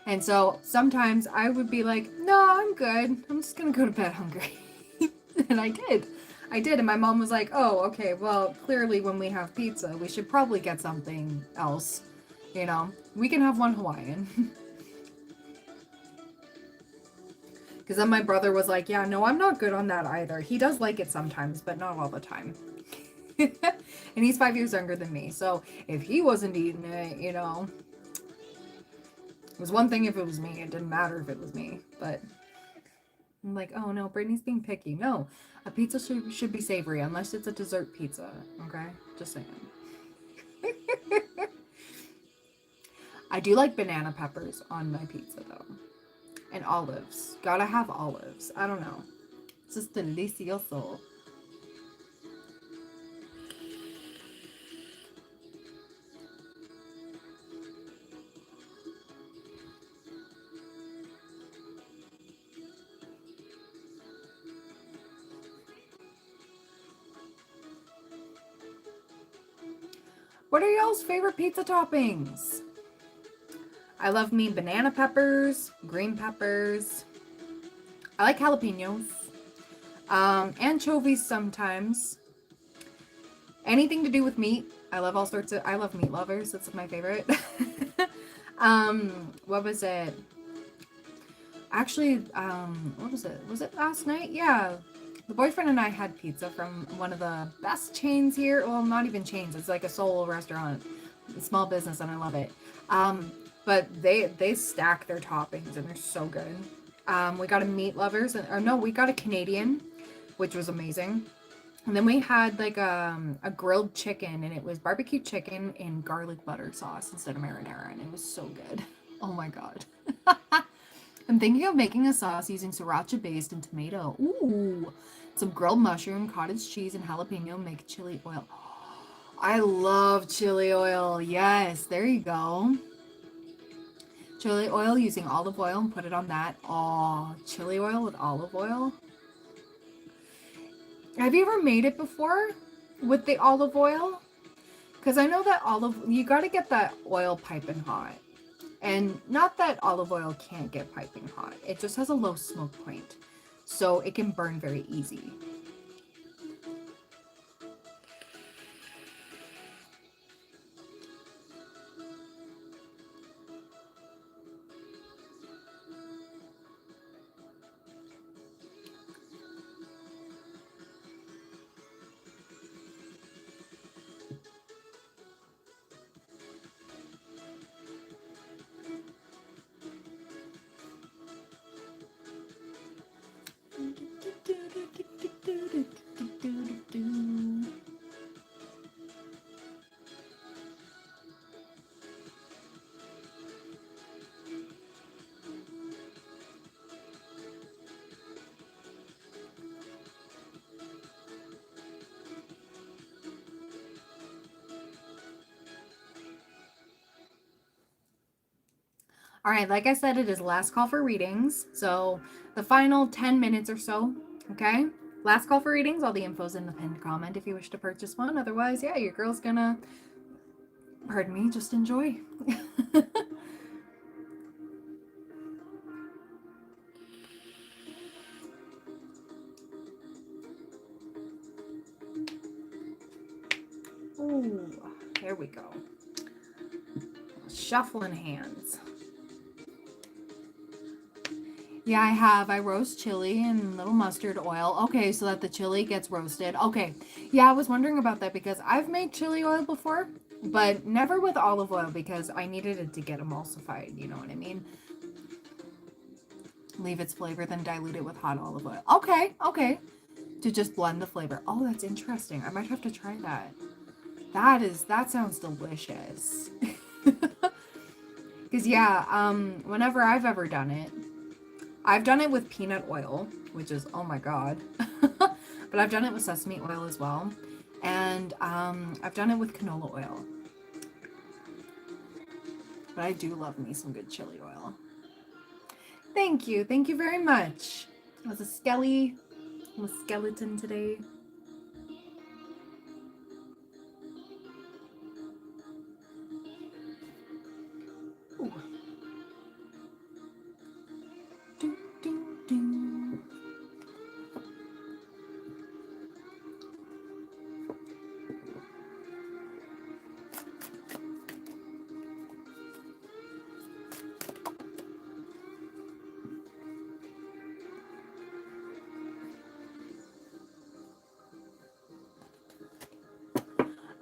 And so sometimes I would be like, no, I'm good. I'm just going to go to bed hungry. And I did. And my mom was like, oh, okay, well, clearly when we have pizza, we should probably get something else. We can have one Hawaiian. Because then my brother was like, yeah, no, I'm not good on that either. He does like it sometimes, but not all the time. And he's 5 years younger than me. So if he wasn't eating it, it was one thing if it was me. It didn't matter if it was me. But I'm like, oh no, Brittany's being picky. No, a pizza should be savory unless it's a dessert pizza. Okay? Just saying. I do like banana peppers on my pizza though. And olives. Gotta have olives. I don't know. It's just delicioso. What are y'all's favorite pizza toppings? I love me banana peppers, green peppers. I like jalapenos. Anchovies sometimes. Anything to do with meat. I love meat lovers. That's my favorite. What was it? Actually, what was it? Was it last night? Yeah. The boyfriend and I had pizza from one of the best chains here. Well, not even chains. It's like a solo restaurant. A small business, and I love it. But they stack their toppings, and they're so good. We got a meat lovers, we got a Canadian, which was amazing. And then we had like a grilled chicken, and it was barbecue chicken in garlic butter sauce instead of marinara, and it was so good. Oh my god. I'm thinking of making a sauce using sriracha based and tomato. Ooh, some grilled mushroom, cottage cheese, and jalapeno make chili oil. I love chili oil. Yes, there you go. Chili oil using olive oil and put it on that. Oh, chili oil with olive oil. Have you ever made it before with the olive oil? Because I know that you got to get that oil piping hot. And not that olive oil can't get piping hot. It just has a low smoke point. So it can burn very easy. All right, like I said, it is last call for readings. So the final 10 minutes or so, okay? Last call for readings. All the info's in the pinned comment if you wish to purchase one. Otherwise, yeah, your girl's gonna, pardon me, just enjoy. Ooh, there we go. Shuffling hands. Yeah, I have. I roast chili and little mustard oil. Okay, so that the chili gets roasted. Okay. Yeah, I was wondering about that because I've made chili oil before, but never with olive oil because I needed it to get emulsified. You know what I mean? Leave its flavor, then dilute it with hot olive oil. Okay, okay. To just blend the flavor. Oh, that's interesting. I might have to try that. That sounds delicious. Because yeah, whenever I've ever done it, I've done it with peanut oil, which is, oh my god. But I've done it with sesame oil as well. And I've done it with canola oil. But I do love me some good chili oil. Thank you. Thank you very much. I was a skeleton today. Ooh. Do, do, do.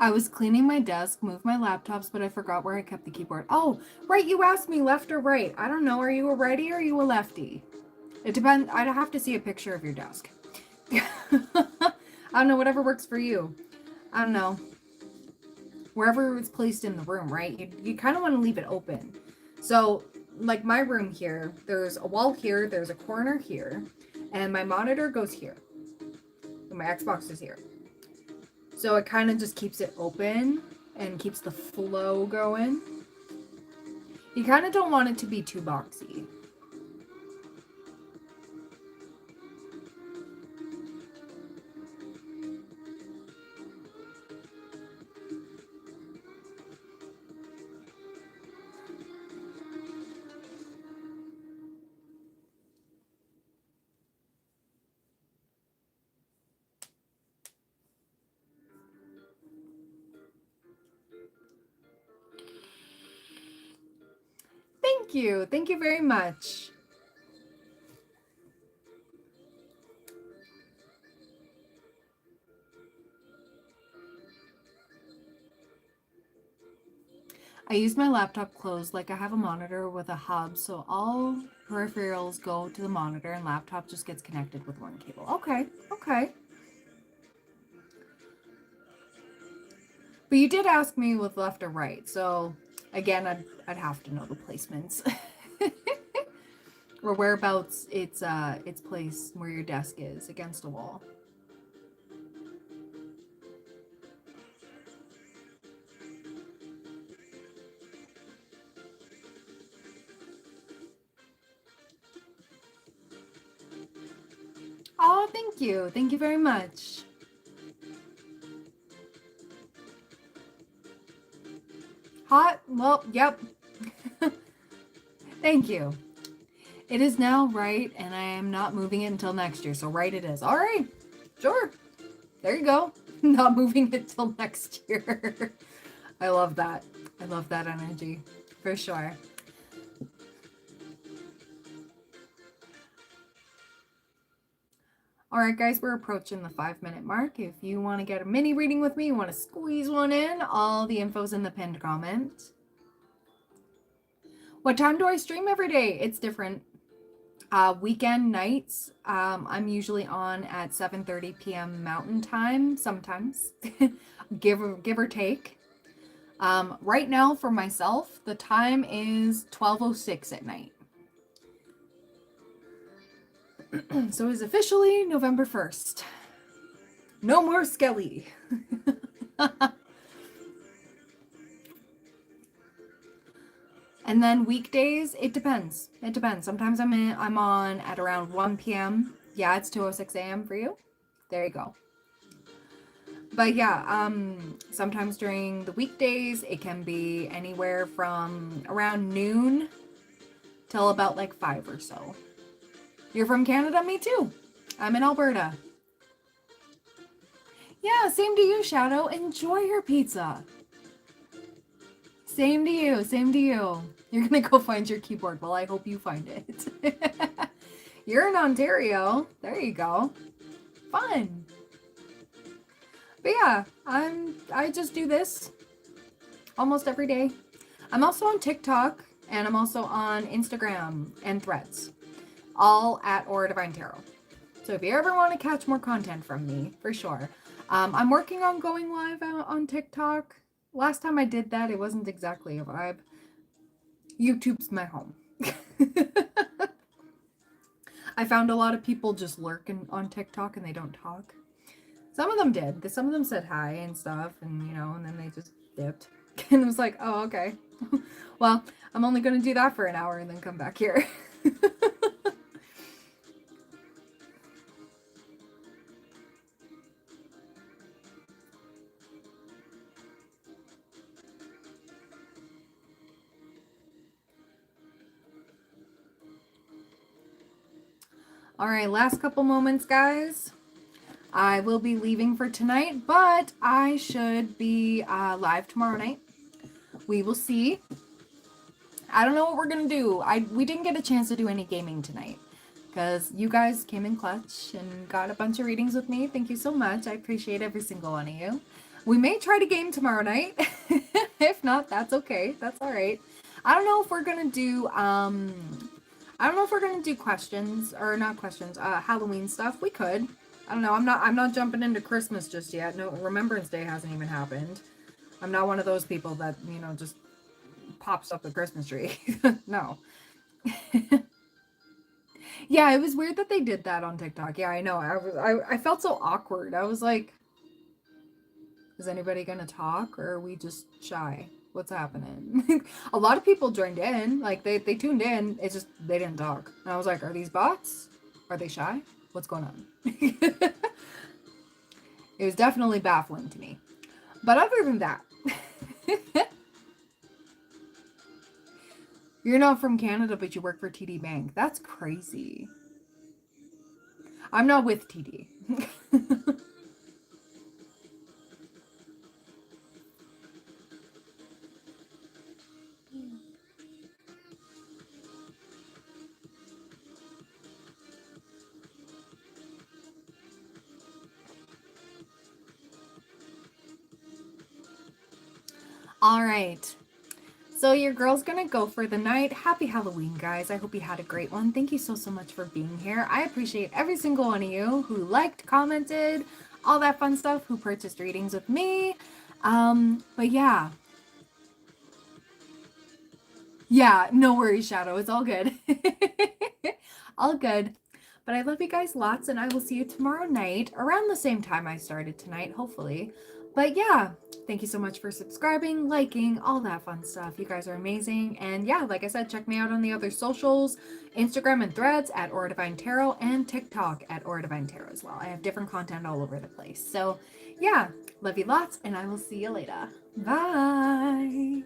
I was cleaning my desk, moved my laptops, but I forgot where I kept the keyboard. Oh, right, you asked me left or right. I don't know. Are you a righty or are you a lefty? It depends. I'd have to see a picture of your desk. I don't know, whatever works for you. I don't know. Wherever it's placed in the room, right? You kind of want to leave it open. So, like my room here, there's a wall here, there's a corner here, and my monitor goes here. And my Xbox is here. So it kind of just keeps it open and keeps the flow going. You kind of don't want it to be too boxy. Thank you. Thank you very much. I use my laptop closed like I have a monitor with a hub, so all peripherals go to the monitor and laptop just gets connected with one cable. Okay, okay. But you did ask me with left or right, so again, I'd have to know the placements. Or whereabouts it's placed where your desk is against a wall. Oh, thank you. Thank you very much. Hot? Well, yep. Thank you. It is now right, and I am not moving it until next year, so right it is. All right. Sure. There you go. Not moving it till next year. I love that. I love that energy. For sure. All right, guys, we're approaching the 5-minute mark. If you want to get a mini reading with me, you want to squeeze one in, all the info's in the pinned comment. What time do I stream every day? It's different. Weekend nights, I'm usually on at 7:30 p.m. Mountain Time, sometimes, give or take. Right now, for myself, the time is 12:06 at night. So it's officially November 1st. No more Skelly. And then weekdays, it depends. It depends. Sometimes I'm on at around 1 p.m. Yeah, it's 2:06 a.m. for you. There you go. But yeah, sometimes during the weekdays, it can be anywhere from around noon till about like 5 or so. You're from Canada? Me too. I'm in Alberta. Yeah, same to you, Shadow. Enjoy your pizza. Same to you. Same to you. You're gonna go find your keyboard. Well, I hope you find it. You're in Ontario. There you go. Fun. But yeah, I just do this almost every day. I'm also on TikTok and I'm also on Instagram and Threads. All at Aura Divine Tarot. So if you ever want to catch more content from me, for sure. I'm working on going live on TikTok. Last time I did that, it wasn't exactly a vibe. YouTube's my home. I found a lot of people just lurking on TikTok and they don't talk. Some of them did. Some of them said hi and stuff, and and then they just dipped. And it was like, oh, okay. Well, I'm only going to do that for an hour and then come back here. All right, last couple moments, guys. I will be leaving for tonight, but I should be live tomorrow night. We will see. I don't know what we're gonna do. We didn't get a chance to do any gaming tonight because you guys came in clutch and got a bunch of readings with me. Thank you so much. I appreciate every single one of you. We may try to game tomorrow night. If not, that's okay. That's all right. I don't know if we're gonna do I don't know if we're gonna do questions or not questions. Halloween stuff. We could. I don't know. I'm not jumping into Christmas just yet. No, Remembrance Day hasn't even happened. I'm not one of those people that just pops up the Christmas tree. No. Yeah, it was weird that they did that on TikTok. Yeah, I know. I felt so awkward. I was like, is anybody gonna talk or are we just shy? What's happening? A lot of people joined in. Like they tuned in. It's just they didn't talk. And I was like, are these bots? Are they shy? What's going on? It was definitely baffling to me. But other than that, you're not from Canada, but you work for TD Bank. That's crazy. I'm not with TD. All right. So your girl's gonna go for the night. Happy Halloween, guys. I hope you had a great one. Thank you so much for being here. I appreciate every single one of you who liked, commented, all that fun stuff, who purchased readings with me. But yeah. Yeah, no worries, Shadow. It's all good. All good. But I love you guys lots, and I will see you tomorrow night around the same time I started tonight, hopefully. But yeah, thank you so much for subscribing, liking, all that fun stuff. You guys are amazing. And yeah, like I said, check me out on the other socials, Instagram and Threads at Aura Divine Tarot, and TikTok at Aura Divine Tarot as well. I have different content all over the place. So yeah, love you lots, and I will see you later. Bye.